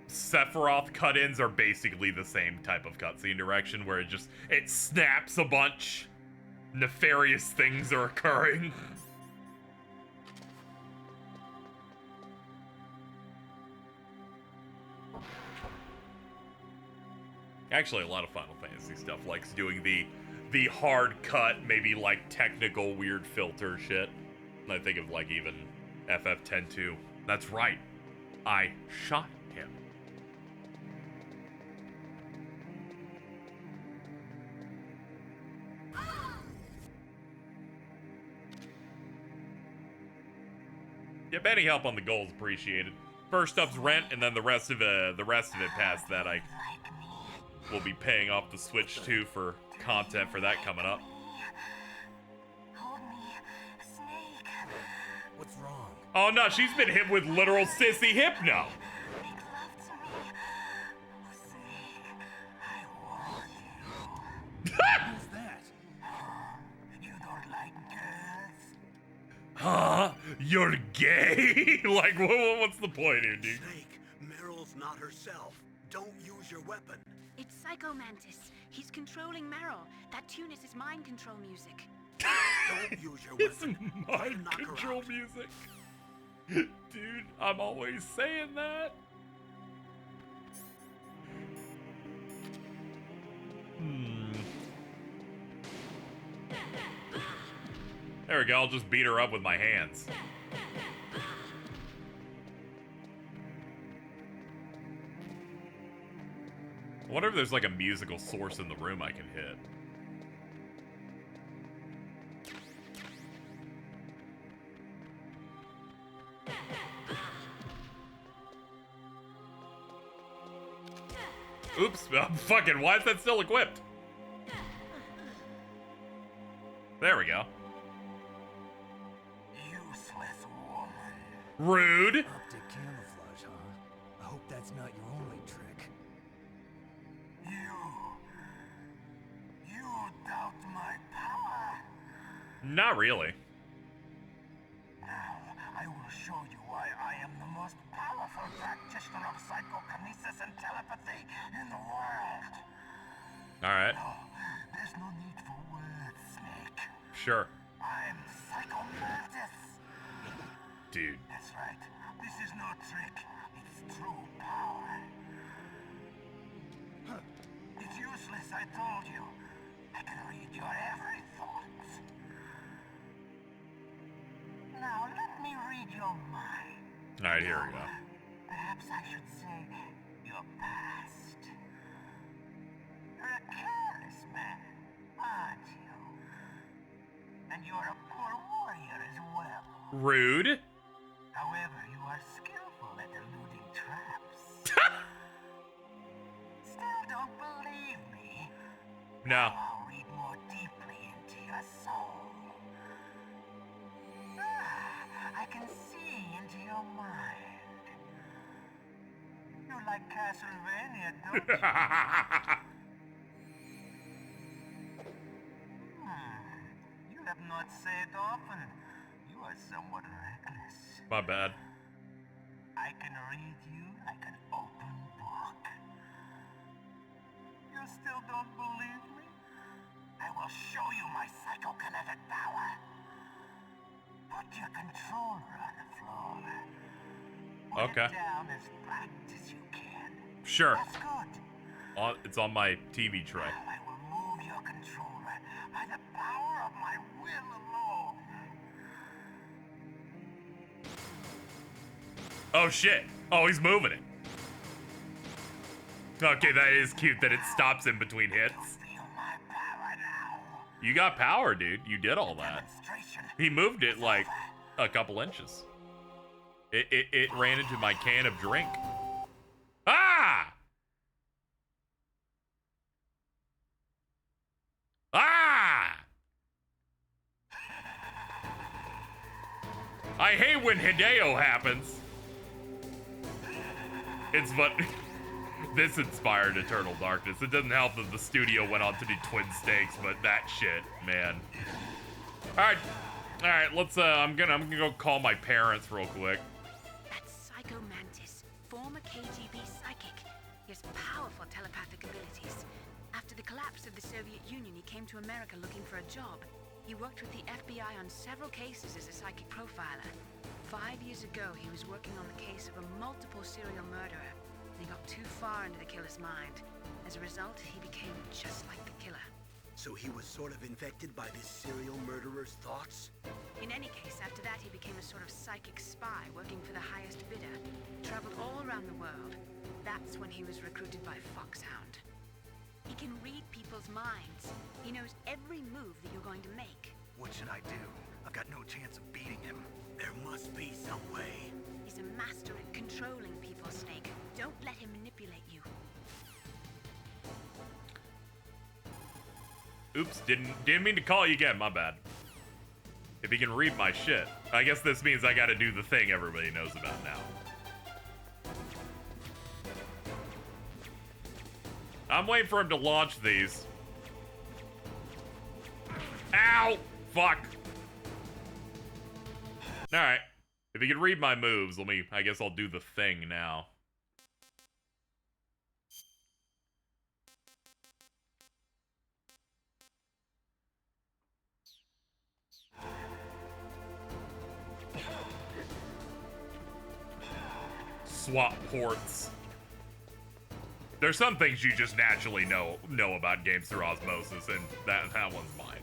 Sephiroth cut-ins are basically the same type of cutscene direction, where it snaps a bunch. Nefarious things are occurring. Actually, a lot of Final Fantasy stuff likes doing the hard cut, maybe like technical weird filter shit. I think of like even FF10-2. That's right. I shot him. Yep, any help on the goal is appreciated. First up's rent, and then the rest of it past that I will be paying off the Switch 2 for content for that coming up. What's wrong? Oh no, she's been hit with literal sissy hypno. Who's that? You don't like girls? Huh? You're gay? Like, what's the point here, dude? Snake, Meryl's not herself. Don't use your weapon. It's Psycho Mantis. He's controlling Meryl. That tune is his mind control music. Don't use your weapon. It's mind control music. Dude, I'm always saying that. There we go, I'll just beat her up with my hands. I wonder if there's like a musical source in the room I can hit. Oops, fucking, why is that still equipped? There we go. Useless woman. Rude. Optic camouflage, huh? I hope that's not your only trick. You doubt my power? Not really. Now, I will show you why I am the most powerful practitioner of psychokinesis and telepathy in the world. Alright. No, there's no need for words, Snake. Sure. I'm Psycho Mantis. Dude. That's right. This is no trick. It's true power. It's useless, I told you. I can read your every thought. Now let me read your mind. Alright, here we go. Perhaps I should say your past. You're a careless man, aren't you? And you're a poor warrior as well. Rude. However, you are skillful at eluding traps. Still don't believe me? No. I'll read more deeply into your soul. I can see into your mind. You like Castlevania, don't you? You have not said often. You are somewhat reckless. My bad. I can read you like an open book. You still don't believe me? I will show you my psychokinetic power. Put your controller on the floor. Put Okay. it down as flat as you can. Sure. That's good. It's on my TV tray. Now I will move your controller by the power of my will alone. Oh shit. Oh, he's moving it. Okay, that is cute that it stops in between hits. Feel my power now. You got power, dude. You did all that. Demonstration. He moved it like a couple inches. It ran into my can of drink. Ah! Ah! I hate when Hideo happens. It's but this inspired Eternal Darkness. It doesn't help that the studio went on to do Twin Stakes, but that shit, man. Alright, Alright, let's, I'm gonna go call my parents real quick. That's Psycho Mantis, former KGB psychic. He has powerful telepathic abilities. After the collapse of the Soviet Union, he came to America looking for a job. He worked with the FBI on several cases as a psychic profiler. 5 years ago, he was working on the case of a multiple serial murderer. He got too far into the killer's mind. As a result, he became just like the killer. So he was sort of infected by this serial murderer's thoughts? In any case, after that, he became a sort of psychic spy working for the highest bidder. Traveled all around the world. That's when he was recruited by Foxhound. He can read people's minds. He knows every move that you're going to make. What should I do? I've got no chance of beating him. There must be some way. He's a master at controlling people, Snake. Don't let him manipulate you. Oops, didn't mean to call you again, my bad. If he can read my shit, I guess this means I gotta do the thing everybody knows about now. I'm waiting for him to launch these. Ow! Fuck! Alright. If he can read my moves, I guess I'll do the thing now. Swap ports. There's some things you just naturally know about games through osmosis, and that one's mine.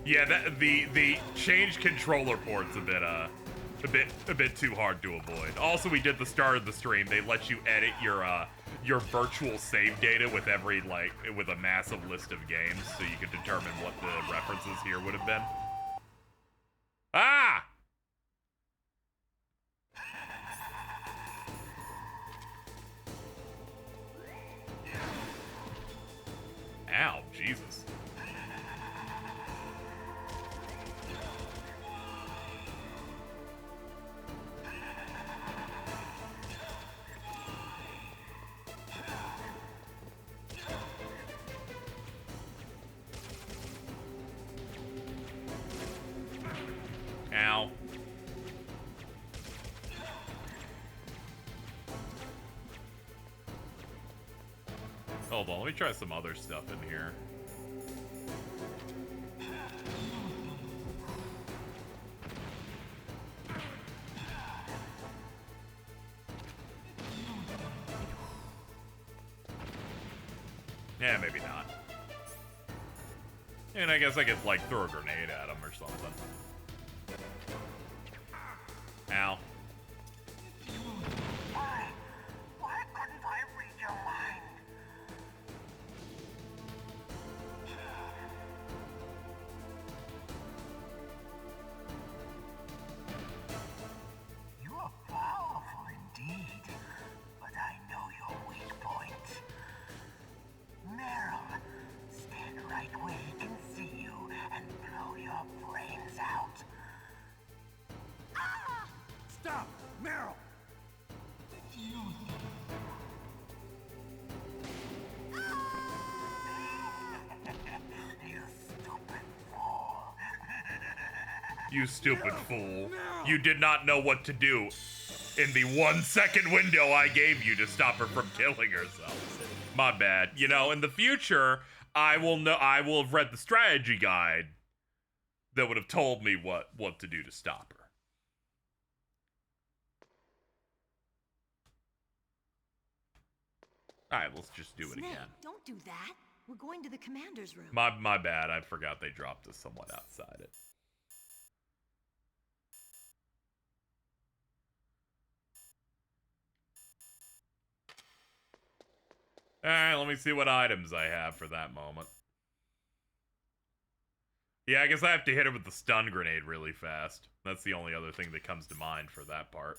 Yeah, the change controller port's a bit too hard to avoid. Also, we did the start of the stream. They let you edit your virtual save data with with a massive list of games, so you could determine what the references here would have been. Ah! Ow, Jesus. Ow. Hold on, let me try some other stuff in here. Yeah, maybe not. And I guess I could, like, throw a grenade at him or something. Ow. Why couldn't I read your mind? You are powerful indeed, but I know your weak point. Meryl, stand right where he can see you and blow your brains out. Ah! Stop! Meryl! You stupid fool. You did not know what to do in the 1 second window I gave you to stop her from killing herself. My bad. You know, in the future, I will have read the strategy guide that would have told me what to do to stop her. Alright, let's just do it Snake, again. Don't do that. We're going to the commander's room. My bad, I forgot they dropped us somewhat outside it. Alright, let me see what items I have for that moment. Yeah, I guess I have to hit her with the stun grenade really fast. That's the only other thing that comes to mind for that part.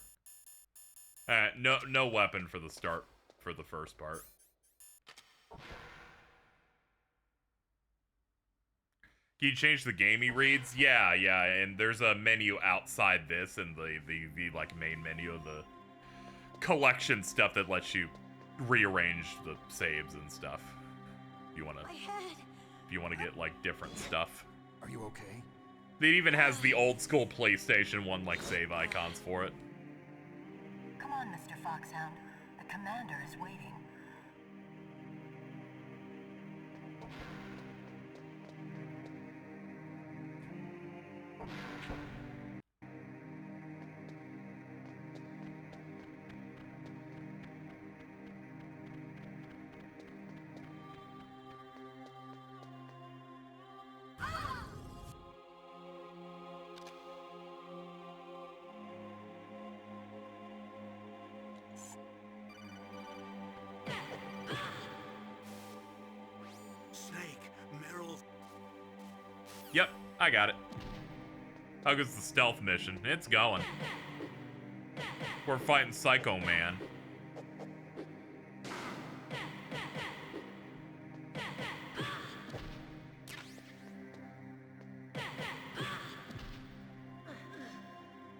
Alright, no weapon for the start, for the first part. Can you change the game he reads? Yeah, and there's a menu outside this and the like main menu of the collection stuff that lets you rearrange the saves and stuff. If you wanna get like different stuff. Are you okay? It even has the old school PlayStation 1 like save icons for it. Come on, Mr. Foxhound. The commander is waiting. Yep, I got it. How goes the stealth mission? It's going. We're fighting Psycho Man.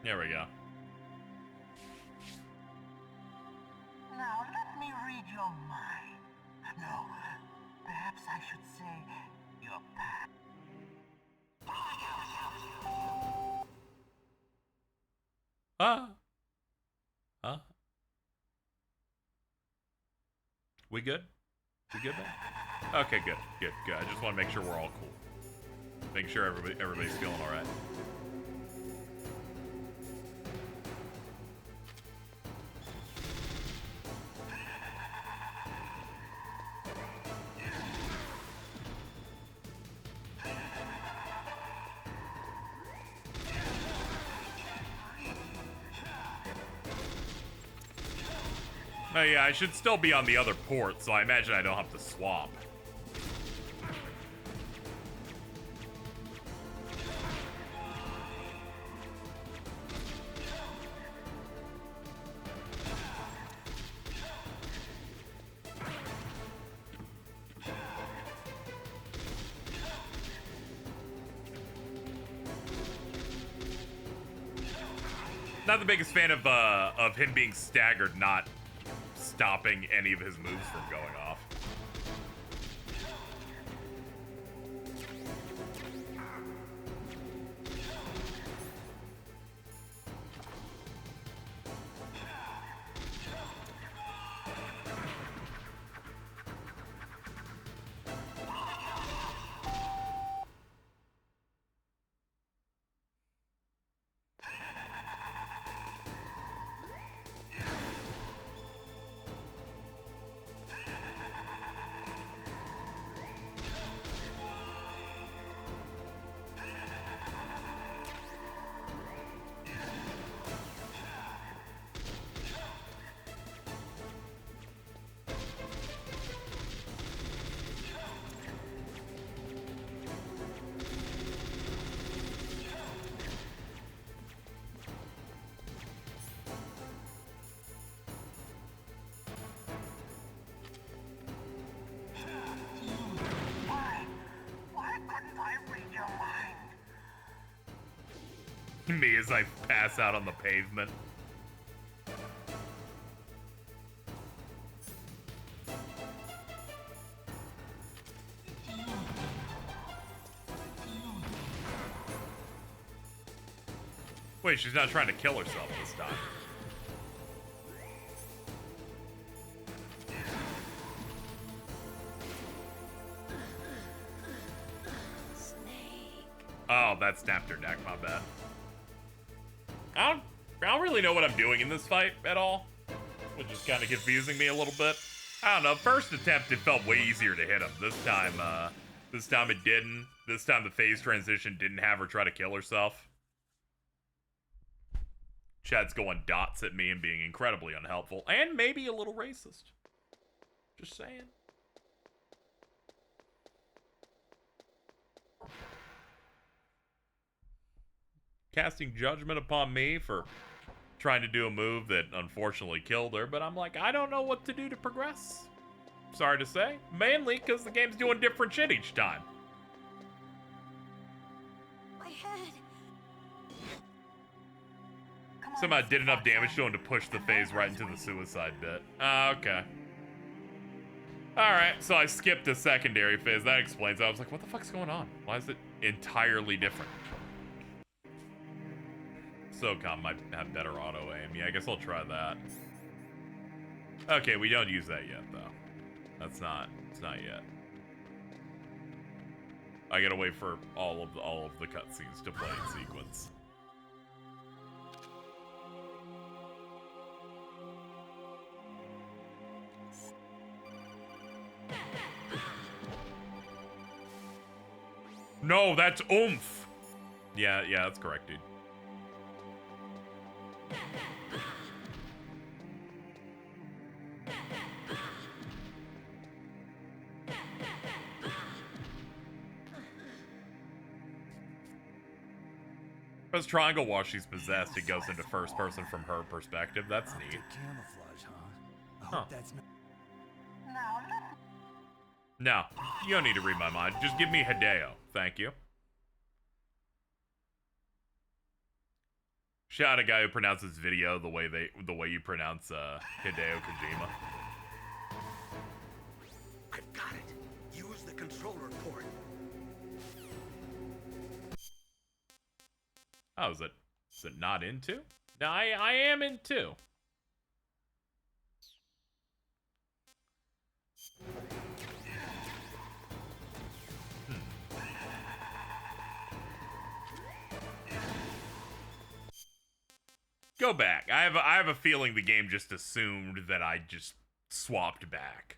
There we go. Now let me read your mind. No, perhaps I should say your past. We good? We good, man? Okay, good. I just want to make sure we're all cool. Make sure everybody's feeling all right. Oh yeah, I should still be on the other port, so I imagine I don't have to swap. Not the biggest fan of him being staggered, not stopping any of his moves from going off. Me as I pass out on the pavement. Wait, she's not trying to kill herself this time. Oh, that snapped her neck, my bad. I don't really know what I'm doing in this fight at all, which is kind of confusing me a little bit. I don't know. First attempt, it felt way easier to hit him. This time it didn't. This time the phase transition didn't have her try to kill herself. Chad's going dots at me and being incredibly unhelpful, and maybe a little racist. Just saying. Casting judgment upon me for trying to do a move that unfortunately killed her, but I'm like, I don't know what to do to progress. Sorry to say. Mainly because the game's doing different shit each time. Somehow did enough damage to him to push the phase right into the suicide bit. Okay. Alright, so I skipped a secondary phase. That explains it. I was like, what the fuck's going on? Why is it entirely different? SOCOM might have better auto aim. Yeah, I guess I'll try that. Okay, we don't use that yet, though. It's not yet. I gotta wait for all of the cutscenes to play in sequence. No, that's oomph. Yeah, that's correct, dude. As Triangle, while she's possessed, it goes into first person from her perspective. That's neat. Camouflage, huh? I hope that's not. No, you don't need to read my mind. Just give me Hideo. Thank you. Shout out a guy who pronounces video the way you pronounce Hideo Kojima. I've got it. Use the controller port. Oh, is it not in 2? No, I am in 2. Go back. I have a feeling the game just assumed that I just swapped back.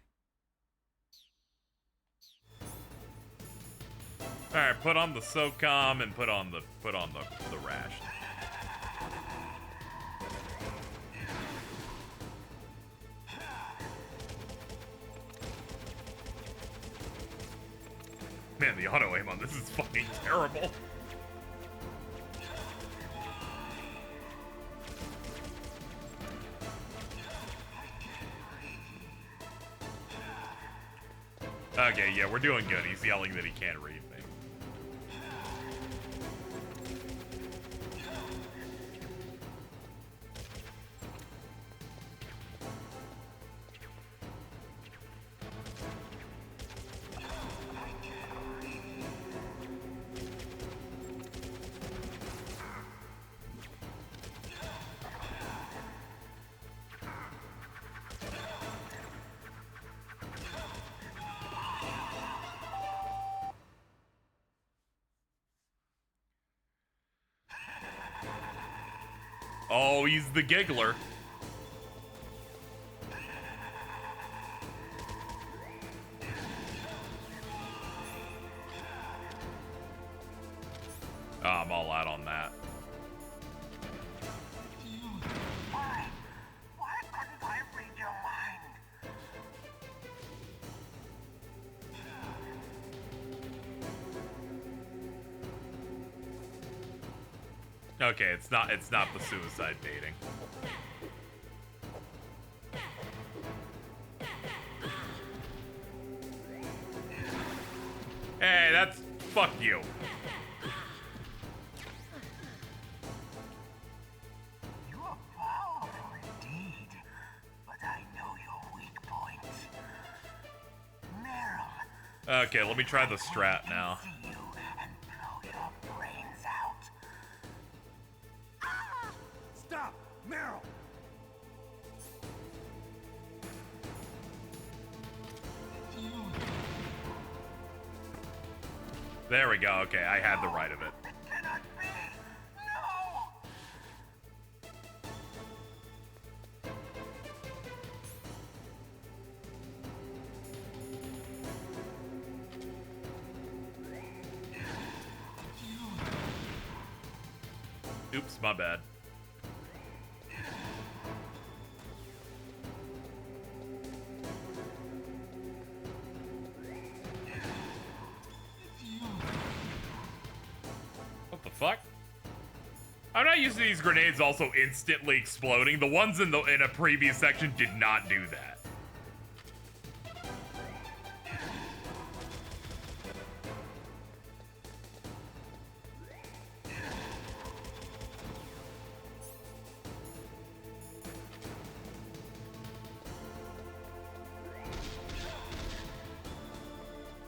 All right, put on the SOCOM and put on the rash. Man, the auto aim on this is fucking terrible. Okay, yeah, we're doing good. He's yelling that he can't read me. Oh, he's the giggler. Oh, I'm all out on that. Why couldn't I read your mind? Okay, it's not the suicide baiting. Hey, that's fuck you. You are powerful indeed, but I know your weak points. Meryl. Okay, let me try the strat now. Stop! Meryl! There we go. Okay, I had the right of it. Oops, my bad. What the fuck? I'm not used to these grenades also instantly exploding. The ones in a previous section did not do that.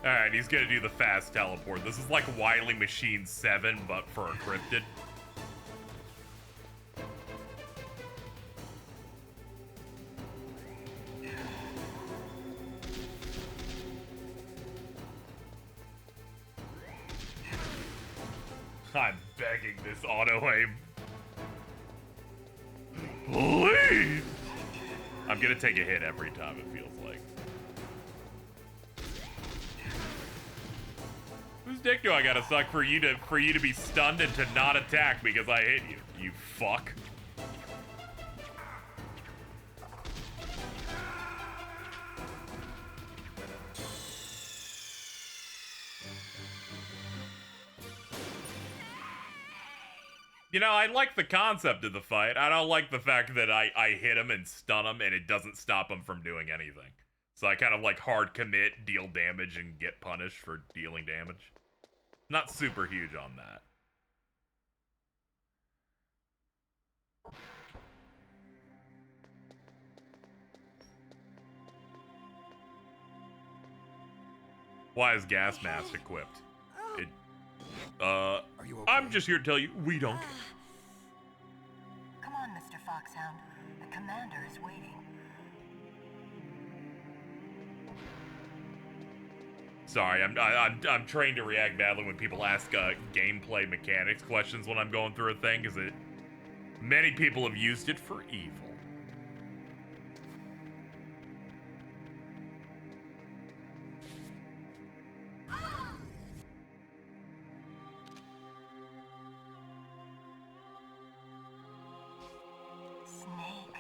Alright, he's gonna do the fast teleport. This is like Wily Machine 7, but for a cryptid. I'm begging this auto-aim. Please! I'm gonna take a hit every time, it feels like. Whose dick do I gotta suck for you to be stunned and to not attack because I hit you, you fuck? You know, I like the concept of the fight. I don't like the fact that I hit him and stun him and it doesn't stop him from doing anything. So I kind of like hard commit, deal damage, and get punished for dealing damage. Not super huge on that. Why is gas mask equipped? Are you okay? I'm just here to tell you, we don't care. Come on, Mr. Foxhound. The commander is waiting. Sorry, I'm trained to react badly when people ask gameplay mechanics questions when I'm going through a thing, because many people have used it for evil. Snake,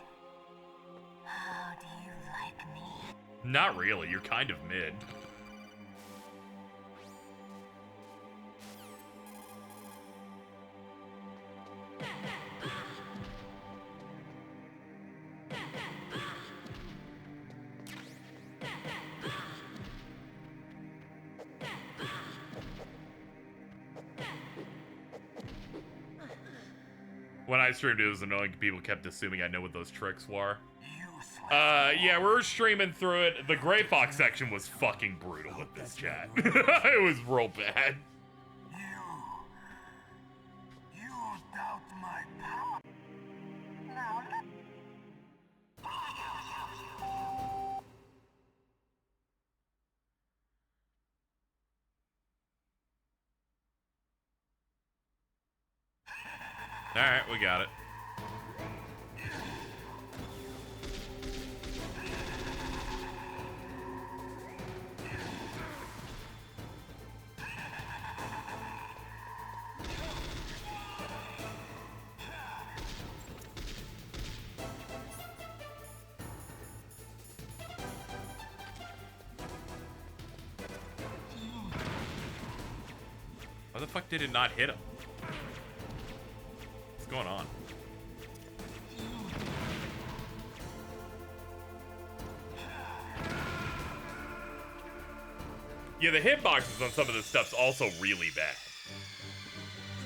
how do you like me? Not really, you're kind of mid. When I streamed, it was annoying. People kept assuming I know what those tricks were. Yeah, we were streaming through it. The Gray Fox section was fucking brutal with this chat. It was real bad. You doubt my power? Now Alright, we got it. Why the fuck did it not hit him? What's going on? Yeah, the hitboxes on some of this stuff's also really bad.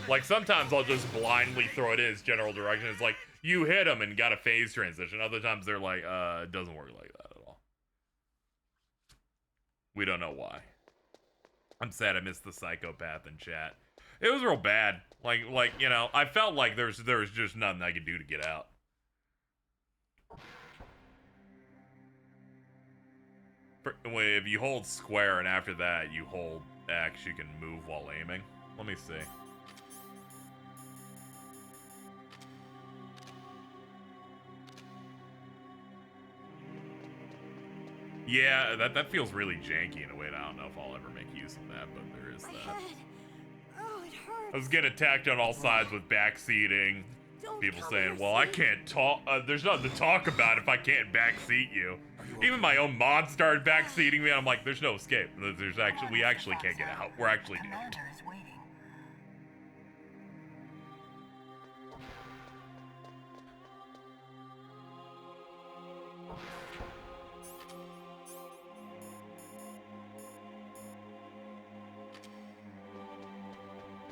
Like, sometimes I'll just blindly throw it in its general direction. It's like, you hit him and got a phase transition. Other times they're like, it doesn't work like that at all. We don't know why. I'm sad I missed the psychopath in chat. It was real bad. Like, you know, I felt like there was just nothing I could do to get out. If you hold square and after that you hold X, you can move while aiming. Let me see. Yeah, that feels really janky in a way that I don't know if I'll ever make use of that, but there is that. Oh, it hurts. I was getting attacked on all sides with backseating. People saying, well, I can't talk. There's nothing to talk about if I can't backseat you. Even my own mod started backseating me. I'm like, there's no escape. We actually can't get out. We're actually doomed. Commander is waiting.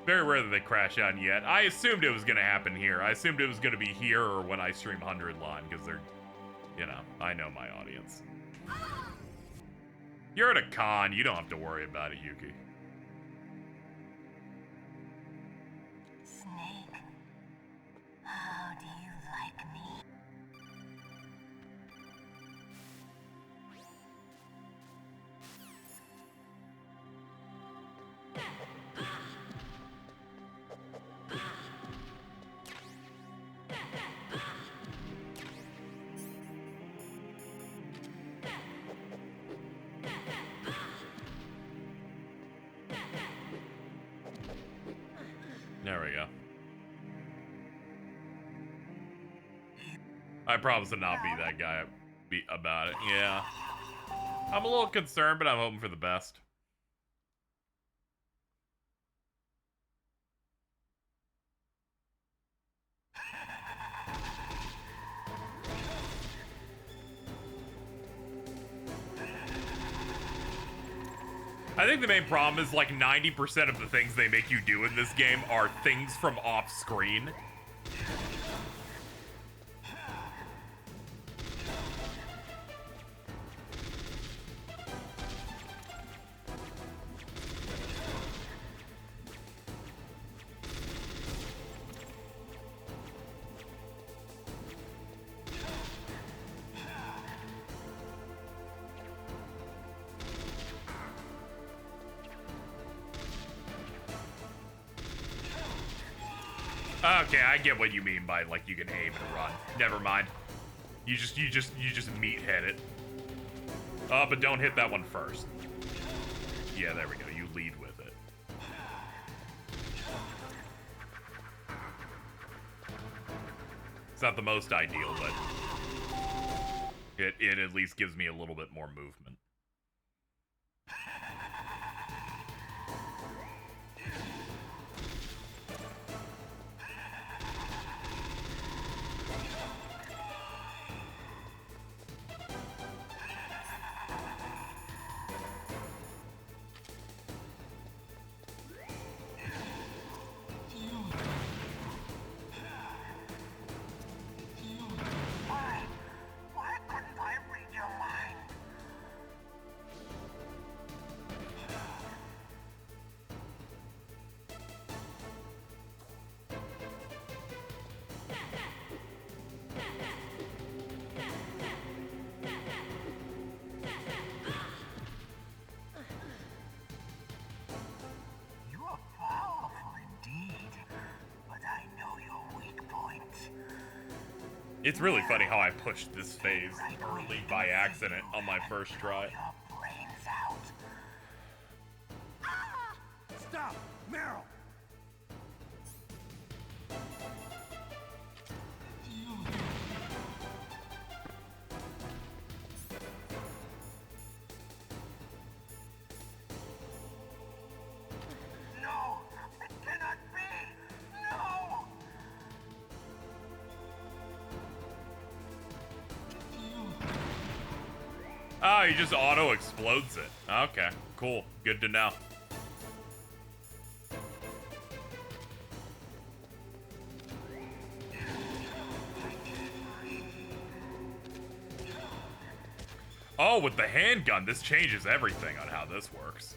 Very rare that they crash on yet. I assumed it was going to happen here. I assumed it was going to be here or when I stream 100 line, because they're, you know, I know my audience. You're at a con. You don't have to worry about it, Yuki. Snake, how do you like me? There we go. I promise to not be that guy about it. Yeah. I'm a little concerned, but I'm hoping for the best. I think the main problem is like 90% of the things they make you do in this game are things from off screen. Okay, I get what you mean by like you can aim and run. Never mind. You just meathead it. But don't hit that one first. Yeah, there we go. You lead with it. It's not the most ideal, but it at least gives me a little bit more movement. It's really funny how I pushed this phase early by accident on my first try. Stop! Meryl! No! It cannot be! No! Oh, he just auto-explodes it. Okay, cool. Good to know. Oh, with the handgun, this changes everything on how this works.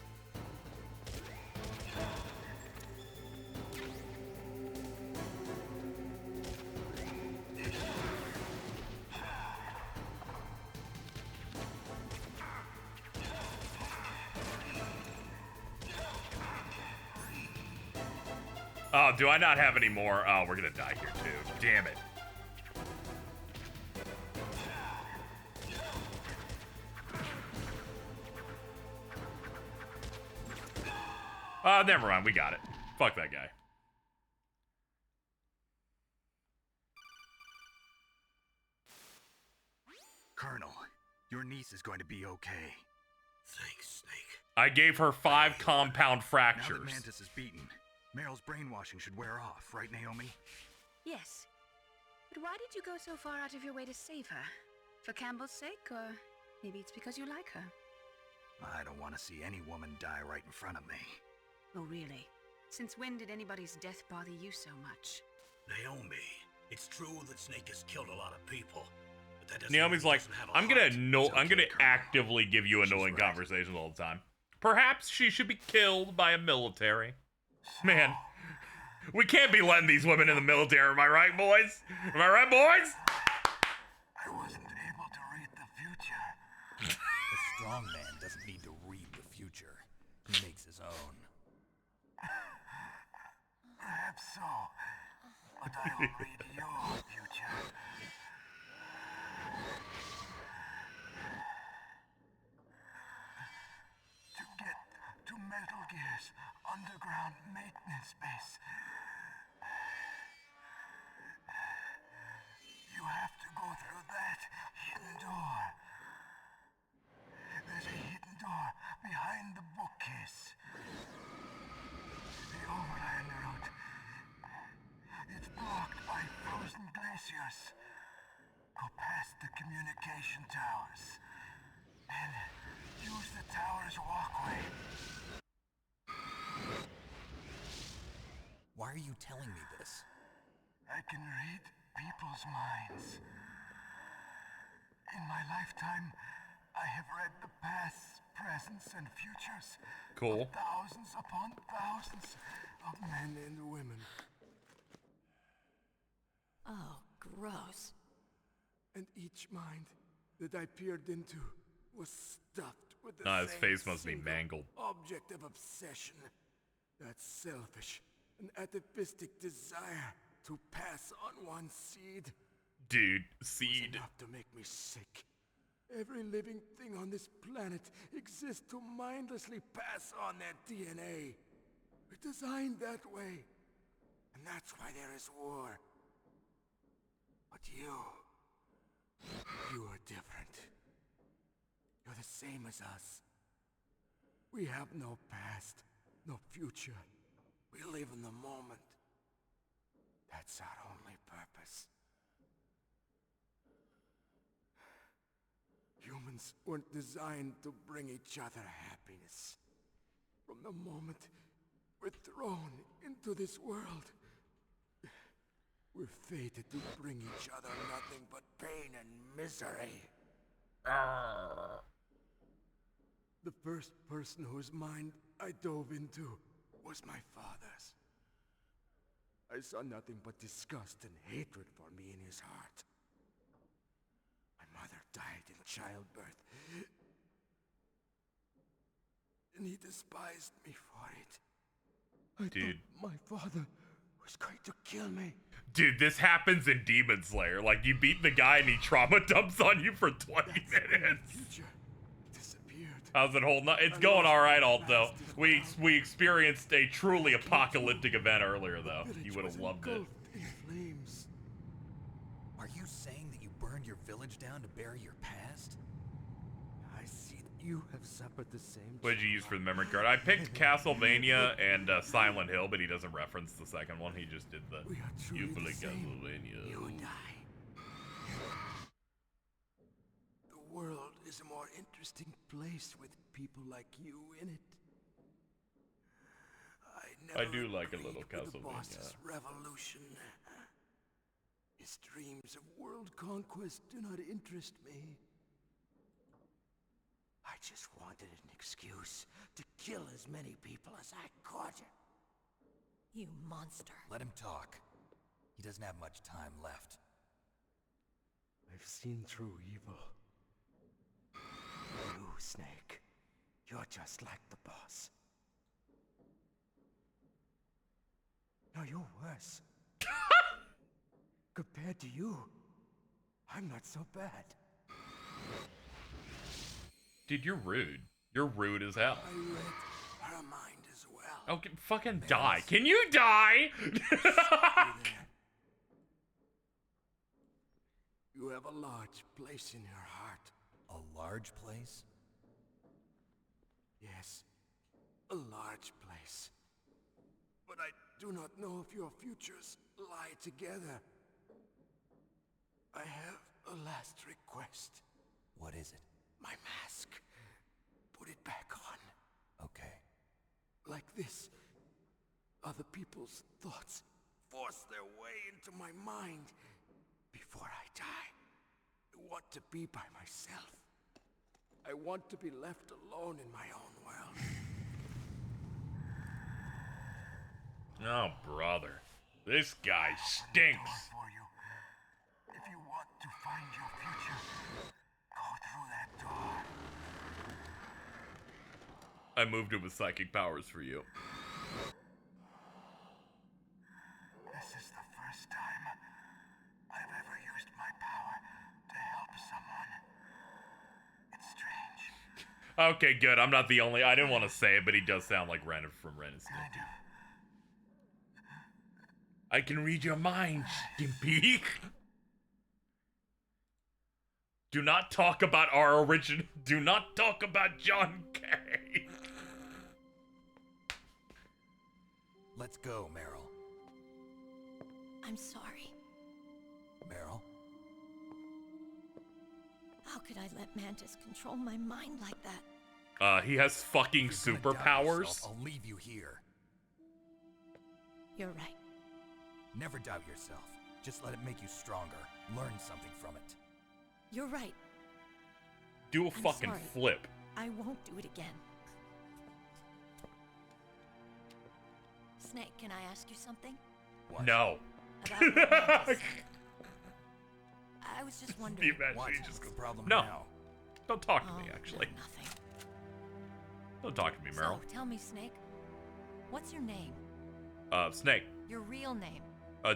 Oh, do I not have any more? Oh, we're gonna die here too. Damn it. Never mind. We got it. Fuck that guy. Colonel, your niece is going to be okay. Thanks, Snake. I gave her 5 compound Now fractures. that Mantis is beaten, Meryl's brainwashing should wear off, right, Naomi? Yes. But why did you go so far out of your way to save her? For Campbell's sake, or maybe it's because you like her? I don't want to see any woman die right in front of me. Oh, really? Since when did anybody's death bother you so much? Naomi, it's true that Snake has killed a lot of people. Naomi's like, I'm gonna actively give you annoying conversations all the time. Perhaps she should be killed by a military. Man, we can't be letting these women in the military, am I right, boys? Am I right, boys? I wasn't able to read the future. A strong man doesn't need to read the future. He makes his own. Perhaps so, but I will read your future. To get to Metal Gear's underground maintenance base, you have to go through that hidden door. There's a hidden door behind the bookcase. The overland route. It's blocked by frozen glaciers. Go past the communication towers and use the tower's walkway. Why are you telling me this? I can read people's minds. In my lifetime, I have read the pasts, presents, and futures Cool. of thousands upon thousands of men and women. Oh, gross. And each mind that I peered into was stuffed with the His same face must be single mangled. object of obsession. That selfish and atavistic desire to pass on one seed. Dude, seed. Was enough to make me sick. Every living thing on this planet exists to mindlessly pass on their DNA. We're designed that way. And that's why there is war. But you are different. You're the same as us. We have no past, no future. We live in the moment. That's our only purpose. Humans weren't designed to bring each other happiness. From the moment we're thrown into this world, we're fated to bring each other nothing but pain and misery. The first person whose mind I dove into was my father's. I saw nothing but disgust and hatred for me in his heart. My mother died in childbirth, and he despised me for it. I thought my father was going to kill me. Dude, this happens in Demon Slayer. Like, you beat the guy and he trauma dumps on you for 20 minutes. How's it holding up? It's going alright, Alto. We experienced a truly apocalyptic event earlier, though. You would have loved it. Are you saying that you burned your village down to bury your past? I see that you have suffered the same. What did you use for the memory card? I picked Castlevania and Silent Hill, but he doesn't reference the second one. He just did the you play Castlevania. You and I. The world is a more interesting place with people like you in it. I do like a little Castlevania. Revolution. His dreams of world conquest do not interest me. I just wanted an excuse to kill as many people as I could. You monster. Let him talk. He doesn't have much time left. I've seen through evil. You, Snake. You're just like the boss. No, you're worse. Compared to you, I'm not so bad. Dude, you're rude. You're rude as hell. I read her mind as well. Okay, fucking die. Can you die? You have a large place in your heart. A large place? Yes, a large place. But I do not know if your futures lie together. I have a last request. What is it? My mask. Put it back on. Okay. Like this, other people's thoughts force their way into my mind before I die. want to be by myself. I want to be left alone in my own world. Oh, brother. This guy stinks. For you. If you want to find your future, go through that door. I moved it with psychic powers for you. This is the first time I've ever used my power to help someone. It's strange. Okay, good. I'm not the only. I didn't want to say it, but he does sound like Ren from Ren and Stimpy. I can read your mind, Stimpy. Do not talk about our origin. Do not talk about John Kay. Let's go, Meryl. I'm sorry. Meryl? How could I let Mantis control my mind like that? He has fucking superpowers. I'll leave you here. You're right. Never doubt yourself. Just let it make you stronger. Learn something from it. You're right. Do a fucking flip. I won't do it again. Snake, can I ask you something? What? No. About Mantis. I was just wondering. What's the problem no. now? Don't talk to me, actually. Nothing. Don't talk to me, Meryl. So, tell me, Snake. What's your name? Snake. Your real name?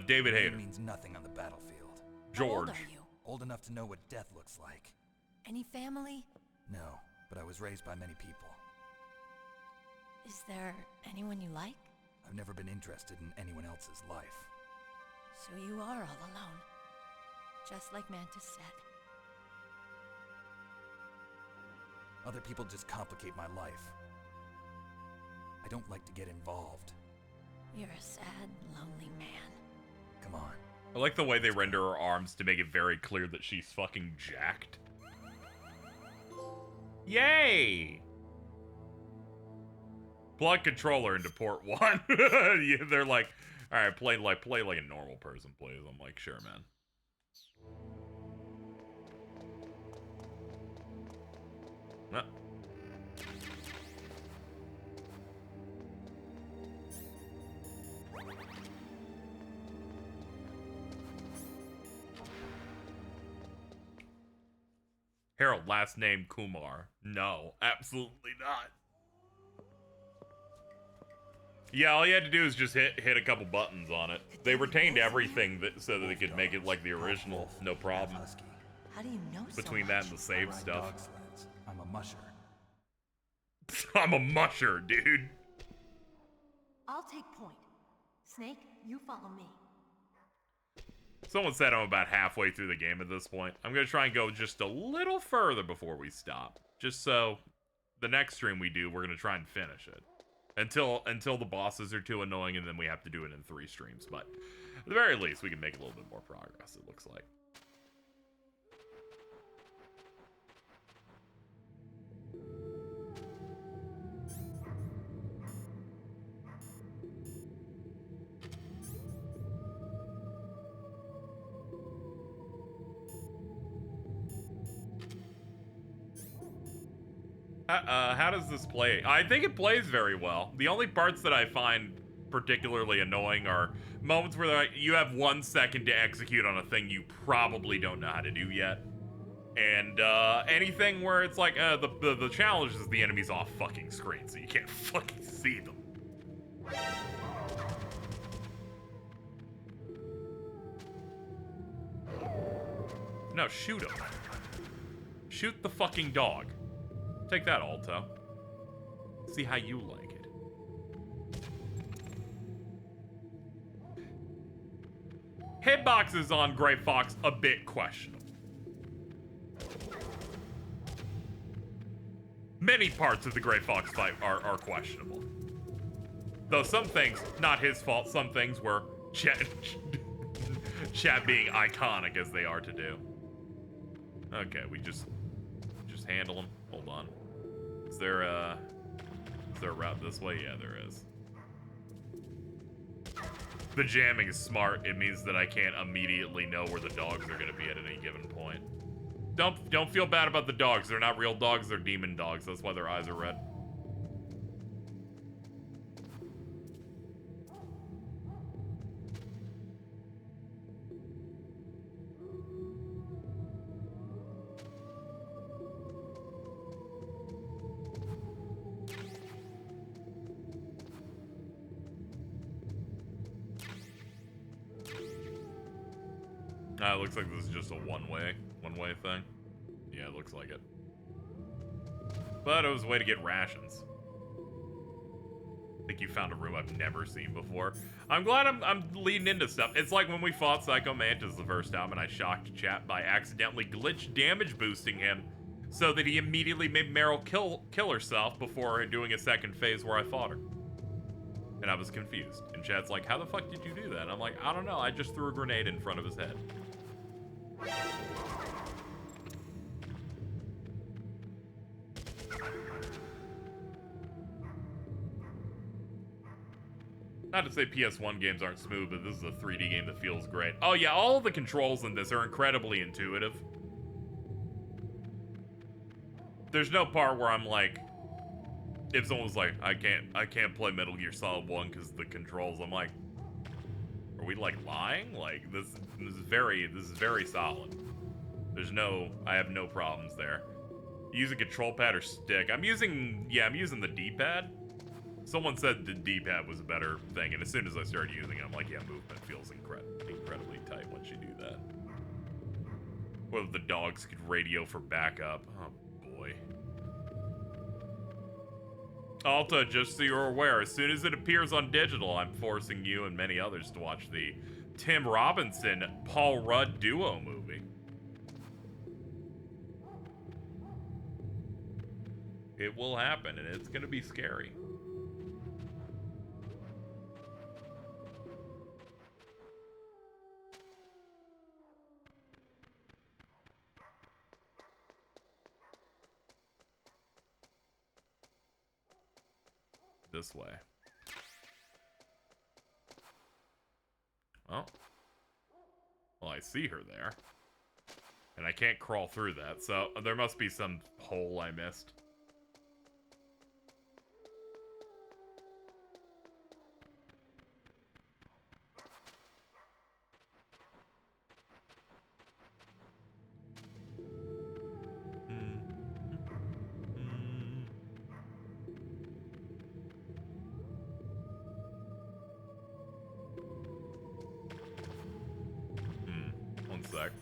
David Name Hayter. means nothing on the battlefield. George. How old are you? Old enough to know what death looks like. Any family? No, but I was raised by many people. Is there anyone you like? I've never been interested in anyone else's life. So you are all alone. Just like Mantis said. Other people just complicate my life. I don't like to get involved. You're a sad, lonely man. Come on. I like the way they render her arms to make it very clear that she's fucking jacked. Yay! Plug controller into port 1. Yeah, they're like, all right, play like a normal person plays. I'm like, sure, man. No. Harold, last name Kumar. No, absolutely not. Yeah, all you had to do is just hit a couple buttons on it. They retained everything so that they could make it like the original, no problem. How do you know Between so that much? and the save stuff. I'm a musher. I'm a musher, dude. I'll take point. Snake, you follow me. Someone said I'm about halfway through the game at this point. I'm going to try and go just a little further before we stop. Just so the next stream we do, we're going to try and finish it. Until the bosses are too annoying, and then we have to do it in 3 streams. But at the very least, we can make a little bit more progress, it looks like. How does this play? I think it plays very well. The only parts that I find particularly annoying are moments where like, you have 1 second to execute on a thing you probably don't know how to do yet. And anything where it's like the challenge is the enemy's off fucking screen, so you can't fucking see them. No, shoot him. Shoot the fucking dog. Take that, Alto. See how you like it. Hitboxes on Gray Fox a bit questionable. Many parts of the Gray Fox fight are questionable. Though some things, not his fault, some things were Chat being iconic as they are to do. Okay, we just handle them. Hold on. Is there a route this way? Yeah, there is. The jamming is smart. It means that I can't immediately know where the dogs are going to be at any given point. Don't feel bad about the dogs. They're not real dogs, they're demon dogs. That's why their eyes are red. It looks like this is just a one-way thing. Yeah, it looks like it. But it was a way to get rations. I think you found a room I've never seen before. I'm glad I'm leading into stuff. It's like when we fought Psycho Mantis the first time and I shocked chat by accidentally glitch damage boosting him so that he immediately made Meryl kill herself before doing a second phase where I fought her. And I was confused. And chat's like, how the fuck did you do that? And I'm like, I don't know, I just threw a grenade in front of his head. Not to say PS1 games aren't smooth, but this is a 3D game that feels great. Oh yeah, all of the controls in this are incredibly intuitive. There's no part where I'm like, if someone's like, I can't play Metal Gear Solid 1 because the controls, I'm like, are we like lying? Like this is very solid. I have no problems there. Use a control pad or stick. I'm using the D-pad. Someone said the D-pad was a better thing, and as soon as I started using it, I'm like, yeah, movement feels incredibly tight once you do that. Whether the dogs could radio for backup. Oh boy. Alta, just so you're aware, as soon as it appears on digital, I'm forcing you and many others to watch the Tim Robinson, Paul Rudd duo movie. It will happen, and it's gonna be scary. This way. Oh. Well, I see her there. And I can't crawl through that, so there must be some hole I missed. One sec.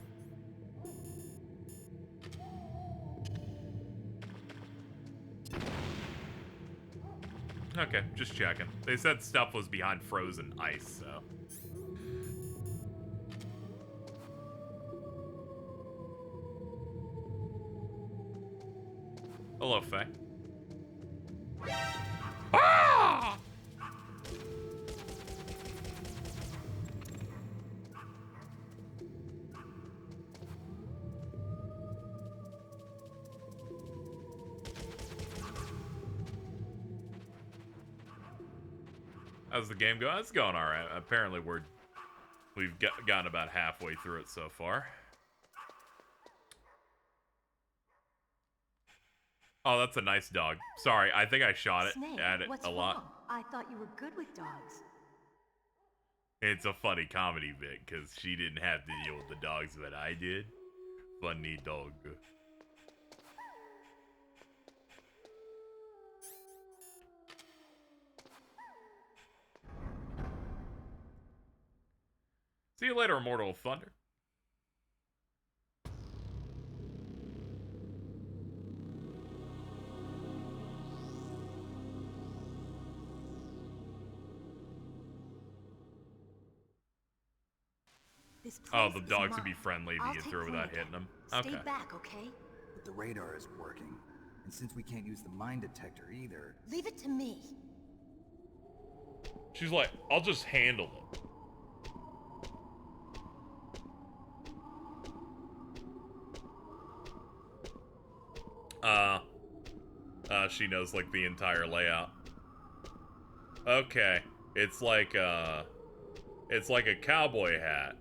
Okay, just checking. They said stuff was behind frozen ice, so. Hello, Faye. Ah! How's the game going? It's going alright. Apparently we've gotten about halfway through it so far. Oh, that's a nice dog. Sorry, I think I shot it at it a lot. Wrong? I thought you were good with dogs. It's a funny comedy bit because she didn't have to deal with the dogs, but I did. Funny dog. See you later, Immortal Thunder. Oh, the dogs would be friendly if you get through without hitting them. Okay. Stay back, okay? But the radar isn't working. And since we can't use the mine detector either... Leave it to me. She's like, I'll just handle it. She knows, like, the entire layout. Okay. It's like a cowboy hat.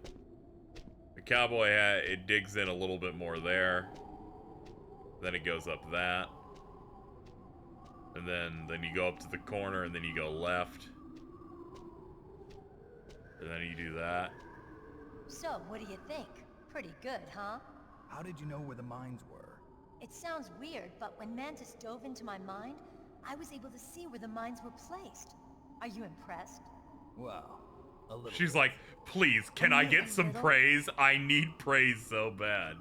The cowboy hat, it digs in a little bit more there. Then it goes up that. And then you go up to the corner, and then you go left. And then you do that. So, what do you think? Pretty good, huh? How did you know where the mines were? It sounds weird, but when Mantis dove into my mind, I was able to see where the mines were placed. Are you impressed? Well, a little. She's like, please, can I get some praise? I need praise so bad.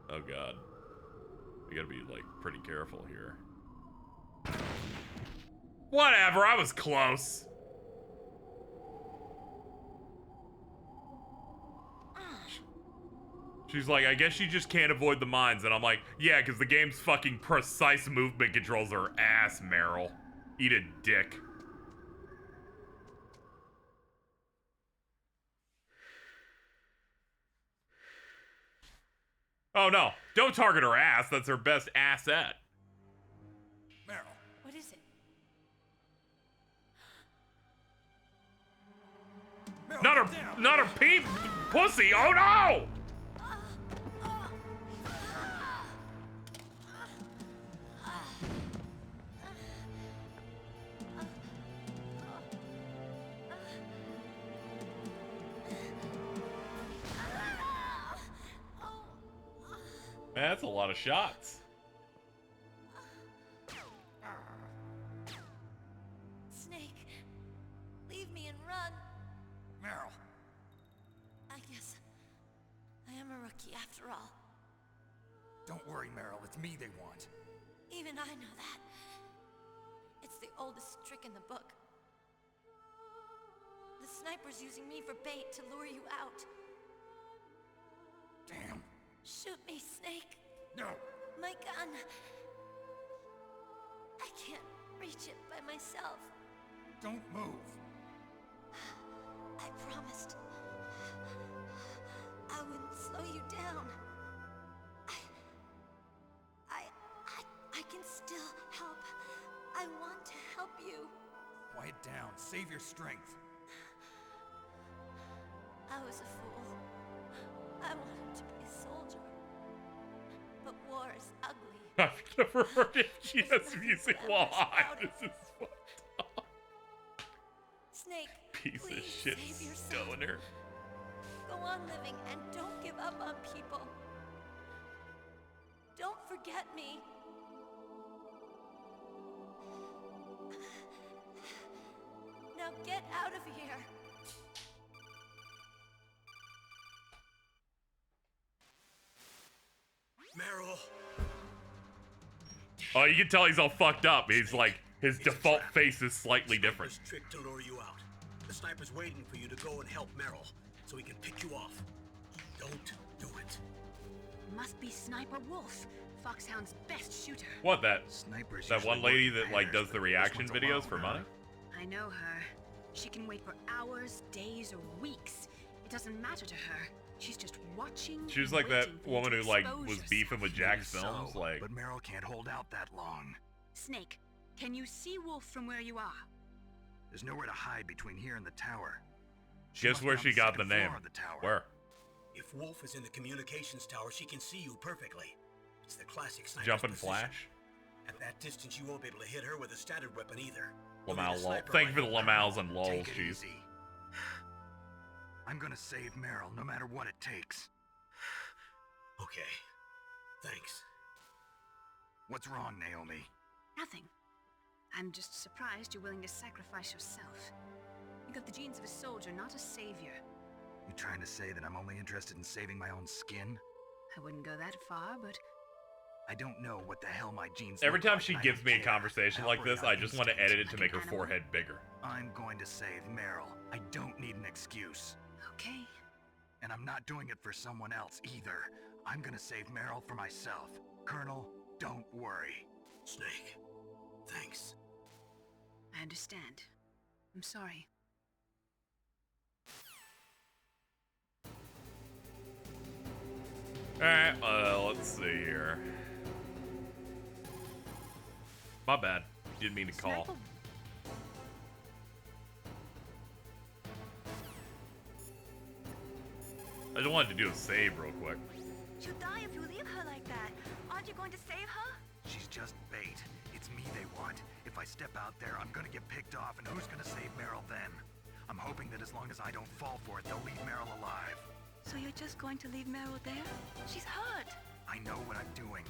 Oh god. We gotta be, like, pretty careful here. Whatever, I was close. She's like, I guess you just can't avoid the mines. And I'm like, yeah, because the game's fucking precise movement controls are ass, Meryl. Eat a dick. Oh no, don't target her ass. That's her best asset. Meryl. What is it? Meryl, Not her pussy. Oh no! Man, that's a lot of shots. Snake, leave me and run. Meryl. I guess I am a rookie after all. Don't worry, Meryl. It's me they want. Even I know that. It's the oldest trick in the book. The sniper's using me for bait to lure you out. Damn. Shoot me, Snake. No. My gun. I can't reach it by myself. Don't move. I promised. I wouldn't slow you down. I can still help. I want to help you. Quiet down. Save your strength. I was a fool. I wanted to be a soldier. But war is ugly. I've never heard it. Yes, music while high. This is fucked up. Snake, Piece please of shit save yourself. stoner. Go on living and don't give up on people. Don't forget me. Now get out of here. Meryl. Oh, you can tell he's all fucked up. He's like, his default face is slightly different. Sniper's trick to lure you out. The sniper's waiting for you to go and help Meryl, so he can pick you off. Don't do it. Must be Sniper Wolf, Foxhound's best shooter. What, that Snipers that one usually lady work that like pairs, does the but this reaction one's videos alone, for huh? money? I know her. She can wait for hours, days, or weeks. It doesn't matter to her. She's just watching. She was like that waiting for you woman to who like expose was yourself. beefing with Jack's Maybe films, so, like but Meryl can't hold out that long. Snake, can you see Wolf from where you are? There's nowhere to hide between here and the tower. guess must where be on she got the second floor name? of the tower. Where? If Wolf is in the communications tower, she can see you perfectly. It's the classic sniper's Jump and position. flash? At that distance, you won't be able to hit her with a standard weapon either. Lamau lol. Thank you for the lamals and lols, Take it jeez. easy. I'm gonna save Meryl no matter what it takes. Okay. Thanks. What's wrong, Naomi? Nothing. I'm just surprised you're willing to sacrifice yourself. You got the genes of a soldier, not a savior. You trying to say that I'm only interested in saving my own skin? I wouldn't go that far, but I don't know what the hell my genes Every look time like, she and I gives don't me a care. conversation I like operate this, on I just want to instinct. edit it to make her forehead bigger. I'm going to save Meryl. I don't need an excuse. okay. And I'm not doing it for someone else either. I'm gonna save Meryl for myself. Colonel, don't worry. Snake, thanks. I understand. I'm sorry. Alright, let's see here. My bad. Didn't mean to call. Sniper- I just wanted to do a save real quick. She'll die if you leave her like that. Aren't you going to save her? She's just bait. It's me they want. If I step out there, I'm gonna get picked off, and who's gonna save Meryl then? I'm hoping that as long as I don't fall for it, they'll leave Meryl alive. So you're just going to leave Meryl there? She's hurt. I know what I'm doing.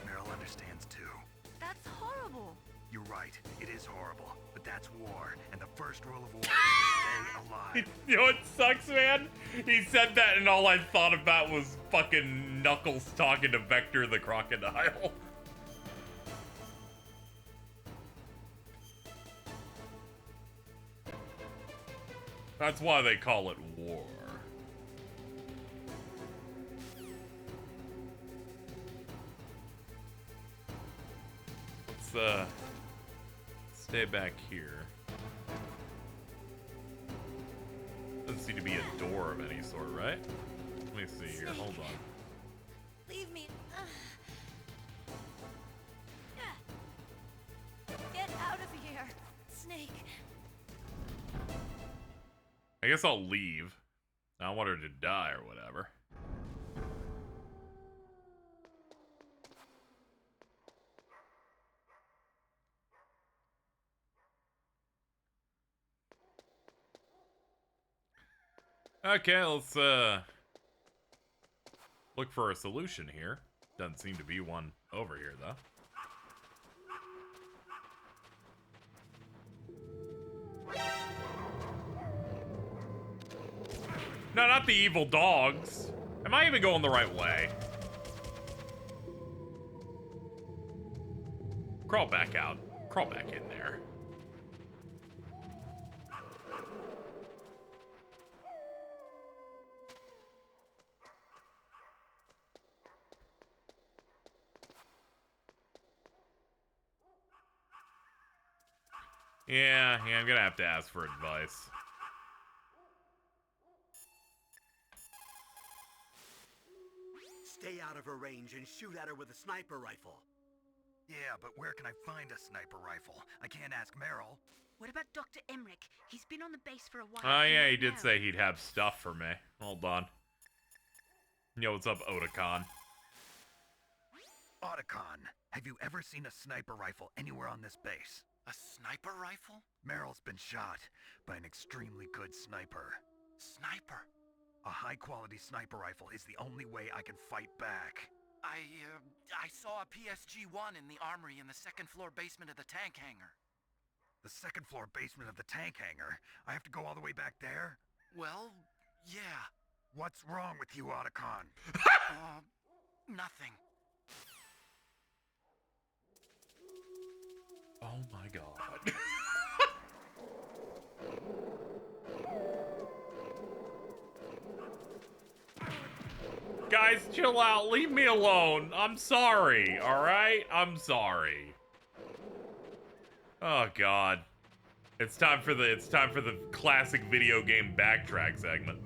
Meryl understands too. That's horrible. You're right. It is horrible. But that's war. And the first rule of war is to stay alive. You know what sucks, man? He said that and all I thought about was fucking Knuckles talking to Vector the Crocodile. That's why they call it war. Let's stay back here. Doesn't seem to be a door of any sort, right? Let me see here. Hold on. Leave me. Get out of here, Snake. I guess I'll leave. I don't want her to die or whatever. Okay, let's look for a solution here. Doesn't seem to be one over here though. No, not the evil dogs. Am I even going the right way? Crawl back out. Crawl back in there. Yeah, I'm gonna have to ask for advice. Stay out of her range and shoot at her with a sniper rifle. Yeah, but where can I find a sniper rifle? I can't ask Meryl. What about Dr. Emmerich? He's been on the base for a while. Oh yeah, he did say he'd have stuff for me. Hold on. Yo, what's up, Otacon? Otacon, have you ever seen a sniper rifle anywhere on this base? A sniper rifle? Meryl's been shot by an extremely good sniper. Sniper? A high-quality sniper rifle is the only way I can fight back. I saw a PSG-1 in the armory in the second-floor basement of the tank hangar. The second-floor basement of the tank hangar? I have to go all the way back there? Well, yeah. What's wrong with you, Otacon? Nothing. Oh my god. Guys, chill out. Leave me alone. I'm sorry, alright? I'm sorry. Oh god. It's time for the classic video game backtrack segment.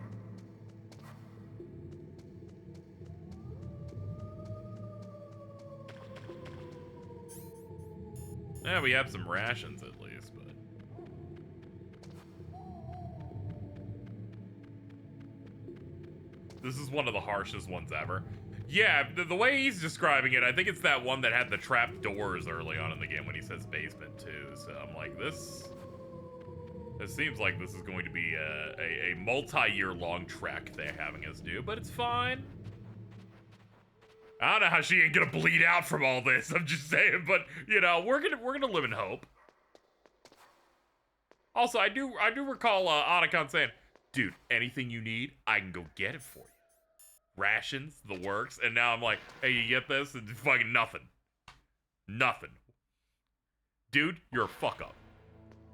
Yeah, we have some rations at least, but... This is one of the harshest ones ever. Yeah, the way he's describing it, I think it's that one that had the trap doors early on in the game when he says basement too. So I'm like, this seems like this is going to be a multi-year long trek they're having us do, but it's fine. I don't know how she ain't gonna bleed out from all this. I'm just saying, but you know, we're gonna live in hope. Also, I do recall Otacon saying, "Dude, anything you need, I can go get it for you. Rations, the works." And now I'm like, "Hey, you get this?" And fucking nothing. Nothing. Dude, you're a fuck up.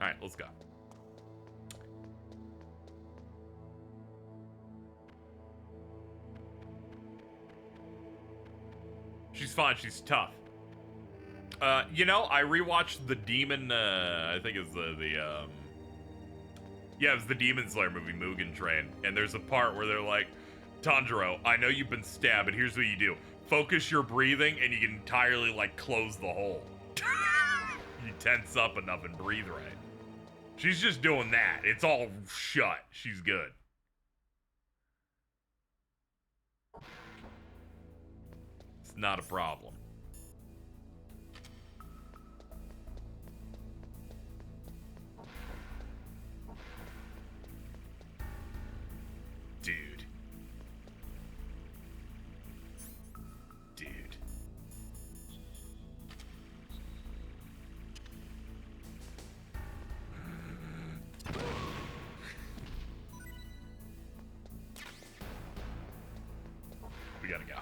All right, let's go. She's fine. She's tough. You know, I rewatched the Demon. I think it's yeah, it was the Demon Slayer movie, Mugen Train, and there's a part where they're like, "Tanjiro, I know you've been stabbed, but here's what you do: focus your breathing, and you can entirely like close the hole. You tense up enough and breathe right." She's just doing that. It's all shut. She's good. Not a problem. Dude. We gotta go.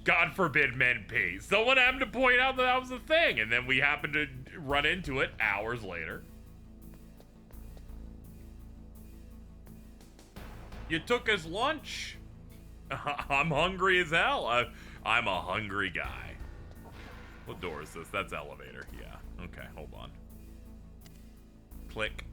God forbid men pee. Someone happened to point out that was a thing, and then we happened to run into it hours later. You took his lunch. I'm hungry as hell. I'm a hungry guy. What door is this? That's elevator. Yeah. Okay, hold on. Click.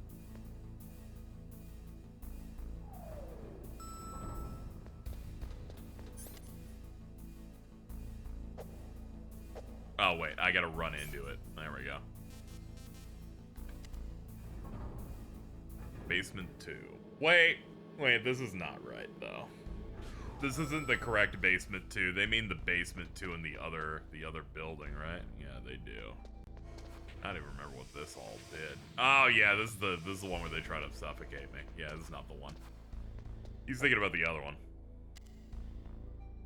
Oh, wait. I gotta run into it. There we go. Basement 2. Wait, this is not right, though. This isn't the correct basement 2. They mean the basement 2 in the other building, right? Yeah, they do. I don't even remember what this all did. Oh yeah, this is the one where they try to suffocate me. Yeah, this is not the one. He's thinking about the other one.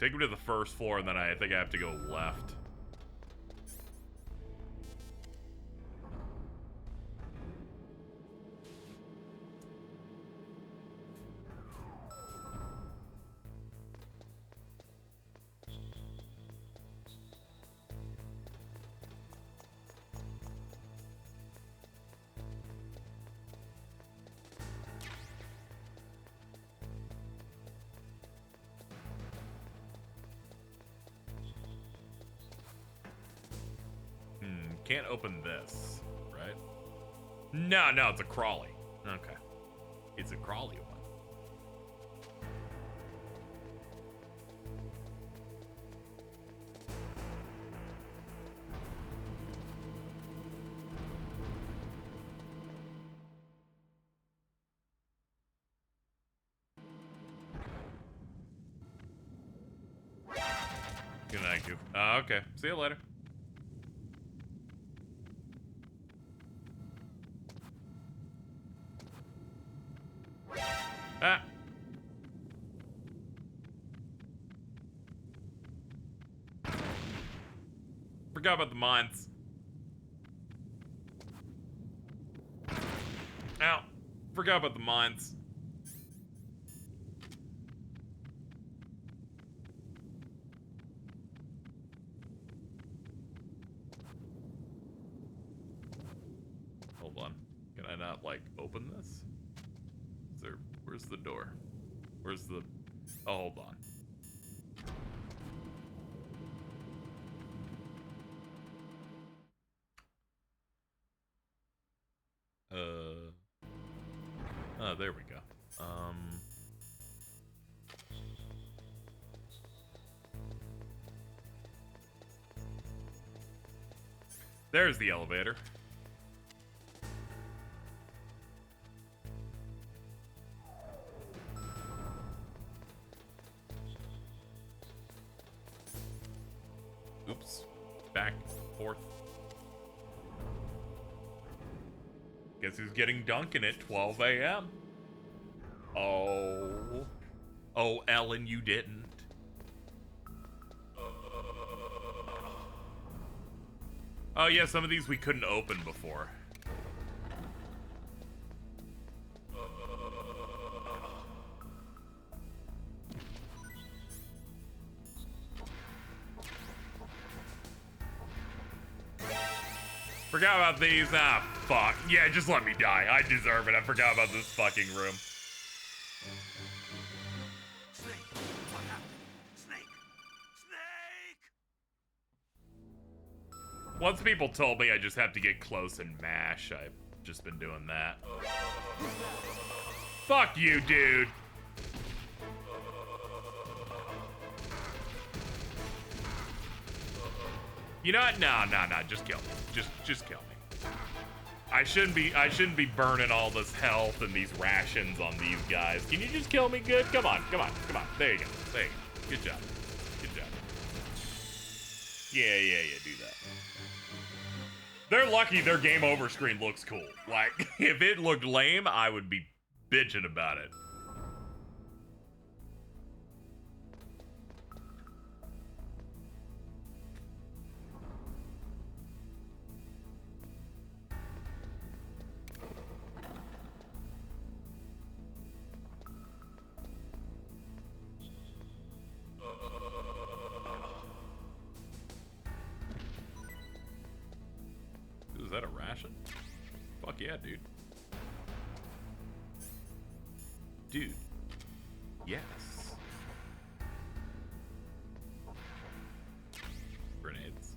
Take him to the first floor, and then I think I have to go left. Can't open this, right? No, it's a crawly. Okay. It's a crawly one. Good night, Goof. Okay. See you later. Ah. Forgot about the mines. Ow. Forgot about the mines. Hold on. Can I not, like, open this? Is there... Where's the door? Where's the... Oh, hold on. Oh, there we go. There's the elevator. Oops. Back, forth. Guess who's getting Dunkin' at 12 a.m.? Oh. Oh, Ellen, you didn't. Oh, yeah, some of these we couldn't open before. Forgot about these. Ah, fuck. Yeah, just let me die. I deserve it. I forgot about this fucking room. Snake, what happened? Snake! Snake! Once people told me I just have to get close and mash, I've just been doing that. Fuck you, dude. You know what? No. Just kill me. Just kill me. I shouldn't be burning all this health and these rations on these guys. Can you just kill me good? Come on. There you go. Good job. Yeah, do that. They're lucky their game over screen looks cool. Like, if it looked lame, I would be bitching about it. Is that a ration? Fuck yeah, dude. Dude. Yes. Grenades.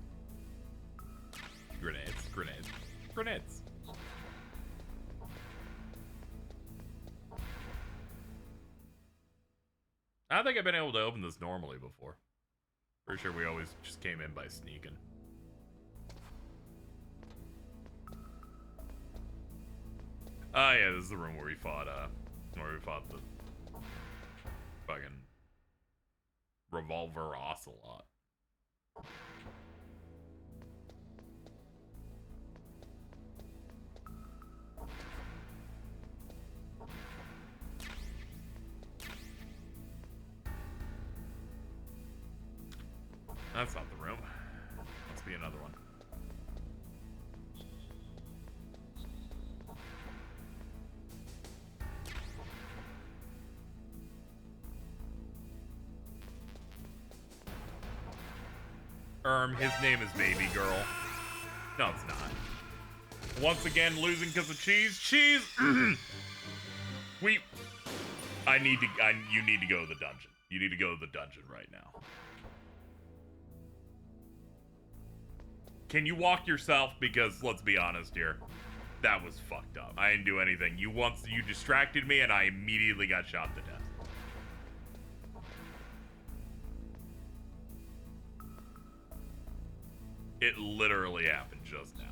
I don't think I've been able to open this normally before. Pretty sure we always just came in by sneaking. Yeah, this is the room where we fought the fucking revolver Ocelot. That's not the room. Must be another one. His name is Baby Girl. No, it's not. Once again, losing because of cheese. Cheese! You need to go to the dungeon. You need to go to the dungeon right now. Can you walk yourself? Because, let's be honest here, that was fucked up. I didn't do anything. You distracted me and I immediately got shot to death. It literally happened just now.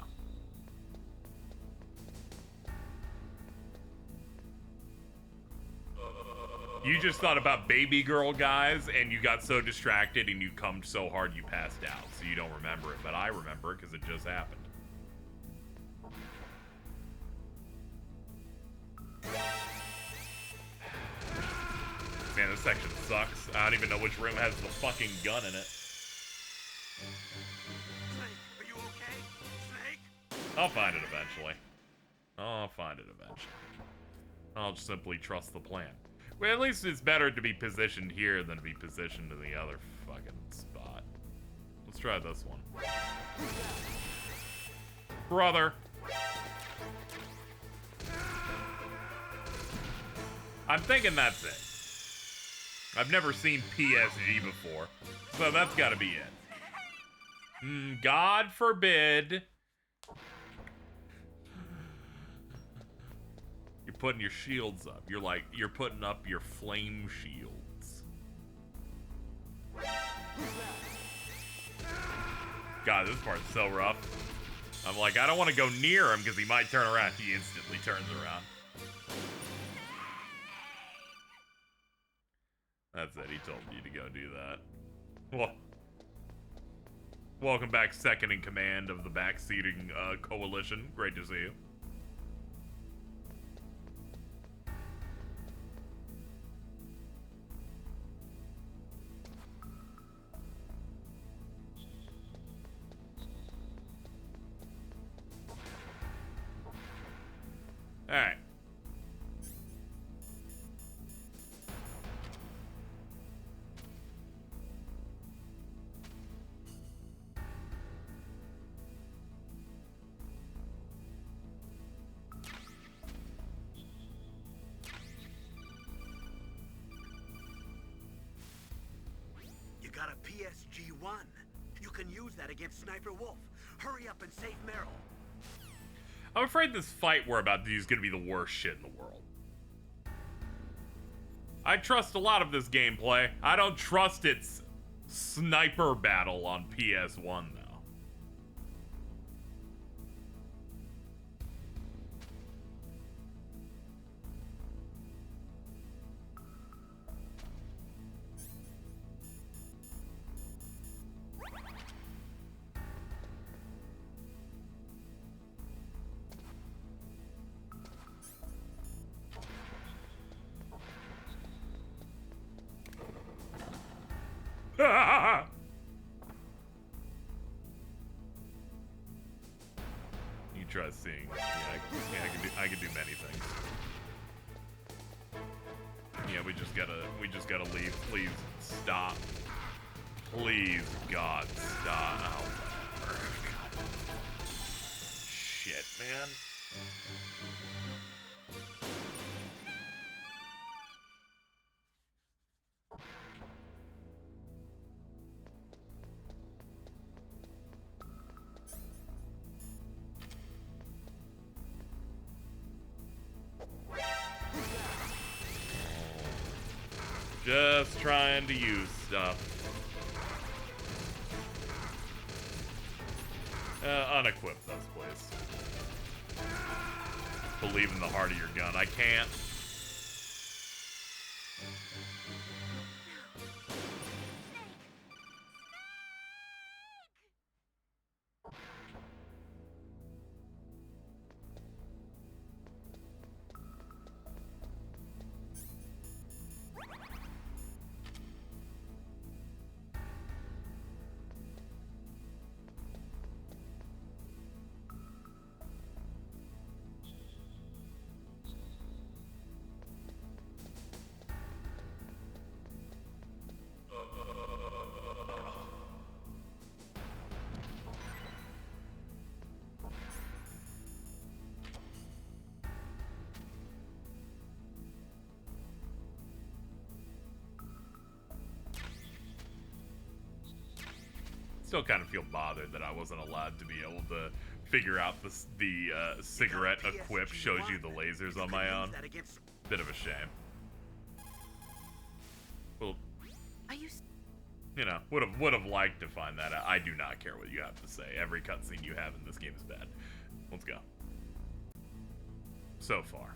You just thought about Baby Girl, guys, and you got so distracted and you cummed so hard you passed out, so you don't remember it, but I remember it because it just happened. Man, this section sucks. I don't even know which room has the fucking gun in it. I'll find it eventually. I'll just simply trust the plan. Well, at least it's better to be positioned here than to be positioned in the other fucking spot. Let's try this one. Brother. I'm thinking that's it. I've never seen PSG before, so that's gotta be it. God forbid. You're putting your shields up. You're putting up your flame shields. God, this part's so rough. I'm like, I don't want to go near him because he might turn around. He instantly turns around. That's it. He told you to go do that. Well, welcome back, second in command of the backseating coalition. Great to see you. Alright. You got a PSG-1. You can use that against Sniper Wolf. Hurry up and save Meryl. I'm afraid this fight we're about to do is going to be the worst shit in the world. I trust a lot of this gameplay. I don't trust its sniper battle on PS1, though. seeing. Yeah, I can do many things. Yeah, we just gotta leave. Please stop. Please, God, stop. Oh, whatever. God. Shit, man. Just trying to use stuff. Unequip those, please. Believe in the heart of your gun. I can't. Still kind of feel bothered that I wasn't allowed to be able to figure out the cigarette equip shows you the lasers on my own. Bit of a shame. Well, you know, would have liked to find that out. I do not care what you have to say. Every cutscene you have in this game is bad. Let's go. So far.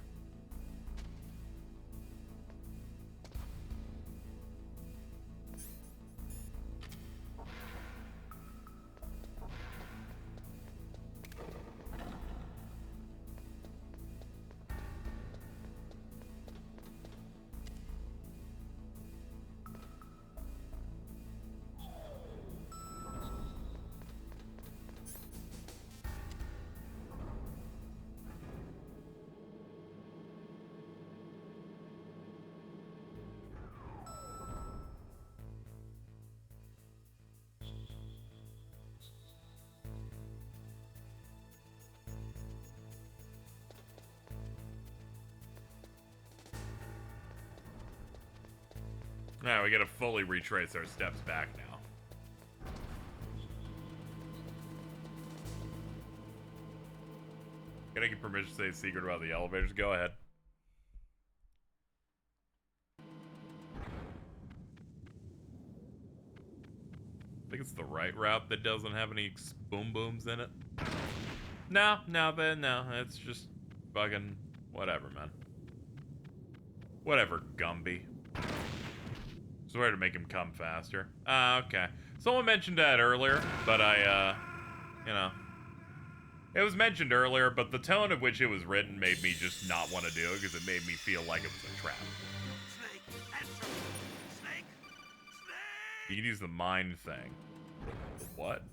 Now we gotta fully retrace our steps back now. Can I get permission to say a secret about the elevators? Go ahead. I think it's the right route that doesn't have any boom booms in it. No, it's just fucking whatever, man. Whatever, Gumby. Swear to make him come faster. Okay. Someone mentioned that earlier, but you know. It was mentioned earlier, but the tone at which it was written made me just not want to do it because it made me feel like it was a trap. Snake, answer me. Snake, You can use the mind thing. What?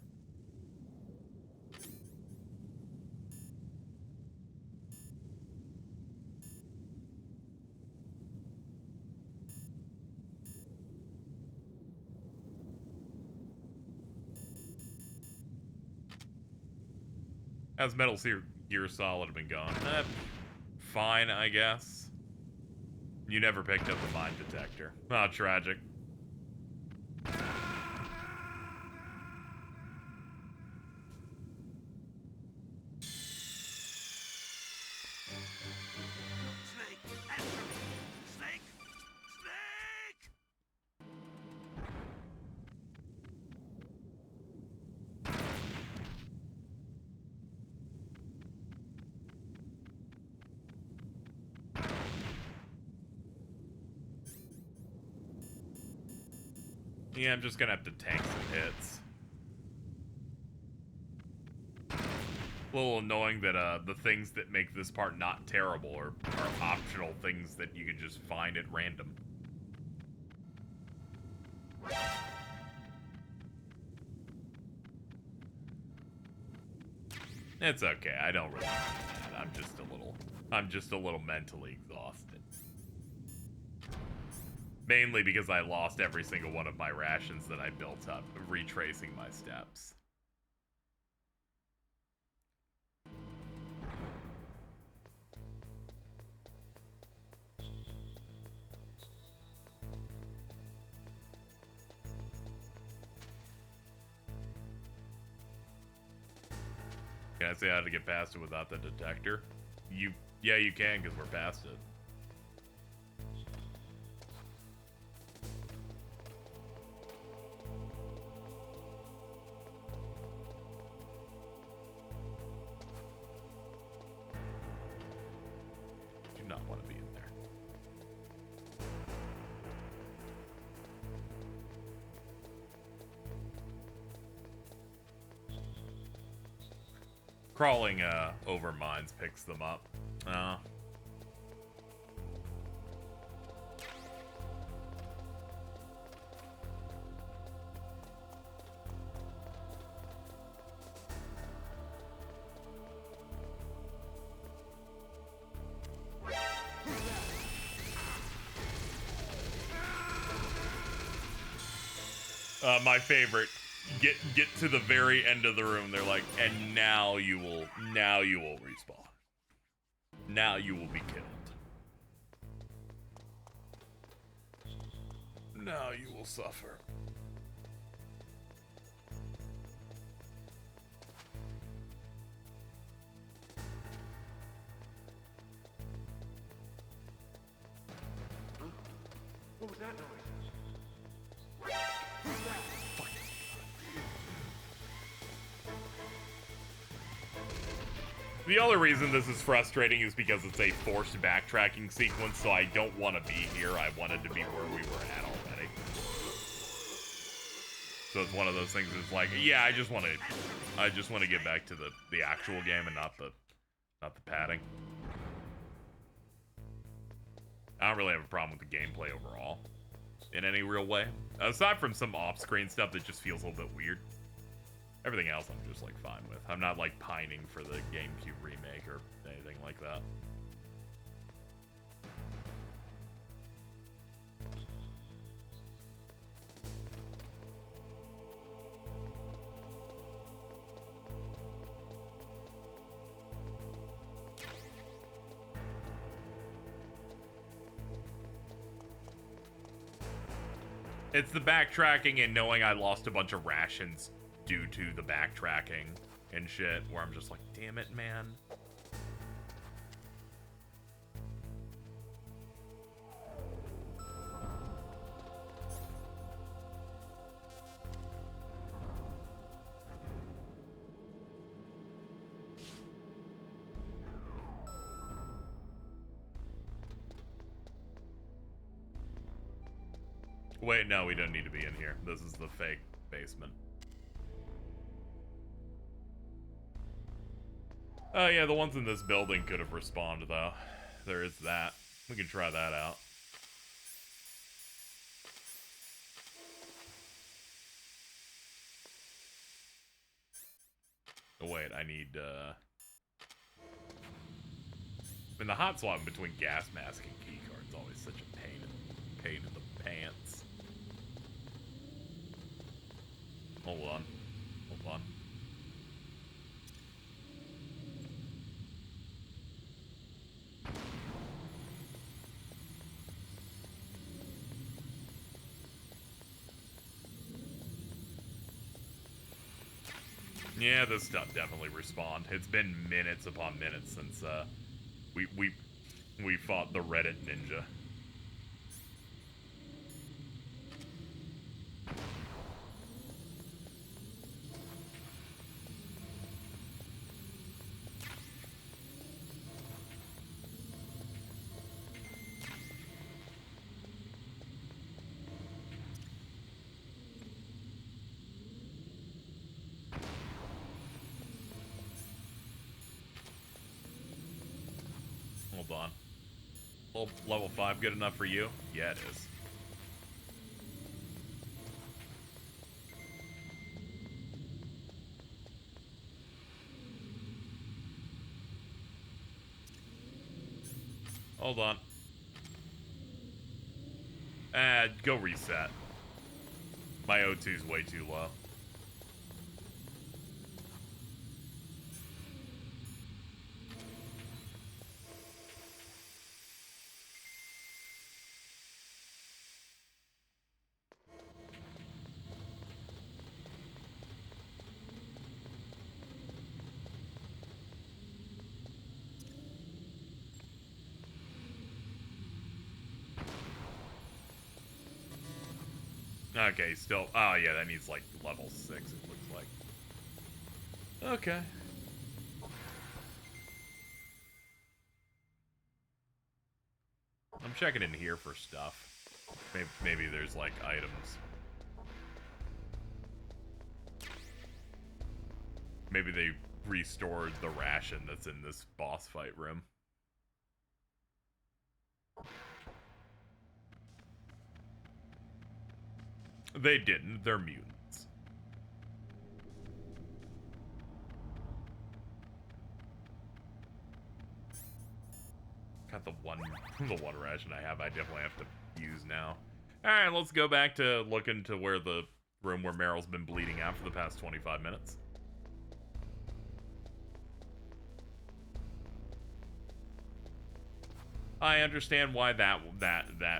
How's Metal Gear Solid been going? Fine, I guess. You never picked up the mine detector. Oh, tragic. Snake, answer me. Snake, snake. Yeah, I'm just gonna have to tank some hits. A little annoying that the things that make this part not terrible are optional things that you can just find at random. It's okay. I don't really mind that. I'm just a little mentally exhausted. Mainly because I lost every single one of my rations that I built up, retracing my steps. Can I say how to get past it without the detector? Yeah, you can, because we're past it. Do not want to be in there. Crawling over mines picks them up. My favorite. Get to the very end of the room. They're like, and now you will respawn. Now you will be killed. Now you will suffer. What was that noise? The other reason this is frustrating is because it's a forced backtracking sequence, so I don't want to be here. I wanted to be where we were at already. So it's one of those things that's like, yeah, I just want to get back to the actual game and not the padding. I don't really have a problem with the gameplay overall in any real way. Aside from some off-screen stuff that just feels a little bit weird. Everything else I'm just, like, fine with. I'm not, like, pining for the GameCube remake or anything like that. It's the backtracking and knowing I lost a bunch of rations due to the backtracking and shit, where I'm just like, damn it, man. Wait, no, we don't need to be in here. This is the fake basement. Oh yeah, the ones in this building could have respawned, though. There is that. We can try that out. Oh wait, I need, I mean, the hot swap between gas mask and keycard is always such a pain in the pants. Hold on. Hold on. Yeah, this stuff definitely respawned. It's been minutes upon minutes since we fought the Reddit ninja. Hold on. Level 5 good enough for you? Yeah, it is. Hold on. Go reset. My O2's way too low. Okay, still. Oh, yeah, that needs like level 6, it looks like. Okay. I'm checking in here for stuff. Maybe there's like items. Maybe they restored the ration that's in this boss fight room. They didn't. They're mutants. Got the one ration I have. I definitely have to use now. All right, let's go back to looking to where the room where Meryl's been bleeding out for the past 25 minutes. I understand why that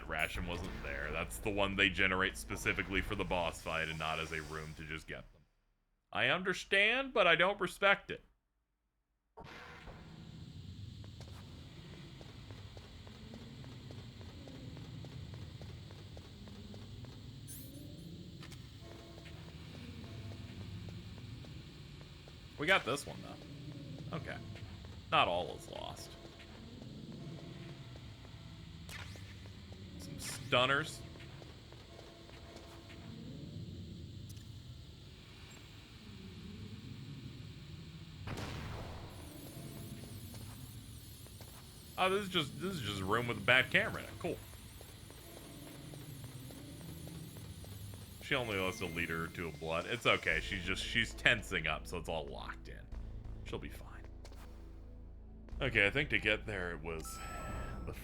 ration wasn't there. That's the one they generate specifically for the boss fight and not as a room to just get them. I understand, but I don't respect it. We got this one, though. Okay. Not all is lost. Some stunners. Oh, this is just a room with a bad camera. Cool. She only lost a liter or two of blood. It's okay. She's tensing up, so it's all locked in. She'll be fine. Okay, I think to get there it was the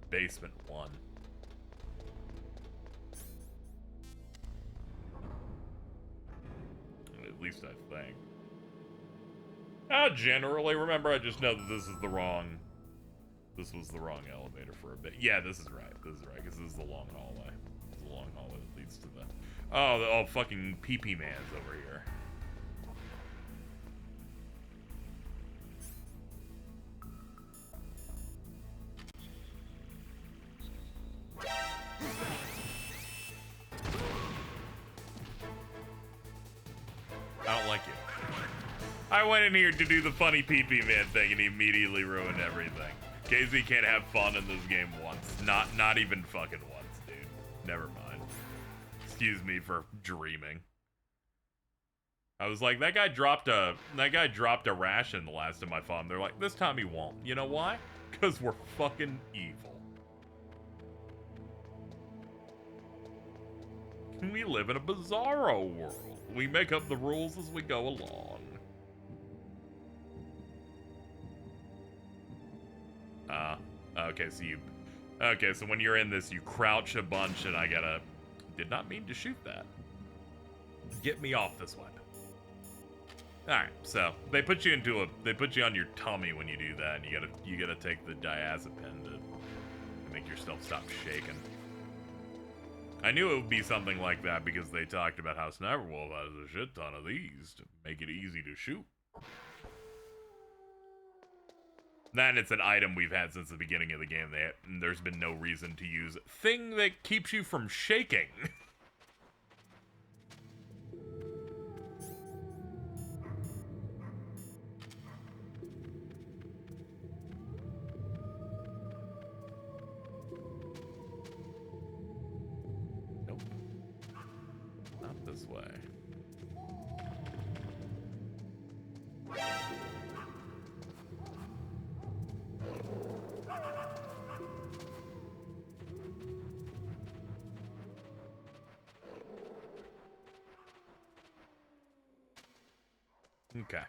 basement one. At least I think. Generally, remember, I just know that this was the wrong elevator for a bit. Yeah, this is right. This is right, because this is the long hallway. This is the long hallway that leads to the... Oh, fucking pee-pee man's over here. I don't like you. I went in here to do the funny pee-pee man thing and he immediately ruined everything. KZ can't have fun in this game once. Not even fucking once, dude. Never mind. Excuse me for dreaming. I was like, that guy dropped a ration the last time I fought him. They're like, this time he won't. You know why? Because we're fucking evil. We live in a bizarro world. We make up the rules as we go along. Okay, so when you're in this, you crouch a bunch, and I did not mean to shoot that. Get me off this weapon. Alright, so they put you on your tummy when you do that, and you gotta take the diazepam to make yourself stop shaking. I knew it would be something like that because they talked about how Sniper Wolf has a shit ton of these to make it easy to shoot. Then it's an item we've had since the beginning of the game. There's been no reason to use thing that keeps you from shaking. Nope. Not this way. Okay.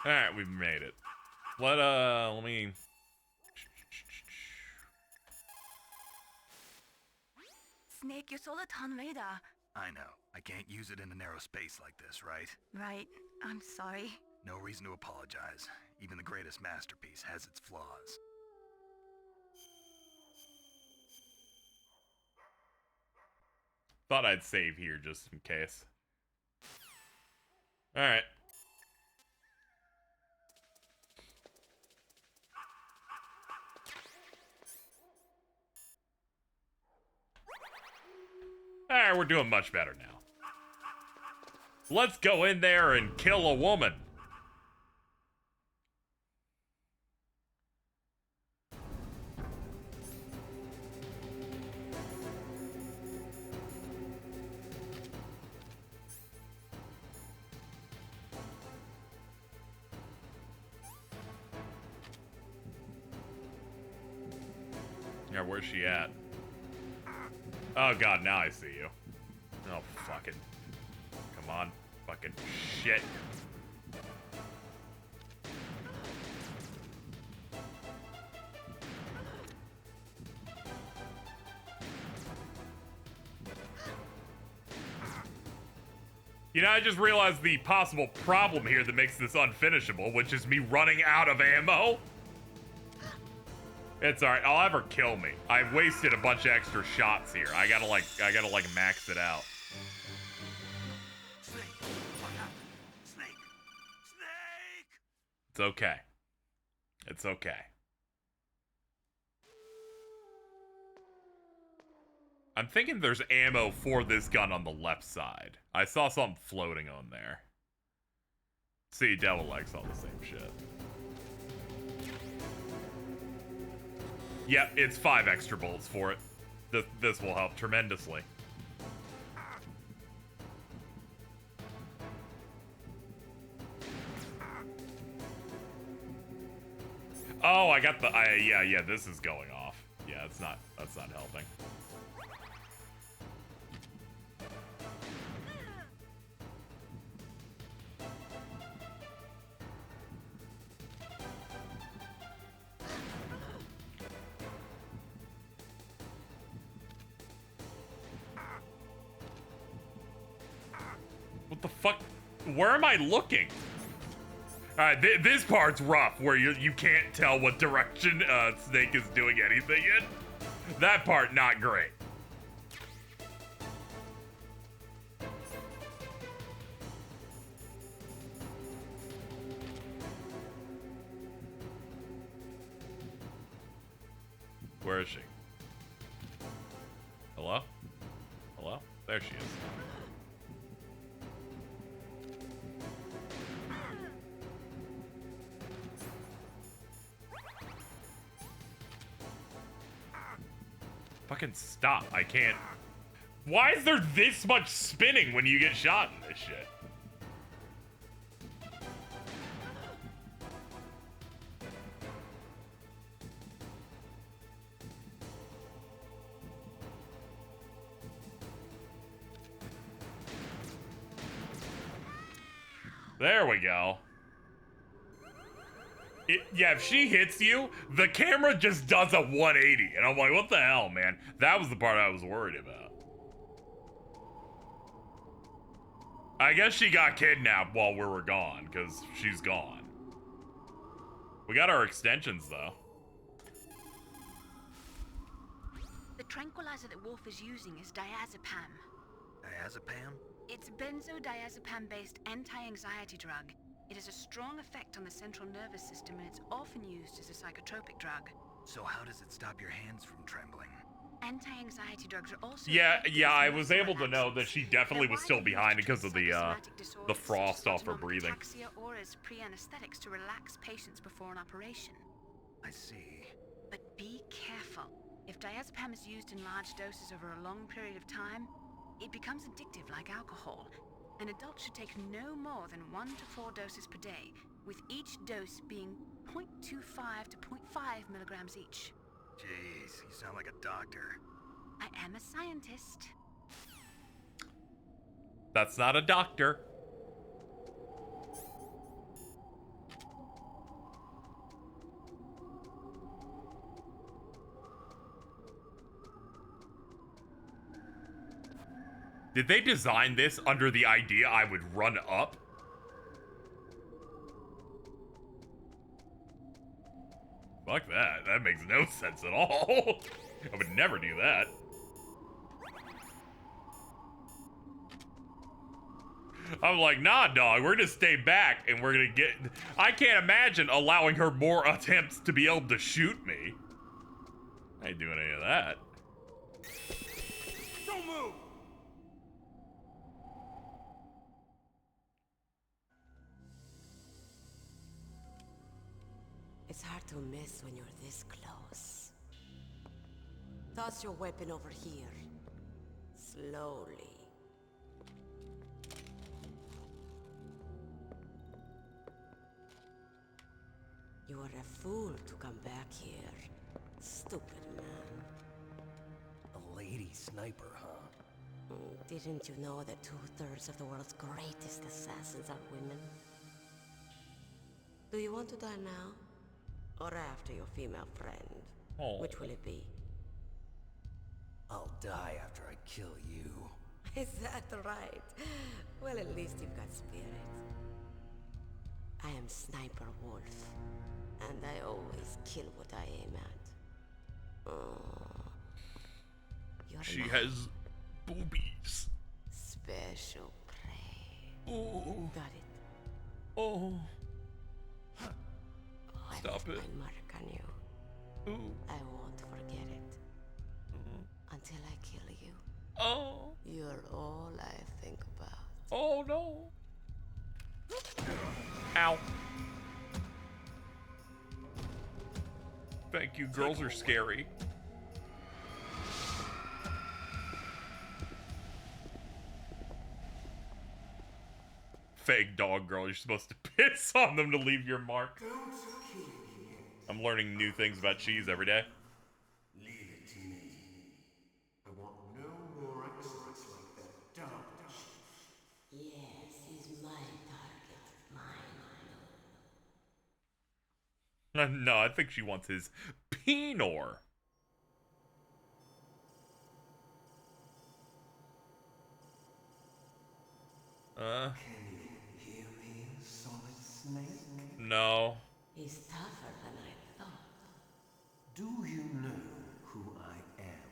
Alright, we've made it. Let me Snake, your Soliton radar. I know. I can't use it in a narrow space like this, right? Right. I'm sorry. No reason to apologize. Even the greatest masterpiece has its flaws. Thought I'd save here just in case. Alright. Alright, we're doing much better now. Let's go in there and kill a woman. Yeah, where's she at? Oh god, now I see you. Oh, fucking. Come on. Fucking shit. You know, I just realized the possible problem here that makes this unfinishable, which is me running out of ammo. It's alright, I'll have her kill me. I've wasted a bunch of extra shots here. I gotta max it out. Snake, what happened? Snake! Snake! It's okay. It's okay. I'm thinking there's ammo for this gun on the left side. I saw something floating on there. See, Devil likes all the same shit. Yep, it's 5 extra bullets for it. This will help tremendously. Oh, I got the... yeah, this is going off. Yeah, that's not helping. What the fuck? Where am I looking? Alright, this part's rough, where you can't tell what direction Snake is doing anything in. That part, not great. Where is she? Hello? Hello? There she is. Fucking stop. I can't. Why is there this much spinning when you get shot in this shit? There we go. Yeah, if she hits you, the camera just does a 180. And I'm like, what the hell, man? That was the part I was worried about. I guess she got kidnapped while we were gone, because she's gone. We got our extensions, though. The tranquilizer that Wolf is using is diazepam. Diazepam? It's benzodiazepam-based anti-anxiety drug. It has a strong effect on the central nervous system, and it's often used as a psychotropic drug. So how does it stop your hands from trembling? Anti-anxiety drugs are also... Yeah, I was able to know that she definitely was still behind because of the frost off her breathing. Or as pre-anesthetics to relax patients before an operation. I see. But be careful. If diazepam is used in large doses over a long period of time, it becomes addictive like alcohol. An adult should take no more than 1 to 4 doses per day, with each dose being 0.25 to 0.5 milligrams each. Jeez, you sound like a doctor. I am a scientist. That's not a doctor. Did they design this under the idea I would run up? Fuck that. That makes no sense at all. I would never do that. I'm like, nah, dog, we're gonna stay back and we're gonna get... I can't imagine allowing her more attempts to be able to shoot me. I ain't doing any of that. Don't move! It's hard to miss when you're this close. Toss your weapon over here. Slowly. You are a fool to come back here. Stupid man. A lady sniper, huh? Didn't you know that 2/3 of the world's greatest assassins are women? Do you want to die now? Or after your female friend? Oh. Which will it be? I'll die after I kill you. Is that right? Well, at least you've got spirit. I am Sniper Wolf, and I always kill what I aim at. Oh. She has boobies. Special prey. Oh. Got it. Oh. Stop it. My mark on you. Ooh. I won't forget it. Until I kill you. Oh. You're all I think about. Oh no. Ow. Thank you. Girls are scary. Fake dog girl. You're supposed to piss on them to leave your mark. I'm learning new things about cheese every day. Leave it to me. I want no more accidents like that DARPA chief. Yes, he's my target. Mine. No, I think she wants his penor. Can you hear me, Solid Snake? No. He's tougher than I thought. Do you know who I am?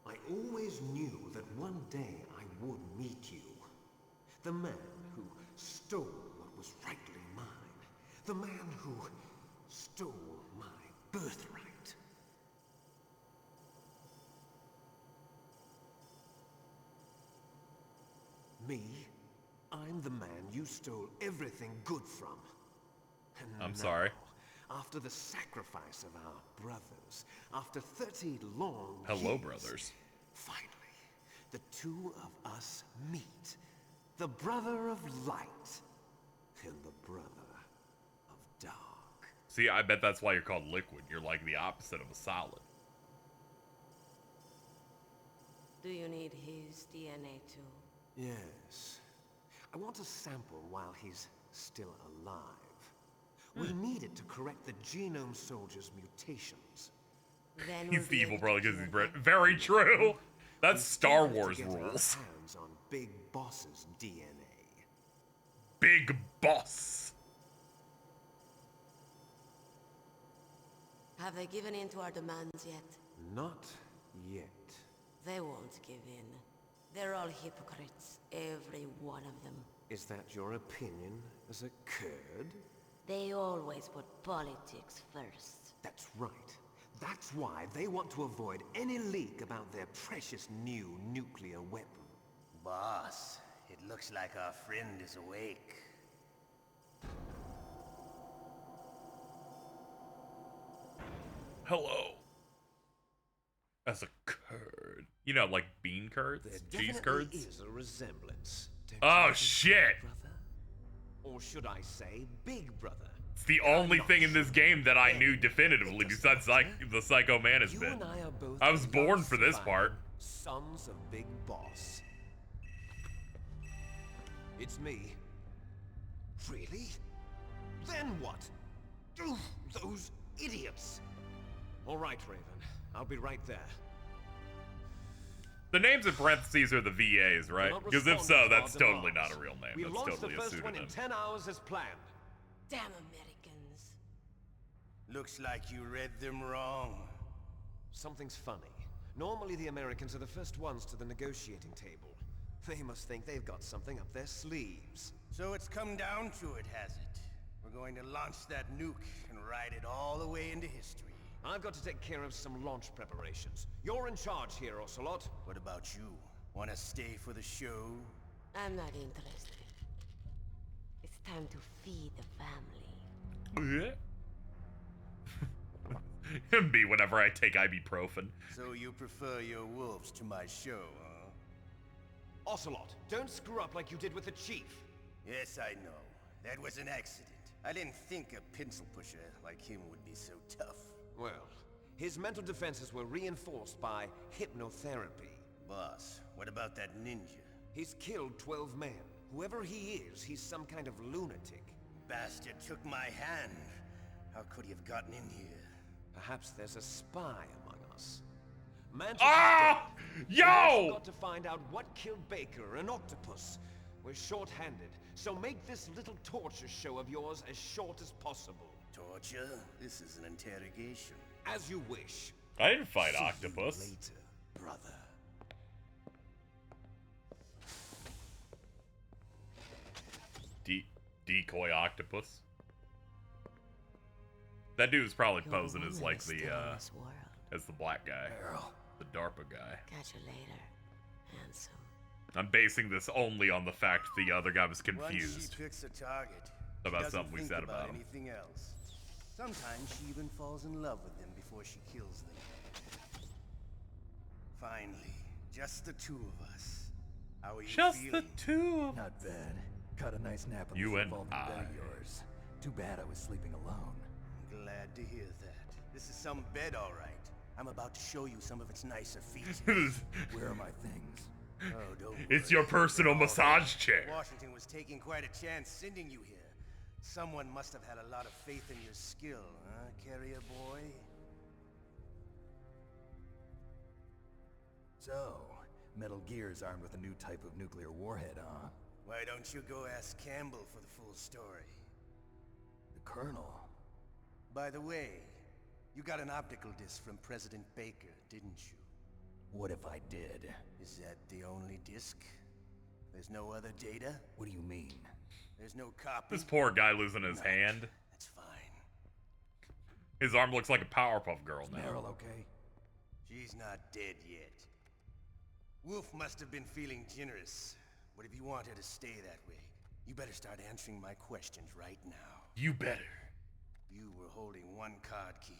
I always knew that one day I would meet you. The man who stole what was rightly mine. The man who stole my birthright. Me? I'm the man you stole everything good from. And I'm now, sorry. After the sacrifice of our brothers, after 30 long Hello, years, brothers. finally, the two of us meet. The brother of light and the brother of dark. See, I bet that's why you're called liquid. You're like the opposite of a solid. Do you need his DNA too? Yes. I want a sample while he's still alive. We need it to correct the genome soldier's mutations. Then He's the evil brother because he's bred. Very true. That's Star Wars rules. Hands on Big Boss's DNA. Big Boss. Have they given in to our demands yet? Not yet. They won't give in. They're all hypocrites, every one of them. Is that your opinion as a Kurd? They always put politics first. That's right. That's why they want to avoid any leak about their precious new nuclear weapon. Boss, it looks like our friend is awake. Hello. As a curd. You know, like bean curds? Cheese curds? There is a resemblance. Oh, shit! Brother? Or should I say, Big Brother? It's the only thing in this game that I knew definitively besides the Psycho Mantis You bit. and I are both I was born for this part. Sons of Big Boss. It's me. Really? Then what? Those idiots! All right, Raven. I'll be right there. The names in parentheses are the VAs, right? Because if so, that's totally not a real name. We That's launched totally the a first one in pseudonym. 10 hours as planned. Damn Americans. Looks like you read them wrong. Something's funny. Normally the Americans are the first ones to the negotiating table. They must think they've got something up their sleeves. So it's come down to it, has it? We're going to launch that nuke and ride it all the way into history. I've got to take care of some launch preparations. You're in charge here, Ocelot. What about you? Want to stay for the show? I'm not interested. It's time to feed the family. Me whenever I take ibuprofen. So you prefer your wolves to my show, huh? Ocelot, don't screw up like you did with the chief. Yes, I know. That was an accident. I didn't think a pencil pusher like him would be so tough. Well, his mental defenses were reinforced by hypnotherapy. Boss, what about that ninja? He's killed 12 men. Whoever he is, he's some kind of lunatic. Bastard took my hand. How could he have gotten in here? Perhaps there's a spy among us. Mantis Yo! We've got to find out what killed Baker, an octopus. We're short-handed, so make this little torture show of yours as short as possible. Torture? This is an interrogation. As you wish. I didn't fight octopus. See you later, brother. Decoy octopus. That dude was probably posing as like the as the black guy, the DARPA guy. Catch you later, handsome. I'm basing this only on the fact the other guy was Once confused she picks a target, about she something we doesn't said think about him. anything else. Sometimes she even falls in love with them before she kills them. Finally, just the two of us. How are you Just feeling? the two of us. Not bad. Caught a nice nap on You this and revolving bed of yours. Too bad I was sleeping alone. I'm glad to hear that. This is some bed, all right. I'm about to show you some of its nicer features. Where are my things? Oh, don't It's worry. your personal They're all massage there. chair. Washington was taking quite a chance sending you here. Someone must have had a lot of faith in your skill, huh, carrier boy? So, Metal Gear's armed with a new type of nuclear warhead, huh? Why don't you go ask Campbell for the full story? The Colonel? By the way, you got an optical disc from President Baker, didn't you? What if I did? Is that the only disc? There's no other data? What do you mean? There's no copy? This poor guy losing his hand. That's fine. His arm looks like a Powerpuff Girl now. Meryl okay? She's not dead yet. Wolf must have been feeling generous. But if you want her to stay that way, you better start answering my questions right now. You better. You were holding one card key.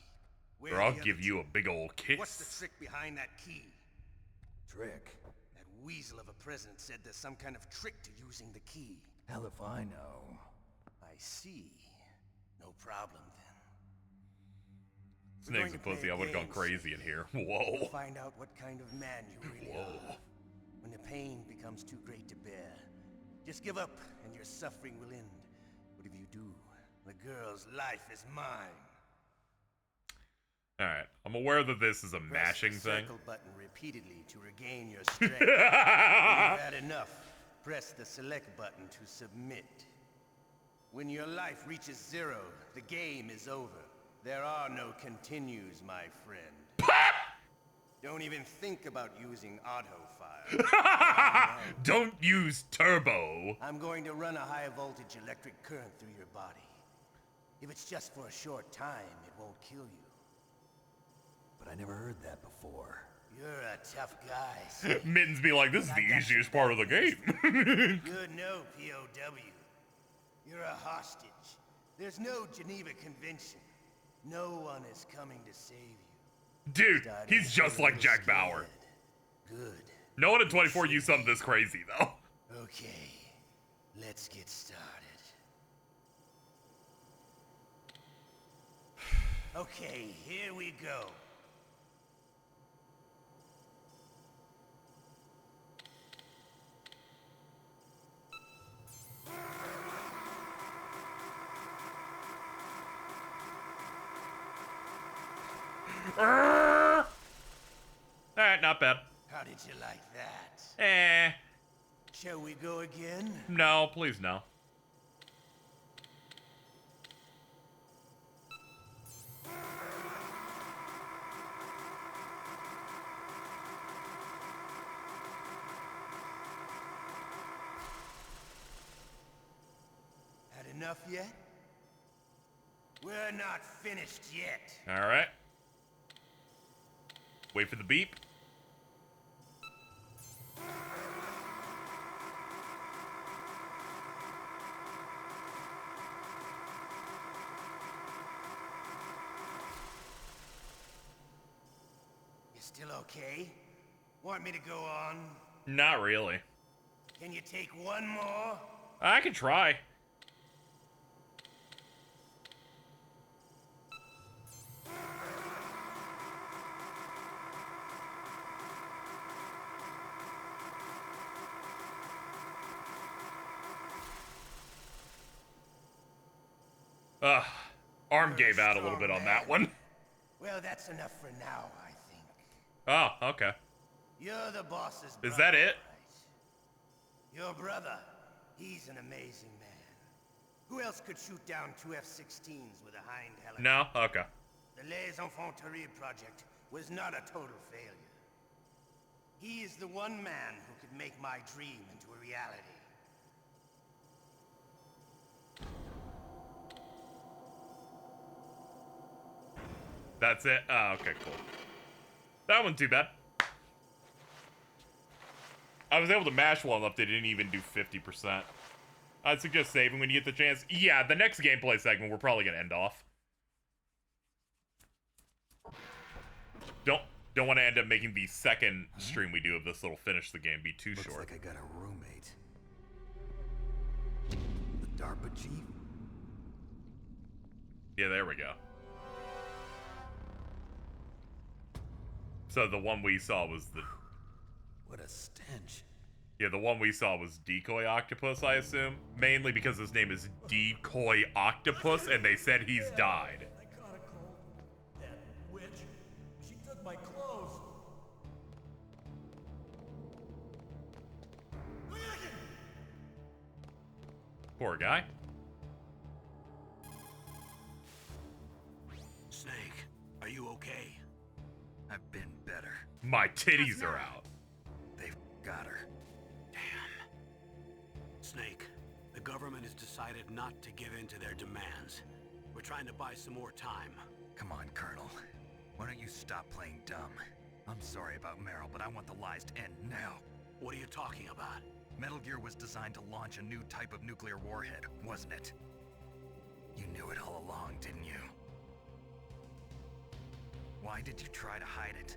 Or I'll give you a big old kiss. What's the trick behind that key? Trick? That weasel of a president said there's some kind of trick to using the key. Hell if I know. I see. No problem then. Snake's a pussy. I would've gone crazy in here. Whoa. We'll find out what kind of man you really are. When the pain becomes too great to bear, just give up and your suffering will end. But if you do, the girl's life is mine. Alright, I'm aware that this is a mashing Press the thing. circle button repeatedly to regain your strength. When you've had enough, press the select button to submit. When your life reaches 0, the game is over. There are no continues, my friend. Don't even think about using auto-fire. Don't use turbo. I'm going to run a high-voltage electric current through your body. If it's just for a short time, it won't kill you. But I never heard that before. You're a tough guy. Mittens be like, this is the easiest part of the game. You're no POW. You're a hostage. There's no Geneva Convention. No one is coming to save you. Dude, he's just like Jack Bauer. Good. No one in 24 used something this crazy, though. Okay, let's get started. Okay, here we go. Alright, not bad. How did you like that? Eh. Shall we go again? No, please no. Had enough yet? We're not finished yet. All right. Wait for the beep. You still okay? Want me to go on? Not really. Can you take one more? I can try. Arm gave out a little bit on that one. Well, that's enough for now, I think. Oh, okay. You're the boss's brother. Is that it? Right? Your brother, he's an amazing man. Who else could shoot down 2 F-16s with a hind helicopter? No? Okay. The Les Infiltration project was not a total failure. He is the one man who could make my dream into a reality. That's it? Oh, okay, cool. That wasn't too bad. I was able to mash well enough they didn't even do 50%. I'd suggest saving when you get the chance. Yeah, the next gameplay segment we're probably going to end off. Don't want to end up making the second stream we do of this little finish the game be too short. Looks like I got a roommate. The DARPA chief? Yeah, there we go. So the one we saw was the... What a stench. Yeah, the one we saw was Decoy Octopus, I assume. Mainly because his name is Decoy Octopus, and they said he's died. I caught a cold. That witch. She took my clothes. Poor guy. Snake, are you okay? I've been better. My titties are out. They've got her. Damn. Snake, the government has decided not to give in to their demands. We're trying to buy some more time. Come on, Colonel. Why don't you stop playing dumb? I'm sorry about Meryl, but I want the lies to end now. What are you talking about? Metal Gear was designed to launch a new type of nuclear warhead, wasn't it? You knew it all along, didn't you? Why did you try to hide it?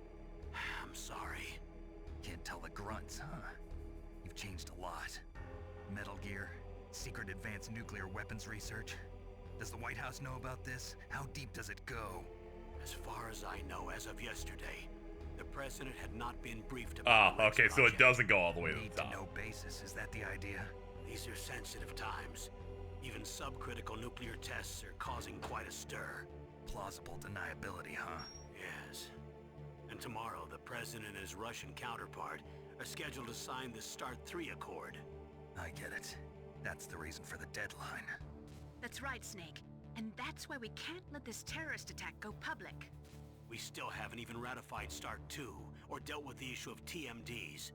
I'm sorry. Can't tell the grunts, huh? You've changed a lot. Metal Gear, secret advanced nuclear weapons research. Does the White House know about this? How deep does it go? As far as I know, as of yesterday, the president had not been briefed about the okay, so it doesn't go all the way to the top. No basis, is that the idea? These are sensitive times. Even subcritical nuclear tests are causing quite a stir. Plausible deniability, huh? Yes. And tomorrow, the president and his Russian counterpart are scheduled to sign the START 3 Accord. I get it. That's the reason for the deadline. That's right, Snake. And that's why we can't let this terrorist attack go public. We still haven't even ratified START 2 or dealt with the issue of TMDs.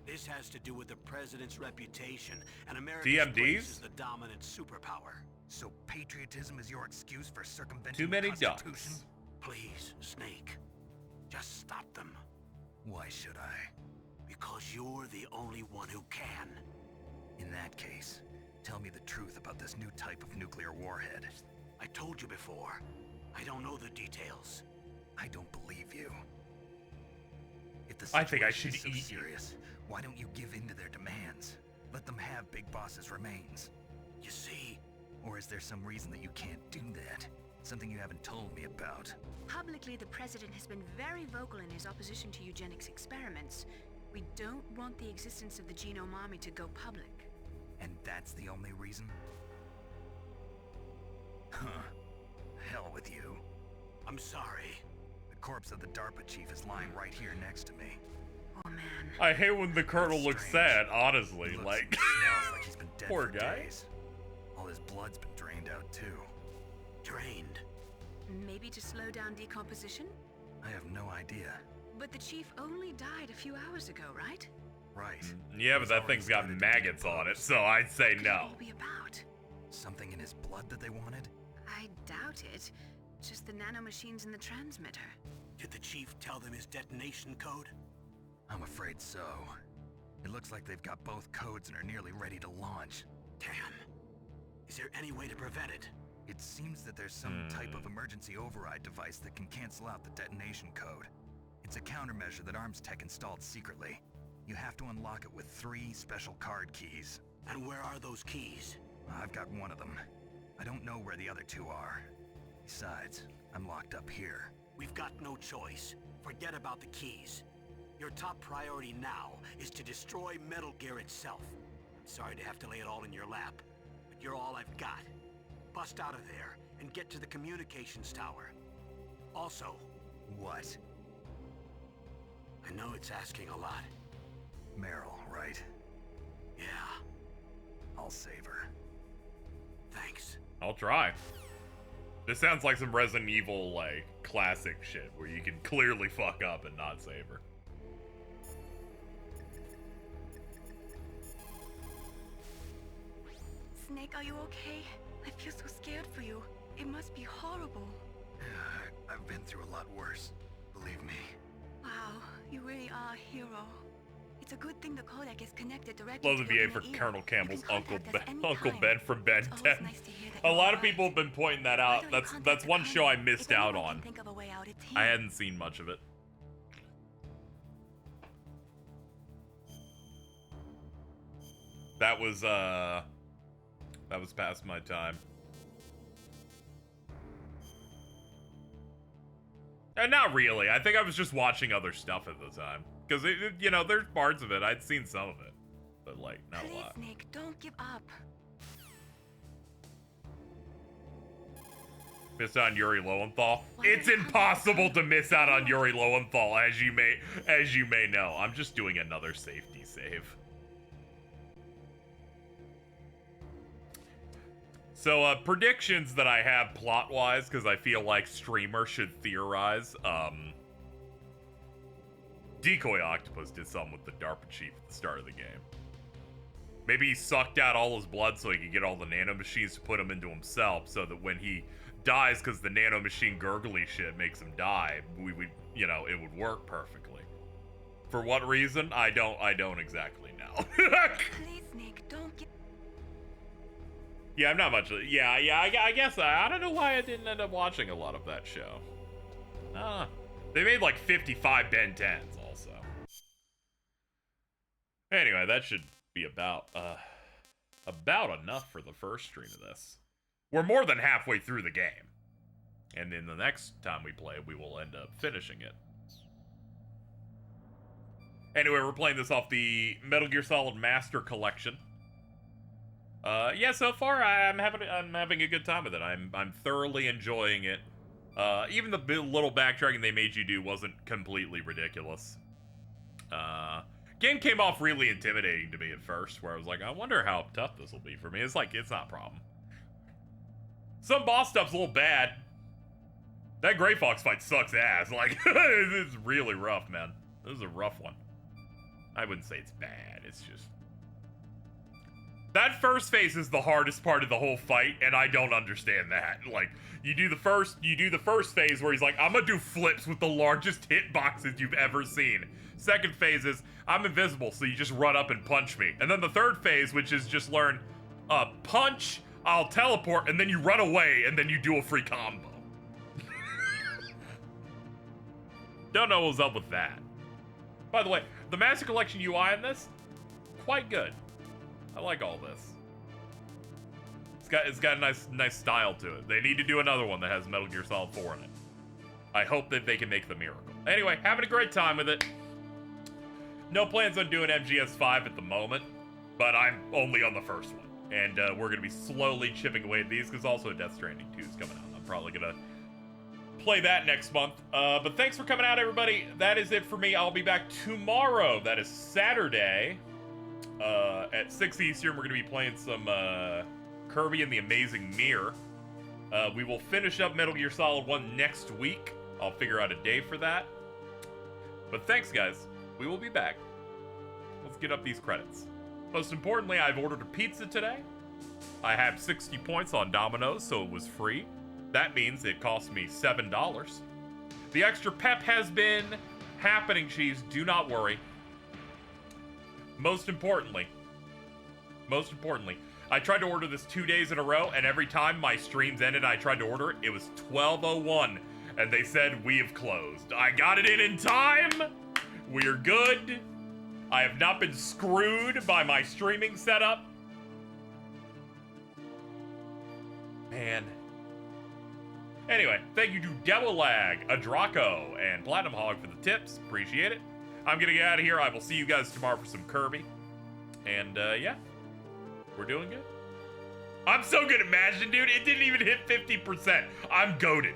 This has to do with the president's reputation and America's place as the dominant superpower. So patriotism is your excuse for circumventing Too many the Constitution? ducks. Please, Snake. Just stop them. Why should I? Because you're the only one who can. In that case, tell me the truth about this new type of nuclear warhead. I told you before. I don't know the details. I don't believe you. If the I think I should situation is so eat you. serious, why don't you give in to their demands? Let them have Big Boss's remains. You see? Or is there some reason that you can't do that? Something you haven't told me about. Publicly, the president has been very vocal in his opposition to eugenics experiments. We don't want the existence of the Genome Army to go public. And that's the only reason? Huh. Hell with you. I'm sorry. The corpse of the DARPA chief is lying right here next to me. Oh man. I hate when the Colonel looks sad, honestly. Smells Like like he's been dead poor for guy. days. All his blood's been drained out too. Drained? Maybe to slow down decomposition? I have no idea. But the chief only died a few hours ago, right? Right. Yeah, but that thing's got maggots on it, so I'd say no. What be about? Something in his blood that they wanted? I doubt it. Just the nanomachines in the transmitter. Did the chief tell them his detonation code? I'm afraid so. It looks like they've got both codes and are nearly ready to launch. Damn. Is there any way to prevent it? It seems that there's some type of emergency override device that can cancel out the detonation code. It's a countermeasure that Arms Tech installed secretly. You have to unlock it with 3 special card keys. And where are those keys? I've got one of them. I don't know where the other 2 are. Besides, I'm locked up here. We've got no choice. Forget about the keys. Your top priority now is to destroy Metal Gear itself. I'm sorry to have to lay it all in your lap, but you're all I've got. Bust out of there and get to the communications tower. Also... What? I know it's asking a lot. Meryl, right? Yeah. I'll save her. Thanks. I'll try. This sounds like some Resident Evil, like, classic shit, where you can clearly fuck up and not save her. Snake, are you okay? I feel so scared for you. It must be horrible. I've been through a lot worse. Believe me. Wow, you really are a hero. It's a good thing the codec is connected directly Love the to your VA for inner ear. Colonel Campbell's You can Uncle contact us Ben, Uncle anytime. Ben from Ben It's 10. always nice to hear that A you're lot of alright. people have been pointing that out. That's one show I missed out on. Think of a way out, it's I him. hadn't seen much of it. That was past my time. And not really. I think I was just watching other stuff at the time. Because, you know, there's parts of it. I'd seen some of it. But, like, not Please, a lot. Snake, don't give up. Miss out on Yuri Lowenthal. It's impossible to miss out on Yuri Lowenthal, as you may know. I'm just doing another safety save. So, predictions that I have plot-wise, because I feel like streamers should theorize. Decoy Octopus did something with the DARPA chief at the start of the game. Maybe he sucked out all his blood so he could get all the nanomachines to put him into himself, so that when he dies, because the nanomachine gurgly shit makes him die, we would, you know, it would work perfectly. For what reason? I don't exactly know. Please, Snake, don't give... Yeah, I'm not much. Yeah, I guess I don't know why I didn't end up watching a lot of that show. They made like 55 Ben 10s also. Anyway, that should be about enough for the first stream of this. We're more than halfway through the game. And then the next time we play, we will end up finishing it. Anyway, we're playing this off the Metal Gear Solid Master Collection. Yeah, so far I'm having a good time with it. I'm thoroughly enjoying it. Even the little backtracking they made you do wasn't completely ridiculous. Game came off really intimidating to me at first, where I was like, I wonder how tough this will be for me. It's like, it's not a problem. Some boss stuff's a little bad. That Grey Fox fight sucks ass. Like, it's really rough, man. This is a rough one. I wouldn't say it's bad, it's just... That first phase is the hardest part of the whole fight, and I don't understand that. Like, you do the first phase where he's like, I'm gonna do flips with the largest hitboxes you've ever seen. Second phase is, I'm invisible, so you just run up and punch me. And then the third phase, which is just learn, punch, I'll teleport, and then you run away, and then you do a free combo. Don't know what was up with that. By the way, the Master Collection UI in this, quite good. I like all this. It's got a nice style to it. They need to do another one that has Metal Gear Solid 4 in it. I hope that they can make the miracle. Anyway, having a great time with it. No plans on doing MGS5 at the moment, but I'm only on the first one. And we're going to be slowly chipping away at these, because also Death Stranding 2 is coming out. I'm probably going to play that next month. But thanks for coming out, everybody. That is it for me. I'll be back tomorrow. That is Saturday at 6 Eastern. We're going to be playing some Kirby and the Amazing Mirror. We will finish up Metal Gear Solid 1 next week. I'll figure out a day for that. But thanks, guys. We will be back. Let's get up these credits. Most importantly, I've ordered a pizza today. I have 60 points on Domino's, so it was free. That means it cost me $7. The extra pep has been happening, Cheese. Do not worry. Most importantly, I tried to order this 2 days in a row, and every time my streams ended I tried to order it, it was 12:01, and they said, we have closed. I got it in time! We're good. I have not been screwed by my streaming setup. Man. Anyway, thank you to Devil Lag, Adraco, and Platinum Hog for the tips. Appreciate it. I'm gonna get out of here. I will see you guys tomorrow for some Kirby. And, yeah. We're doing good. I'm so good at Imagine, dude. It didn't even hit 50%. I'm goated.